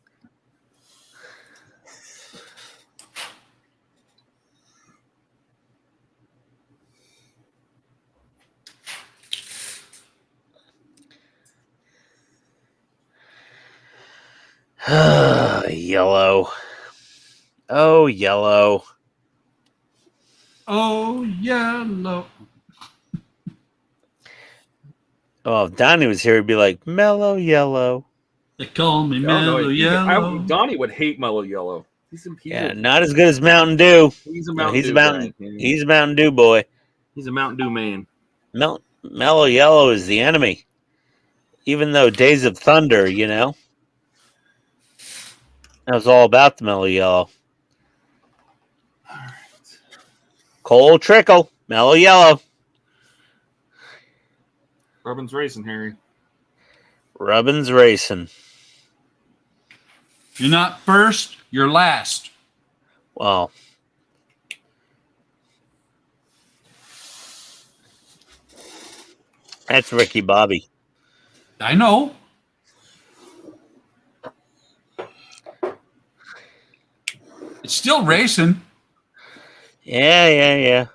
Yellow. Oh, yellow. Oh, yellow. Oh, if Donnie was here, he'd be like, mellow yellow. They call me mellow yellow. Donnie would hate mellow yellow. Yeah, not as good as Mountain Dew. He's a Mountain Dew guy. He's a Mountain Dew boy. He's a Mountain Dew man. Mellow yellow is the enemy. Even though Days of Thunder, you know. That was all about the mellow yellow. All right. Cold Trickle, mellow yellow. Rubbin's racing, Harry. Rubbin's racing. You're not first, you're last. Well, that's Ricky Bobby. I know. It's still racing. Yeah.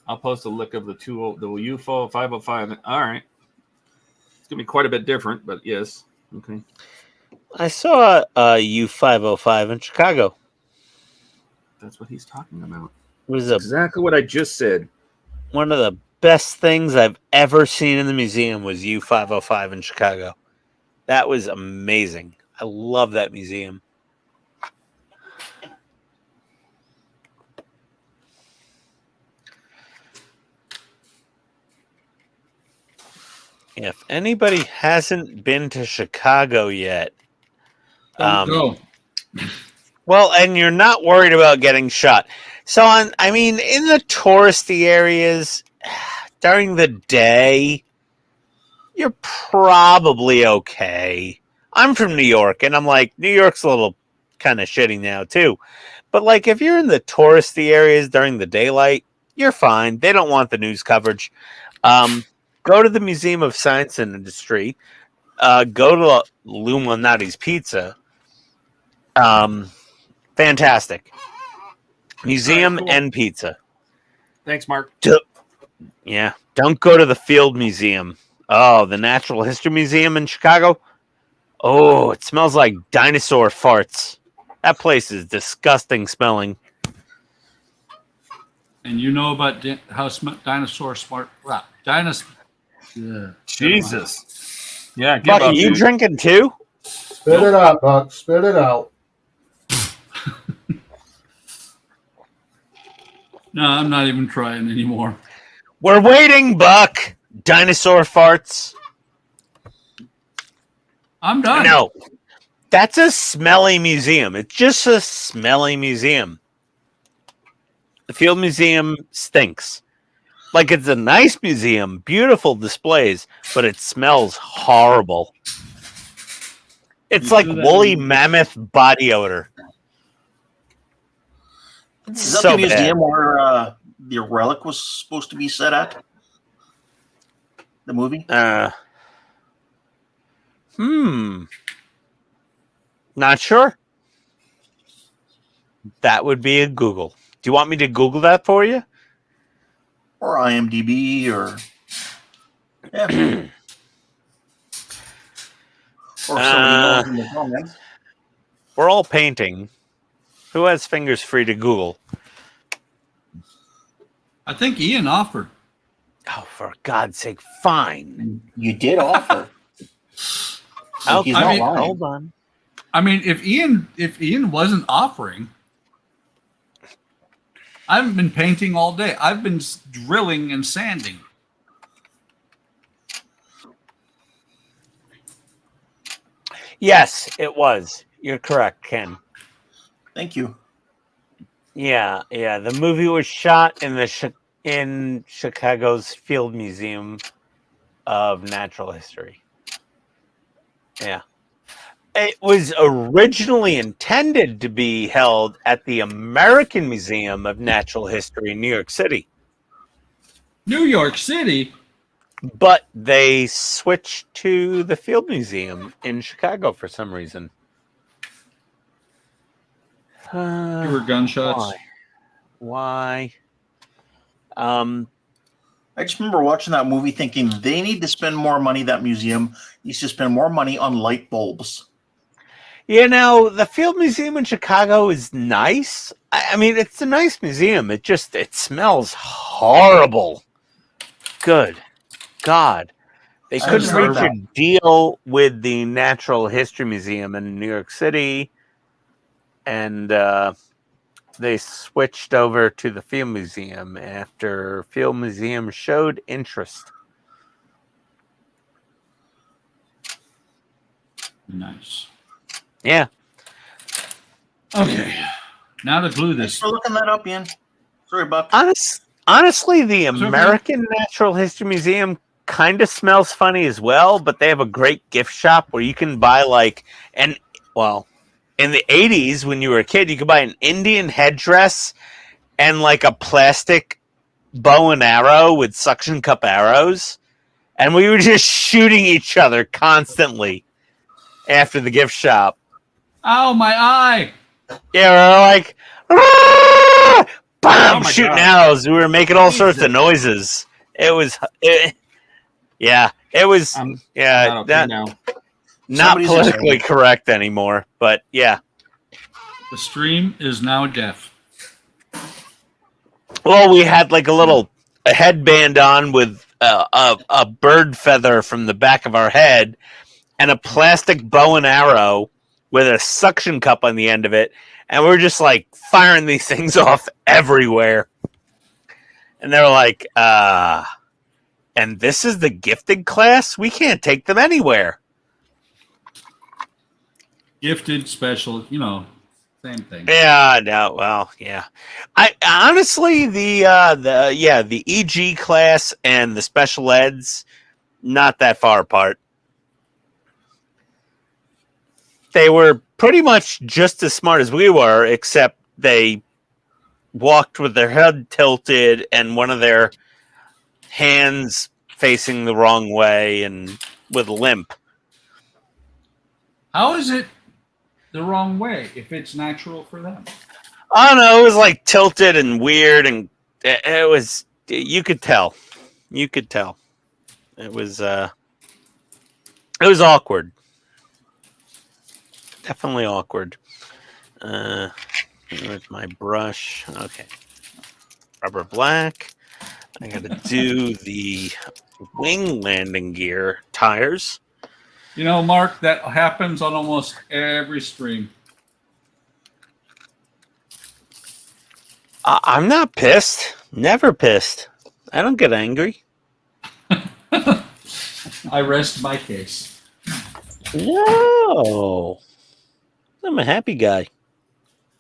I'll post a look of the UFO 505. All right. It's going to be quite a bit different, but yes. Okay. I saw a U505 in Chicago. That's what he's talking about. It was exactly what I just said. One of the best things I've ever seen in the museum was U505 in Chicago. That was amazing. I love that museum. If anybody hasn't been to Chicago yet, Don't go. well, and you're not worried about getting shot. So, in the touristy areas during the day, you're probably okay. I'm from New York, and I'm like, New York's a little kind of shitty now, too. But, like, if you're in the touristy areas during the daylight, you're fine. They don't want the news coverage. Go to the Museum of Science and Industry. Go to Luminati's Pizza. Fantastic. Museum cool. and pizza. Thanks, Mark. Yeah. Don't go to the Field Museum. Oh, the Natural History Museum in Chicago. Oh, it smells like dinosaur farts. That place is disgusting smelling. And you know about how dinosaur smart. Dinosaur. Yeah. Jesus. Yeah, give Bucky, up, you dude. drinking too? Spit it out, Buck. Spit it out. No, I'm not even trying anymore. We're waiting, Buck. Dinosaur farts. I'm done. No. That's a smelly museum. It's just a smelly museum. The Field Museum stinks. Like, it's a nice museum, beautiful displays, but it smells horrible. It's like woolly mammoth body odor. Is that So the museum bad. where the relic was supposed to be set at? The movie? Not sure. That would be a Google. Do you want me to Google that for you? Or IMDb or yeah. Or somebody knows in the comments. We're all painting. Who has fingers free to Google? I think Ian offered. Oh, for God's sake, fine. You did offer. Oh, He's not lying. hold on. I mean, if Ian wasn't offering, I haven't been painting all day. I've been drilling and sanding. Yes, it was. You're correct, Ken. Thank you. Yeah. The movie was shot in in Chicago's Field Museum of Natural History. Yeah. It was originally intended to be held at the American Museum of Natural History in New York City, New York City. but they switched to the Field Museum in Chicago for some reason. There were gunshots. Why? I just remember watching that movie thinking they need to spend more money. That museum needs to spend more money on light bulbs. You know, the Field Museum in Chicago is nice. I mean, it's a nice museum. It smells horrible. Good God. They I couldn't heard reach that. a deal with the Natural History Museum in New York City, and they switched over to the Field Museum after Field Museum showed interest. Nice. Yeah. Okay. Now to glue Thanks this. for looking that up, Ian. Sorry, Buck. Honestly, the okay. American Natural History Museum kind of smells funny as well, but they have a great gift shop where you can buy in the 80s when you were a kid, you could buy an Indian headdress and like a plastic bow and arrow with suction cup arrows. And we were just shooting each other constantly after the gift shop. Ow, my eye! Yeah, we're like, "Ah!" Bam, Oh my shooting God. arrows. We were making all sorts of noises. It was, it was, I'm yeah, not okay now. not Somebody's politically excited. correct anymore. But yeah, The stream is now deaf. well, we had like a headband on with a bird feather from the back of our head, and a plastic bow and arrow with a suction cup on the end of it, and we're just like firing these things off everywhere. And they're like, and this is the gifted class? We can't take them anywhere. Gifted, special, you know, same thing. Yeah, no, well, yeah. I honestly the EG class and the special eds, not that far apart. They were pretty much just as smart as we were, except they walked with their head tilted and one of their hands facing the wrong way and with a limp. How is it the wrong way if it's natural for them? I don't know. It was like tilted and weird, and it was. You could tell. You could tell. It was. It was awkward. Definitely awkward. Where's my brush? Okay. Rubber black. I got to do the wing landing gear tires. You know, Mark, that happens on almost every stream. I'm not pissed. Never pissed. I don't get angry. I rest my case. No. I'm a happy guy.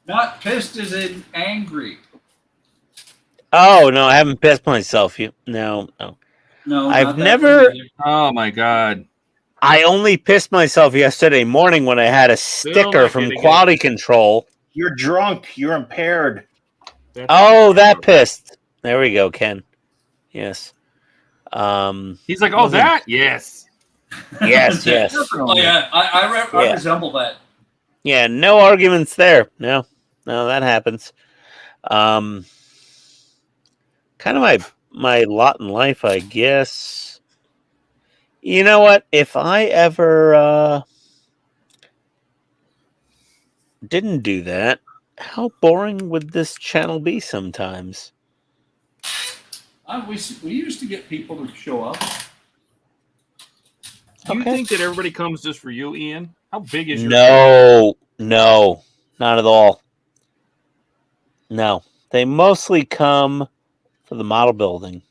Not pissed as in angry. Oh, no, I haven't pissed myself. No. No, I've not that never- thing either. Oh my god. I only pissed myself yesterday morning when I had a sticker not from getting quality control. You're drunk. You're impaired. Oh, that pissed. There we go, Ken. Yes. He's like, oh, that? Yes. Yes. Oh, yeah, I Yeah. resemble that. Yeah, no arguments there. No, that happens. Kind of my lot in life, I guess. You know what? If I ever didn't do that, how boring would this channel be sometimes? We used to get people to show up. Do you Okay. think that everybody comes just for you, Ian? How big is your No, not at all. No, they mostly come for the model building.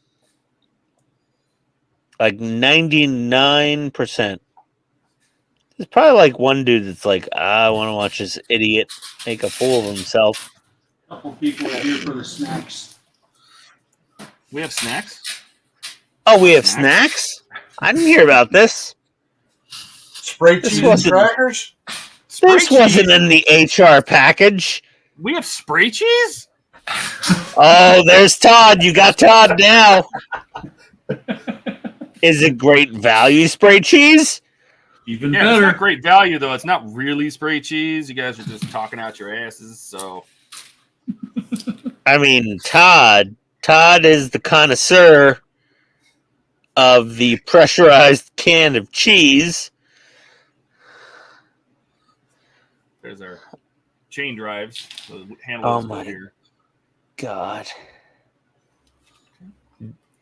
Like 99%. There's probably like one dude that's like, I want to watch this idiot make a fool of himself. A couple people are here for the snacks. We have snacks? Oh, we have snacks? I didn't hear about this. Spray This cheese and wasn't- crackers? This wasn't in the HR package. We have spray cheese? Oh, there's Todd. You got Todd now. Is it great value spray cheese? Even Yeah, it's better. not great value, though. It's not really spray cheese. You guys are just talking out your asses, so... I mean, Todd is the connoisseur of the pressurized can of cheese. There's our chain drives. The handle Oh is my here. God.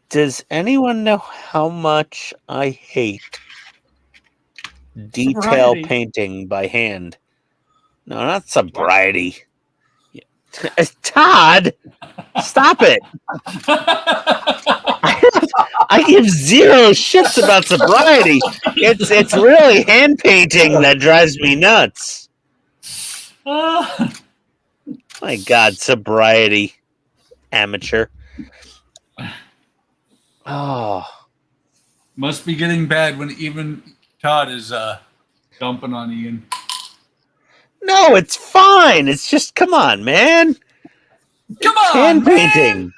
Does anyone know how much I hate detail Sobriety. painting by hand? No, not sobriety. Todd, stop it. I give zero shits about sobriety. It's really hand painting that drives me nuts. My God, sobriety. Amateur. Oh. Must be getting bad when even Todd is dumping on Ian. No, it's fine. It's just, come on, man. Come on, Hand man! painting.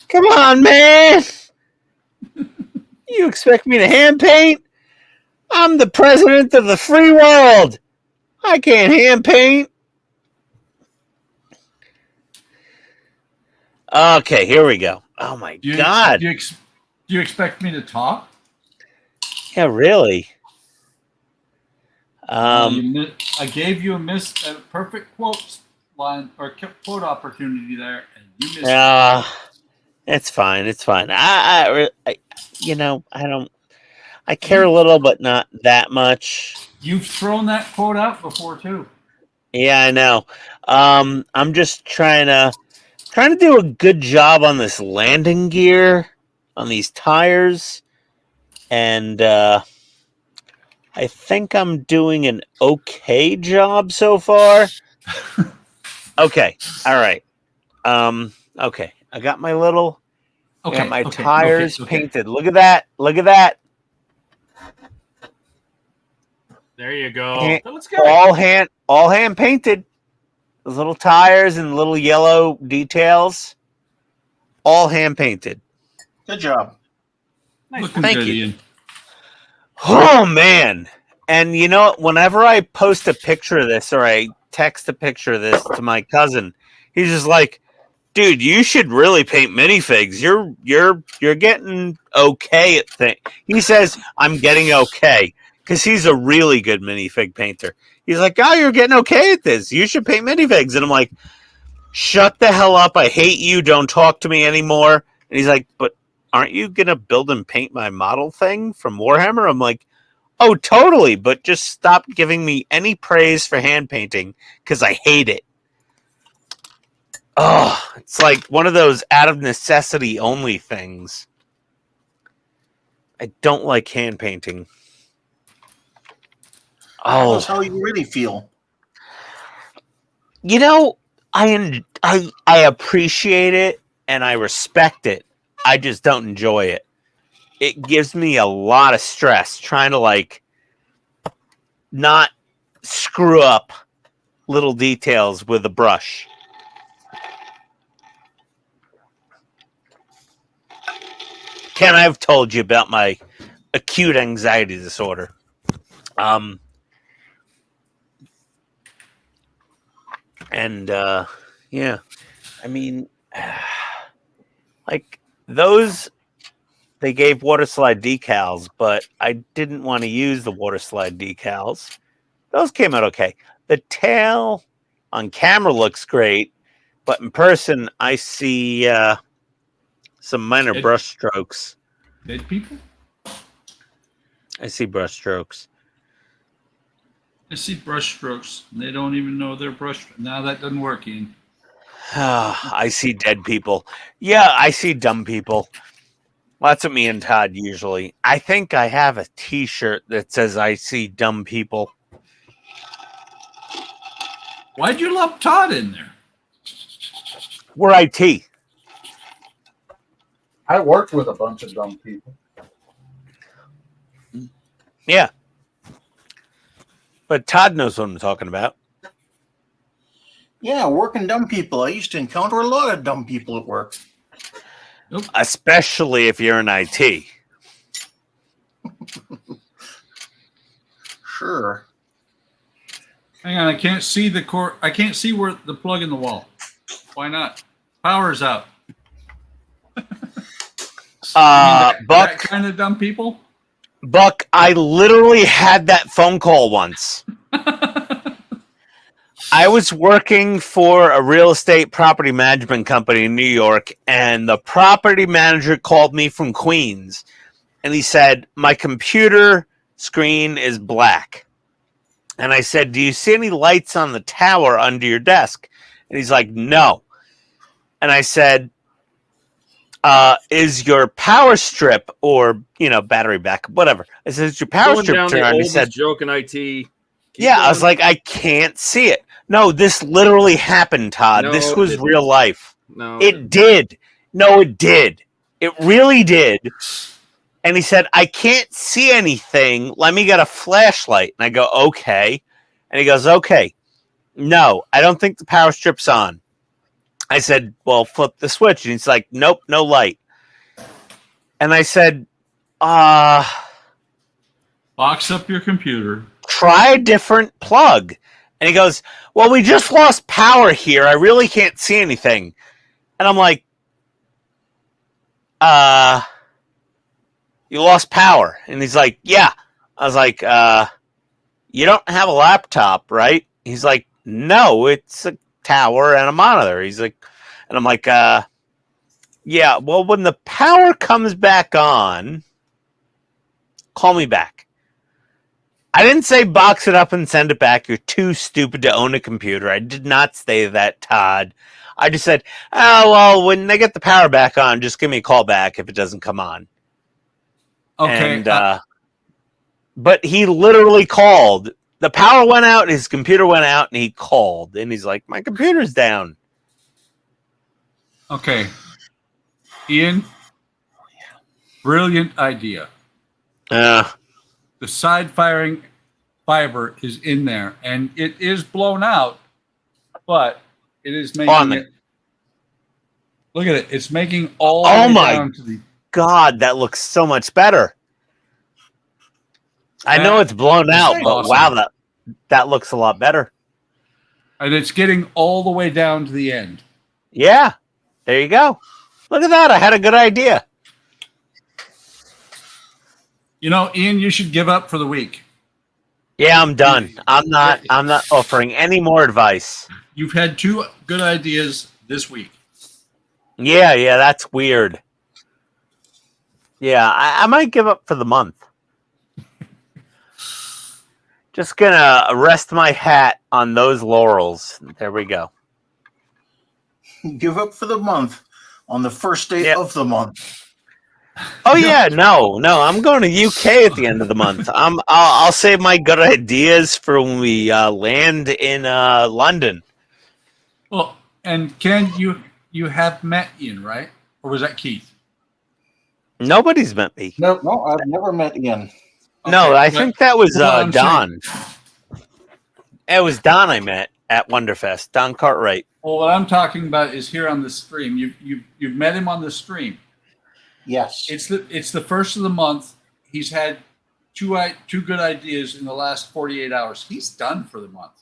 Come on, man. You expect me to hand paint? I'm the president of the free world. I can't hand paint. Okay, here we go. Oh my God. Do you expect me to talk? Yeah, really. I gave you a perfect quote line or quote opportunity there, and you missed it. It's fine. It's fine. I I care a little, but not that much. You've thrown that quote out before too. Yeah, I know. I'm just trying to do a good job on this landing gear, on these tires, and I think I'm doing an okay job so far. Okay, all right. Okay, I got my little, I got my tires painted. Look at that! Look at that! There you go. That looks good. All hand painted. Those little tires and little yellow details, all hand painted. Good job. Nice. Thank you. Ian. Oh man! And you know, whenever I post a picture of this or I text a picture of this to my cousin, he's just like, "Dude, you should really paint minifigs. You're getting okay at things." He says, "I'm getting okay." Because he's a really good minifig painter. He's like, "Oh, you're getting okay at this. You should paint minifigs." And I'm like, "Shut the hell up. I hate you. Don't talk to me anymore." And he's like, "But aren't you going to build and paint my model thing from Warhammer?" I'm like, "Oh, totally. But just stop giving me any praise for hand painting because I hate it." Oh, it's like one of those out of necessity only things. I don't like hand painting. Oh, that's how you really feel. You know, I appreciate it and I respect it. I just don't enjoy it. It gives me a lot of stress trying to like not screw up little details with a brush. Ken, I've told you about my acute anxiety disorder. Yeah, I mean, like those, they gave water slide decals, but I didn't want to use the water slide decals. Those came out okay. The tail on camera looks great, but in person, I see some minor brush strokes. Dead people? I see brush strokes. I see brush strokes. They don't even know they're brush. Now that doesn't work, Ian. I see dead people. Yeah, I see dumb people. Well, that's what me and Todd usually. I think I have a T-shirt that says "I see dumb people." Why'd you lump Todd in there? We're IT. I worked with a bunch of dumb people. Yeah. But Todd knows what I'm talking about. Yeah, working dumb people. I used to encounter a lot of dumb people at work. Nope. Especially if you're in IT. Sure. Hang on, I can't see the core. I can't see where the plug in the wall. Why not? Power's out. Buck, that kind of dumb people? Buck, I literally had that phone call once. I was working for a real estate property management company in New York, and the property manager called me from Queens, and he said, "My computer screen is black." And I said, "Do you see any lights on the tower under your desk?" And he's like, "No." And I said, "Is your power strip or, battery backup, whatever?" I said, "Is your power strip turned on?" He said, "Joke in IT." Yeah, I was like, "I can't see it." No, this literally happened, Todd. No, this was it real life. No, it did. No, it did. It really did. And he said, "I can't see anything. Let me get a flashlight." And I go, "Okay." And he goes, "Okay. No, I don't think the power strip's on." I said, "Well, flip the switch." And he's like, "Nope, no light." And I said, box up your computer. Try a different plug." And he goes, "Well, we just lost power here. I really can't see anything." And I'm like, "You lost power?" And he's like, "Yeah." I was like, "You don't have a laptop, right?" He's like, "No, it's a tower and a monitor." He's like, and I'm like, "Yeah, well, when the power comes back on, Call me back. I didn't say box it up and send it back. You're too stupid to own a computer. I did not say that, Todd. I just said, oh, well, when they get the power back on, just give me a call back if it doesn't come on. Okay. And, but he literally called. The power went out, his computer went out, and he called. And he's like, my computer's down. Okay. Ian, brilliant idea. The side firing fiber is in there, and it is blown out, but it is making it. Look at it. It's making all the way down to the. God, that looks so much better. I know it's blown out, but awesome. wow, that looks a lot better. And it's getting all the way down to the end. Yeah, there you go. Look at that. I had a good idea. You know, Ian, you should give up for the week. Yeah, I'm done. I'm not offering any more advice. You've had 2 good ideas this week. Yeah, that's weird. Yeah, I might give up for the month. Just gonna rest my hat on those laurels. There we go. Give up for the month on the first day of the month. Oh yeah, no, I'm going to UK at the end of the month. I'll save my good ideas for when we land in London. Well, and Ken, you have met Ian, right? Or was that Keith? Nobody's met me. No, I've never met Ian. No, Okay, I think that was I'm Don. It was Don I met at Wonderfest. Don Cartwright. Well, what I'm talking about is here on the stream. You've met him on the stream. Yes. It's the first of the month. He's had two good ideas in the last 48 hours. He's done for the month.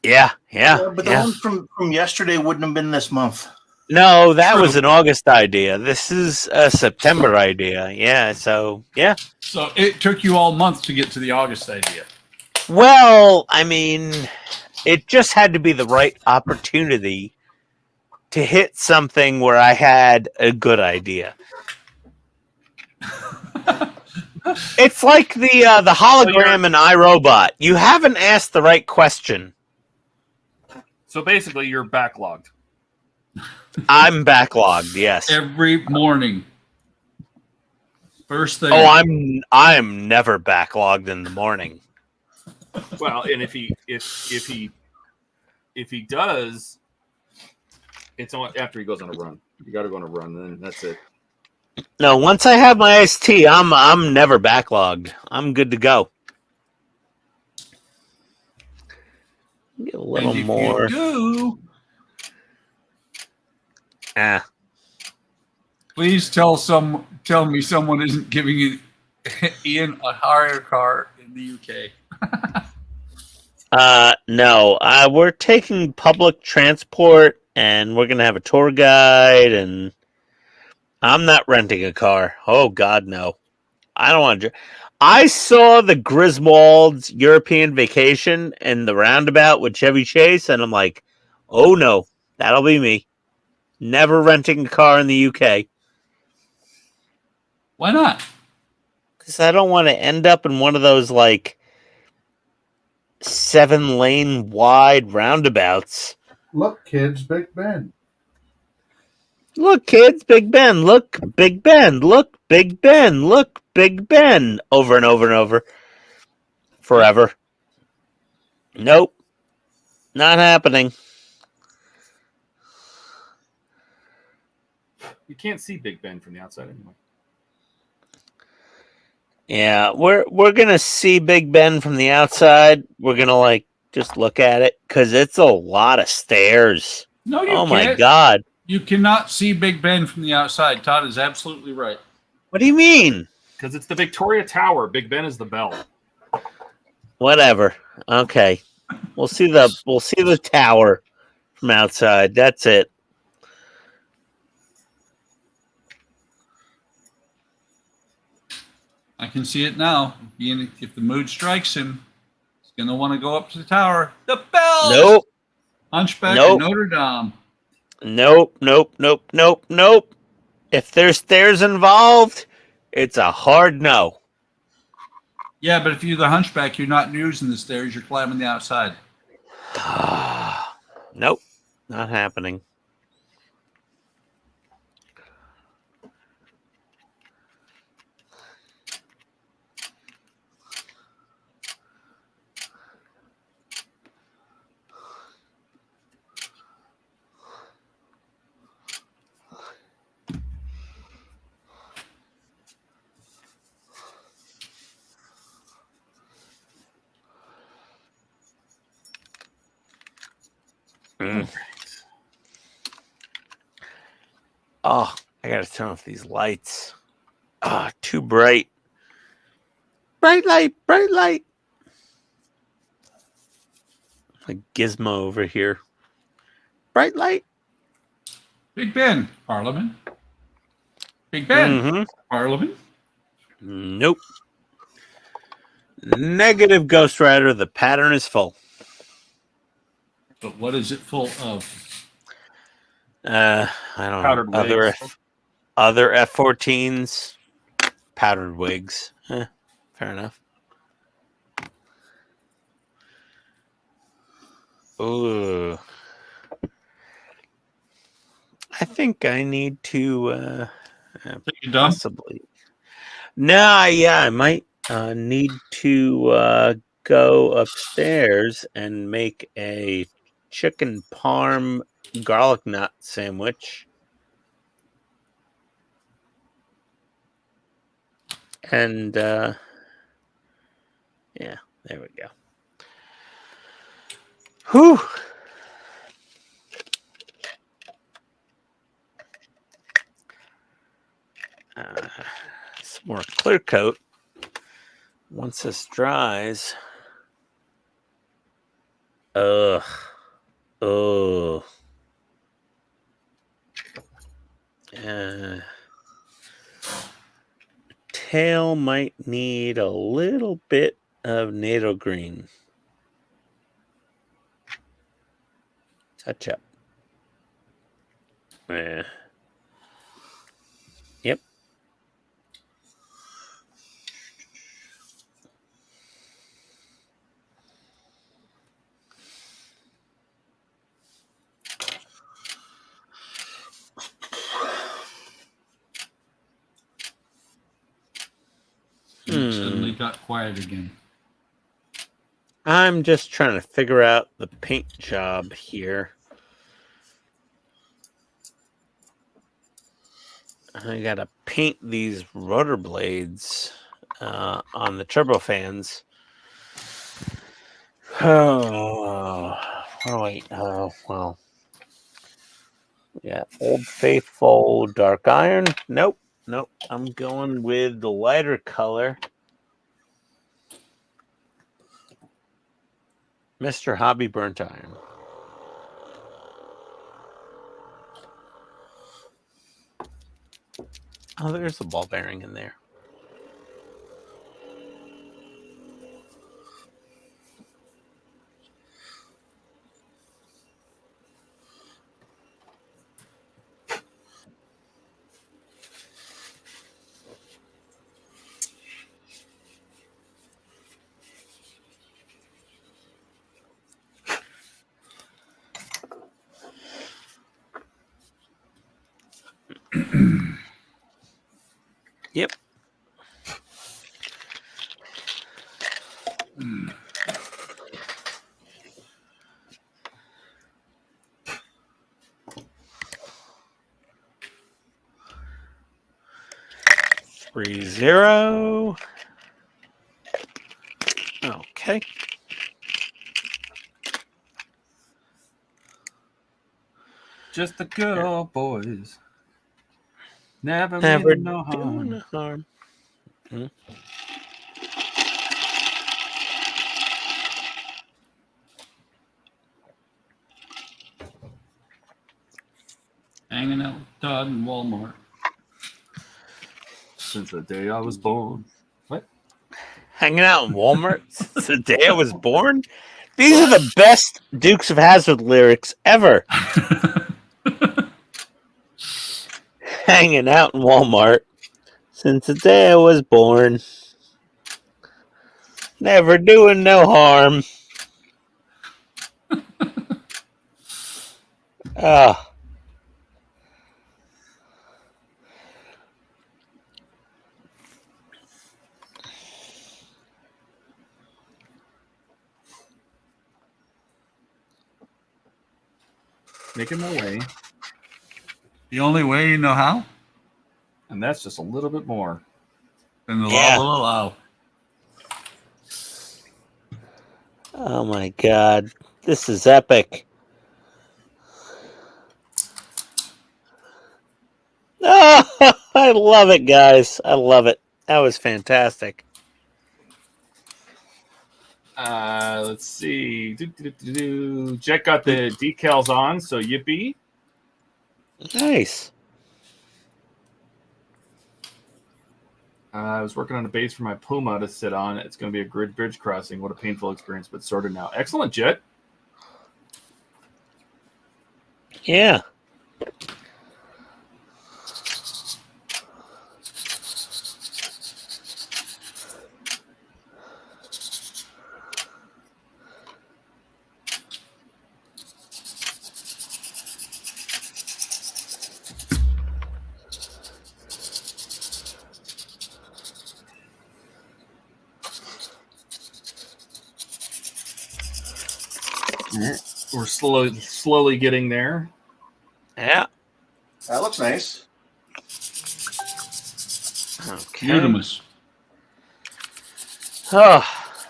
Yeah. But the one from yesterday wouldn't have been this month. No, that was an August idea. This is a September idea. Yeah, so, yeah. So it took you all month to get to the August idea. Well, I mean, it just had to be the right opportunity to hit something where I had a good idea. It's like the hologram in iRobot. You haven't asked the right question. So basically, you're backlogged. I'm backlogged, yes. Every morning. First thing. Oh, I'm never backlogged in the morning. Well, and if he does, it's on after he goes on a run. You got to go on a run, then that's it. No, once I have my ST, I'm never backlogged. I'm good to go. Get a little more. You do, please tell me someone isn't giving Ian a hire car in the UK. No, we're taking public transport, and we're gonna have a tour guide, and I'm not renting a car. Oh God, no! I don't want to. I saw the Griswold's European Vacation and the roundabout with Chevy Chase, and I'm like, oh no, that'll be me. Never renting a car in the UK. Why not? Because I don't want to end up in one of those, like, 7-lane wide roundabouts. Look, kids, Big Ben. Look, kids, Big Ben. Look, Big Ben. Look, Big Ben. Look, Big Ben. Over and over and over. Forever. Nope. Not happening. You can't see Big Ben from the outside anyway. Yeah, we're gonna see Big Ben from the outside. We're gonna just look at it because it's a lot of stairs. No, you oh can't. My God! You cannot see Big Ben from the outside. Todd is absolutely right. What do you mean? Because it's the Victoria Tower. Big Ben is the bell. Whatever. Okay, we'll see the tower from outside. That's it. I can see it now. If the mood strikes him, he's going to want to go up to the tower. The bell! Nope. Hunchback Nope. of Notre Dame. Nope. If there's stairs involved, it's a hard no. Yeah, but if you're the hunchback, you're not using the stairs. You're climbing the outside. Nope, not happening. Mm. Oh, I gotta turn off these lights. Ah, too bright. Bright light, bright light. Like Gizmo over here. Bright light. Big Ben, Parliament. Big Ben, Parliament. Nope. Negative Ghost Rider. The pattern is full. But what is it full of? I don't Powdered know. wigs. Other F-14s. Powdered wigs. Fair enough. Ooh. I think I need to You done? possibly. No, yeah, I might need to go upstairs and make a chicken parm garlic nut sandwich. And yeah, there we go. Whew. Some more clear coat. Once this dries. Ugh. Oh. Tail might need a little bit of NATO green. Touch up. Yeah. Yep. Suddenly got quiet again. I'm just trying to figure out the paint job here. I gotta paint these rotor blades on the turbofans. Oh wait. Oh well. Yeah, Old Faithful Dark Iron. Nope. I'm going with the lighter color. Mr. Hobby Burnt Iron. Oh, there's a ball bearing in there. Yep. Three zero. Okay. Just the good old boys. Never Never mean no harm. doing harm. Hanging out with Todd in Walmart. Since the day I was born. What? Hanging out in Walmart since the day I was born. These are the best Dukes of Hazzard lyrics ever. Hanging out in Walmart since the day I was born. Never doing no harm. Ah. Making my way. The only way you know how? And that's just a little bit more. And the Yeah. law will allow. Oh my God. This is epic. Oh, I love it, guys. I love it. That was fantastic. Let's see. Jet got the decals on, so yippee. Nice. I was working on a base for my Puma to sit on. It's going to be a grid bridge crossing. What a painful experience, but sorted now. Excellent, Jet. Yeah. We're slowly getting there. Yeah. That looks nice. Okay. Beautimus. Oh,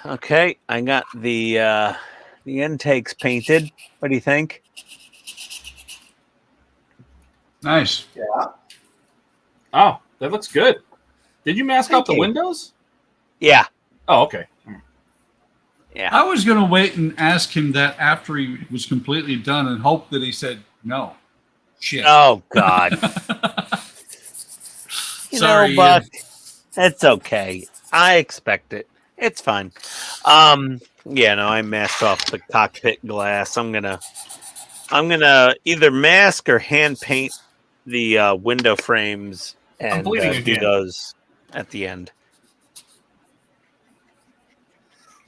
okay. I got the intakes painted. What do you think? Nice. Yeah. Oh, that looks good. Did you mask out the you. windows? Yeah. Oh, okay. Yeah. I was going to wait and ask him that after he was completely done and hope that he said no. Shit. Oh God. You Sorry, know, Buck. It's okay. I expect it. It's fine. Yeah, no, I masked off the cockpit glass. I'm gonna either mask or hand paint the window frames and bleeding do again. those at the end.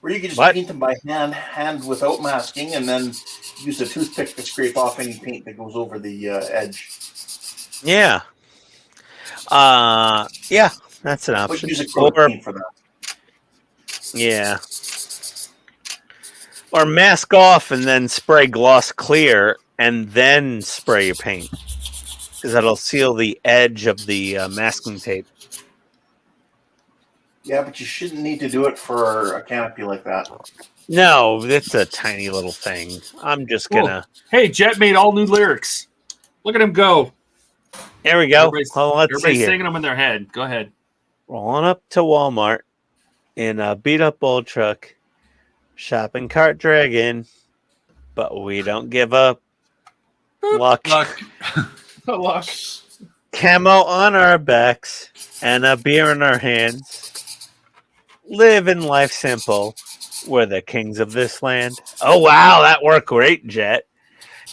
Or you could just What? paint them by hand without masking, and then use a toothpick to scrape off any paint that goes over the edge. Yeah. Yeah, that's an But option. use acrylic Or paint for that. yeah. Or mask off and then spray gloss clear and then spray your paint. Because that'll seal the edge of the masking tape. Yeah, but you shouldn't need to do it for a canopy like that. No, it's a tiny little thing. I'm just gonna. Hey, Jet made all new lyrics. Look at him go. There we go. Everybody's, Well, let's see everybody's here. singing them in their head. Go ahead. Rolling up to Walmart in a beat up old truck. Shopping cart dragging, but we don't give up. Luck. Luck. Camo on our backs and a beer in our hands. Living life simple. We're the kings of this land. Oh, wow, that worked great, Jet.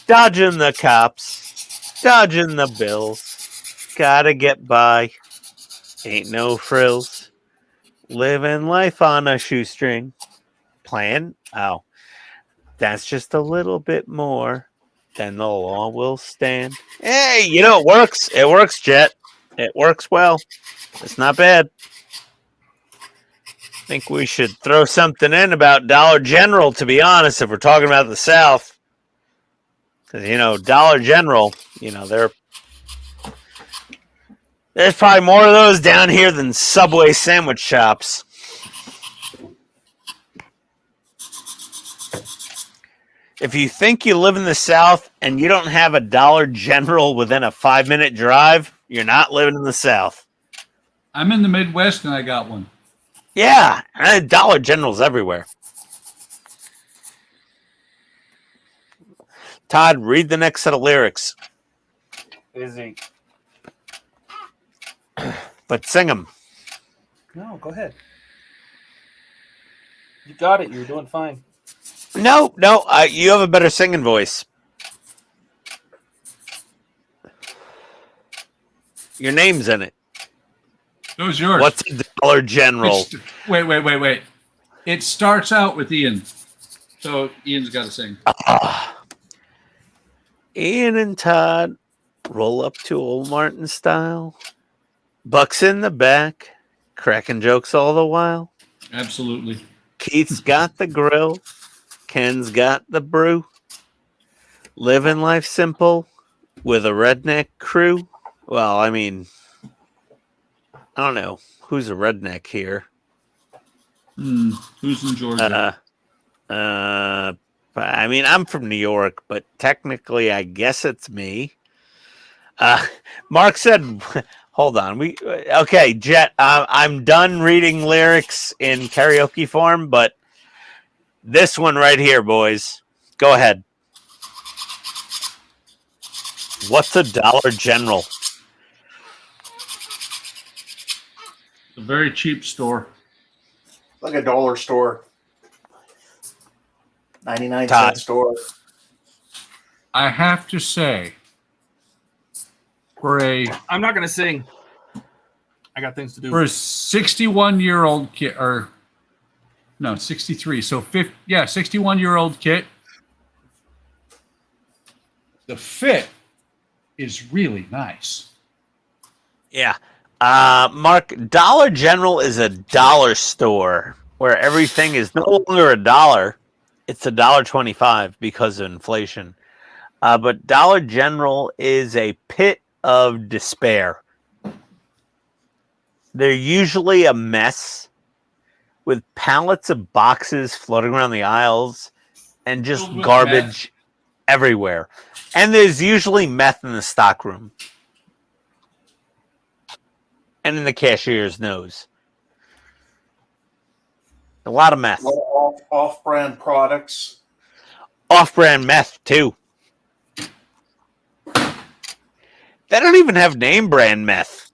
Dodging the cops. Dodging the bills. Gotta get by. Ain't no frills. Living life on a shoestring. Plan? Oh, that's just a little bit more. Then the law will stand. Hey, you know, it works. It works, Jet. It works well. It's not bad. I think we should throw something in about Dollar General, to be honest, if we're talking about the South. Because, you know, Dollar General, you know, there's probably more of those down here than Subway sandwich shops. If you think you live in the South and you don't have a Dollar General within a 5-minute drive, you're not living in the South. I'm in the Midwest and I got one. Yeah, Dollar General's everywhere. Todd, read the next set of lyrics. Busy. But sing them. No, go ahead. You got it. You're doing fine. No, you have a better singing voice. Your name's in it. It was yours. What's a Dollar General? Wait. It starts out with Ian. So Ian's got to sing. Ian and Todd roll up to old Martin style. Buck's in the back, cracking jokes all the while. Absolutely. Keith's got the grill. Ken's got the brew. Living life simple with a redneck crew. Well, I mean, I don't know. Who's a redneck here? Who's in Georgia? I mean, I'm from New York, but technically, I guess it's me. Mark said, hold on. Okay, Jet, I'm done reading lyrics in karaoke form, but this one right here, boys. Go ahead. What's a Dollar General? A very cheap store. Like a dollar store. 99 Todd. cent store. I have to say, I'm not going to sing. I got things to do. for a 61-year-old kid, or no, 63. So 61-year-old kid. The fit is really nice. Yeah. Mark, Dollar General is a dollar store where everything is no longer $1. It's $1.25 because of inflation. But Dollar General is a pit of despair. They're usually a mess with pallets of boxes floating around the aisles and just Filled with garbage everywhere. And there's usually meth in the stockroom and in the cashier's nose. A lot of meth. A lot of off-brand products. Off-brand meth, too. They don't even have name brand meth.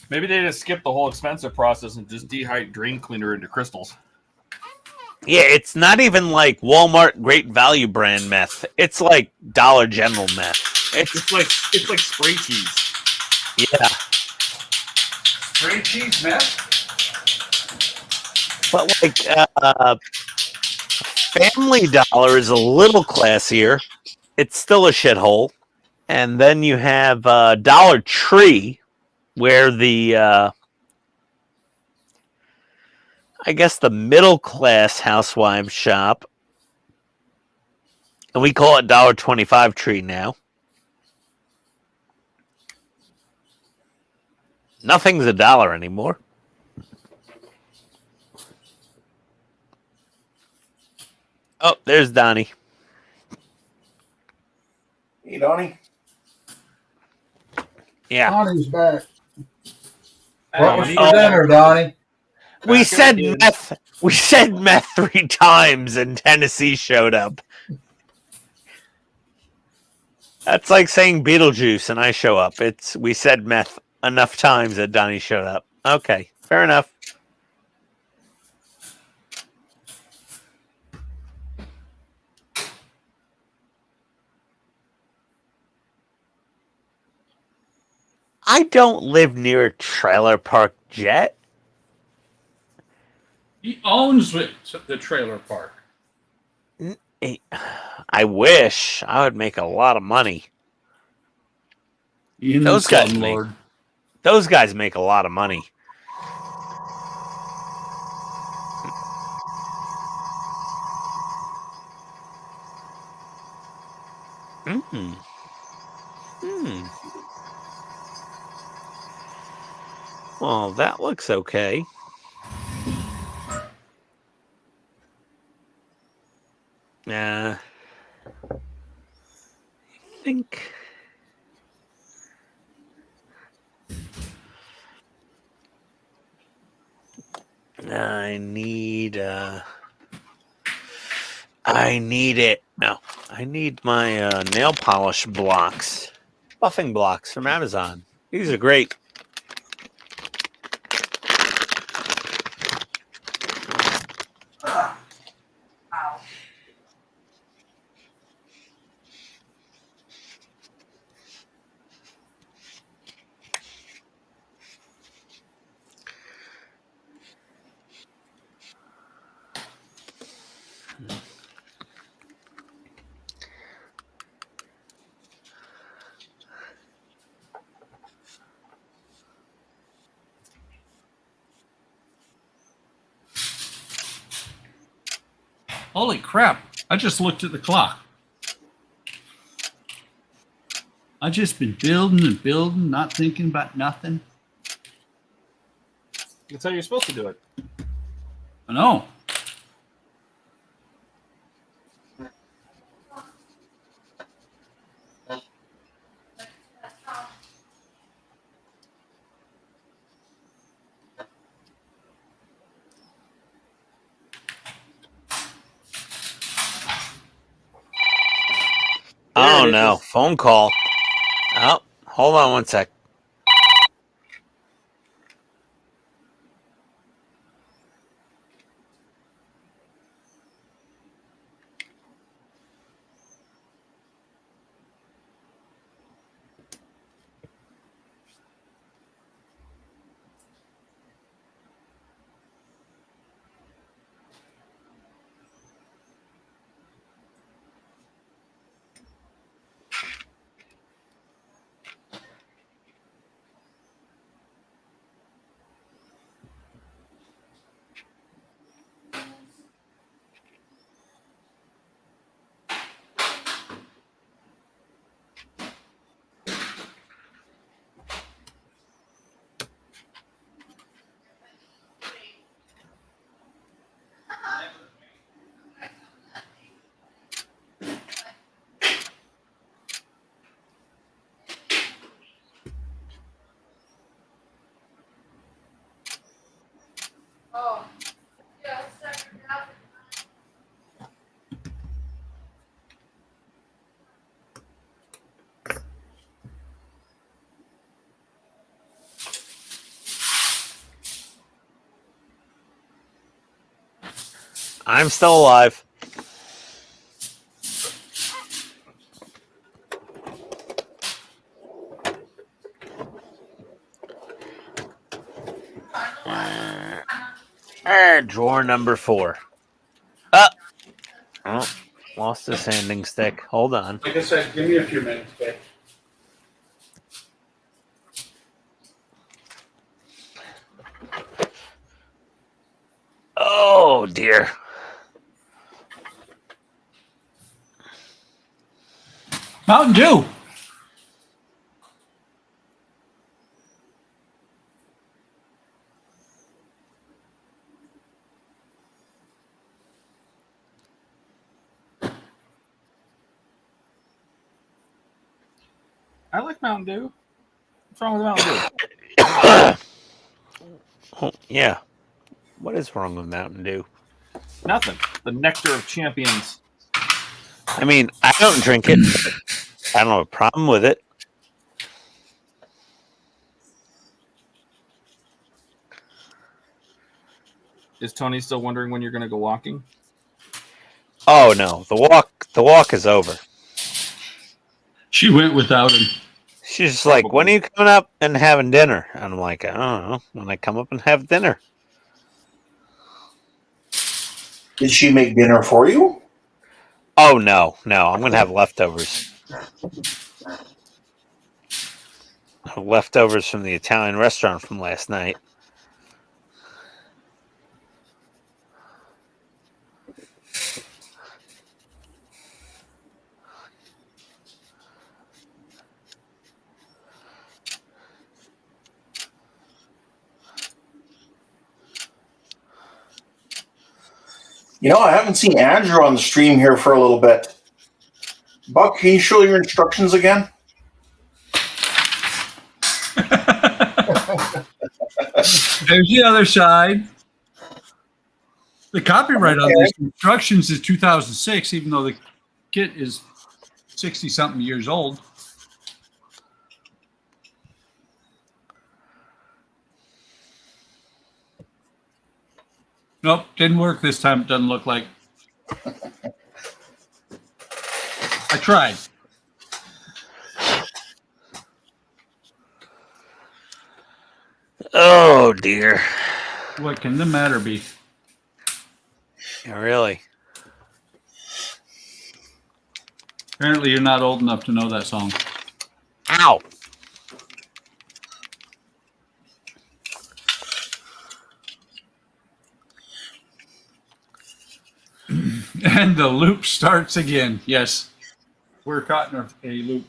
Maybe they just skip the whole expensive process and just dehydrate drain cleaner into crystals. Yeah, it's not even like Walmart Great Value brand meth. It's like Dollar General meth. It's like spray cheese. Yeah. Spray cheese meth? But like Family Dollar is a little classier. It's still a shithole. And then you have Dollar Tree, where the I guess the middle class housewives shop. And we call it $1.25 Tree now. Nothing's $1 anymore. Oh, there's Donnie. Hey, Donnie. Yeah. Donnie's back. Hey, What was Donnie. for dinner, Donnie? We Back said again. meth. We said meth 3 times and Tennessee showed up. That's like saying Beetlejuice and I show up. We said meth enough times that Donnie showed up. Okay, fair enough. I don't live near a trailer park, Jet. He owns the trailer park. I wish. I would make a lot of money. Ian Those the guys slumlord. Those guys make a lot of money. Well, that looks okay. I think I need it. No, I need my nail polish blocks, buffing blocks from Amazon. These are great. Holy crap. I just looked at the clock. I just been building and building, not thinking about nothing. That's how you're supposed to do it. I know. Oh There it no, is. phone call. Oh, hold on one sec. I'm still alive. Drawer number 4. Oh, lost the sanding stick. Hold on. Like I said, give me a few minutes, okay? Oh dear. Mountain Dew. I like Mountain Dew. What's wrong with Mountain Dew? Oh, yeah. What is wrong with Mountain Dew? Nothing. The nectar of champions. I mean, I don't drink it. I don't have a problem with it. Is Tony still wondering when you're going to go walking? Oh no, the walk is over. She went without him. She's just like, when are you coming up and having dinner? And I'm like, I don't know. When I come up and have dinner. Did she make dinner for you? Oh no, I'm gonna have leftovers. Leftovers from the Italian restaurant from last night. You know, I haven't seen Andrew on the stream here for a little bit. Buck, can you show your instructions again? There's the other side. The copyright on these instructions is 2006, even though the kit is 60-something years old. Nope, didn't work this time. It doesn't look like. I tried. Oh dear. What can the matter be? Yeah, really? Apparently, you're not old enough to know that song. Ow. And the loop starts again. Yes, we're caught in a loop.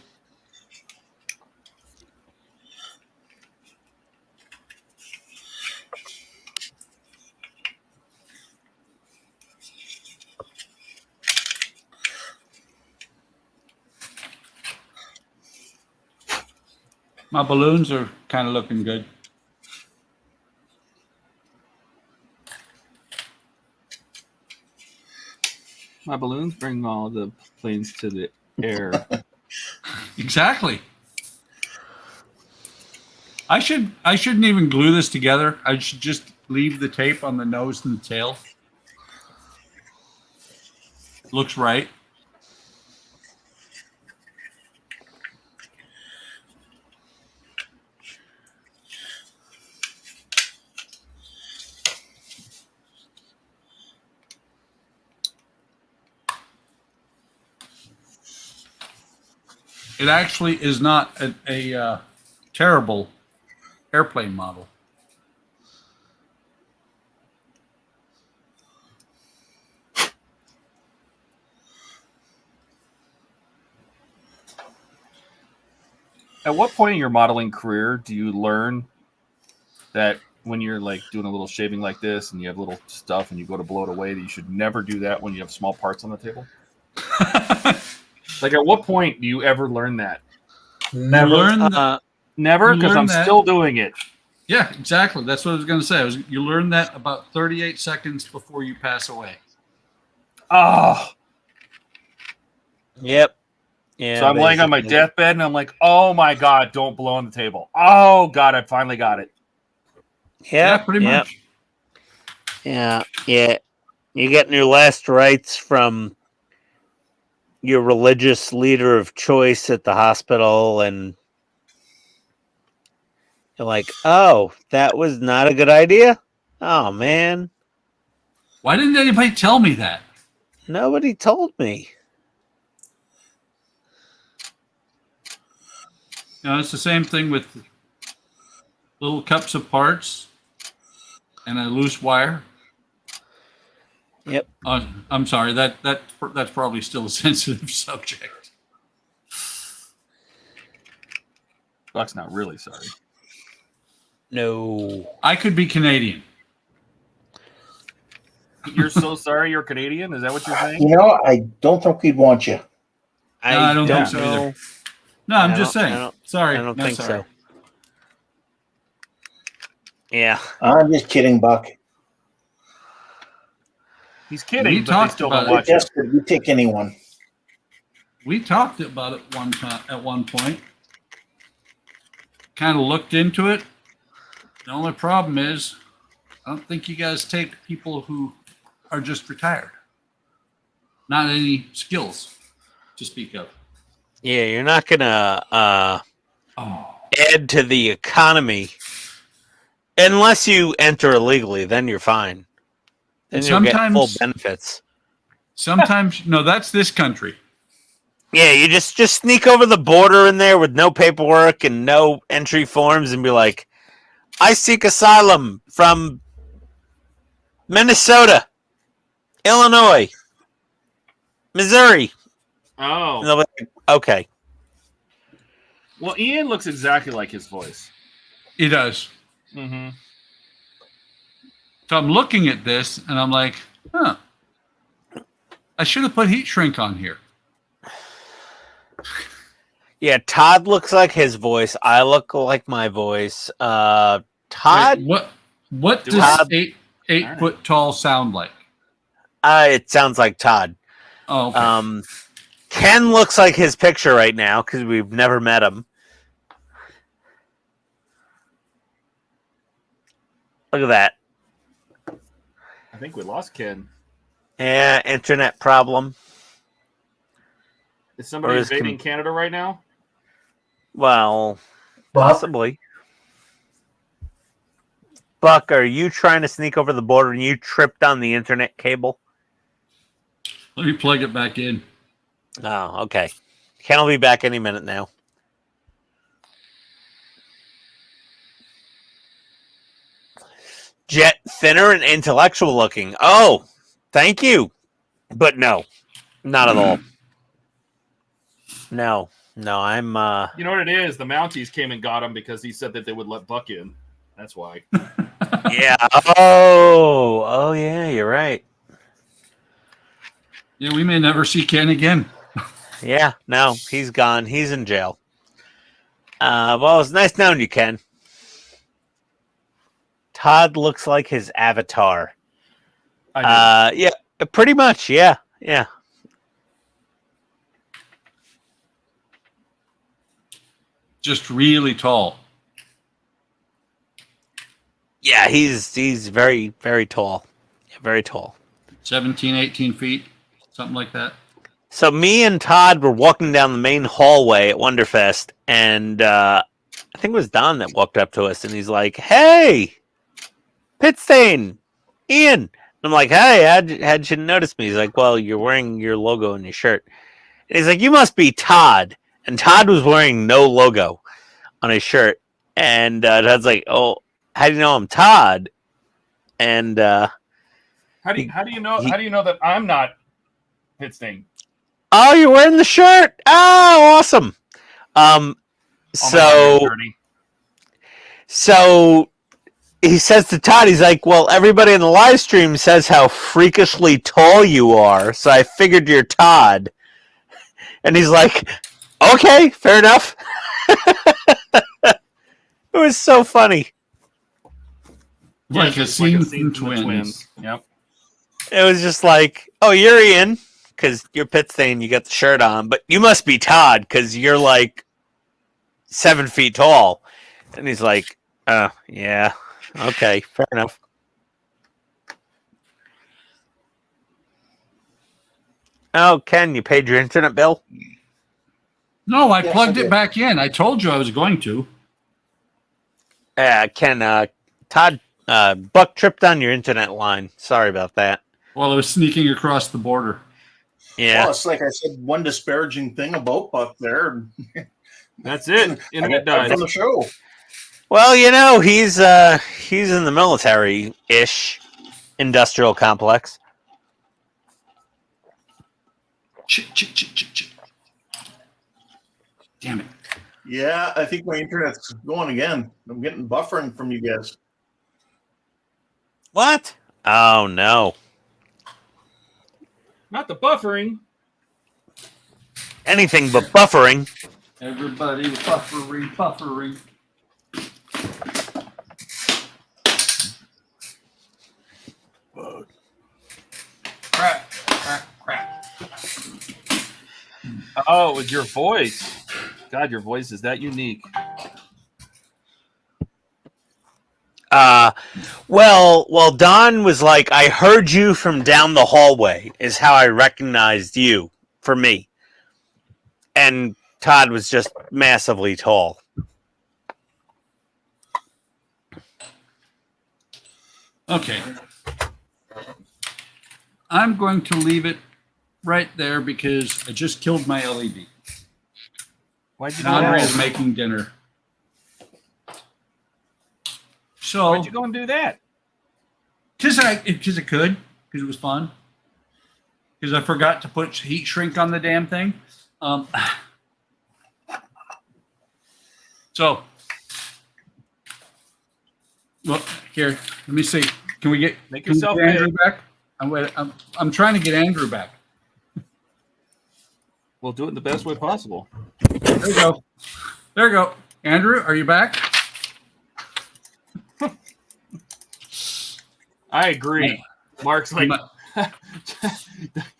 My balloons are kind of looking good. My balloons bring all the planes to the air. Exactly. I shouldn't even glue this together. I should just leave the tape on the nose and the tail. Looks right. It actually is not a terrible airplane model. At what point in your modeling career do you learn that when you're like doing a little shaving like this and you have little stuff and you go to blow it away, that you should never do that when you have small parts on the table? Like, at what point do you ever learn that? Never. Never, You because learn I'm that- still doing it. Yeah, exactly. That's what I was going to say. You learn that about 38 seconds before you pass away. Oh, Yep. Yeah. so I'm laying on my basically. deathbed and I'm like, oh my God, don't blow on the table. Oh God, I finally got it. Yeah, Yep. pretty yep. much. Yeah. Yeah. You're getting your last rites from your religious leader of choice at the hospital, and you're like, oh, that was not a good idea. Oh, man. Why didn't anybody tell me that? Nobody told me. You know, it's the same thing with little cups of parts and a loose wire. Yep. I'm sorry. That's probably still a sensitive subject. Buck's not really sorry. No. I could be Canadian. You're so sorry you're Canadian? Is that what you're saying? You know, I don't think we'd want you. I don't think so either. No, I'm just saying. Sorry. I don't not think sorry. so. Yeah. I'm just kidding, Buck. He's kidding, We but they talked still about don't it. watch it. Yes, we take anyone. We talked about it at one point. Kind of looked into it. The only problem is, I don't think you guys take people who are just retired. Not any skills to speak of. Yeah, you're not gonna Oh, add to the economy unless you enter illegally. Then you're fine. Then And you'll get full sometimes- benefits. sometimes no, that's this country. Yeah, you just sneak over the border in there with no paperwork and no entry forms and be like, I seek asylum from Minnesota, Illinois, Missouri. Oh. And they'll be like, okay. Well, Ian looks exactly like his voice. He does. Mm-hmm. So I'm looking at this and I'm like, huh. I should have put heat shrink on here. Yeah, Todd looks like his voice. I look like my voice. Todd, Wait, what does Todd- eight Alright. foot tall sound like? it sounds like Todd. Oh, okay. Ken looks like his picture right now because we've never met him. Look at that. I think we lost Ken. Yeah, internet problem. Is somebody Or is invading Canada right now? Well, Buck, possibly. Buck, are you trying to sneak over the border and you tripped on the internet cable? Let me plug it back in. Oh, okay. Ken will be back any minute now. Jet thinner and intellectual looking. Oh, thank you. But no, not at all. No, I'm You know what it is? The Mounties came and got him because he said that they would let Buck in. That's why. yeah. Oh yeah, you're right. Yeah, we may never see Ken again. Yeah, no, he's gone. He's in jail. Well, it's nice knowing you, Ken. Todd looks like his avatar. Yeah, pretty much. Yeah. Just really tall. Yeah, he's very, very tall. Very tall. 17, 18 feet, something like that. So me and Todd were walking down the main hallway at Wonderfest, and I think it was Don that walked up to us, and he's like, "Hey, PITSTAIN, Ian." And I'm like, "Hey, how'd you notice me?" He's like, "Well, you're wearing your logo in your shirt." And he's like, "You must be Todd." And Todd was wearing no logo on his shirt, and Todd's like, "Oh, how do you know I'm Todd?" And How do you know that I'm not PITSTAIN? oh, you're wearing the shirt. Oh, awesome. So he says to Todd, he's like, "Well, everybody in the live stream says how freakishly tall you are, so I figured you're Todd." And he's like, "Okay, fair enough." It was so funny. Like a scene from Twins. Twins. Yep. It was just like, "Oh, you're Ian because you're PITSTAIN, you got the shirt on, but you must be Todd because you're like 7 feet tall." And he's like, "Oh, yeah, okay, fair enough." Oh, Ken, you paid your internet bill? No, I Yes, plugged I it did. back in. I told you I was going to. Ken, Todd, Buck tripped on your internet line. Sorry about that. While I was sneaking across the border. Yeah. Well, it's like I said, one disparaging thing about Buck there. That's it. I Internet got died. from the show. Well, you know, he's in the military-ish industrial complex. Damn it. Yeah, I think my internet's going again. I'm getting buffering from you guys. What? Oh no. Not the buffering. Anything but buffering. Everybody was buffering. Crap. Oh, it was your voice. God, your voice is that unique. Well, Don was like, "I heard you from down the hallway," is how I recognized you for me. And Todd was just massively tall. Okay. I'm going to leave it right there because I just killed my LED. Why'd you do Andre is that? making dinner. So, Why'd you go and do that? because I could, because it was fun. Because I forgot to put heat shrink on the damn thing. So, well, here, let me see. Can we get Make can we yourself get Andrew big. back? I'm trying to get Andrew back. We'll do it in the best way possible. There we go. There we go. Andrew, are you back? I agree. Mark's like,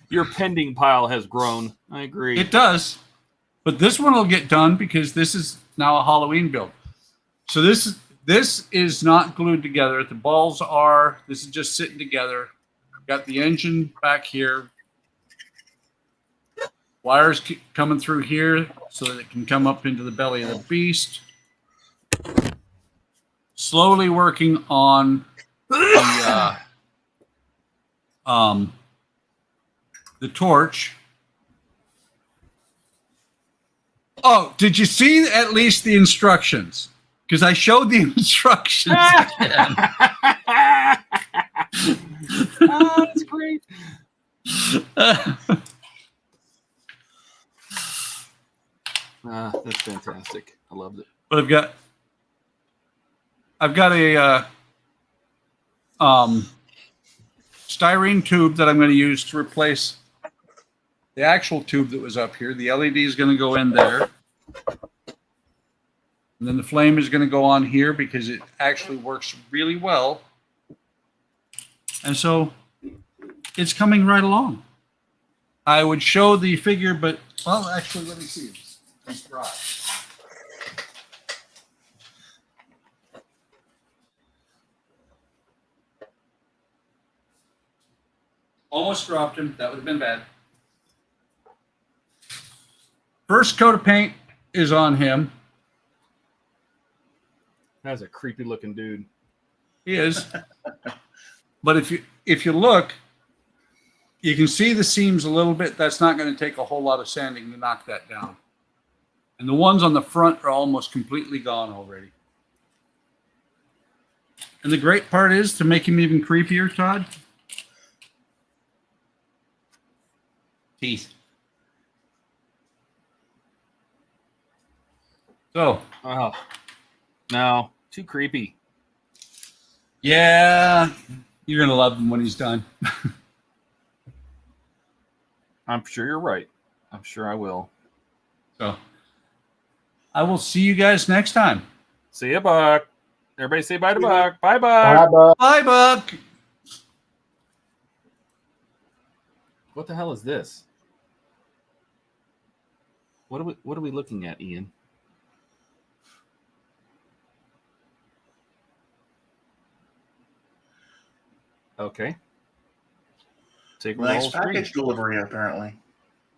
your pending pile has grown. I agree. It does. But this one will get done because this is now a Halloween build. So this is not glued together. The balls are. This is just sitting together. I've got the engine back here. Wires coming through here so that it can come up into the belly of the beast. Slowly working on the torch. Oh, did you see at least the instructions? Because I showed the instructions. Oh, that's great. That's fantastic. I loved it. But I've got a styrene tube that I'm going to use to replace the actual tube that was up here. The LED is going to go in there. And then the flame is going to go on here because it actually works really well. And so it's coming right along. I would show the figure, but, well, actually, let me see. It's dry. Almost dropped him. That would have been bad. First coat of paint is on him. That's a creepy looking dude. He is. But if you look, you can see the seams a little bit. That's not going to take a whole lot of sanding to knock that down. And the ones on the front are almost completely gone already. And the great part is, to make him even creepier, Todd, teeth. So, Oh, no, too creepy. yeah, you're going to love him when he's done. I'm sure you're right. I'm sure I will. So, I will see you guys next time. See ya, Buck. Everybody say bye to Buck. Bye, Bye, Buck. Buck. Bye, Buck. What the hell is this? What are we looking at, Ian? Okay. Take one Nice whole screen. package delivery, apparently.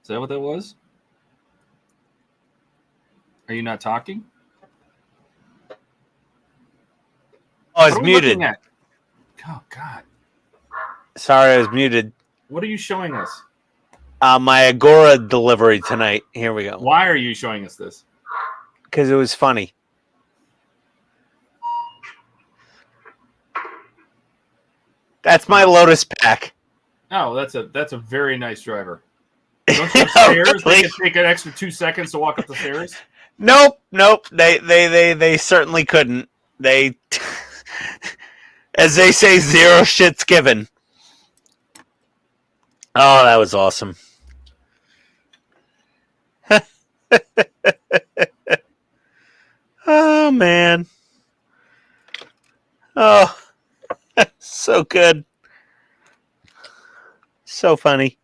Is that what that was? Are you not talking? Oh, I was What are we muted. looking at? Oh, God. Sorry, I was muted. What are you showing us? My Agora delivery tonight. Here we go. Why are you showing us this? Because it was funny. That's my Lotus pack. Oh, that's a very nice driver. Don't you have Oh, stairs? really? They can take an extra 2 seconds to walk up the stairs. Nope. They certainly couldn't. They, as they say, zero shits given. Oh, that was awesome. Oh man. Oh, so good. So funny.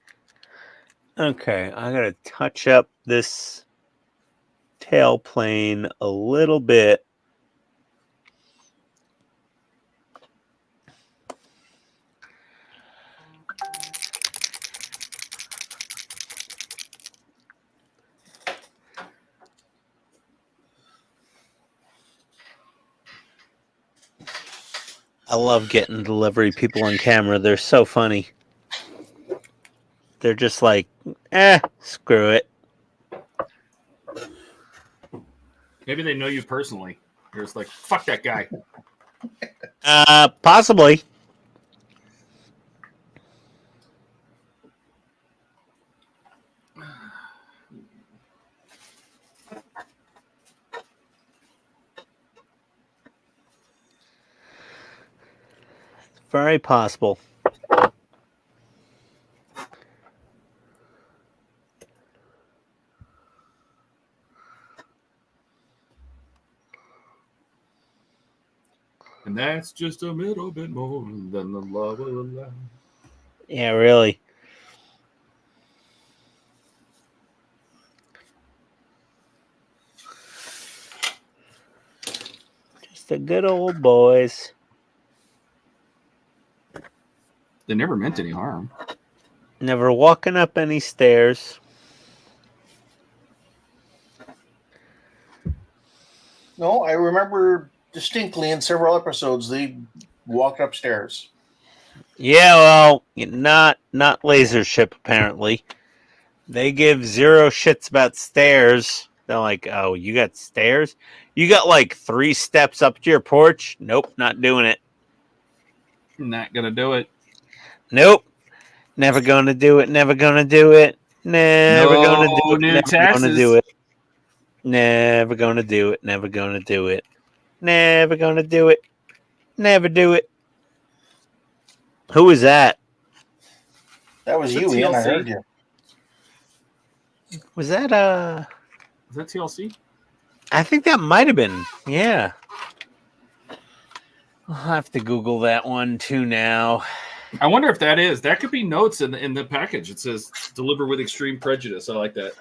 Okay, I gotta touch up this tail plane a little bit. I love getting delivery people on camera. They're so funny. They're just like, screw it. Maybe they know you personally. You're just like, fuck that guy. Possibly. Very possible. And that's just a little bit more than the love of the life. Yeah, really. Just the good old boys. They never meant any harm. Never walking up any stairs. No, I remember distinctly in several episodes they walked upstairs. Yeah, well, not Laser Ship apparently. They give zero shits about stairs. They're like, oh, you got stairs? You got like 3 steps up to your porch? Nope, not doing it. Not gonna do it. Nope. Never gonna do it. Never gonna do it. Never gonna do it. new Never taxes. gonna do it. Never gonna do it. Never gonna do it. Never gonna do it. Never do it. Who is that? That was Is it you, Ian. I TLC? heard you. Was that Is that TLC? I think that might have been. Yeah. I'll have to Google that one too now. I wonder if that is. That could be notes in the package. It says deliver with extreme prejudice. I like that.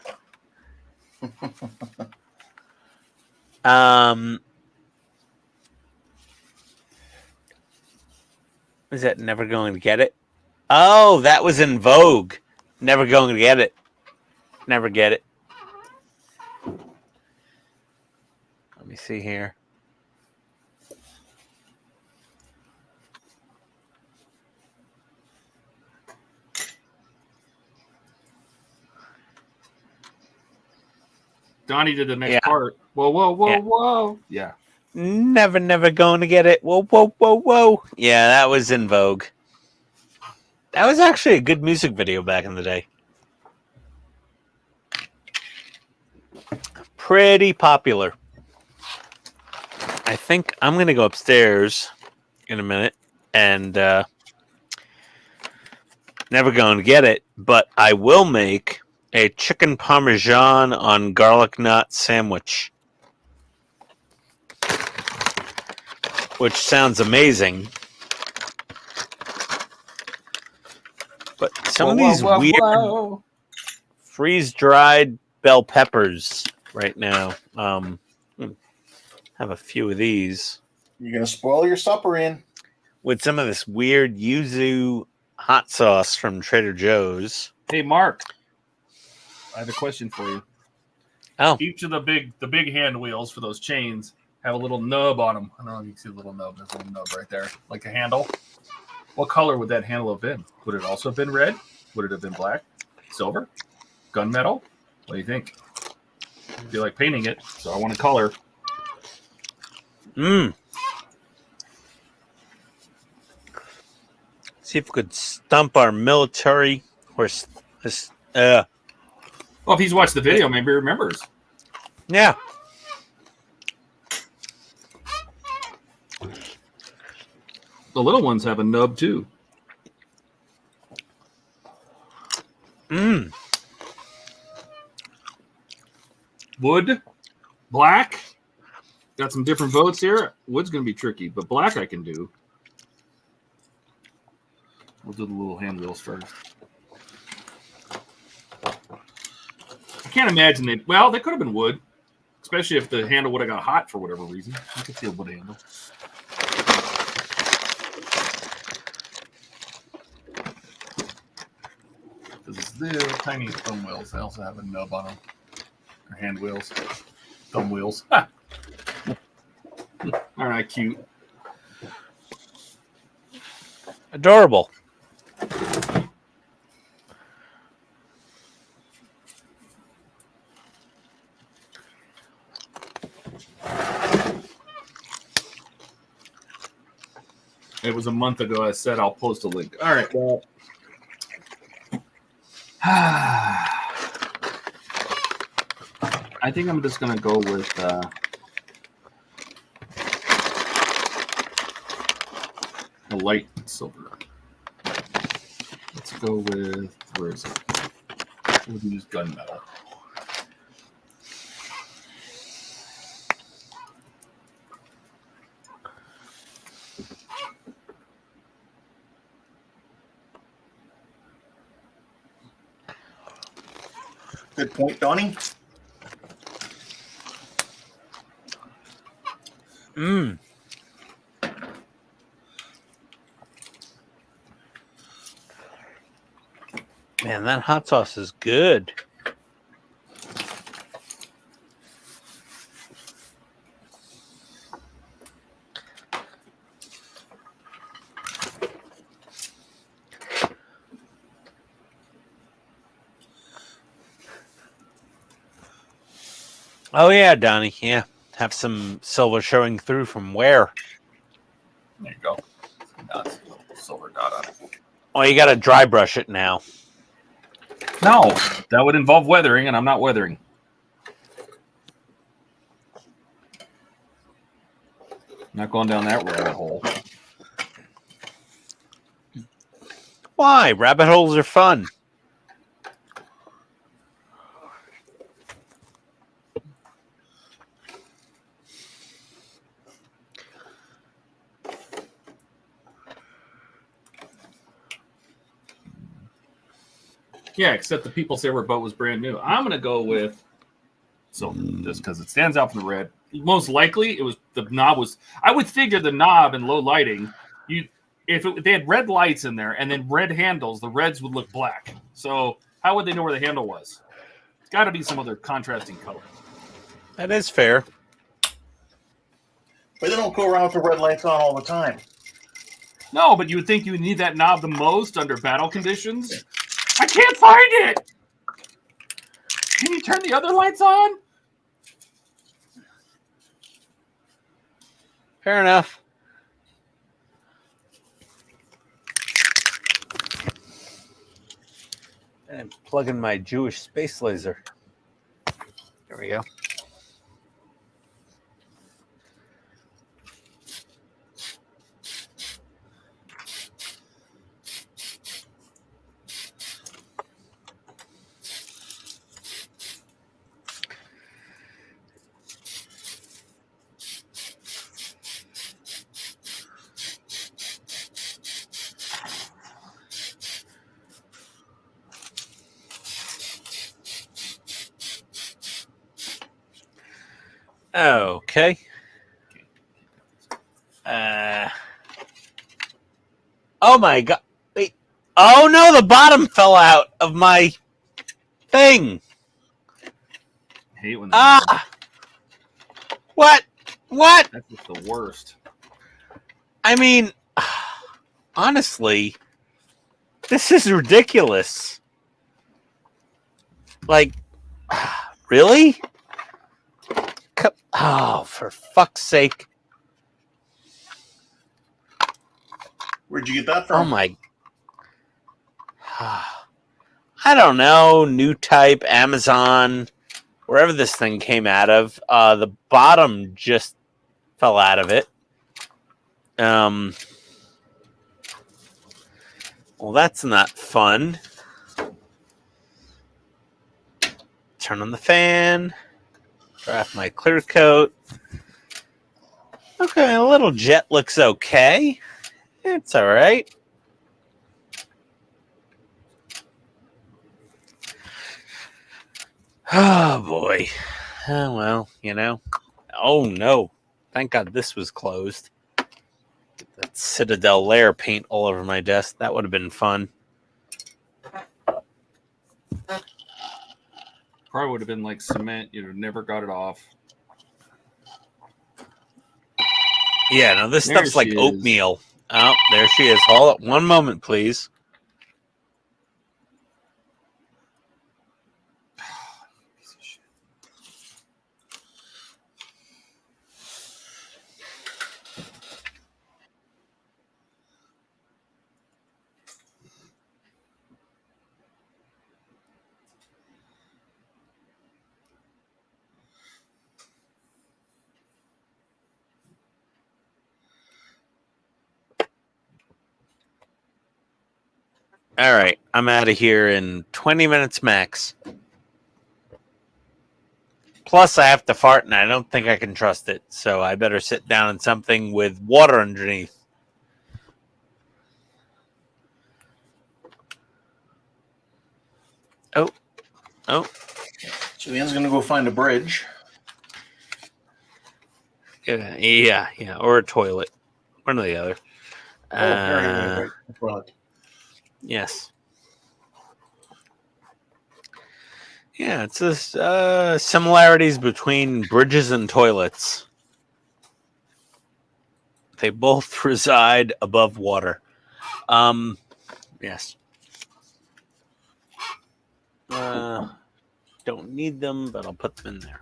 Is that Never Going to Get It? Oh, that was in Vogue. Never Going to Get It. Never get it. Let me see here. Donnie did the next Yeah. part. Whoa, whoa, whoa, Yeah. whoa. Yeah. Never going to get it. Whoa, whoa, whoa, whoa. Yeah, that was in Vogue. That was actually a good music video back in the day. Pretty popular. I think I'm going to go upstairs in a minute and never going to get it, but I will make a chicken parmesan on garlic knot sandwich, which sounds amazing. But some of these weird freeze-dried bell peppers right now. Have a few of these You're gonna spoil your supper, Ian. with some of this weird yuzu hot sauce from Trader Joe's. Hey, Mark. I have a question for you. Oh, Each of the big hand wheels for those chains have a little nub on them. I don't know if you can see the little nub. There's a little nub right there, like a handle. What color would that handle have been? Would it also have been red? Would it have been black? Silver? Gunmetal? What do you think? I feel like painting it, so I want a color. see if we could stump our military horse. Well, if he's watched the video, maybe he remembers. Yeah. The little ones have a nub too. Wood, black. Got some different votes here. Wood's going to be tricky, but black I can do. We'll do the little hand wheels first. I can't imagine they. Well, they could have been wood, especially if the handle would have got hot for whatever reason. I could see a wood handle. This is the tiny thumb wheels. They also have a nub on them. Or hand wheels. Thumb wheels. Ha! All right, cute. Adorable. It was a month ago. I said I'll post a link. All right. Well, I think I'm just going to go with a light silver. Let's go with, where is it? We'll use gunmetal. Good point, Donnie. Man, that hot sauce is good. Oh yeah, Donnie. Yeah, have some silver showing through from where? There you go. Dots, a little silver dot on it. Oh, you got to dry brush it now. No, that would involve weathering, and I'm not weathering. Not going down that rabbit hole. Why? Rabbit holes are fun. Yeah, except the people say our boat was brand new. I'm going to go with silver, just because it stands out from the red. Most likely, it was the knob was. I would figure the knob in low lighting, if they had red lights in there and then red handles, the reds would look black. So how would they know where the handle was? It's got to be some other contrasting color. That is fair. But they don't go around with the red lights on all the time. No, but you would think you would need that knob the most under battle conditions. I can't find it. Can you turn the other lights on? Fair enough. And plug in my Jewish space laser. There we go. Okay. Oh my god. Wait. Oh no, the bottom fell out of my thing. I hate when that happens. What? What? That's just the worst. I mean, honestly, this is ridiculous. Like, really? Oh, for fuck's sake. Where'd you get that from? Oh my. I don't know. New type, Amazon, wherever this thing came out of. The bottom just fell out of it. Well, that's not fun. Turn on the fan. Draft my clear coat. Okay, a little jet looks okay. It's all right. Oh, boy. Well, you know. Oh, no. Thank God this was closed. Get that Citadel layer paint all over my desk. That would have been fun. Probably would have been like cement. You'd have never got it off. Yeah, no, this There stuff's she like is. oatmeal. Oh, there she is. Hold up one moment, please. All right, I'm out of here in 20 minutes max. Plus, I have to fart, and I don't think I can trust it, so I better sit down in something with water underneath. Oh. So Ian's going to go find a bridge. Yeah, or a toilet. One or the other. Right in front. Yes. Yeah, it's just similarities between bridges and toilets. They both reside above water. Yes. Don't need them, but I'll put them in there.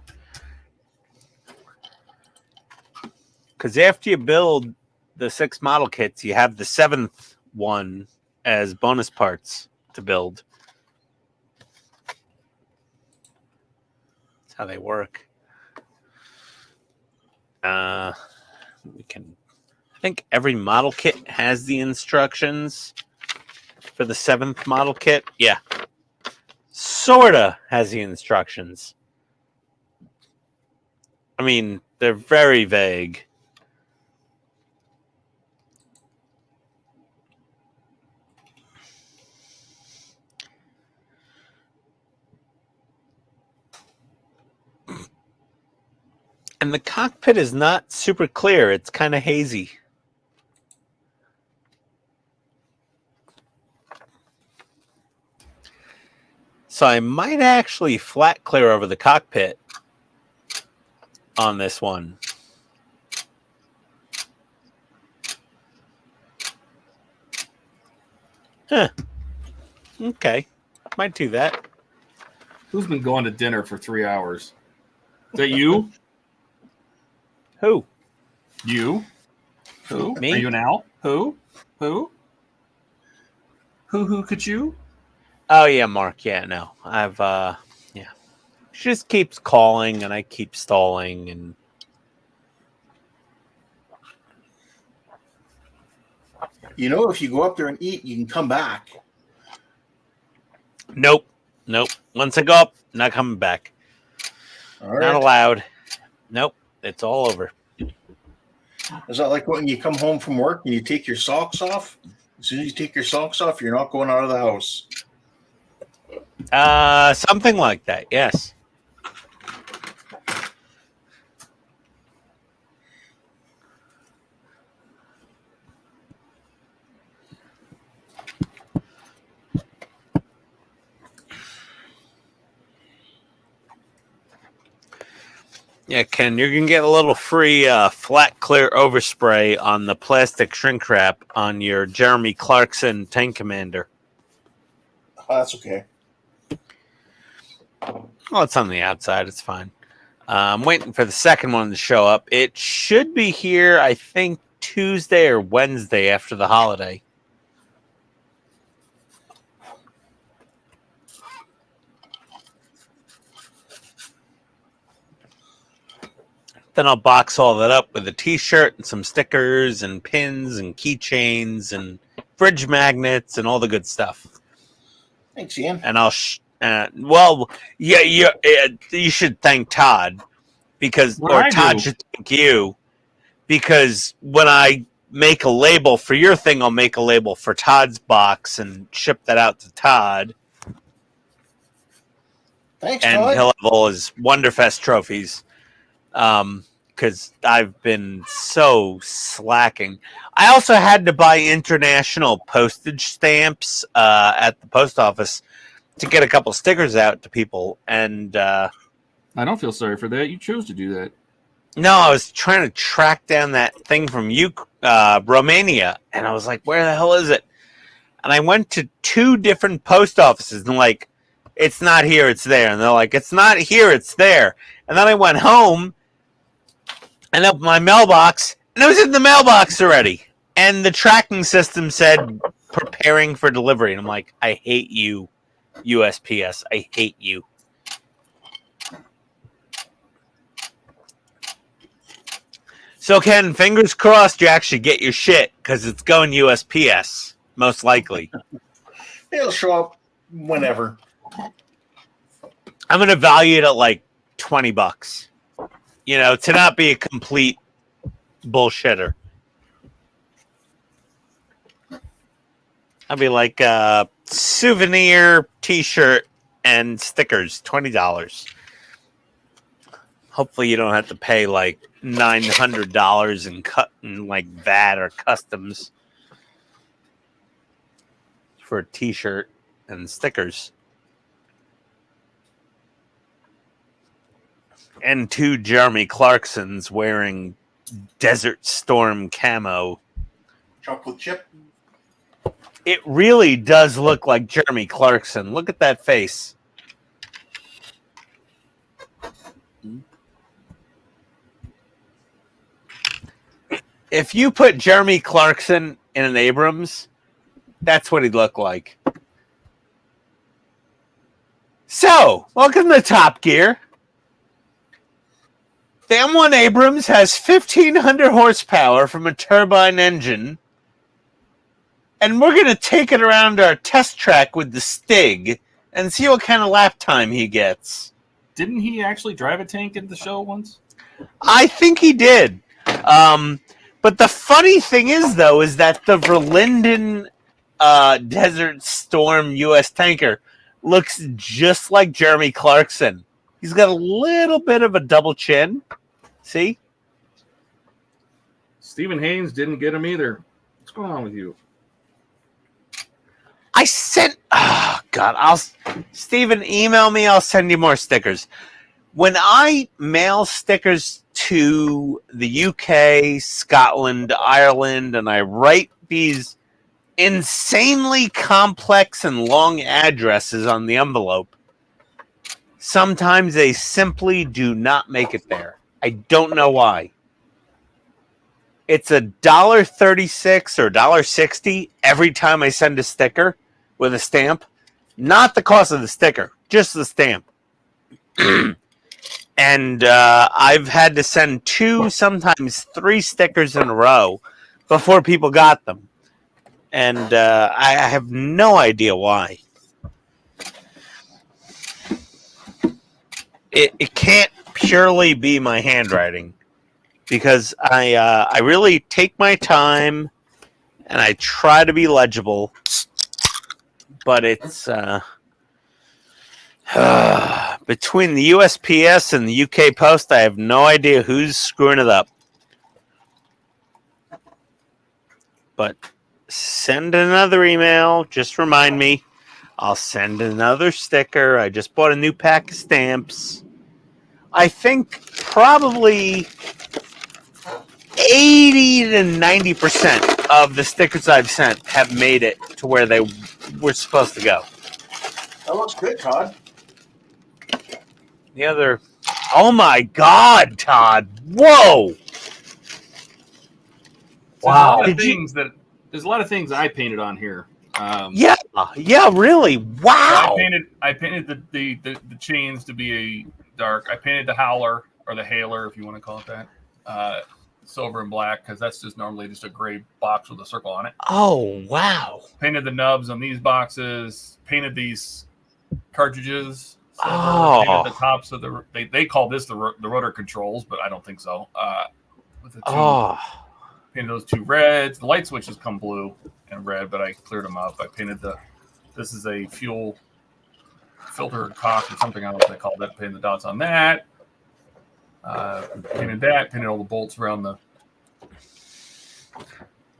Because after you build the 6 model kits, you have the 7th one as bonus parts to build. That's how they work. We can. I think every model kit has the instructions for the 7th model kit. Yeah, sorta has the instructions. I mean, they're very vague. And the cockpit is not super clear. It's kind of hazy. So I might actually flat clear over the cockpit on this one. Huh. Okay. Might do that. Who's been going to dinner for 3 hours? Is that you? Who? You? Who? Me? Are you an owl? Who? Who? Who could you? Oh yeah, Mark. Yeah, no. I've yeah. She just keeps calling and I keep stalling and You know, if you go up there and eat, you can come back. nope. Once I go up, not coming back. All Not right. allowed. Nope. It's all over. Is that like when you come home from work and you take your socks off? As soon as you take your socks off, you're not going out of the house. Something like that. Yes. Yeah, Ken, you're going to get a little free flat clear overspray on the plastic shrink wrap on your Jeremy Clarkson Tank Commander. Oh, that's okay. Well, it's on the outside. It's fine. I'm waiting for the second one to show up. It should be here, I think, Tuesday or Wednesday after the holiday. Then I'll box all that up with a t-shirt and some stickers and pins and keychains and fridge magnets and all the good stuff. Thanks, Ian. And I'll you should thank Todd because Todd should thank you because when I make a label for your thing, I'll make a label for Todd's box and ship that out to Todd. Thanks, and Todd. he'll have all his Wonderfest trophies. Because I've been so slacking. I also had to buy international postage stamps at the post office to get a couple stickers out to people. And I don't feel sorry for that. You chose to do that. no, I was trying to track down that thing from Romania, and I was like, "Where the hell is it?" And I went to 2 different post offices, and like, it's not here, it's there. And they're like, it's not here, it's there. And then I went home and opened my mailbox, and it was in the mailbox already. And the tracking system said, preparing for delivery. And I'm like, I hate you, USPS. I hate you. So, Ken, fingers crossed you actually get your shit, because it's going USPS, most likely. It'll show up whenever. I'm going to value it at like $20. You know, to not be a complete bullshitter. I'll be like souvenir t-shirt and stickers, $20. Hopefully you don't have to pay like $900 in cut and like VAT or customs for a t-shirt and stickers. And 2 Jeremy Clarksons wearing Desert Storm camo. Chocolate chip. It really does look like Jeremy Clarkson. Look at that face. If you put Jeremy Clarkson in an Abrams, That's what he'd look like. So, welcome to Top Gear. The M1 Abrams has 1,500 horsepower from a turbine engine. And we're going to take it around our test track with the Stig and see what kind of lap time he gets. Didn't he actually drive a tank in the show once? I think he did. But the funny thing is, though, is that the Verlinden Desert Storm U.S. tanker looks just like Jeremy Clarkson. He's got a little bit of a double chin. See? Stephen Haynes didn't get him either. What's going on with you? I sent... Oh, God. Steven, email me. I'll send you more stickers. When I mail stickers to the UK, Scotland, Ireland, and I write these insanely complex and long addresses on the envelope, sometimes they simply do not make it there. I don't know why. It's $1.36 or $1.60 every time I send a sticker with a stamp. Not the cost of the sticker, just the stamp. And I've had to send 2, sometimes 3 stickers in a row before people got them. And I have no idea why. It can't purely be my handwriting, because I really take my time and I try to be legible, but it's between the USPS and the UK Post, I have no idea who's screwing it up. But send another email. Just remind me. I'll send another sticker. I just bought a new pack of stamps. I think probably 80 to 90% of the stickers I've sent have made it to where they were supposed to go. That looks good, Todd. The other... Oh, my God, Todd. Whoa! Wow. There's a lot of things I painted on here. Yeah, really. Wow. I painted the chains to be a dark. I painted the howler, or the hailer, if you want to call it that, silver and black, because that's just normally just a gray box with a circle on it. Oh, wow. Painted the nubs on these boxes. Painted these cartridges. Silver. Oh. Painted the tops of the... They call this the rotor controls, but I don't think so. With the two, painted those 2 reds. The light switches come blue and red, but I cleared them up. I painted this is a fuel filter cock or something, I don't know what they call that. Painted the dots on that. Painted that. Painted all the bolts around the...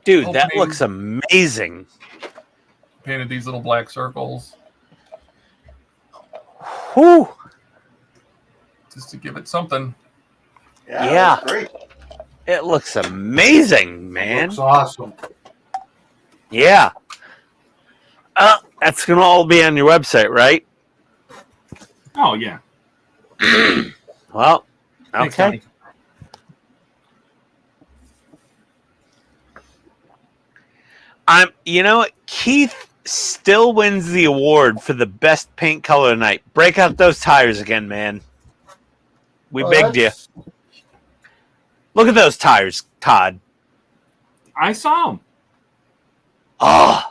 Dude, that looks amazing. Painted these little black circles. Whew. Just to give it something. Yeah. Great. It looks amazing, man. Looks awesome. Yeah. That's going to all be on your website, right? Oh, yeah. Well, Thanks, okay. You know what? Keith still wins the award for the best paint color tonight. Break out those tires again, man. We begged you. Look at those tires, Todd. I saw them. Oh.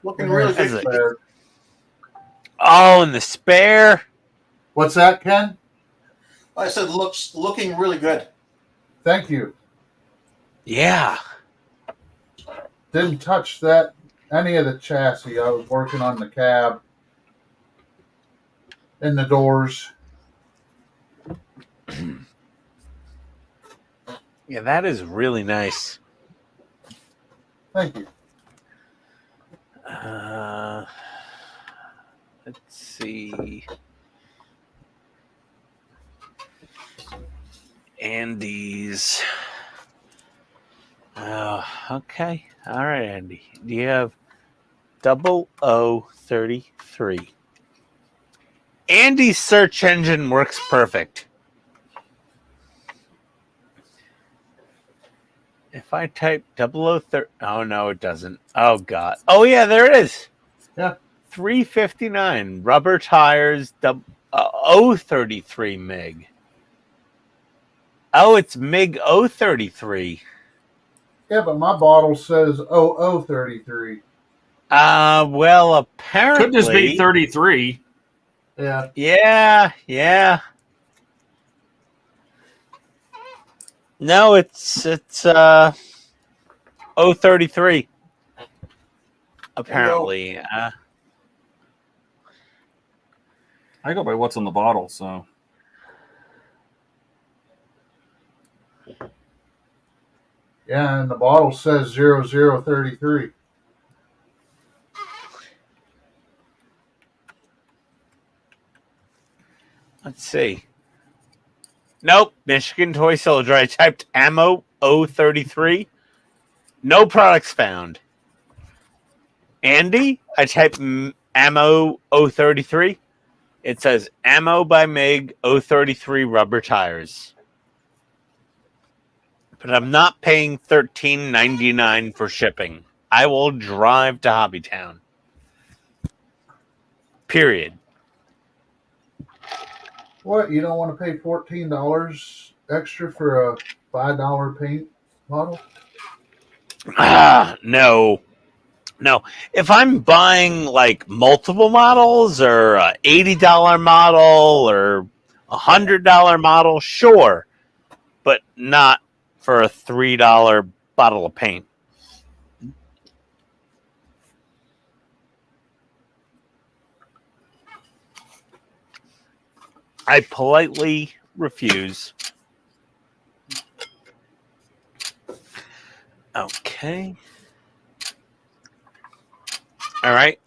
Looking really good. There. Oh, and the spare. What's that, Ken? I said looking really good. Thank you. Yeah. Didn't touch any of the chassis. I was working on the cab and the doors. Yeah, that is really nice. Thank you. Let's see. Andy's. Oh, okay. All right, Andy. Do you have 0033? Andy's search engine works perfect. If I type 0030, oh no, it doesn't. Oh god. Oh yeah, there it is. Yeah. 359 rubber tires. 033 MIG. Oh, it's MIG 033. Yeah, but my bottle says 0033. Well, apparently. Could just be 33. Yeah. Yeah. No, it's 033. Apparently. I go by what's on the bottle, so. Yeah, and the bottle says 0033. Let's see. Nope. Michigan Toy Soldier. I typed ammo 033. No products found. Andy, I typed ammo 033. It says ammo by MIG 033 rubber tires. But I'm not paying $13.99 for shipping. I will drive to Hobbytown. Period. What? You don't want to pay $14 extra for a $5 paint bottle? No. If I'm buying like multiple models or a $80 model or $100 model, sure, but not for a $3 bottle of paint. I politely refuse. Okay. All right.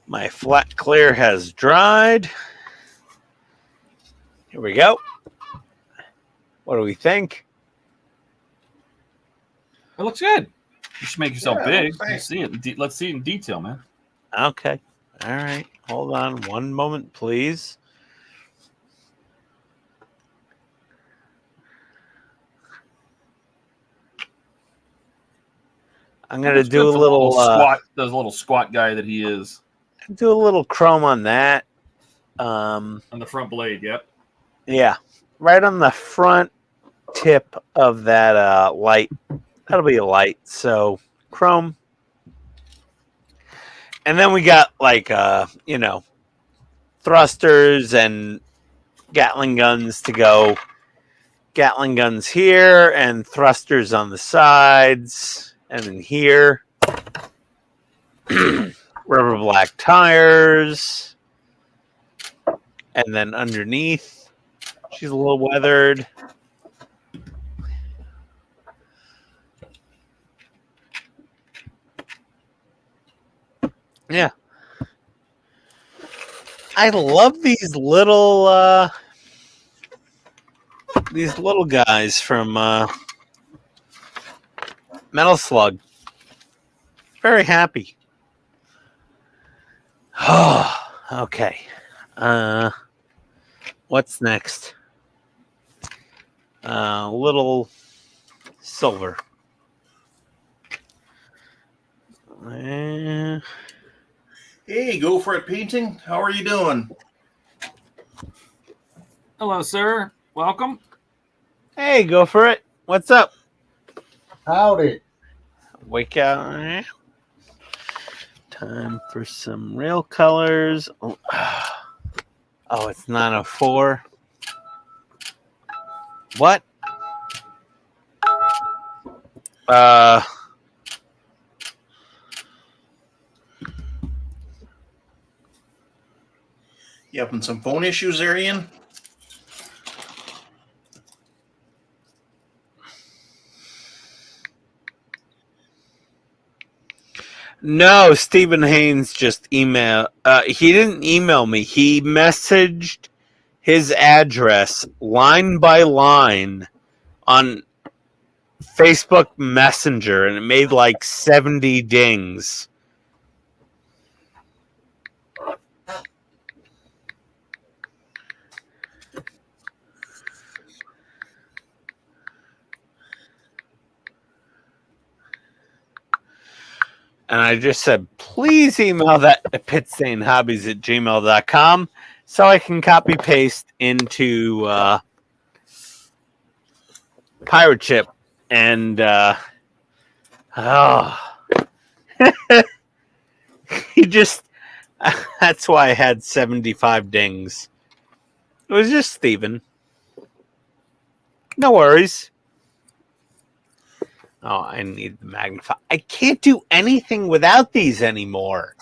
My flat clear has dried. Here we go. What do we think? It looks good. You should make yourself Yeah, big. looks nice. Let's see it. Let's see it in detail, man. Okay. All right. Hold on one moment, please. I'm going to Looks do good a for little squat. Those little squat guy that he is do a little chrome on that. on the front blade. Yep. Yeah. Right on the front tip of that light. That'll be a light. So chrome. And then we got like thrusters and Gatling guns to go. Gatling guns here and thrusters on the sides. And then here. Rubber black tires. And then underneath, she's a little weathered. Yeah. I love these little guys from Metal Slug. Very happy. Okay. What's next? Little silver. Hey, go for it painting. How are you doing? Hello, sir. Welcome. Hey, go for it. What's up? Howdy. Wake out. Time for some real colors. Oh, it's 904. What? You having some phone issues there, Ian? No, Stephen Haynes just emailed. He didn't email me. He messaged his address line by line on Facebook Messenger, and it made like 70 dings. And I just said, please email that at pitstainhobbies@gmail.com so I can copy paste into Pirate Ship. And he just, that's why I had 75 dings. It was just Steven. No worries. Oh, I need the magnify. I can't do anything without these anymore.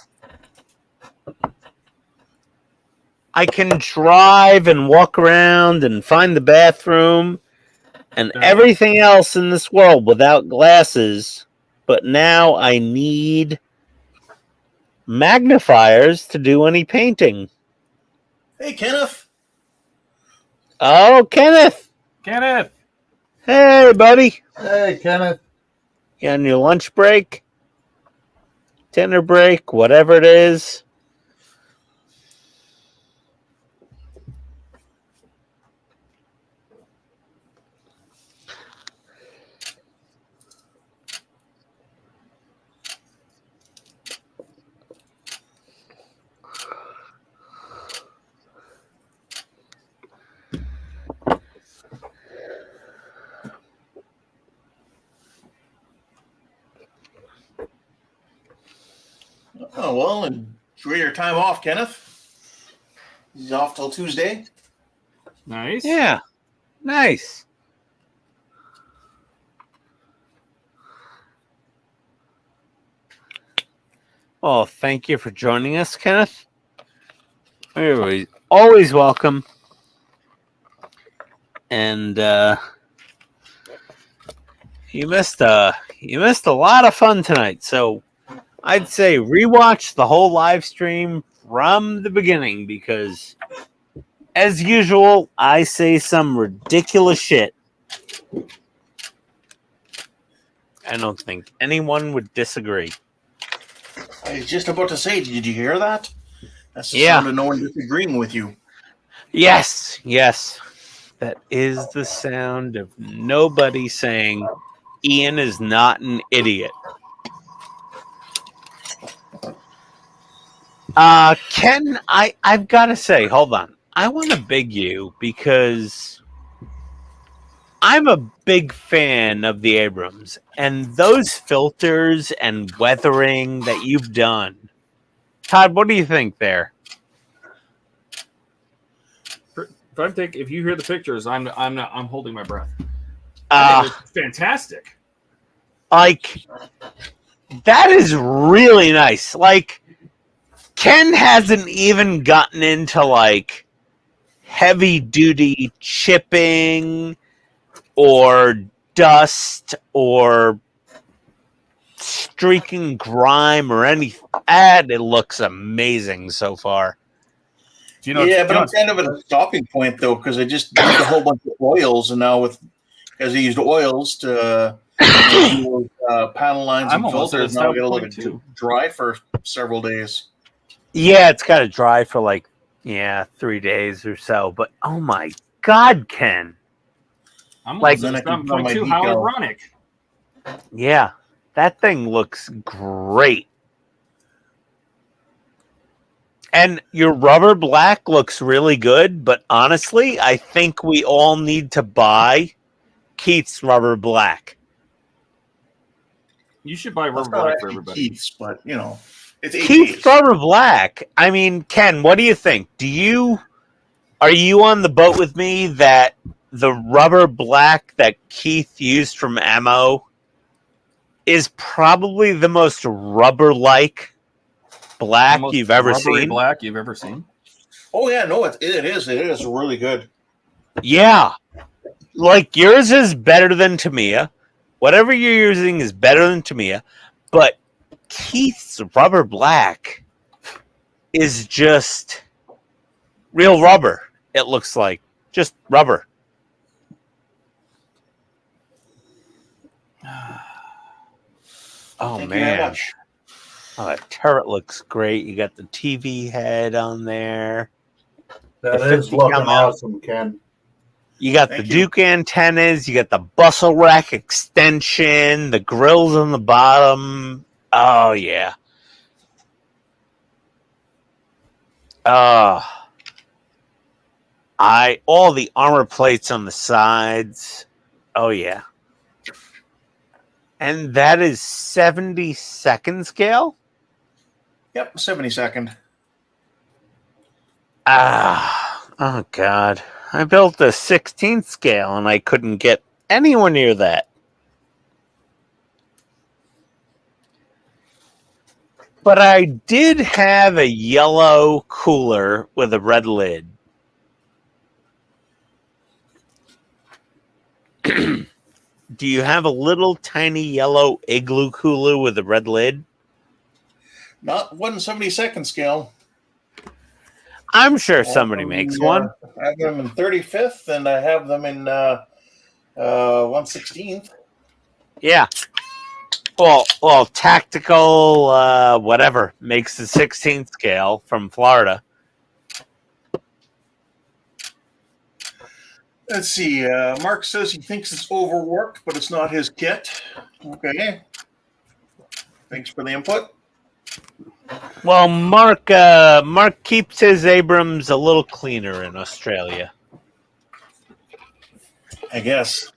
I can drive and walk around and find the bathroom and everything else in this world without glasses. But now I need magnifiers to do any painting. Hey, Kenneth. Oh, Kenneth. Kenneth. Hey, buddy. Hey, Kenneth. You on your lunch break? Dinner break? Whatever it is? Oh, well, enjoy your time off, Kenneth. He's off till Tuesday. Nice. Yeah. Nice. Well, thank you for joining us, Kenneth. You're always welcome. And you missed a lot of fun tonight. So I'd say rewatch the whole live stream from the beginning because, as usual, I say some ridiculous shit. I don't think anyone would disagree. I was just about to say, did you hear that? That's the Yeah. sound of no one disagreeing with you. Yes, yes. That is the sound of nobody saying Ian is not an idiot. Ken, I've got to say, hold on. I want to beg you because I'm a big fan of the Abrams, and those filters and weathering that you've done. Todd, what do you think there? If you hear the pictures, I'm holding my breath. It's fantastic. Like, that is really nice. Like, Ken hasn't even gotten into like heavy duty chipping or dust or streaking grime or anything. And it looks amazing so far. But I'm kind of at a stopping point though because I just used a whole bunch of oils, and now because I used oils to panel lines and filters, now I got to let it dry for several days. Yeah, it's got to dry for like 3 days or so. But oh my God, Ken! I'm like at 7.2. How ironic! Yeah, that thing looks great. And your rubber black looks really good, but honestly, I think we all need to buy Keith's rubber black. You should buy rubber black for everybody. Keith's, but it's Keith's rubber black. I mean, Ken, what do you think? Are you on the boat with me that the rubber black that Keith used from Ammo is probably the most rubber-like black you've ever seen? Black you've ever seen? Oh yeah, no, it is. It is really good. Yeah, like yours is better than Tamiya. Whatever you're using is better than Tamiya, but Keith's rubber black is just real rubber. It looks like just rubber. Oh man. Oh, that turret looks great. You got the TV head on there. That is looking awesome, Ken. You got the Duke antennas. You got the bustle rack extension. The grills on the bottom. Oh yeah. All the armor plates on the sides. Oh yeah. And that is 72nd scale? Yep, 72nd. Oh god. I built a 16th scale and I couldn't get anywhere near that. But I did have a yellow cooler with a red lid. Do you have a little tiny yellow igloo cooler with a red lid? Not 172nd scale. I'm sure somebody makes one. I have them in 35th, and I have them in 116th. Yeah. Well, tactical whatever makes the 16th scale from Florida. Let's see. Mark says he thinks it's overworked, but it's not his kit. Okay. Thanks for the input. Well, Mark keeps his Abrams a little cleaner in Australia. I guess.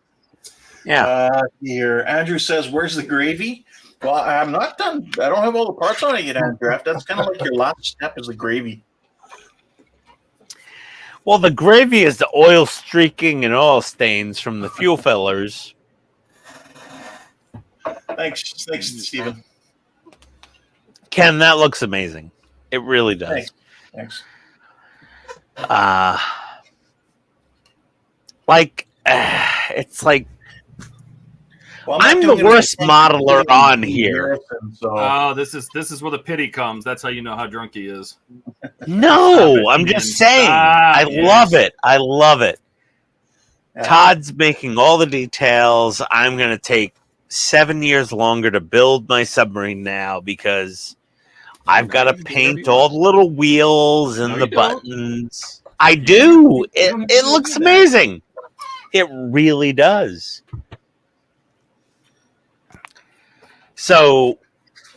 Yeah. Here, Andrew says, "Where's the gravy?" Well, I'm not done. I don't have all the parts on it yet, Andrew. That's kind of like your last step is the gravy. Well, the gravy is the oil streaking and oil stains from the fuel fillers. Thanks, Stephen. Ken, that looks amazing. It really does. Thanks. It's like Well, I'm the worst modeler on here. Oh, this is where the pity comes. That's how you know how drunk he is. No, I'm just saying. I love it. I love it. Todd's making all the details. I'm going to take 7 years longer to build my submarine now because I've got to paint all the little wheels and the buttons. I do. It looks amazing. It really does. So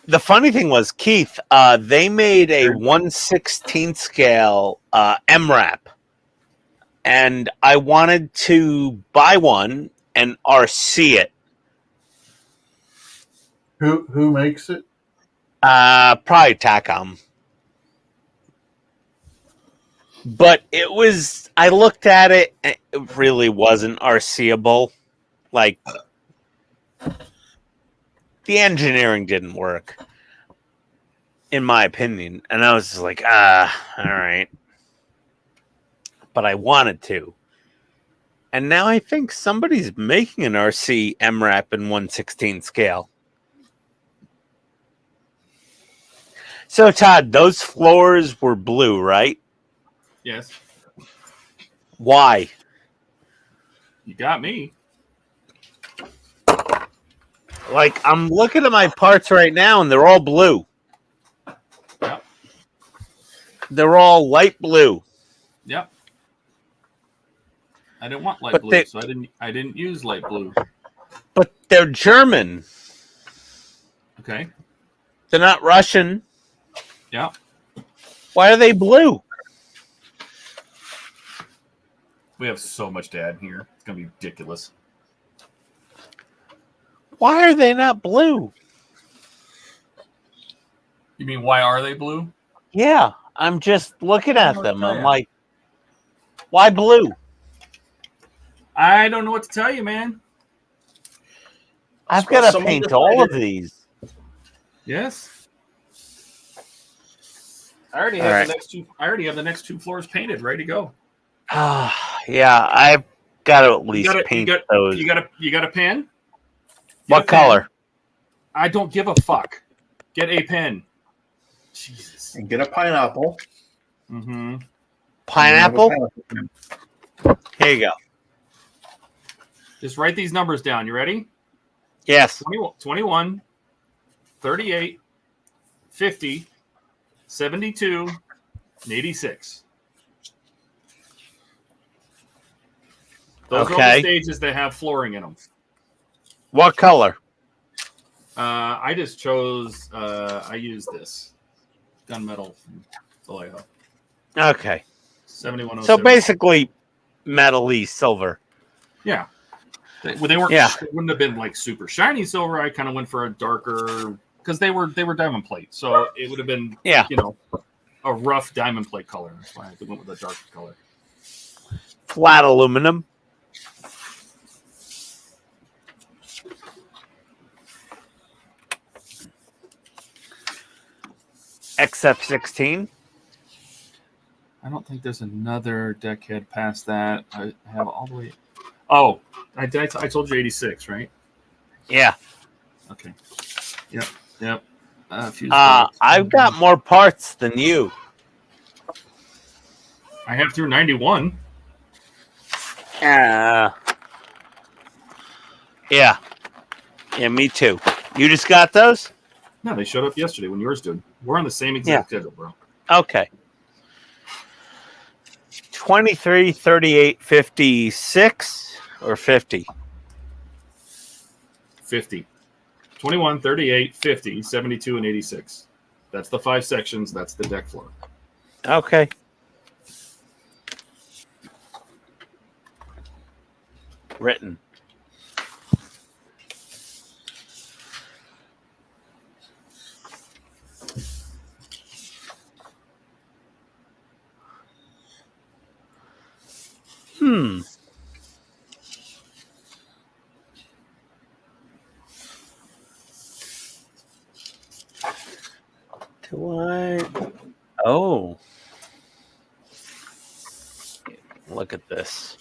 the funny thing was, Keith, they made a 1/16 scale MRAP, and I wanted to buy one and RC it. Who makes it? Probably TACOM. But it was, I looked at it, and it really wasn't RCable. Like, the engineering didn't work, in my opinion. And I was just like, all right. But I wanted to. And now I think somebody's making an RC MRAP in 1/16 scale. So, Todd, those floors were blue, right? Yes. Why? You got me. Like, I'm looking at my parts right now, and they're all blue. Yep. They're all light blue. Yep. I didn't want light blue, so I didn't use light blue. But they're German. Okay. They're not Russian. Yeah. Why are they blue? We have so much to add here. It's gonna be ridiculous. Why are they not blue? You mean why are they blue? Yeah, I'm just looking at them. I'm like, why blue? I don't know what to tell you, man. I've got to paint all of these. Yes. I already have the next two. I already have the next two floors painted, ready to go. Yeah, I've got to at least paint those. You got a pen? What color? I don't give a fuck. Get a pen. Jesus. And get a pineapple. Mm-hmm. Pineapple? Here you go. Just write these numbers down. You ready? Yes. 21, 38, 50, 72, and 86. Those are all the stages that have flooring in them. What color? I just chose. I used this gunmetal from Vallejo. Okay. 7107. So basically, metal-y silver. Yeah. They weren't. Yeah. They wouldn't have been like super shiny silver. I kind of went for a darker because they were diamond plate, so it would have been a rough diamond plate color. That's why I went with a darker color. Flat aluminum. XF16. I don't think there's another deck head past that. I have all the way. Oh, I told you 86, right? Yeah. Okay. Yep. I've got more parts than you. I have through 91. Yeah, me too. You just got those? No, they showed up yesterday when yours did. We're on the same exact schedule, bro. Okay. 23, 38, 56, or 50? 50. 21, 38, 50, 72, and 86. That's the 5 sections. That's the deck floor. Okay. Written. Do I? Oh. Look at this.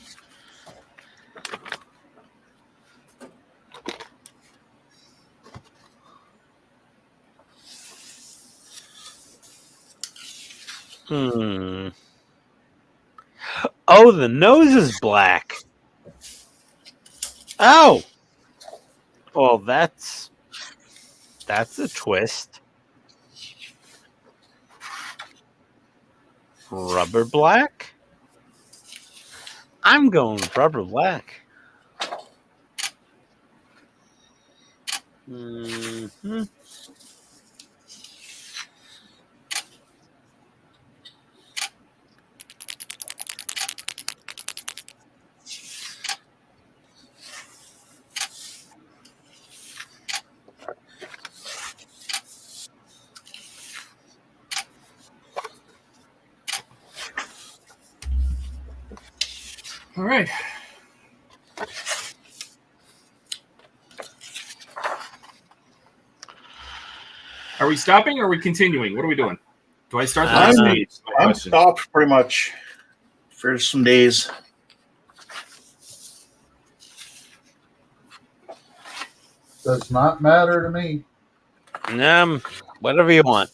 Oh, the nose is black. Oh. Well, that's a twist. Rubber black? I'm going rubber black. Mm-hmm. All right. Are we stopping or are we continuing? What are we doing? Do I start the next stage? I'm stopped pretty much for some days. Does not matter to me. Whatever you want.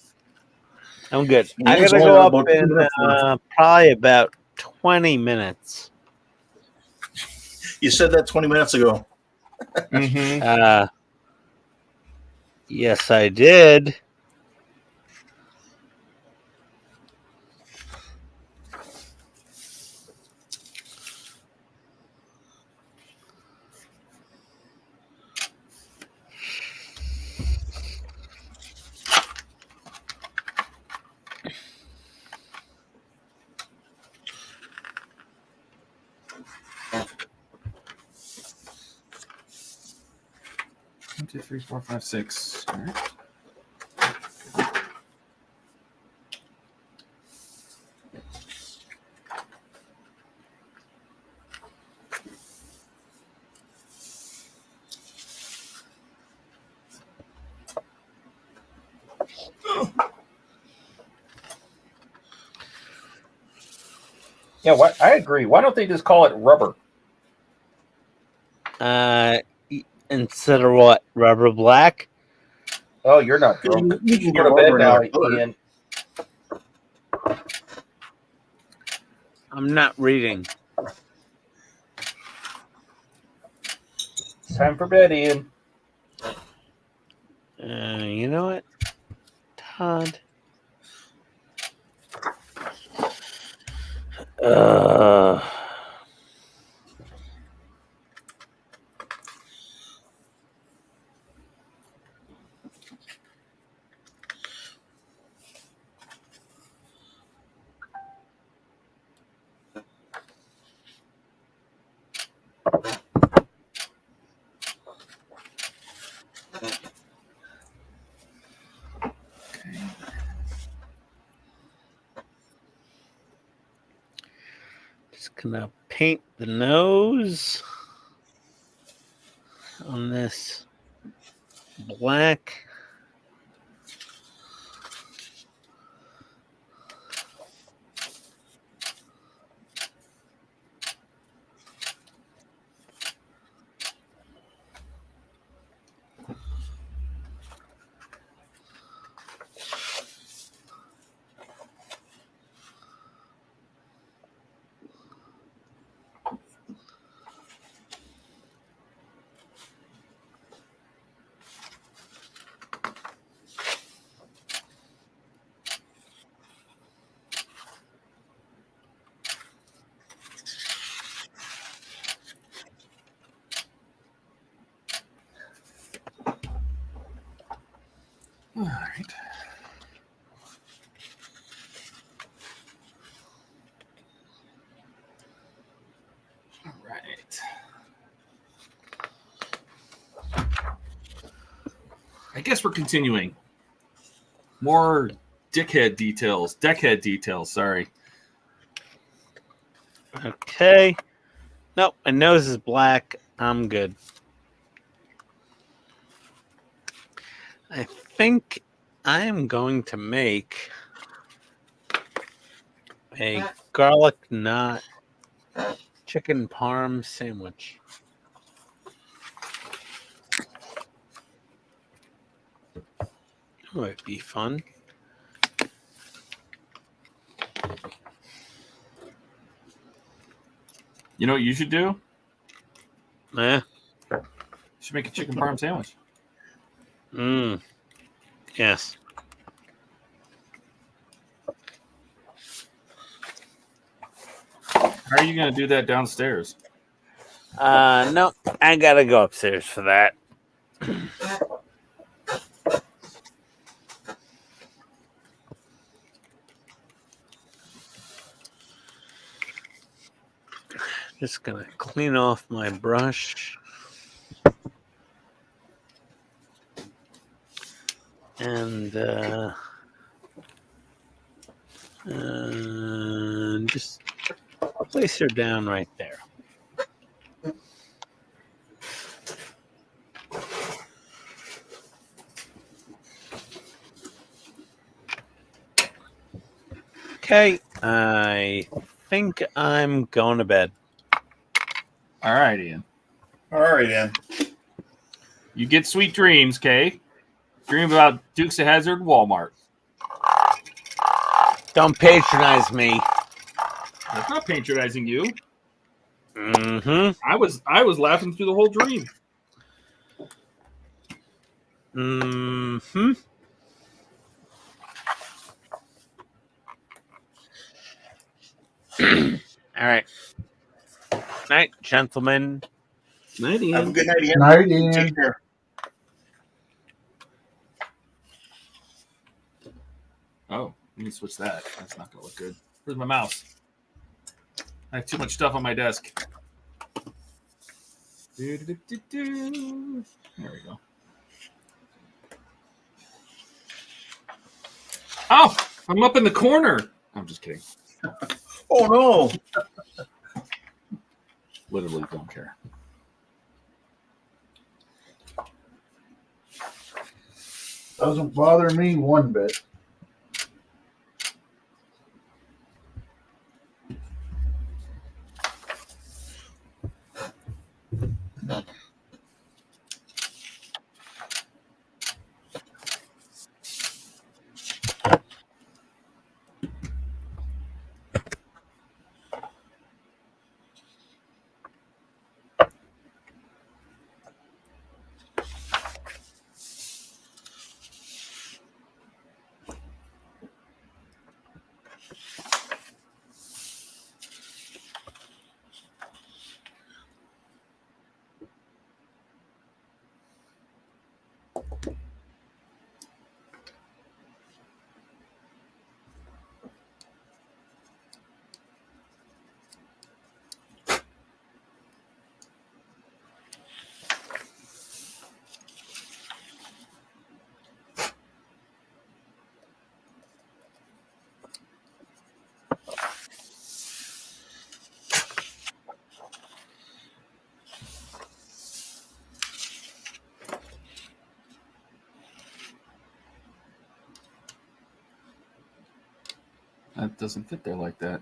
I'm good. I It's gotta only go up about 2 in minutes left. probably about 20 minutes. You said that 20 minutes ago. Mm-hmm. Yes, I did. One, 2, 3, 4, 5, 6. All right. Yeah, I agree. Why don't they just call it rubber? Instead of what? Rubber black? Oh, you're not drunk. You can Go get to bed rubber now, in color. Ian. I'm not reading. It's time for bed, Ian. You know what? Todd. gonna paint the nose on this black. All right. All right. I guess we're continuing. More deckhead details. Sorry. Okay. Nope, my nose is black. I'm good. I think I am going to make a garlic knot chicken parm sandwich. That might be fun. You know what you should do? Eh? You should make a chicken parm sandwich. Yes. How are you going to do that downstairs? No, I gotta go upstairs for that. Just gonna clean off my brush. And just place her down right there. Okay, I think I'm going to bed. All right, Ian. All right, Ian. You get sweet dreams, Kay. Dream about Dukes of Hazzard, Walmart. Don't patronize me. That's not patronizing you. Mm-hmm. I was laughing through the whole dream. Mm-hmm. All right. Night, gentlemen. Night, Ian. Have a good night, Ian. Night, Ian. Take care. Oh, let me switch that. That's not going to look good. Where's my mouse? I have too much stuff on my desk. There we go. Oh, I'm up in the corner. I'm just kidding. Oh, no. Literally don't care. Doesn't bother me one bit. That doesn't fit there like that.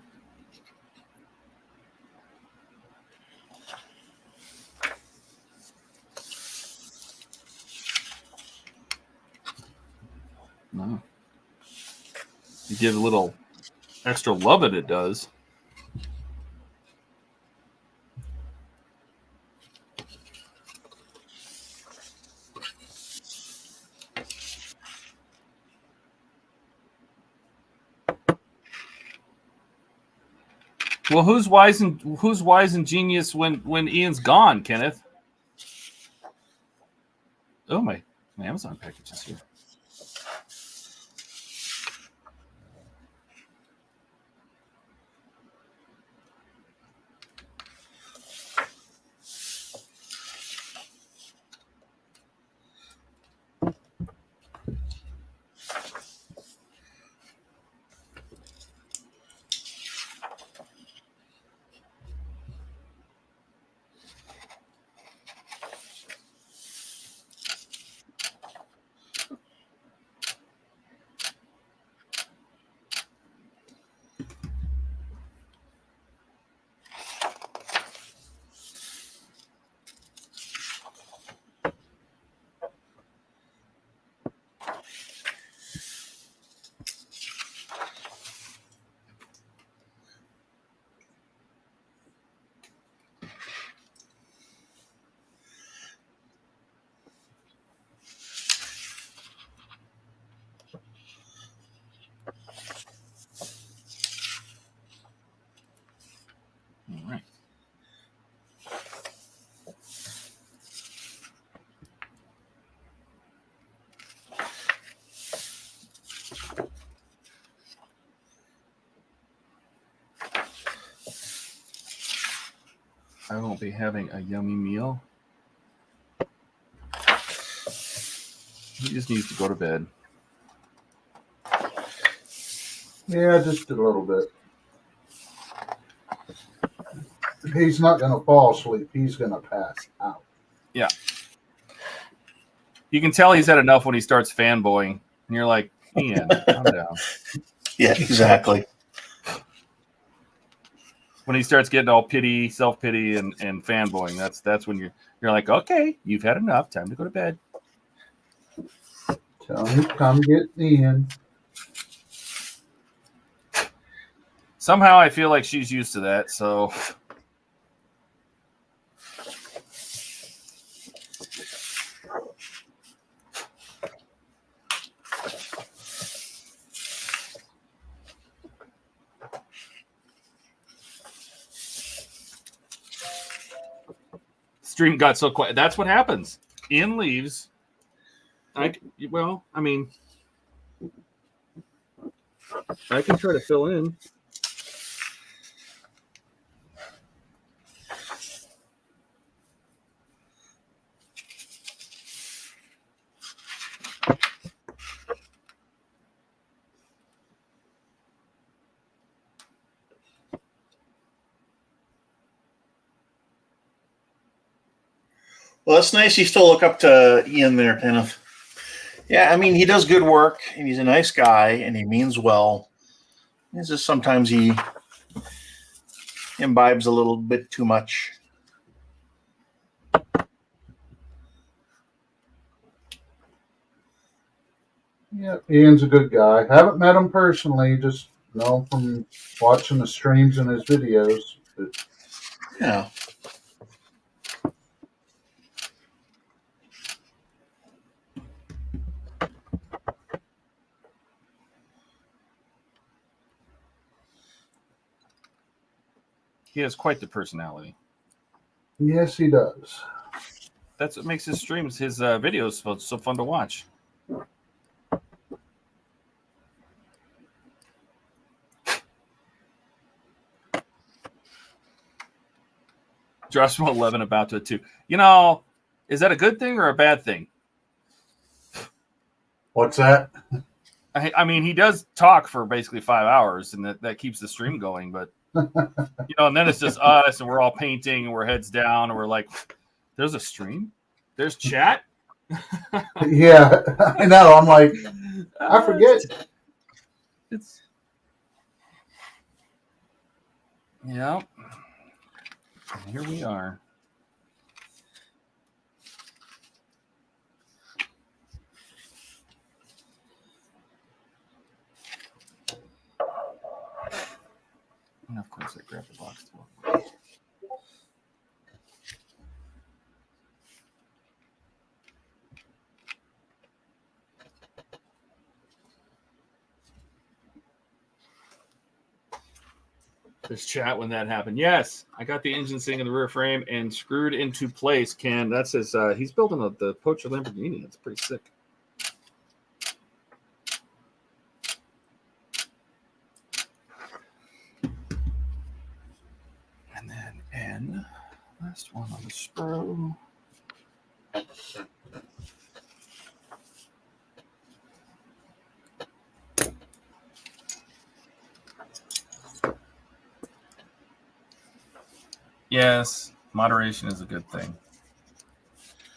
No. You give a little extra love it does. Well, who's wise and genius when Ian's gone, Kenneth? Oh, my Amazon package is here. All right. I won't be having a yummy meal. He just needs to go to bed. Yeah, just a little bit. He's not going to fall asleep. He's going to pass out. Yeah. You can tell he's had enough when he starts fanboying. And you're like, Ian, calm down. Yeah, exactly. When he starts getting all pity, self-pity, and fanboying, that's when you're like, okay, you've had enough. Time to go to bed. Tell him to come get Ian. Somehow I feel like she's used to that, so... Stream got so quiet. That's what happens. Ian leaves. I mean, I can try to fill in. Well, that's nice. You still look up to Ian there, Kenneth. Yeah, I mean, he does good work, and he's a nice guy, and he means well. It's just sometimes he imbibes a little bit too much. Yeah, Ian's a good guy. Haven't met him personally, just know from watching the streams and his videos. But Yeah. He has quite the personality. yes, he does. That's what makes his streams, his videos so fun to watch. Josh from 11 about to 2. You know, is that a good thing or a bad thing? What's that? I mean, he does talk for basically 5 hours, and that keeps the stream going. But you know, and then it's just us, and we're all painting, and we're heads down, and we're like, "There's a stream, there's chat." Yeah, I know. I'm like, I forget. Yep. And here we are. And of course, I grabbed the box too. This chat when that happened. Yes, I got the engine sitting in the rear frame and screwed into place. Ken, that's his. He's building the Poacher Lamborghini. It's pretty sick. And then N, last one on the sprue. Yes, moderation is a good thing.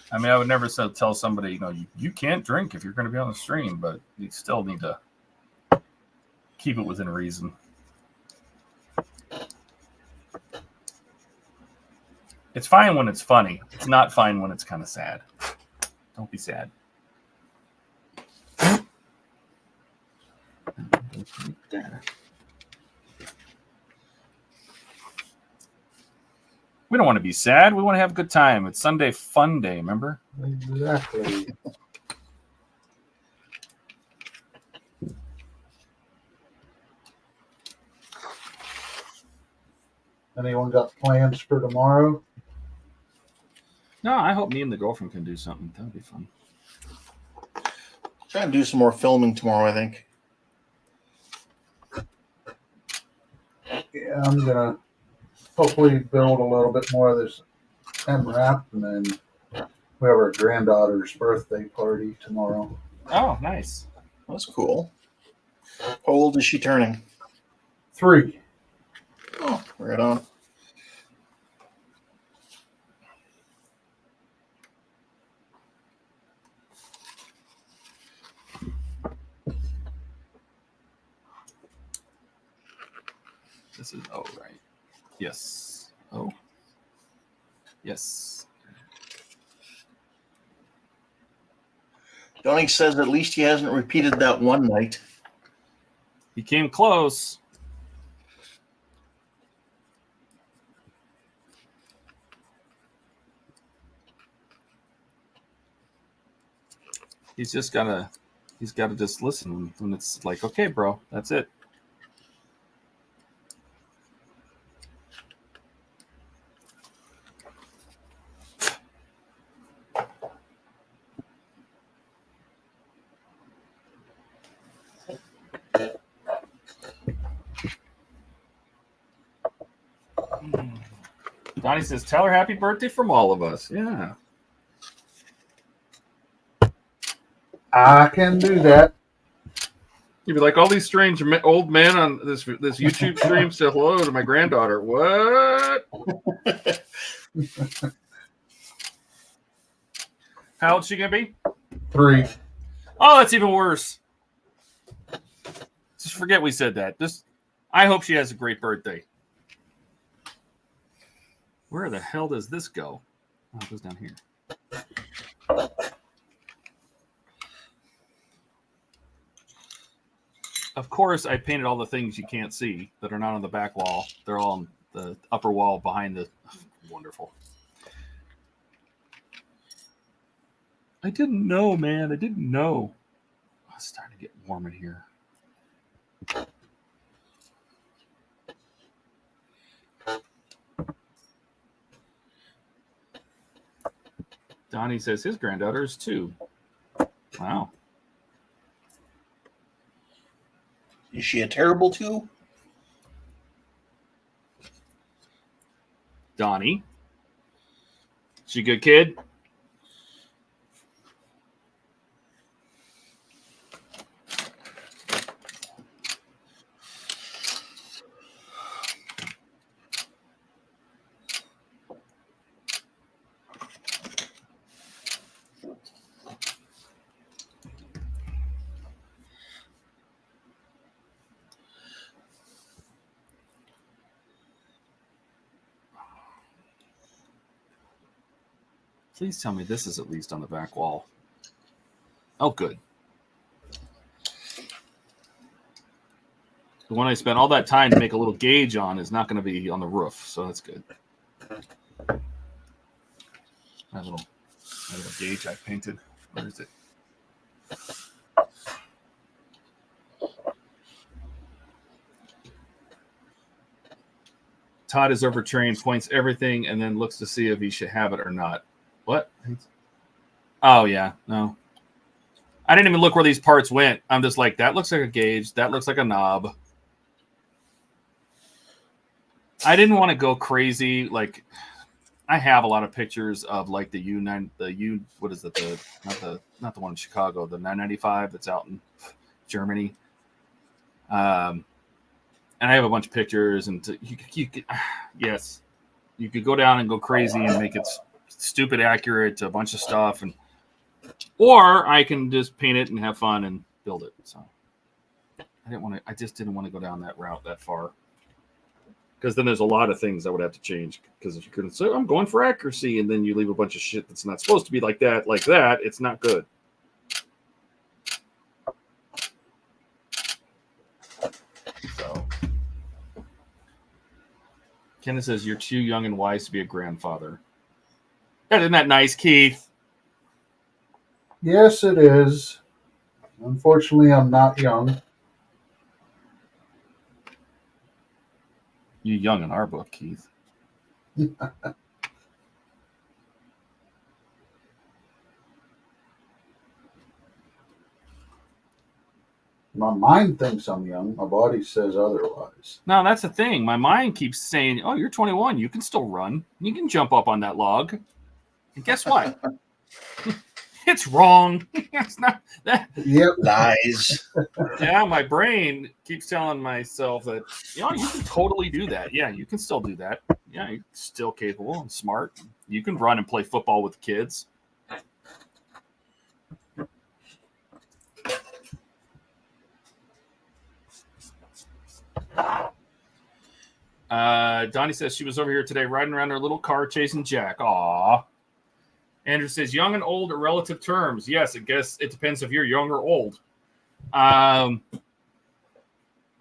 I mean, I would never tell somebody, you know, you can't drink if you're going to be on the stream, but you still need to keep it within reason. It's fine when it's funny. It's not fine when it's kind of sad. Don't be sad. We don't want to be sad. We want to have a good time. It's Sunday fun day, remember? Exactly. Anyone got plans for tomorrow? No, I hope me and the girlfriend can do something. That would be fun. Try and do some more filming tomorrow, I think. Yeah, I'm gonna hopefully build a little bit more of this MRAP, and then we have our granddaughter's birthday party tomorrow. Oh, nice. That's cool. How old is she turning? 3. Oh, right on. This is O, right? Yes. O. Yes. Donnie says at least he hasn't repeated that one night. He came close. He's gotta just listen when it's like, okay, bro, that's it. Donnie says, tell her happy birthday from all of us. Yeah. I can do that. You'd be like, all these strange old men on this YouTube stream say hello to my granddaughter. What? How old is she going to be? 3. Oh, that's even worse. Just forget we said that. I hope she has a great birthday. Where the hell does this go? Oh, it goes down here. Of course, I painted all the things you can't see that are not on the back wall. They're all on the upper wall behind the... Wonderful. I didn't know, man. I didn't know. Oh, it's starting to get warm in here. Donnie says his granddaughter is 2. Wow. Is she a terrible 2? Donnie. She a good kid? Please tell me this is at least on the back wall. Oh, good. The one I spent all that time to make a little gauge on is not going to be on the roof, so that's good. That little gauge I painted. Where is it? Todd is overtrained, points everything, and then looks to see if he should have it or not. What? Oh, yeah. No. I didn't even look where these parts went. I'm just like, that looks like a gauge. That looks like a knob. I didn't want to go crazy. Like, I have a lot of pictures of like the U9, what is it? Not the one in Chicago, the 995 that's out in Germany. And I have a bunch of pictures, and yes, you could go down and go crazy and make it stupid accurate to a bunch of stuff, or I can just paint it and have fun and build it. So I just didn't want to go down that route that far, because then there's a lot of things I would have to change. Because if you couldn't say I'm going for accuracy, and then you leave a bunch of shit that's not supposed to be like that, it's not good. So Kenneth says you're too young and wise to be a grandfather. Isn't that nice, Keith? Yes, it is. Unfortunately, I'm not young. You're young in our book, Keith. My mind thinks I'm young. My body says otherwise. No, that's the thing. My mind keeps saying, oh, you're 21. You can still run. You can jump up on that log. And guess what? It's wrong. It's not that. Yep. Lies. Yeah, my brain keeps telling myself that, you can totally do that. Yeah, you can still do that. Yeah, you're still capable and smart. You can run and play football with kids. Donnie says she was over here today riding around her little car chasing Jack. Aw. Andrew says young and old are relative terms. Yes, I guess it depends if you're young or old.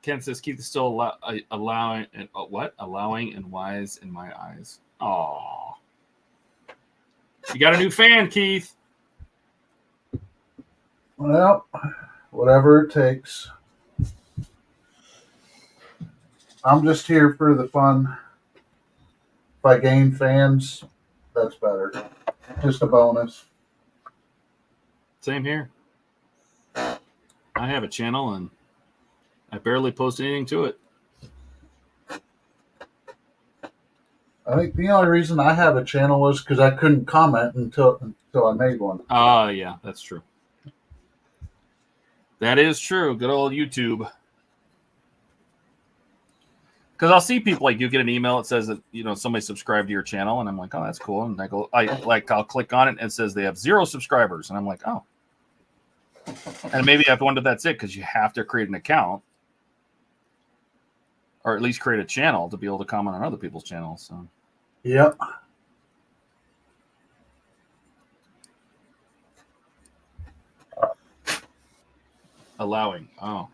Ken says Keith is still allowing and allowing and wise in my eyes. Aw. You got a new fan, Keith. Well, whatever it takes. I'm just here for the fun. If I gain fans, that's better. Just a bonus. Same here. I have a channel and I barely post anything to it. I think the only reason I have a channel was because I couldn't comment until I made one. Yeah, that's true. That is true. Good old YouTube. Because I'll see people like you get an email that says that somebody subscribed to your channel, and I'm like, oh, that's cool. And I'll click on it and it says they have 0 subscribers, and I'm like, oh. And maybe I wonder if that's it, because you have to create an account, or at least create a channel to be able to comment on other people's channels. So. Yep. Allowing. Oh.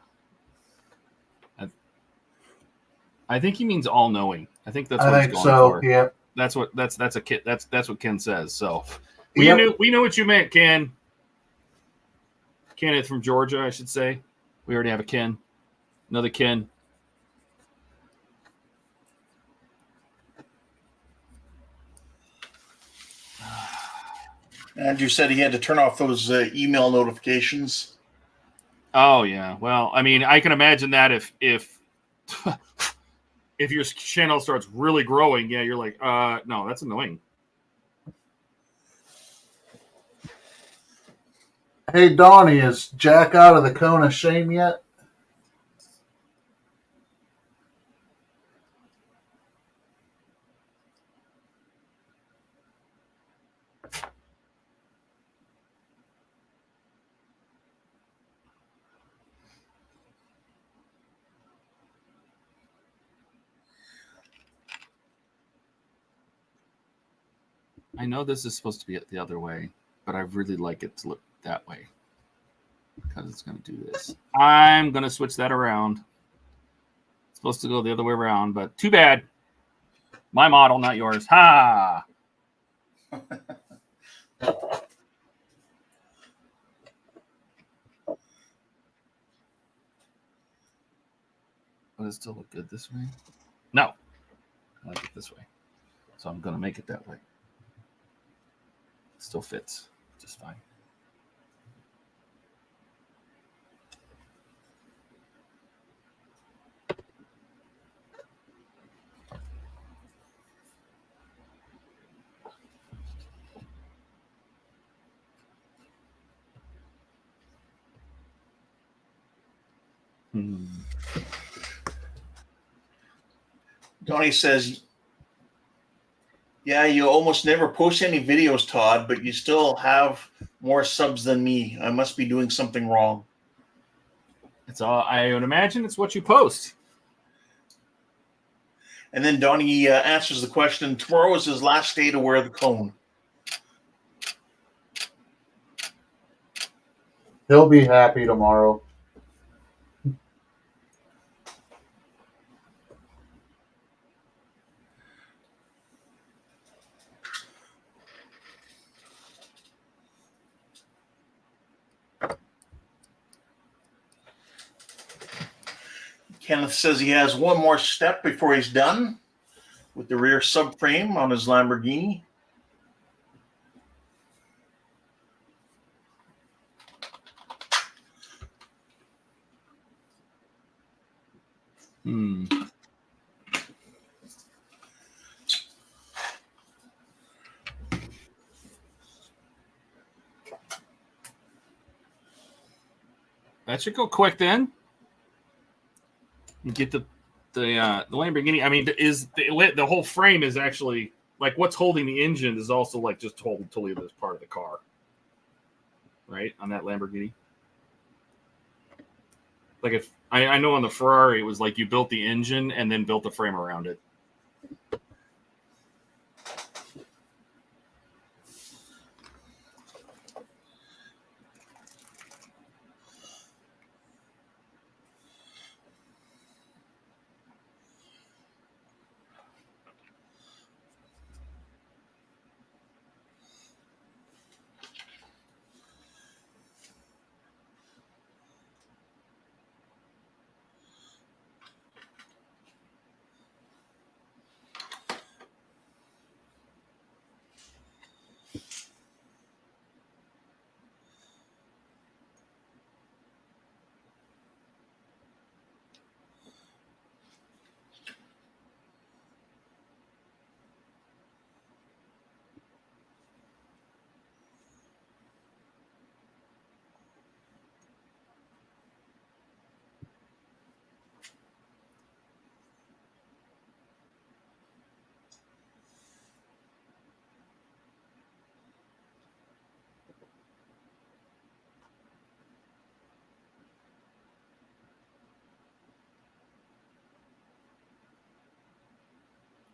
I think he means all knowing. I think that's what he's going for. Yeah. That's what Ken says. So we knew what you meant, Ken. Kenneth from Georgia, I should say. We already have a Ken. Another Ken. Andrew said he had to turn off those email notifications. Oh yeah. Well, I mean, I can imagine that if if your channel starts really growing, yeah, you're like, no, that's annoying. Hey, Donnie, is Jack out of the cone of shame yet? I know this is supposed to be the other way, but I really like it to look that way because it's going to do this. I'm going to switch that around. It's supposed to go the other way around, but too bad. My model, not yours. Ha! Would it still look good this way? No. I like it this way. So I'm going to make it that way. It still fits just fine. Donnie says, yeah, you almost never post any videos, Todd, but you still have more subs than me. I must be doing something wrong. It's all, I would imagine it's what you post. And then Donnie answers the question, tomorrow is his last day to wear the cone. He'll be happy tomorrow. Kenneth says he has one more step before he's done with the rear subframe on his Lamborghini. That should go quick then. You get the Lamborghini. I mean, is the whole frame is actually like what's holding the engine is also like just totally this part of the car, right? On that Lamborghini. Like if I know on the Ferrari it was like you built the engine and then built the frame around it.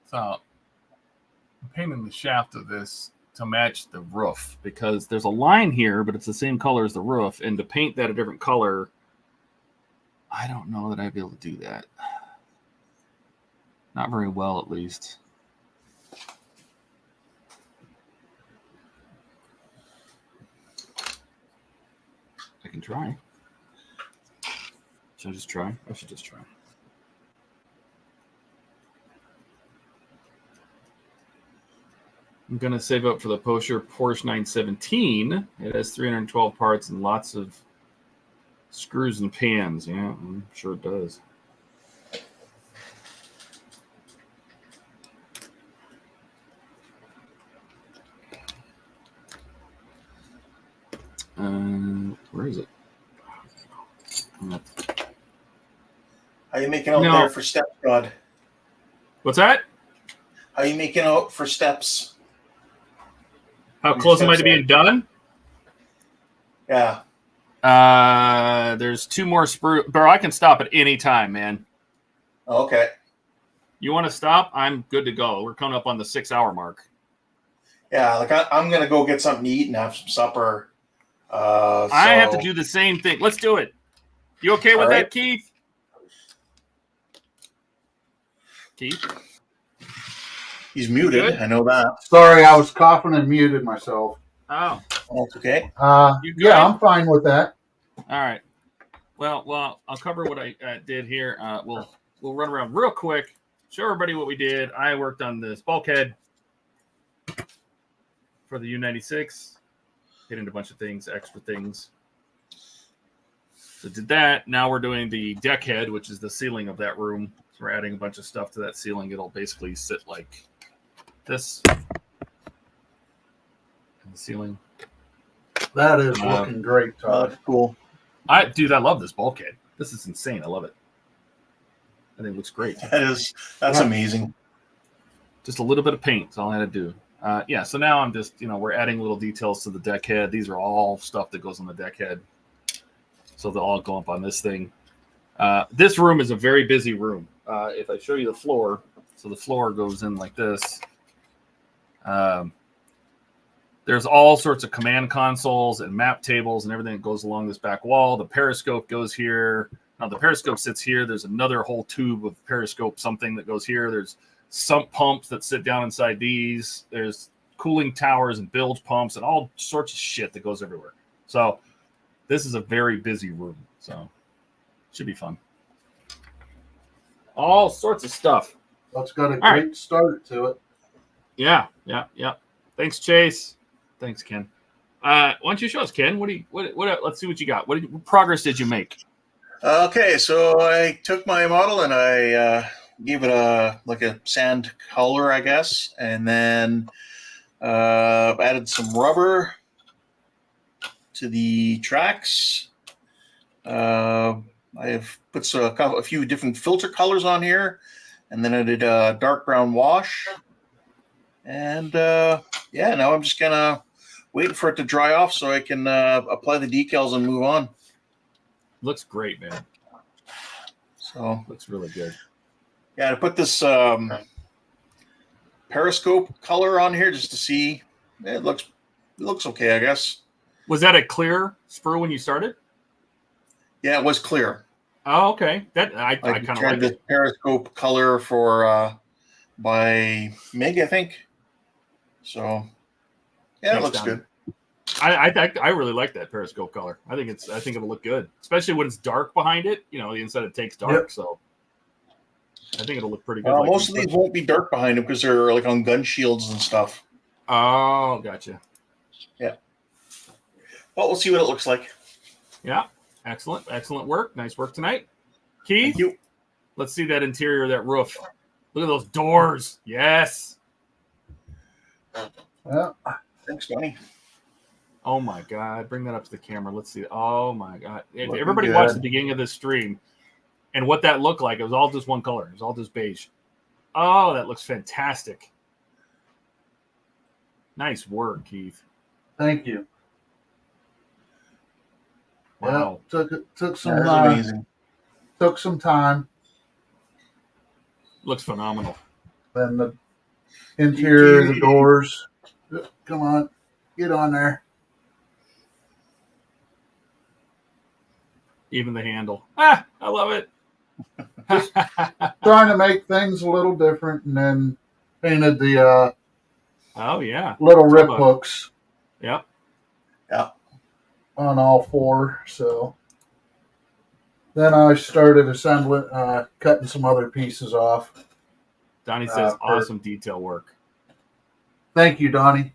So I'm painting the shaft of this to match the roof because there's a line here, but it's the same color as the roof. And to paint that a different color, I don't know that I'd be able to do that. Not very well, at least. I can try. Should I just try? I should just try. I'm going to save up for the Porsche 917. It has 312 parts and lots of screws and pans. Yeah, I'm sure it does. Where is it? How you making out there for steps, God? What's that? How you making out for steps? How close am I to being done? Yeah. There's 2 more sprue. Bro, I can stop at any time, man. Okay. You want to stop? I'm good to go. We're coming up on the 6-hour mark. Yeah, like I'm gonna go get something to eat and have some supper. I have to do the same thing. Let's do it. You okay with that, Keith? Keith? He's muted. Good? I know that. Sorry, I was coughing and muted myself. Oh, That's okay. you good? Yeah, I'm fine with that. All right. Well, I'll cover what I did here. We'll run around real quick, show everybody what we did. I worked on this bulkhead for the U-96, hit into a bunch of things, extra things. So did that. Now we're doing the deck head, which is the ceiling of that room. So we're adding a bunch of stuff to that ceiling. It'll basically sit like this in the ceiling. That is looking great, Todd. Cool. Dude, I love this bulkhead. This is insane. I love it. I think it looks great. That's amazing. Just a little bit of paint is all I had to do. Yeah, so now I'm just, we're adding little details to the deck head. These are all stuff that goes on the deck head. So they'll all go up on this thing. This room is a very busy room. If I show you the floor, so the floor goes in like this. There's all sorts of command consoles and map tables and everything that goes along this back wall. The periscope goes here. Now the periscope sits here. There's another whole tube of periscope something that goes here. There's sump pumps that sit down inside these. There's cooling towers and bilge pumps and all sorts of shit that goes everywhere. So this is a very busy room. So should be fun. All sorts of stuff. That's got a great start to it. Yeah. Thanks, Chase. Thanks, Ken. Why don't you show us, Ken? What? Let's see what you got. What progress did you make? Okay, so I took my model and I gave it a sand color, I guess, and then added some rubber to the tracks. I've put a few different filter colors on here, and then I did a dark brown wash. And now I'm just gonna wait for it to dry off so I can apply the decals and move on. Looks great, man. So looks really good. Yeah, I put this periscope color on here just to see. It looks okay, I guess. Was that a clear sprue when you started? Yeah, it was clear. Oh, okay. That I kind of like the periscope color for by Mig, I think. So yeah, it looks good. I really like that periscope color. I think it'll look good, especially when it's dark behind it. The inside it takes dark, Yep. So I think it'll look pretty good. Most of these won't be dark behind them because they're like on gun shields and stuff. Oh, gotcha. Yeah. Well, we'll see what it looks like. Yeah. Excellent work. Nice work tonight. Keith, Thank you. Let's see that interior of that roof. Look at those doors. Yes. Yeah. Thanks, Donnie. Oh my God. Bring that up to the camera. Let's see. Oh my God. If Looking everybody good. watched the beginning of this stream and what that looked like, it was all just one color. It was all just beige. Oh, that looks fantastic. Nice work, Keith. Thank you. Wow. Yeah, took some That is amazing. took some time. Looks phenomenal. Then the interior, the doors. Come on, get on there. Even the handle. I love it. Trying to make things a little different, and then painted the Oh yeah. little rip hooks Yep. Yeah. on all four. So then I started assembling, cutting some other pieces off. Donnie says awesome detail work. Thank you, Donnie.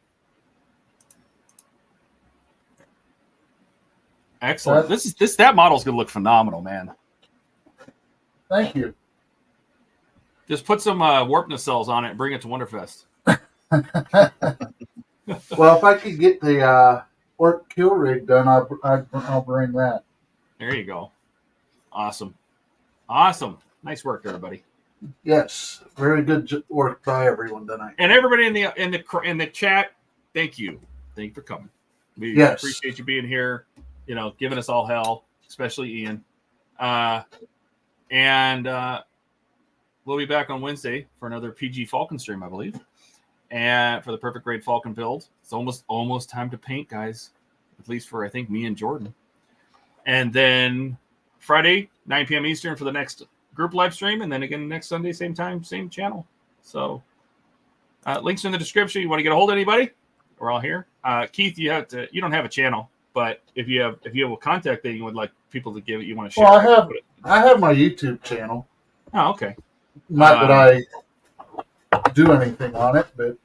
Excellent. That model's gonna look phenomenal, man. Thank you. Just put some warp nacelles on it and bring it to Wonderfest. Well, if I could get the orc kill rig done, I'll bring that. There you go. Awesome. Nice work, everybody. Yes, very good work by everyone tonight. And everybody in the chat, thank you. Thank you for coming. We appreciate you being here. Giving us all hell, especially Ian. And we'll be back on Wednesday for another PG Falcon stream, I believe. and for the perfect grade Falcon build. It's almost time to paint, guys. At least for I think me and Jordan. And then Friday, 9 p.m. Eastern for the next group live stream, and then again next Sunday, same time, same channel. So links in the description. You want to get a hold of anybody? We're all here. Keith, you don't have a channel, but if you have a contact that you would like people to give, you want to share. Well, I have my YouTube channel. Oh, okay. Not that I do anything on it, but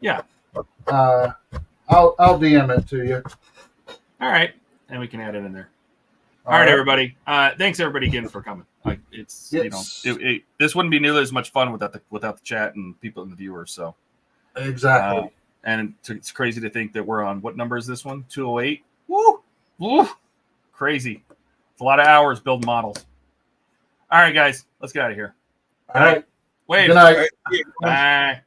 yeah, I'll DM it to you. All right, and we can add it in there. All right, everybody. Thanks everybody again for coming. Like it's this wouldn't be nearly as much fun without the chat and people and the viewers. So exactly. And it's crazy to think that we're on what number is this one? 208. Woo, woo, crazy. It's a lot of hours building models. All right, guys, let's get out of here. All right. Wait. Good night. Bye.